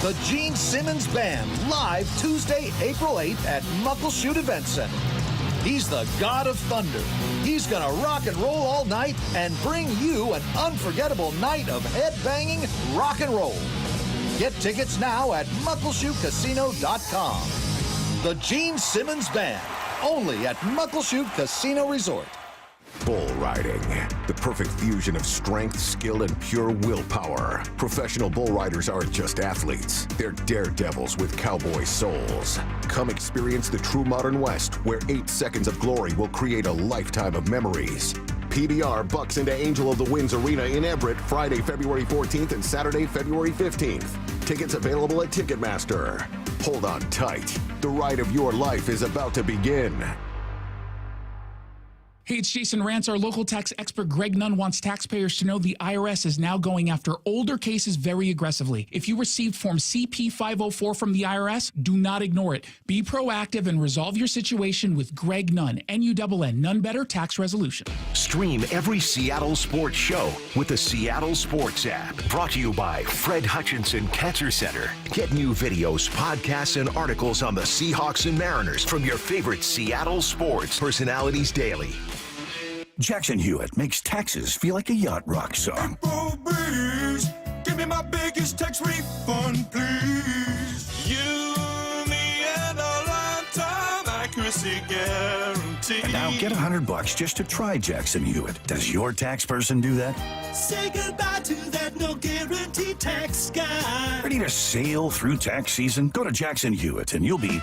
[SPEAKER 5] The Gene Simmons Band, live Tuesday, April 8th at Muckleshoot Event Center. He's the God of Thunder. He's gonna rock and roll all night and bring you an unforgettable night of headbanging rock and roll. Get tickets now at muckleshootcasino.com. The Gene Simmons Band, only at Muckleshoot Casino Resort.
[SPEAKER 18] Bull riding, the perfect fusion of strength, skill, and pure willpower. Professional bull riders aren't just athletes. They're daredevils with cowboy souls. Come experience the true modern West, where 8 seconds of glory will create a lifetime of memories. PBR bucks into Angel of the Winds Arena in Everett, Friday, February 14th and Saturday, February 15th. Tickets available at Ticketmaster. Hold on tight. The ride of your life is about to begin.
[SPEAKER 24] Hey, it's Jason Rantz. Our local tax expert Greg Nunn wants taxpayers to know the IRS is now going after older cases very aggressively. If you received Form CP504 from the IRS, do not ignore it. Be proactive and resolve your situation with Greg Nunn, N-U-N-N, None Better Tax Resolution.
[SPEAKER 18] Stream every Seattle sports show with the Seattle Sports app. Brought to you by Fred Hutchinson Cancer Center. Get new videos, podcasts, and articles on the Seahawks and Mariners from your favorite Seattle sports personalities daily.
[SPEAKER 7] Jackson Hewitt makes taxes feel like a yacht rock song.
[SPEAKER 9] Breeze, give me my biggest tax refund, please. You, me, and a lifetime accuracy guarantee.
[SPEAKER 7] And now get $100 just to try Jackson Hewitt. Does your tax person do that?
[SPEAKER 9] Say goodbye to that no guarantee tax guy.
[SPEAKER 7] Ready to sail through tax season? Go to Jackson Hewitt and you'll be...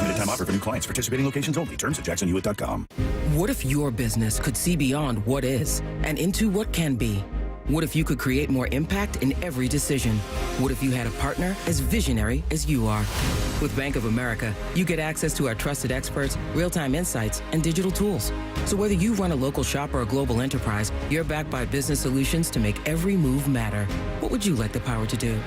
[SPEAKER 7] Limited time offer for new clients. Participating locations only. Terms at jacksonhewitt.com.
[SPEAKER 19] What if your business could see beyond what is and into what can be? What if you could create more impact in every decision? What if you had a partner as visionary as you are? With Bank of America, you get access to our trusted experts, real-time insights, and digital tools. So whether you run a local shop or a global enterprise, you're backed by business solutions to make every move matter. What would you like the power to do?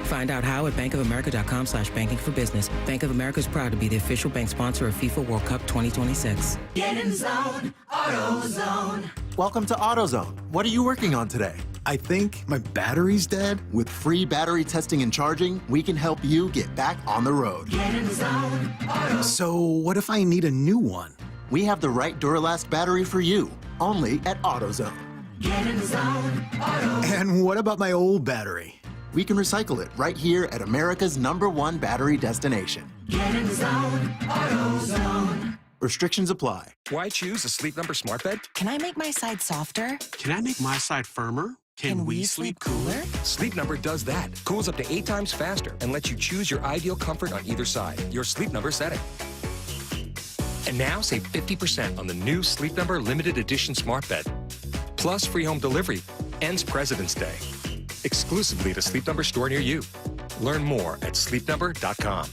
[SPEAKER 19] Find out how at bankofamerica.com/banking for business. Bank of America is proud to be the official bank sponsor of FIFA World Cup 2026.
[SPEAKER 10] Get in zone, AutoZone.
[SPEAKER 11] Welcome to AutoZone. What are you working on today? I think my battery's dead. With free battery testing and charging, we can help you get back on the road.
[SPEAKER 10] Get in zone, AutoZone.
[SPEAKER 11] So what if I need a new one? We have the right Duralast battery for you, only at AutoZone.
[SPEAKER 10] Get in zone, AutoZone.
[SPEAKER 11] And what about my old battery? We can recycle it right here at America's #1 battery destination.
[SPEAKER 10] Get in zone, AutoZone.
[SPEAKER 11] Restrictions apply.
[SPEAKER 12] Why choose a Sleep Number smart bed?
[SPEAKER 28] Can I make my side softer?
[SPEAKER 12] Can I make my side firmer? Can we sleep cooler?
[SPEAKER 28] Sleep
[SPEAKER 12] Number does that. Cools up to 8 times faster and lets you choose your ideal comfort on either side. Your Sleep Number setting. And now save 50% on the new Sleep Number limited edition smart bed. Plus free home delivery. Ends President's Day. Exclusively at a Sleep Number store near you. Learn more at sleepnumber.com.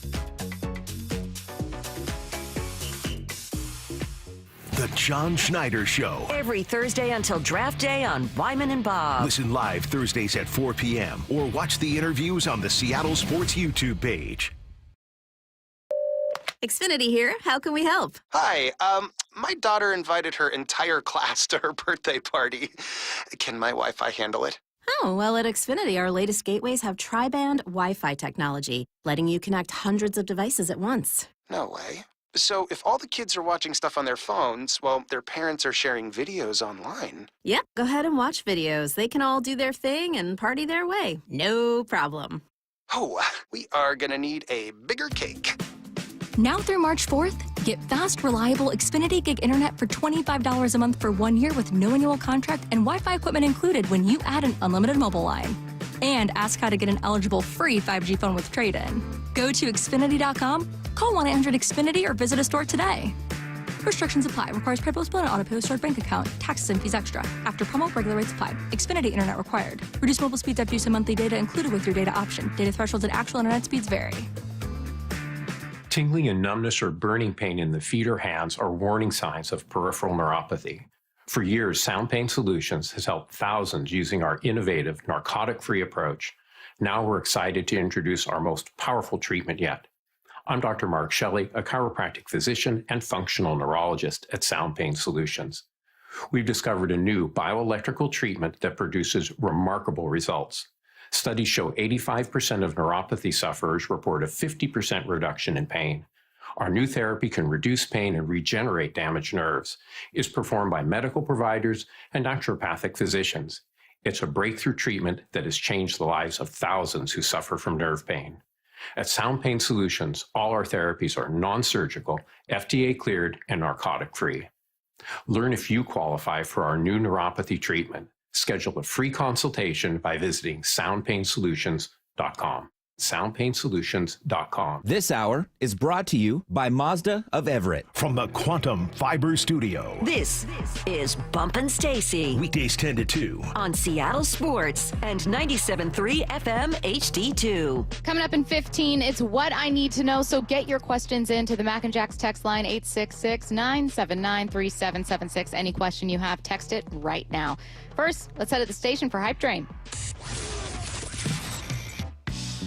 [SPEAKER 4] The John Schneider Show.
[SPEAKER 14] Every Thursday until draft day on Wyman and Bob.
[SPEAKER 4] Listen live Thursdays at 4 p.m. or watch the interviews on the Seattle Sports YouTube page.
[SPEAKER 13] Xfinity here. How can we help?
[SPEAKER 15] Hi. My daughter invited her entire class to her birthday party. Can my Wi-Fi handle it?
[SPEAKER 13] Oh, well, at Xfinity, our latest gateways have tri-band Wi-Fi technology, letting you connect hundreds of devices at once.
[SPEAKER 15] No way. So if all the kids are watching stuff on their phones, well, their parents are sharing videos online.
[SPEAKER 13] Yep, go ahead and watch videos. They can all do their thing and party their way. No problem.
[SPEAKER 15] Oh, we are gonna need a bigger cake.
[SPEAKER 1] Now through March 4th, get fast, reliable Xfinity Gig Internet for $25 a month for 1 year with no annual contract and Wi-Fi equipment included when you add an unlimited mobile line. And ask how to get an eligible free 5G phone with trade-in. Go to Xfinity.com, call 1-800-XFINITY or visit a store today. Restrictions apply. Requires PayPal split on auto stored bank account. Taxes and fees extra. After promo, regular rates apply. Xfinity Internet required. Reduced mobile speeds after use of monthly data included with your data option. Data thresholds and actual internet speeds vary.
[SPEAKER 17] Tingling and numbness or burning pain in the feet or hands are warning signs of peripheral neuropathy. For years, Sound Pain Solutions has helped thousands using our innovative, narcotic-free approach. Now we're excited to introduce our most powerful treatment yet. I'm Dr. Mark Shelley, a chiropractic physician and functional neurologist at Sound Pain Solutions. We've discovered a new bioelectrical treatment that produces remarkable results. Studies show 85% of neuropathy sufferers report a 50% reduction in pain. Our new therapy can reduce pain and regenerate damaged nerves. It's performed by medical providers and naturopathic physicians. It's a breakthrough treatment that has changed the lives of thousands who suffer from nerve pain. At Sound Pain Solutions, all our therapies are non-surgical, FDA-cleared, and narcotic-free. Learn if you qualify for our new neuropathy treatment. Schedule a free consultation by visiting soundpainsolutions.com. soundpainsolutions.com.
[SPEAKER 26] This hour is brought to you by Mazda of Everett.
[SPEAKER 4] From the Quantum Fiber Studio.
[SPEAKER 14] This is Bumpin' Stacy
[SPEAKER 4] Weekdays 10 to 2.
[SPEAKER 14] on Seattle Sports and 97.3 FM HD2.
[SPEAKER 8] Coming up in 15, it's What I Need to Know. So get your questions into the Mac and Jack's text line, 866-979-3776. Any question you have, text it right now. First, let's head to the station for Hype Train.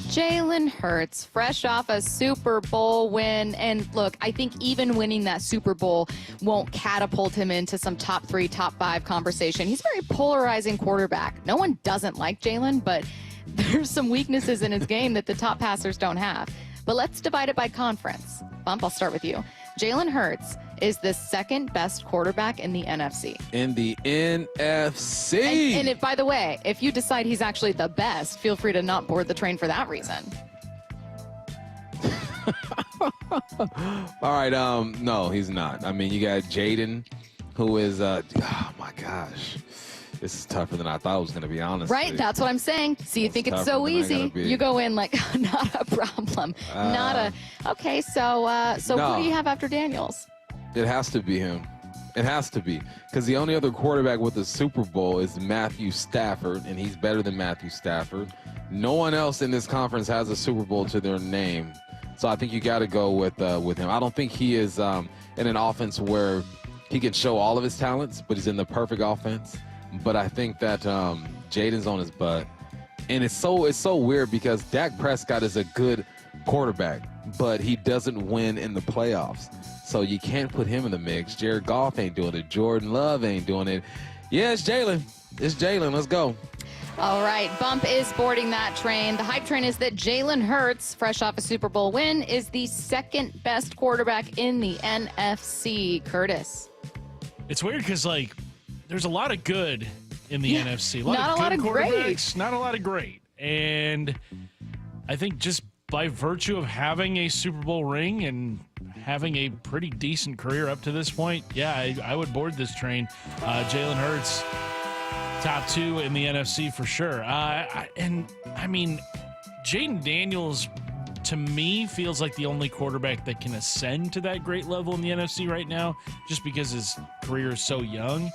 [SPEAKER 8] Jalen Hurts, fresh off a Super Bowl win. And look, I think even winning that Super Bowl won't catapult him into some top 3, top 5 conversation. He's a very polarizing quarterback. No one doesn't like Jalen, but there's some weaknesses in his game that the top passers don't have. But let's divide it by conference. Bump, I'll start with you. Jalen Hurts is the second best quarterback in the NFC.
[SPEAKER 16] In the NFC.
[SPEAKER 8] And if, by the way, if you decide he's actually the best, feel free to not board the train for that reason.
[SPEAKER 16] All right, no, he's not. I mean, you got Jaden, who is, oh my gosh. This is tougher than I thought it was going to be, honestly.
[SPEAKER 8] Right, that's what I'm saying. So you think it's so easy. You go in like, not a problem. Okay, so
[SPEAKER 16] no.
[SPEAKER 8] who do you have after Daniels?
[SPEAKER 16] It has to be him. It has to be. Because the only other quarterback with a Super Bowl is Matthew Stafford, and he's better than Matthew Stafford. No one else in this conference has a Super Bowl to their name. So I think you got to go with him. I don't think he is in an offense where he can show all of his talents, but he's in the perfect offense. But I think that Jaden's on his butt. And it's so weird because Dak Prescott is a good quarterback, but he doesn't win in the playoffs. So you can't put him in the mix. Jared Goff ain't doing it. Jordan Love ain't doing it. Yeah, it's Jalen. It's Jalen. Let's go.
[SPEAKER 8] All right, Bump is boarding that train. The hype train is that Jalen Hurts, fresh off a Super Bowl win, is the second best quarterback in the NFC. Curtis.
[SPEAKER 20] It's weird because, like, there's a lot of good in the NFC.
[SPEAKER 8] Not a lot of great.
[SPEAKER 20] Not a lot of great. And I think just by virtue of having a Super Bowl ring and having a pretty decent career up to this point, yeah, I would board this train. Jalen Hurts, top 2 in the NFC for sure. And I mean, Jaden Daniels, to me, feels like the only quarterback that can ascend to that great level in the NFC right now, just because his career is so young.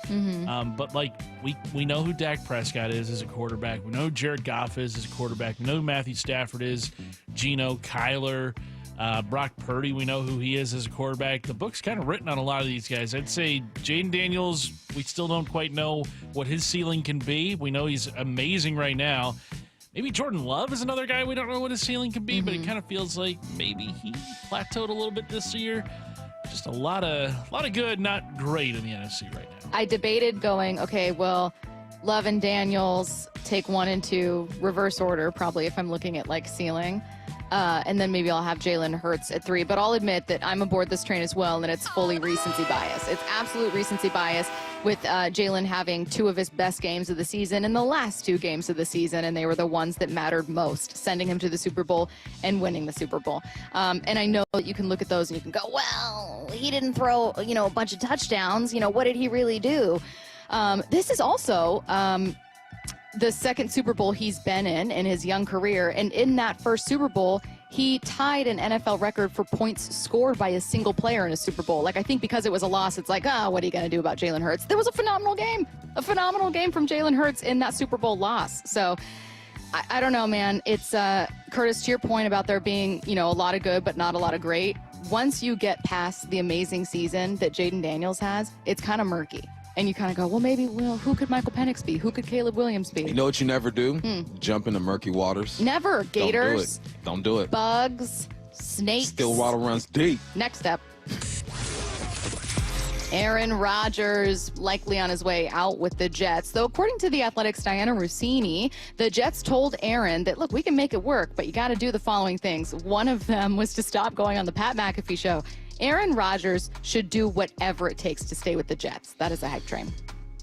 [SPEAKER 20] But like we know who Dak Prescott is as a quarterback. We know who Jared Goff is as a quarterback. We know who Matthew Stafford is, Gino, Kyler. Brock Purdy, we know who he is as a quarterback. The book's kind of written on a lot of these guys. I'd say Jaden Daniels, we still don't quite know what his ceiling can be. We know he's amazing right now. Maybe Jordan Love is another guy we don't know what his ceiling can be, but it kind of feels like maybe he plateaued a little bit this year. Just a lot of good, not great in the NFC right now.
[SPEAKER 8] I debated going, okay, well, Love and Daniels take 1 and 2, reverse order, probably if I'm looking at like ceiling. And then maybe I'll have Jalen Hurts at 3. But I'll admit that I'm aboard this train as well, and it's fully recency bias. It's absolute recency bias with Jalen having 2 of his best games of the season in the last 2 games of the season, and they were the ones that mattered most, sending him to the Super Bowl and winning the Super Bowl. And I know that you can look at those and you can go, well, he didn't throw, a bunch of touchdowns. What did he really do? This is also the second Super Bowl he's been in his young career. And in that first Super Bowl, he tied an NFL record for points scored by a single player in a Super Bowl. I think because it was a loss, it's like, what are you going to do about Jalen Hurts? There was a phenomenal game from Jalen Hurts in that Super Bowl loss. So I don't know, man. It's, Curtis, to your point about there being, a lot of good, but not a lot of great. Once you get past the amazing season that Jaden Daniels has, it's kind of murky. And you kind of go, well, who could Michael Penix be? Who could Caleb Williams be?
[SPEAKER 16] You know what you never do? Jump into murky waters.
[SPEAKER 8] Never. Gators.
[SPEAKER 16] Don't do it.
[SPEAKER 8] Bugs. Snakes.
[SPEAKER 16] Still water runs deep.
[SPEAKER 8] Next up. Aaron Rodgers likely on his way out with the Jets. Though according to The Athletic's Diana Rossini, the Jets told Aaron that, look, we can make it work, but you got to do the following things. One of them was to stop going on the Pat McAfee show. Aaron Rodgers should do whatever it takes to stay with the Jets. That is a hype train.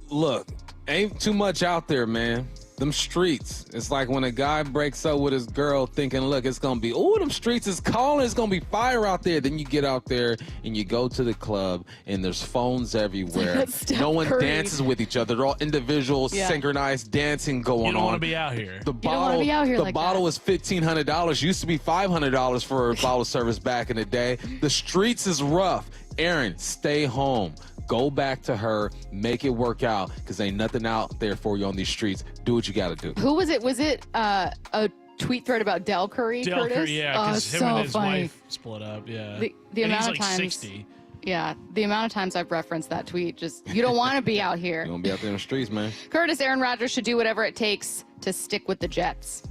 [SPEAKER 16] Look, ain't too much out there, man. Them streets. It's like when a guy breaks up with his girl thinking, look, it's going to be, them streets is calling. It's going to be fire out there. Then you get out there and you go to the club and there's phones everywhere. No one dances with each other. They're all individual, synchronized dancing going on.
[SPEAKER 20] You don't want to be out here.
[SPEAKER 16] The bottle is $1,500. Used to be $500 for a bottle service back in the day. The streets is rough. Aaron, stay home. Go back to her, make it work out, because ain't nothing out there for you on these streets. Do what you got to do.
[SPEAKER 8] Who was it? Was it a tweet thread about Del Curry, Curtis?
[SPEAKER 20] Curry, yeah, because him and his wife split up, yeah.
[SPEAKER 8] The amount
[SPEAKER 20] he's
[SPEAKER 8] of times,
[SPEAKER 20] 60.
[SPEAKER 8] Yeah, the amount of times I've referenced that tweet, just, you don't want to be out here.
[SPEAKER 16] You don't be out there in the streets, man.
[SPEAKER 8] Curtis, Aaron Rodgers should do whatever it takes to stick with the Jets.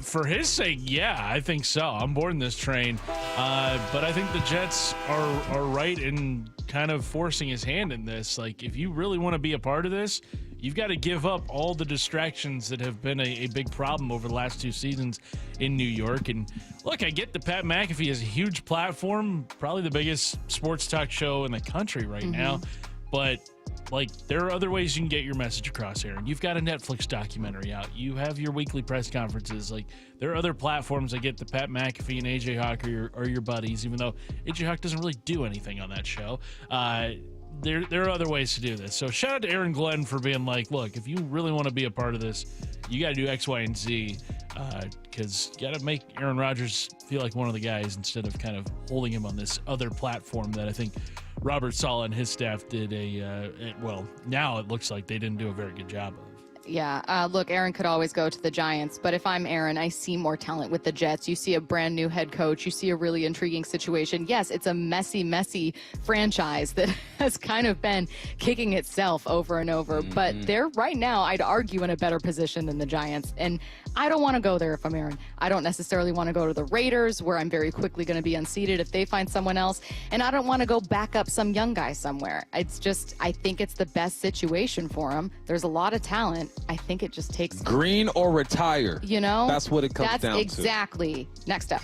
[SPEAKER 20] For his sake, yeah, I think so. I'm boarding this train. But I think the Jets are right in kind of forcing his hand in this. If you really want to be a part of this, you've got to give up all the distractions that have been a big problem over the last 2 seasons in New York. And look, I get that Pat McAfee is a huge platform, probably the biggest sports talk show in the country right now. But there are other ways you can get your message across, Aaron. You've got a Netflix documentary out. You have your weekly press conferences. There are other platforms. I get the Pat McAfee and AJ Hawk are your buddies, even though AJ Hawk doesn't really do anything on that show. There are other ways to do this. So shout out to Aaron Glenn for being look, if you really want to be a part of this, you got to do X, Y, and Z, because you got to make Aaron Rodgers feel like one of the guys instead of kind of holding him on this other platform that I think Robert Saleh and his staff did now it looks like they didn't do a very good job of.
[SPEAKER 8] Yeah, look, Aaron could always go to the Giants, but if I'm Aaron, I see more talent with the Jets. You see a brand new head coach. You see a really intriguing situation. Yes, it's a messy franchise that has kind of been kicking itself over and over, but they're right now, I'd argue, in a better position than the Giants, and I don't want to go there if I'm Aaron. I don't necessarily want to go to the Raiders, where I'm very quickly going to be unseated if they find someone else, and I don't want to go back up some young guy somewhere. It's just, I think it's the best situation for him. There's a lot of talent. I think it just takes
[SPEAKER 16] green or retire. That's what it comes down to.
[SPEAKER 8] That's exactly. Next up.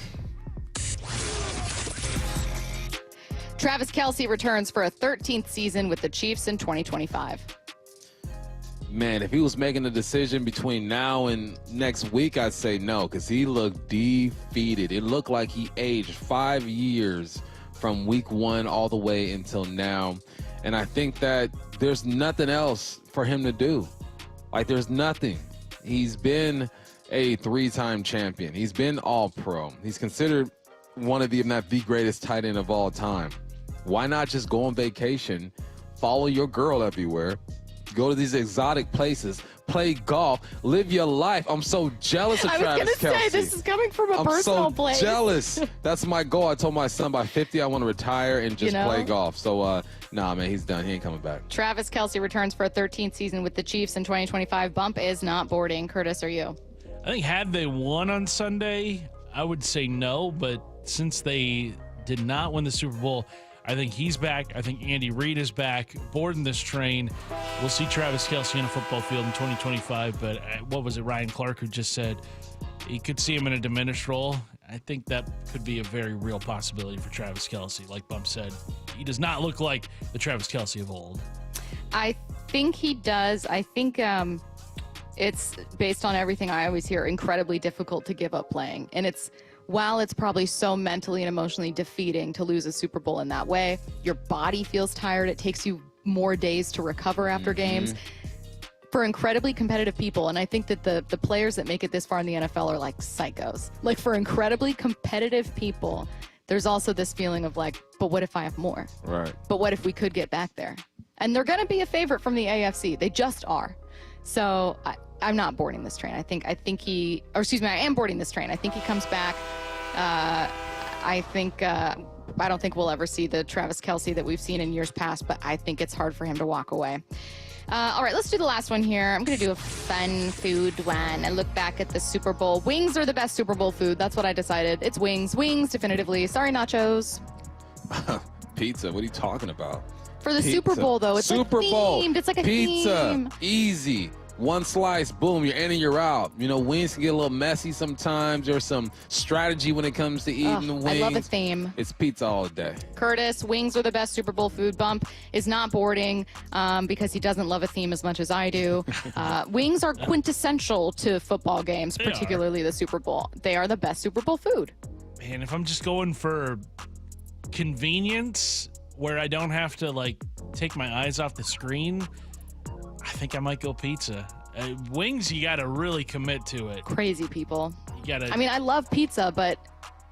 [SPEAKER 8] Travis Kelce returns for a 13th season with the Chiefs in 2025.
[SPEAKER 16] Man, if he was making a decision between now and next week, I'd say no, because he looked defeated. It looked like he aged 5 years from week 1 all the way until now. And I think that there's nothing else for him to do. There's nothing. He's been a 3-time champion. He's been all-pro. He's considered one of the, if not the greatest tight end of all time. Why not just go on vacation, follow your girl everywhere, go to these exotic places, play golf, live your life. I'm so jealous of Travis Kelce.
[SPEAKER 8] I was going to say, this is coming from a personal place.
[SPEAKER 16] I'm so jealous. That's my goal. I told my son by 50, I want to retire and just play golf. So, nah, man, he's done. He ain't coming back.
[SPEAKER 8] Travis Kelce returns for a 13th season with the Chiefs in 2025. Bump is not boarding. Curtis, are you?
[SPEAKER 20] I think had they won on Sunday, I would say no. But since they did not win the Super Bowl, I think he's back. I think Andy Reid is back, boarding this train. We'll see Travis Kelce in a football field in 2025. But what was it, Ryan Clark, who just said he could see him in a diminished role? I think that could be a very real possibility for Travis Kelce. Like Bump said, he does not look like the Travis Kelce of old.
[SPEAKER 8] I think he does. I think it's, based on everything I always hear, incredibly difficult to give up playing. And while it's probably so mentally and emotionally defeating to lose a Super Bowl in that way, your body feels tired. It takes you more days to recover after games. For incredibly competitive people, and I think that the players that make it this far in the NFL are like psychos. Like, for incredibly competitive people, there's also this feeling of like, but what if I have more?
[SPEAKER 16] Right.
[SPEAKER 8] But what if we could get back there? And they're going to be a favorite from the AFC. They just are. So I'm not boarding this train. I am boarding this train. I think he comes back. I don't think we'll ever see the Travis Kelce that we've seen in years past, but I think it's hard for him to walk away. All right, let's do the last one here. I'm going to do a fun food one and look back at the Super Bowl. Wings are the best Super Bowl food. That's what I decided. It's wings. Wings, definitively. Sorry, nachos.
[SPEAKER 16] Pizza. What are you talking about?
[SPEAKER 8] For the Super Bowl, though, it's
[SPEAKER 16] Super
[SPEAKER 8] like
[SPEAKER 16] Bowl.
[SPEAKER 8] themed. It's like a
[SPEAKER 16] Pizza.
[SPEAKER 8] theme.
[SPEAKER 16] Easy. One slice, boom, you're in and you're out. You know, wings can get a little messy sometimes. There's some strategy when it comes to eating the wings.
[SPEAKER 8] I love a theme.
[SPEAKER 16] It's pizza all day.
[SPEAKER 8] Curtis, wings are the best Super Bowl food. Bump is not boarding because he doesn't love a theme as much as I do. Wings are quintessential to football games, particularly the Super Bowl. They are the best Super Bowl food.
[SPEAKER 20] Man, if I'm just going for convenience where I don't have to, like, take my eyes off the screen, I think I might go pizza. Wings, you got to really commit to it.
[SPEAKER 8] Crazy people.
[SPEAKER 20] You gotta.
[SPEAKER 8] I mean, I love pizza, but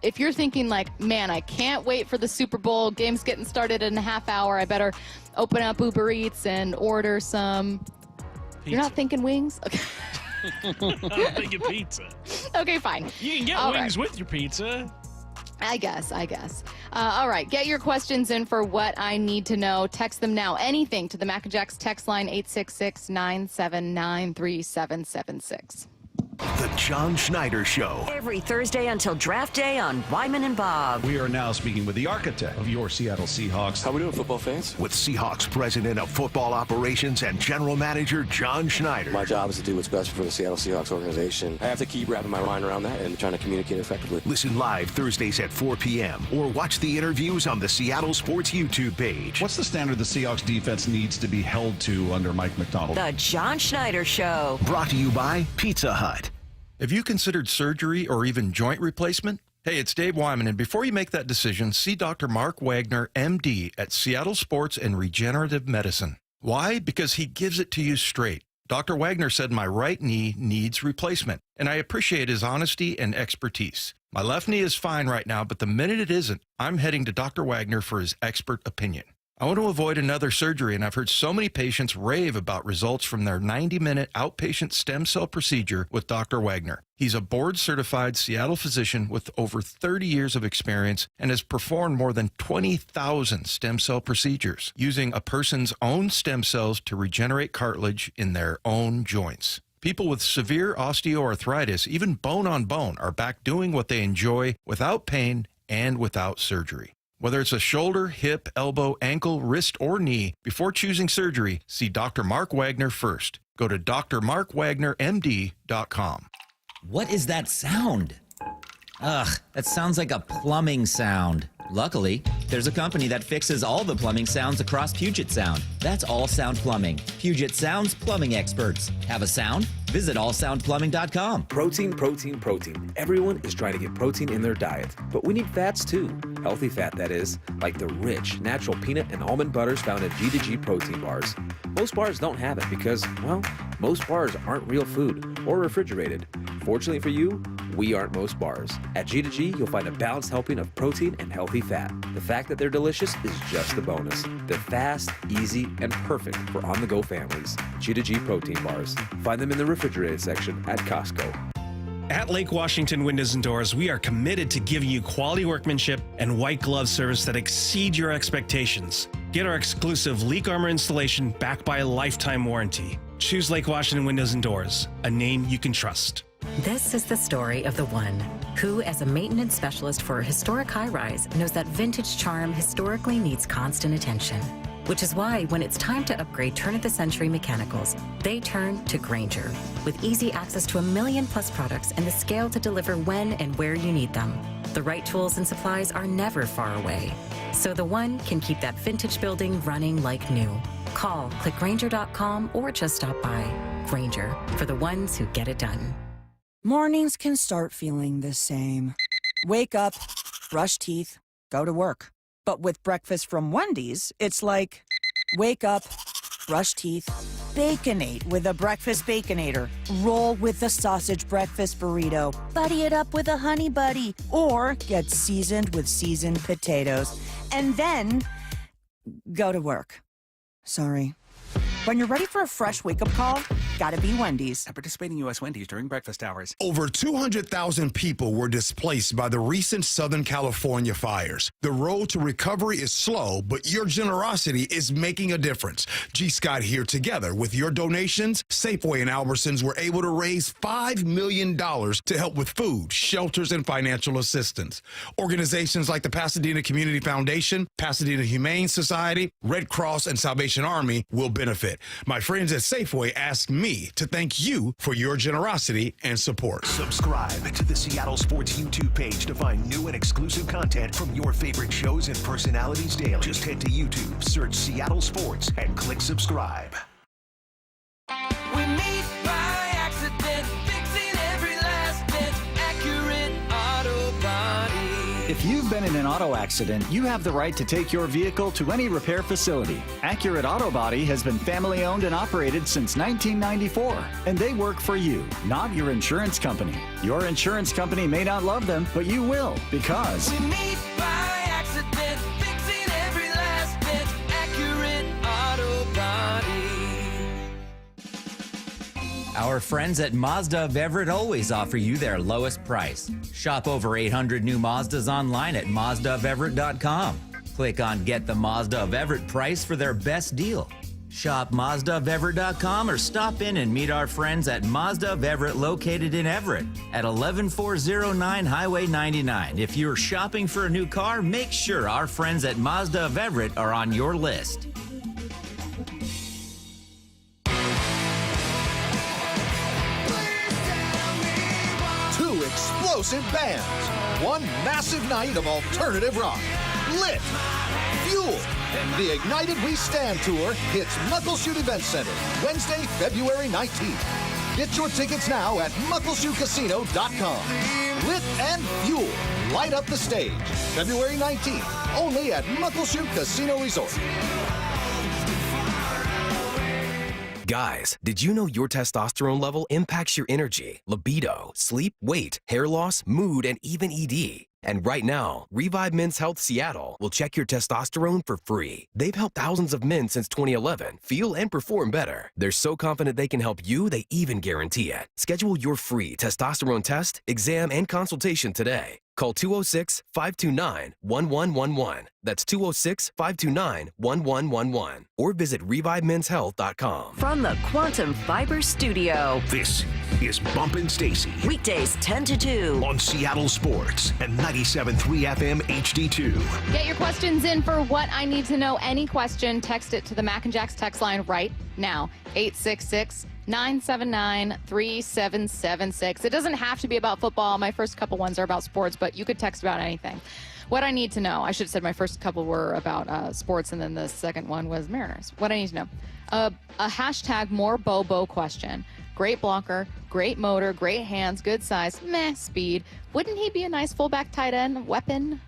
[SPEAKER 8] if you're thinking like, man, I can't wait for the Super Bowl, game's getting started in a half hour, I better open up Uber Eats and order some. Pizza. You're not thinking wings? Okay.
[SPEAKER 20] I'm thinking pizza.
[SPEAKER 8] Okay, fine.
[SPEAKER 20] You can get wings with your pizza.
[SPEAKER 8] I guess. All right, get your questions in for what I need to know. Text them now. Anything to the Mac and Jacks text line 866-979-3776.
[SPEAKER 4] The John Schneider Show.
[SPEAKER 14] Every Thursday until draft day on Wyman and Bob.
[SPEAKER 2] We are now speaking with the architect of your Seattle Seahawks.
[SPEAKER 4] How we doing, football fans? With Seahawks President of Football Operations and General Manager John Schneider.
[SPEAKER 3] My job is to do what's best for the Seattle Seahawks organization. I have to keep wrapping my mind around that and trying to communicate effectively.
[SPEAKER 4] Listen live Thursdays at 4 p.m. or watch the interviews on the Seattle Sports YouTube page.
[SPEAKER 2] What's the standard the Seahawks defense needs to be held to under Mike McDonald?
[SPEAKER 14] The John Schneider Show.
[SPEAKER 4] Brought to you by Pizza Hut.
[SPEAKER 6] Have you considered surgery or even joint replacement? Hey, it's Dave Wyman, and before you make that decision, see Dr. Mark Wagner, MD, at Seattle Sports and Regenerative Medicine. Why? Because he gives it to you straight. Dr. Wagner said my right knee needs replacement, and I appreciate his honesty and expertise. My left knee is fine right now, but the minute it isn't, I'm heading to Dr. Wagner for his expert opinion. I want to avoid another surgery, and I've heard so many patients rave about results from their 90-minute outpatient stem cell procedure with Dr. Wagner. He's a board-certified Seattle physician with over 30 years of experience and has performed more than 20,000 stem cell procedures using a person's own stem cells to regenerate cartilage in their own joints. People with severe osteoarthritis, even bone on bone, are back doing what they enjoy without pain and without surgery. Whether it's a shoulder, hip, elbow, ankle, wrist, or knee, before choosing surgery, see Dr. Mark Wagner first. Go to drmarkwagnermd.com.
[SPEAKER 26] What is that sound? Ugh, that sounds like a plumbing sound. Luckily, there's a company that fixes all the plumbing sounds across Puget Sound. That's All Sound Plumbing. Puget Sound's plumbing experts. Have a sound? Visit allsoundplumbing.com.
[SPEAKER 21] Protein, protein, protein. Everyone is trying to get protein in their diet. But we need fats too. Healthy fat, that is. Like the rich, natural peanut and almond butters found in G2G protein bars. Most bars don't have it because, well, most bars aren't real food or refrigerated. Fortunately for you, we aren't most bars. At G2G, you'll find a balanced helping of protein and healthy fat. The fact that they're delicious is just the bonus. They're fast, easy, and perfect for on-the-go families. G2G protein bars. Find them in the refrigerated section at Costco.
[SPEAKER 5] At Lake Washington Windows and Doors, we are committed to giving you quality workmanship and white glove service that exceed your expectations. Get our exclusive leak armor installation backed by a lifetime warranty. Choose Lake Washington Windows and Doors, a name you can trust.
[SPEAKER 9] This is the story of the one who, as a maintenance specialist for a historic high-rise, knows that vintage charm historically needs constant attention. Which is why when it's time to upgrade turn-of-the-century mechanicals, they turn to Grainger. With easy access to 1 million-plus products and the scale to deliver when and where you need them. The right tools and supplies are never far away. So the one can keep that vintage building running like new. Call, click Grainger.com, or just stop by. Grainger, for the ones who get it done.
[SPEAKER 18] Mornings can start feeling the same. Wake up, brush teeth, go to work. But with breakfast from Wendy's, it's like, wake up, brush teeth, Baconate with a breakfast Baconator. Roll with the sausage breakfast burrito. Buddy it up with a honey buddy. Or get seasoned with seasoned potatoes. And then go to work. Sorry. When you're ready for a fresh wake-up call, gotta be Wendy's.
[SPEAKER 22] At participating U.S. Wendy's during breakfast hours.
[SPEAKER 23] Over 200,000 people were displaced by the recent Southern California fires. The road to recovery is slow, but your generosity is making a difference. G. Scott here. Together with your donations, Safeway and Albertsons were able to raise $5 million to help with food, shelters, and financial assistance. Organizations like the Pasadena Community Foundation, Pasadena Humane Society, Red Cross, and Salvation Army will benefit. My friends at Safeway asked me to thank you for your generosity and support.
[SPEAKER 4] Subscribe to the Seattle Sports YouTube page to find new and exclusive content from your favorite shows and personalities daily. Just head to YouTube, search Seattle Sports, and click subscribe.
[SPEAKER 10] We meet by accident, fixing every last bit, accurate auto body.
[SPEAKER 24] If you've been in an auto accident, you have the right to take your vehicle to any repair facility. Accurate Auto Body has been family owned and operated since 1994, and they work for you, not your insurance company. Your insurance company may not love them, but you will, because
[SPEAKER 10] We meet by accident, fixing every last bit, accurate auto body.
[SPEAKER 26] Our friends at Mazda of Everett always offer you their lowest price. Shop over 800 new Mazdas online at MazdaofEverett.com. Click on Get the Mazda of Everett price for their best deal. Shop MazdaofEverett.com or stop in and meet our friends at Mazda of Everett located in Everett at 11409 Highway 99. If you're shopping for a new car, make sure our friends at Mazda of Everett are on your list.
[SPEAKER 25] Two explosive bands. One massive night of alternative rock. Lit. Fuel. The Ignited We Stand Tour hits Muckleshoot Event Center Wednesday, February 19th. Get your tickets now at muckleshootcasino.com. Lit and Fuel. Light up the stage. February 19th. Only at Muckleshoot Casino Resort.
[SPEAKER 27] Guys, did you know your testosterone level impacts your energy, libido, sleep, weight, hair loss, mood, and even ED? And right now, Revive Men's Health Seattle will check your testosterone for free. They've helped thousands of men since 2011 feel and perform better. They're so confident they can help you, they even guarantee it. Schedule your free testosterone test, exam, and consultation today. Call 206-529-1111. That's 206-529-1111. Or visit ReviveMen'sHealth.com.
[SPEAKER 14] From the Quantum Fiber Studio.
[SPEAKER 4] This is Bumpin' Stacy.
[SPEAKER 14] Weekdays 10 to 2.
[SPEAKER 4] On Seattle Sports and 97.3 FM HD2.
[SPEAKER 8] Get your questions in for What I Need to Know. Any question, text it to the Mac and Jack's text line right now. 866-979-3776. It doesn't have to be about football. My first couple ones are about sports, but you could text about anything. What I need to know. I should have said my first couple were about sports, and then the second one was Mariners. What I need to know. A hashtag more Bobo question. Great blocker, great motor, great hands, good size, meh speed. Wouldn't he be a nice fullback tight end weapon?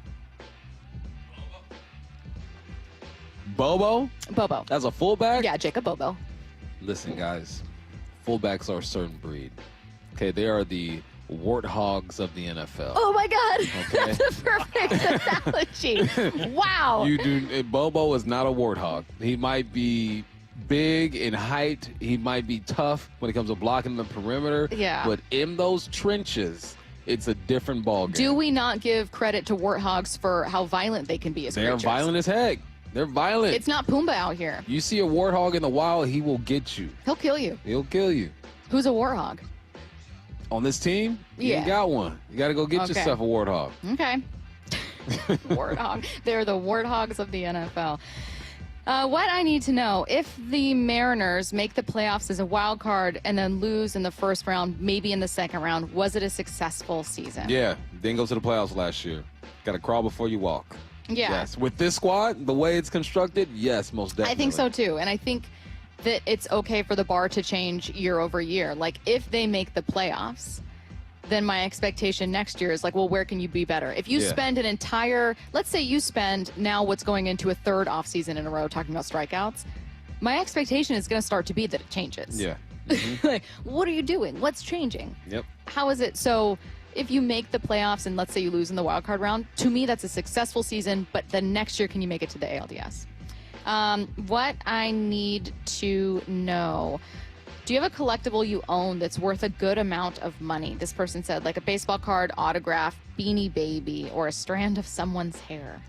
[SPEAKER 16] Bobo?
[SPEAKER 8] Bobo.
[SPEAKER 16] As a fullback?
[SPEAKER 8] Yeah, Jacob Bobo.
[SPEAKER 16] Listen, guys, fullbacks are a certain breed. Okay, they are the warthogs of the NFL.
[SPEAKER 8] Oh my God,
[SPEAKER 16] Okay.
[SPEAKER 8] that's a perfect analogy. Wow.
[SPEAKER 16] Bobo is not a warthog. He might be big in height. He might be tough when it comes to blocking the perimeter.
[SPEAKER 8] Yeah.
[SPEAKER 16] But in those trenches, it's a different ballgame.
[SPEAKER 8] Do we not give credit to warthogs for how violent they can be as
[SPEAKER 16] They're
[SPEAKER 8] creatures?
[SPEAKER 16] violent as heck. They're violent.
[SPEAKER 8] It's not Pumbaa out here.
[SPEAKER 16] You see a warthog in the wild, he will get you.
[SPEAKER 8] He'll kill you.
[SPEAKER 16] He'll kill you.
[SPEAKER 8] Who's a warthog?
[SPEAKER 16] On this team, you ain't
[SPEAKER 8] Yeah.
[SPEAKER 16] got one. You got to go get
[SPEAKER 8] Okay.
[SPEAKER 16] yourself a warthog.
[SPEAKER 8] Okay. Warthog. They're the warthogs of the NFL. What I need to know, if the Mariners make the playoffs as a wild card and then lose in the first round, maybe in the second round, was it a successful season?
[SPEAKER 16] Yeah, didn't go to the playoffs last year. Got to crawl before you walk.
[SPEAKER 8] Yeah.
[SPEAKER 16] Yes. With this squad, the way it's constructed, yes, most definitely.
[SPEAKER 8] I think so too. And I think that it's okay for the bar to change year over year. Like, if they make the playoffs, then my expectation next year is like, well, where can you be better? If you spend an entire, let's say you spend now what's going into a third offseason in a row talking about strikeouts, my expectation is going to start to be that it changes.
[SPEAKER 16] Yeah.
[SPEAKER 8] Like, what are you doing? What's changing?
[SPEAKER 16] Yep.
[SPEAKER 8] How is it? So if you make the playoffs and let's say you lose in the wild card round, to me, that's a successful season, but then next year, can you make it to the ALDS? What I need to know, do you have a collectible you own that's worth a good amount of money? This person said, like a baseball card, autograph, Beanie Baby, or a strand of someone's hair.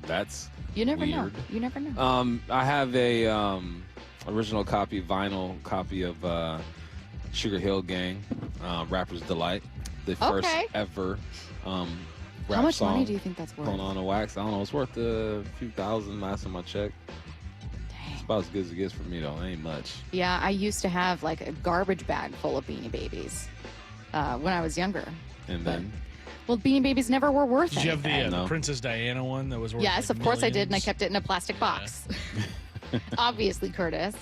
[SPEAKER 16] That's
[SPEAKER 8] You never know.
[SPEAKER 16] weird.
[SPEAKER 8] You never know.
[SPEAKER 16] I have a original copy, vinyl copy of Sugar Hill Gang, Rapper's Delight, the first
[SPEAKER 8] Okay.
[SPEAKER 16] ever rap
[SPEAKER 8] How much
[SPEAKER 16] song.
[SPEAKER 8] money do you think that's worth?
[SPEAKER 16] Going on a wax. I don't know. It's worth a few thousand last time I checked. It's about as good as it gets for me, though. It ain't much.
[SPEAKER 8] Yeah, I used to have like a garbage bag full of Beanie Babies when I was younger.
[SPEAKER 16] And then?
[SPEAKER 8] Well, Beanie Babies never were worth
[SPEAKER 20] Did you have
[SPEAKER 8] anything.
[SPEAKER 20] the Princess Diana one that was worth
[SPEAKER 8] Yes,
[SPEAKER 20] like
[SPEAKER 8] of course I did, and I
[SPEAKER 20] millions?
[SPEAKER 8] kept it in a plastic box. Obviously, Curtis.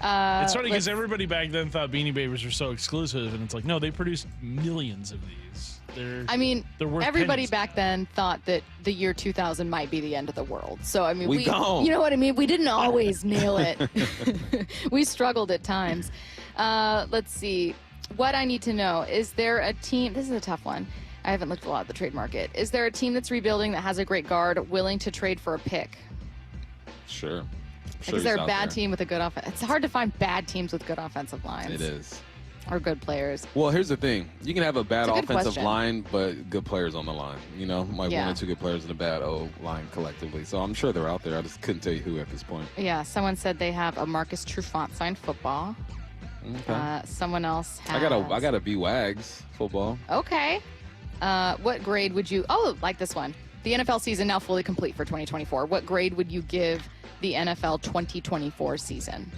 [SPEAKER 20] It's funny because
[SPEAKER 8] let's-
[SPEAKER 20] everybody back then thought Beanie Babies were so exclusive, and it's like, no, they produced millions of these. They're worth
[SPEAKER 8] everybody
[SPEAKER 20] pennies.
[SPEAKER 8] back then thought that the year 2000 might be the end of the world. So, I mean,
[SPEAKER 16] We gone.
[SPEAKER 8] you know what I mean? We didn't always nail it. We struggled at times. Let's see. What I need to know, is there a team, this is a tough one. I haven't looked a lot at the trade market. Is there a team that's rebuilding that has a great guard willing to trade for a pick?
[SPEAKER 16] Sure.
[SPEAKER 8] Like, is there a bad team with a good offense? It's hard to find bad teams with good offensive lines.
[SPEAKER 16] It is.
[SPEAKER 8] Or good players.
[SPEAKER 16] Well, here's the thing. You can have a bad
[SPEAKER 8] It's a good
[SPEAKER 16] offensive
[SPEAKER 8] question.
[SPEAKER 16] line, but good players on the line. You know, like
[SPEAKER 8] Yeah.
[SPEAKER 16] one or two good players and a bad O line collectively. So I'm sure they're out there. I just couldn't tell you who at this point.
[SPEAKER 8] Yeah, someone said they have a Marcus Trufant signed football.
[SPEAKER 16] Okay.
[SPEAKER 8] Someone else has.
[SPEAKER 16] I got a B Wags football.
[SPEAKER 8] Okay. What grade would you? Oh, like this one. The NFL season now fully complete for 2024. What grade would you give the NFL 2024 season?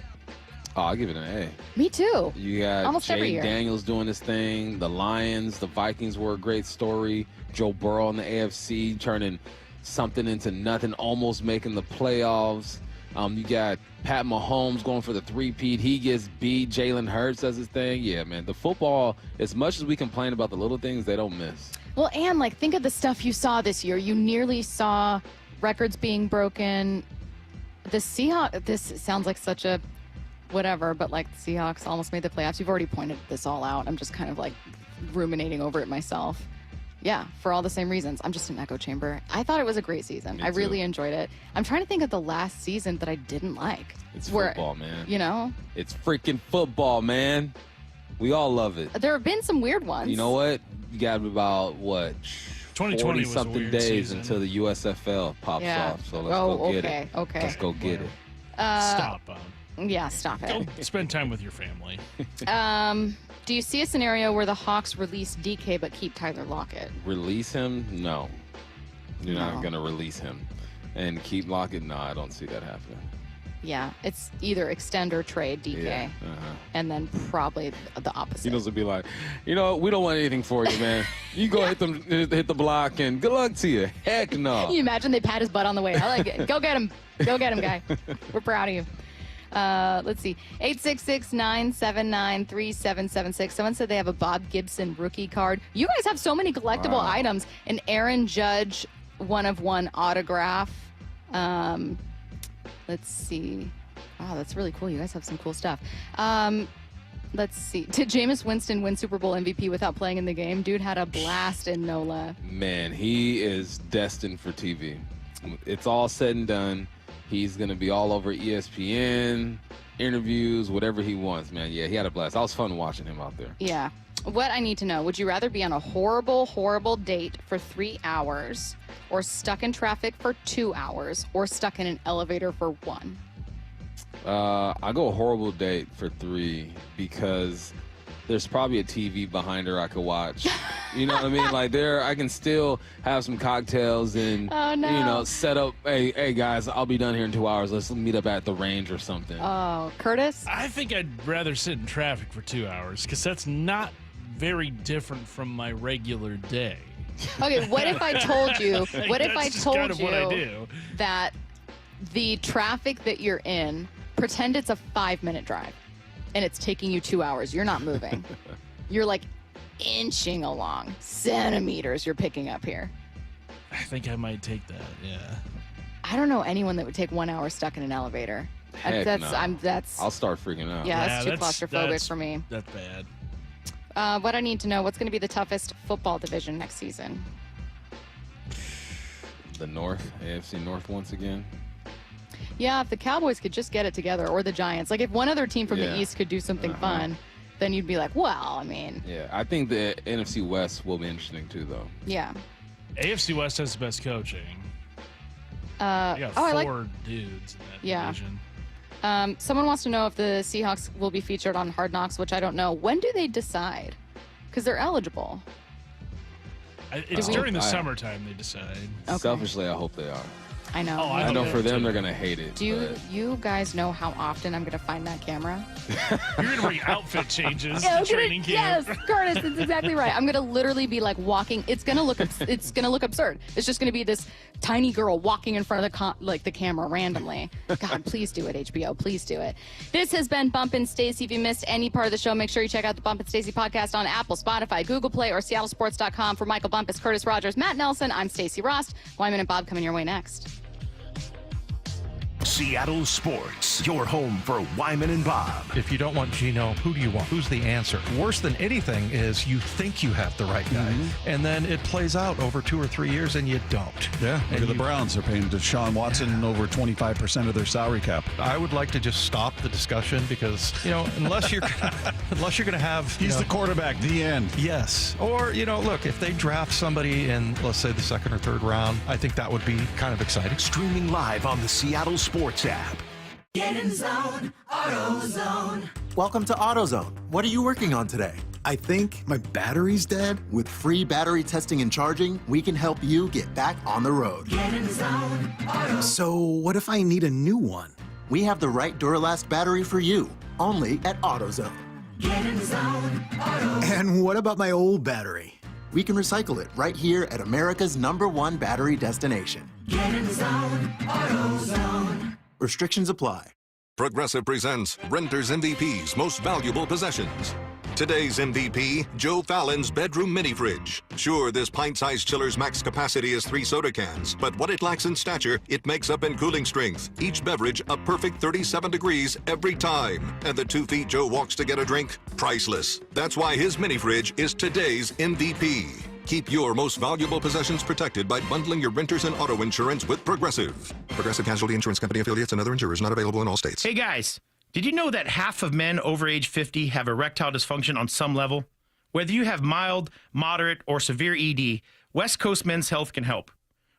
[SPEAKER 16] Oh, I'll give it an A.
[SPEAKER 8] Me too.
[SPEAKER 16] You got
[SPEAKER 8] Almost every
[SPEAKER 16] Jay
[SPEAKER 8] year.
[SPEAKER 16] Daniels doing his thing. The Lions, the Vikings were a great story. Joe Burrow in the AFC turning something into nothing, almost making the playoffs. You got Pat Mahomes going for the three-peat. He gets beat. Jalen Hurts does his thing. Yeah, man. The football, as much as we complain about the little things, they don't miss.
[SPEAKER 8] Well, and like think of the stuff you saw this year. You nearly saw records being broken. The Seahawks. This sounds like such a whatever, but like the Seahawks almost made the playoffs. You've already pointed this all out. I'm just kind of like ruminating over it myself. Yeah, for all the same reasons. I'm just an echo chamber. I thought it was a great season.
[SPEAKER 16] Me
[SPEAKER 8] I
[SPEAKER 16] too.
[SPEAKER 8] really enjoyed it. I'm trying to think of the last season that I didn't like.
[SPEAKER 16] It's
[SPEAKER 8] Where-
[SPEAKER 16] football, man.
[SPEAKER 8] You know,
[SPEAKER 16] It's freaking football, man. We all love it.
[SPEAKER 8] there have been some weird ones.
[SPEAKER 16] You know what? You got about,
[SPEAKER 20] 2020 was a
[SPEAKER 16] 40-something
[SPEAKER 20] weird
[SPEAKER 16] days
[SPEAKER 20] season.
[SPEAKER 16] until the USFL pops
[SPEAKER 8] Yeah.
[SPEAKER 16] off. So let's
[SPEAKER 8] Oh,
[SPEAKER 16] go get
[SPEAKER 8] okay,
[SPEAKER 16] it.
[SPEAKER 8] okay.
[SPEAKER 16] Let's go get it.
[SPEAKER 20] Stop.
[SPEAKER 8] Yeah, stop
[SPEAKER 20] Go
[SPEAKER 8] it.
[SPEAKER 20] spend time with your family.
[SPEAKER 8] Do you see a scenario where the Hawks release DK but keep Tyler Lockett?
[SPEAKER 16] Release him? No. You're
[SPEAKER 8] No.
[SPEAKER 16] not going to release him. And keep Lockett? No, I don't see that happening.
[SPEAKER 8] Yeah, it's either extend or trade DK,
[SPEAKER 16] Yeah.
[SPEAKER 8] and then probably the opposite.
[SPEAKER 16] He knows to be like, we don't want anything for you, man. You go hit the block and good luck to you. Heck no.
[SPEAKER 8] Can you imagine they pat his butt on the way? I like it. Go get him. Go get him, guy. We're proud of you. Let's see. 866-979-3776. Someone said they have a Bob Gibson rookie card. You guys have so many collectible
[SPEAKER 16] Wow.
[SPEAKER 8] items. An Aaron Judge 1-of-1 autograph. Let's see. Wow, that's really cool. You guys have some cool stuff. Let's see. Did Jameis Winston win Super Bowl MVP without playing in the game? Dude had a blast in NOLA.
[SPEAKER 16] Man, he is destined for TV. It's all said and done. He's going to be all over ESPN, interviews, whatever he wants, man. Yeah, he had a blast. That was fun watching him out there.
[SPEAKER 8] Yeah. What I need to know, would you rather be on a horrible, horrible date for 3 hours, or stuck in traffic for 2 hours, or stuck in an elevator for 1?
[SPEAKER 16] I go a horrible date for 3 because there's probably a TV behind her I could watch. You know what I mean? Like I can still have some cocktails and set up. Hey guys, I'll be done here in 2 hours. Let's meet up at the range or something.
[SPEAKER 8] Oh, Curtis?
[SPEAKER 20] I think I'd rather sit in traffic for 2 hours because that's not very different from my regular day.
[SPEAKER 8] Okay, what if I told you? What if I
[SPEAKER 20] That's
[SPEAKER 8] told
[SPEAKER 20] kind of what I
[SPEAKER 8] you
[SPEAKER 20] do.
[SPEAKER 8] that the traffic that you're in, pretend it's a 5-minute drive, and it's taking you 2 hours. You're not moving. You're like inching along, centimeters you're picking up here.
[SPEAKER 20] I think I might take that. Yeah.
[SPEAKER 8] I don't know anyone that would take 1 hour stuck in an elevator.
[SPEAKER 16] Heck
[SPEAKER 8] That's
[SPEAKER 16] no.
[SPEAKER 8] that's
[SPEAKER 16] I'll start freaking out.
[SPEAKER 8] yeah, that's too claustrophobic for me.
[SPEAKER 20] That's bad.
[SPEAKER 8] What I need to know, what's going to be the toughest football division next season?
[SPEAKER 16] The North, AFC North once again.
[SPEAKER 8] Yeah, if the Cowboys could just get it together, or the Giants. Like, if one other team from the East could do something fun, then you'd be like, well, I mean.
[SPEAKER 16] Yeah, I think the NFC West will be interesting too, though.
[SPEAKER 8] Yeah.
[SPEAKER 20] AFC West has the best coaching. You got
[SPEAKER 8] I like.
[SPEAKER 20] four dudes in that division.
[SPEAKER 8] Someone wants to know if the Seahawks will be featured on Hard Knocks, which I don't know. When do they decide? Because they're eligible.
[SPEAKER 20] It's during the summertime they decide.
[SPEAKER 8] Okay.
[SPEAKER 16] Selfishly, I hope they are.
[SPEAKER 8] I know.
[SPEAKER 16] I know for them, they're going to hate it.
[SPEAKER 8] Do you guys know how often I'm going to find that camera?
[SPEAKER 20] You're going to bring outfit changes
[SPEAKER 8] Yeah,
[SPEAKER 20] to training camp.
[SPEAKER 8] Yes, Curtis, that's exactly right. I'm going to literally be like walking. It's going to look absurd. It's just going to be this tiny girl walking in front of the camera randomly. God, please do it, HBO. Please do it. This has been Bump and Stacy. If you missed any part of the show, make sure you check out the Bump and Stacy podcast on Apple, Spotify, Google Play, or SeattleSports.com. For Michael Bumpus, Curtis Rogers, Matt Nelson, I'm Stacy Rost. Wyman and Bob coming your way next.
[SPEAKER 4] Seattle Sports, your home for Wyman and Bob.
[SPEAKER 6] If you don't want Gino, who do you want? Who's the answer? Worse than anything is you think you have the right guy, and then it plays out over 2 or 3 years and you don't.
[SPEAKER 2] Yeah, look at the Browns. They're paying Deshaun Watson over 25% of their salary cap.
[SPEAKER 6] I would like to just stop the discussion because, unless you're going to have...
[SPEAKER 2] He's the quarterback, the end.
[SPEAKER 6] Yes. Or, look, if they draft somebody in, let's say, the second or third round, I think that would be kind of exciting.
[SPEAKER 4] Streaming live on the Seattle Sports app.
[SPEAKER 10] Get in zone, AutoZone.
[SPEAKER 1] Welcome to AutoZone. What are you working on today? I think my battery's dead. With free battery testing and charging, we can help you get back on the road.
[SPEAKER 10] Get in zone, AutoZone.
[SPEAKER 1] So what if I need a new one? We have the right Duralast battery for you, only at AutoZone.
[SPEAKER 10] Get in zone, AutoZone.
[SPEAKER 1] And what about my old battery? We can recycle it right here at America's #1 battery destination.
[SPEAKER 10] Get in zone, AutoZone.
[SPEAKER 1] Restrictions apply.
[SPEAKER 7] Progressive presents Renter's MVP's Most Valuable Possessions. Today's MVP, Joe Fallon's bedroom mini fridge. Sure, this pint-sized chiller's max capacity is 3 soda cans, but what it lacks in stature, it makes up in cooling strength. Each beverage a perfect 37 degrees every time. And the 2 feet Joe walks to get a drink, priceless. That's why his mini fridge is today's MVP. Keep your most valuable possessions protected by bundling your renters and auto insurance with Progressive. Progressive Casualty Insurance Company affiliates and other insurers not available in all states.
[SPEAKER 11] Hey guys, did you know that half of men over age 50 have erectile dysfunction on some level? Whether you have mild, moderate, or severe ED, West Coast Men's Health can help.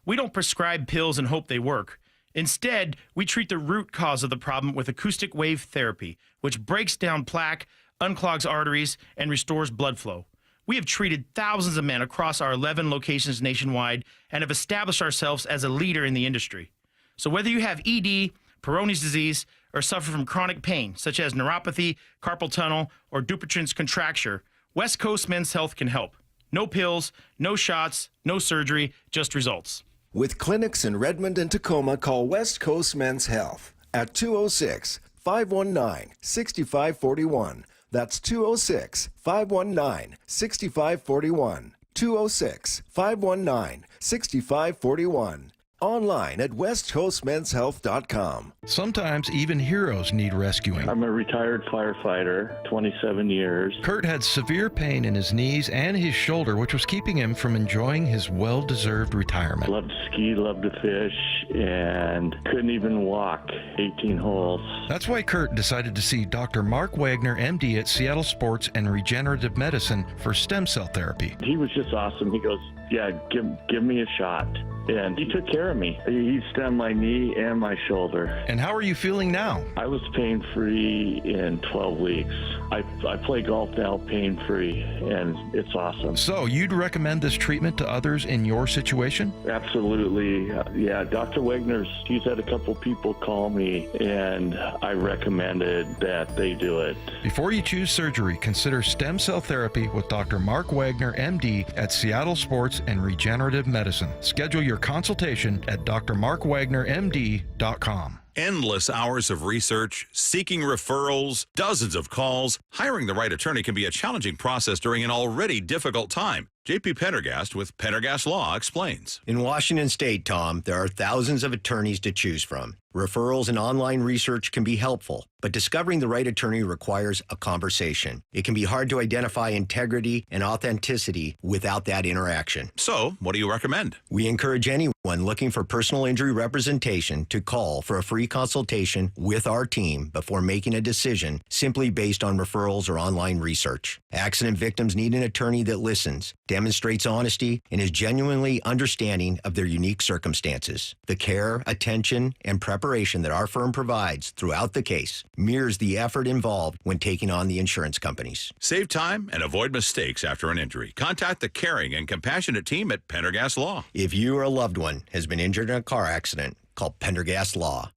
[SPEAKER 11] We don't prescribe pills and hope they work. Instead, we treat the root cause of the problem with acoustic wave therapy, which breaks down plaque, unclogs arteries, and restores blood flow. We have treated thousands of men across our 11 locations nationwide and have established ourselves as a leader in the industry. So whether you have ED, Peyronie's disease, or suffer from chronic pain, such as neuropathy, carpal tunnel, or Dupuytren's contracture, West Coast Men's Health can help. No pills, no shots, no surgery, just results.
[SPEAKER 12] With clinics in Redmond and Tacoma, call West Coast Men's Health at 206-519-6541. That's 206-519-6541. 206-519-6541. Online at westcoastmenshealth.com.
[SPEAKER 6] Sometimes even heroes need rescuing.
[SPEAKER 3] I'm a retired firefighter, 27 years.
[SPEAKER 6] Kurt had severe pain in his knees and his shoulder, which was keeping him from enjoying his well-deserved retirement.
[SPEAKER 3] Loved to ski, loved to fish, and couldn't even walk 18 holes.
[SPEAKER 6] That's why Kurt decided to see Dr. Mark Wagner, MD at Seattle Sports and Regenerative Medicine for stem cell therapy.
[SPEAKER 3] He was just awesome. He goes, yeah, give me a shot. And he took care of me. He stemmed my knee and my shoulder.
[SPEAKER 6] And how are you feeling now?
[SPEAKER 3] I was pain-free in 12 weeks. I play golf now pain-free, and it's awesome.
[SPEAKER 6] So you'd recommend this treatment to others in your situation?
[SPEAKER 3] Absolutely. Yeah, Dr. Wagner's, he's had a couple people call me, and I recommended that they do it.
[SPEAKER 6] Before you choose surgery, consider stem cell therapy with Dr. Mark Wagner, MD at Seattle Sports and Regenerative Medicine. Schedule your consultation at drmarkwagnermd.com.
[SPEAKER 5] Endless hours of research, seeking referrals, dozens of calls. Hiring the right attorney can be a challenging process during an already difficult time. J.P. Pendergast with Pendergast Law explains.
[SPEAKER 13] In Washington State, Tom, there are thousands of attorneys to choose from. Referrals and online research can be helpful, but discovering the right attorney requires a conversation. It can be hard to identify integrity and authenticity without that interaction.
[SPEAKER 5] So, what do you recommend?
[SPEAKER 13] We encourage anyone looking for personal injury representation to call for a free consultation with our team before making a decision simply based on referrals or online research. Accident victims need an attorney that listens, demonstrates honesty, and is genuinely understanding of their unique circumstances. The care, attention, and preparation that our firm provides throughout the case mirrors the effort involved when taking on the insurance companies.
[SPEAKER 5] Save time and avoid mistakes after an injury. Contact the caring and compassionate team at Pendergast Law.
[SPEAKER 13] If you or a loved one has been injured in a car accident, call Pendergast Law.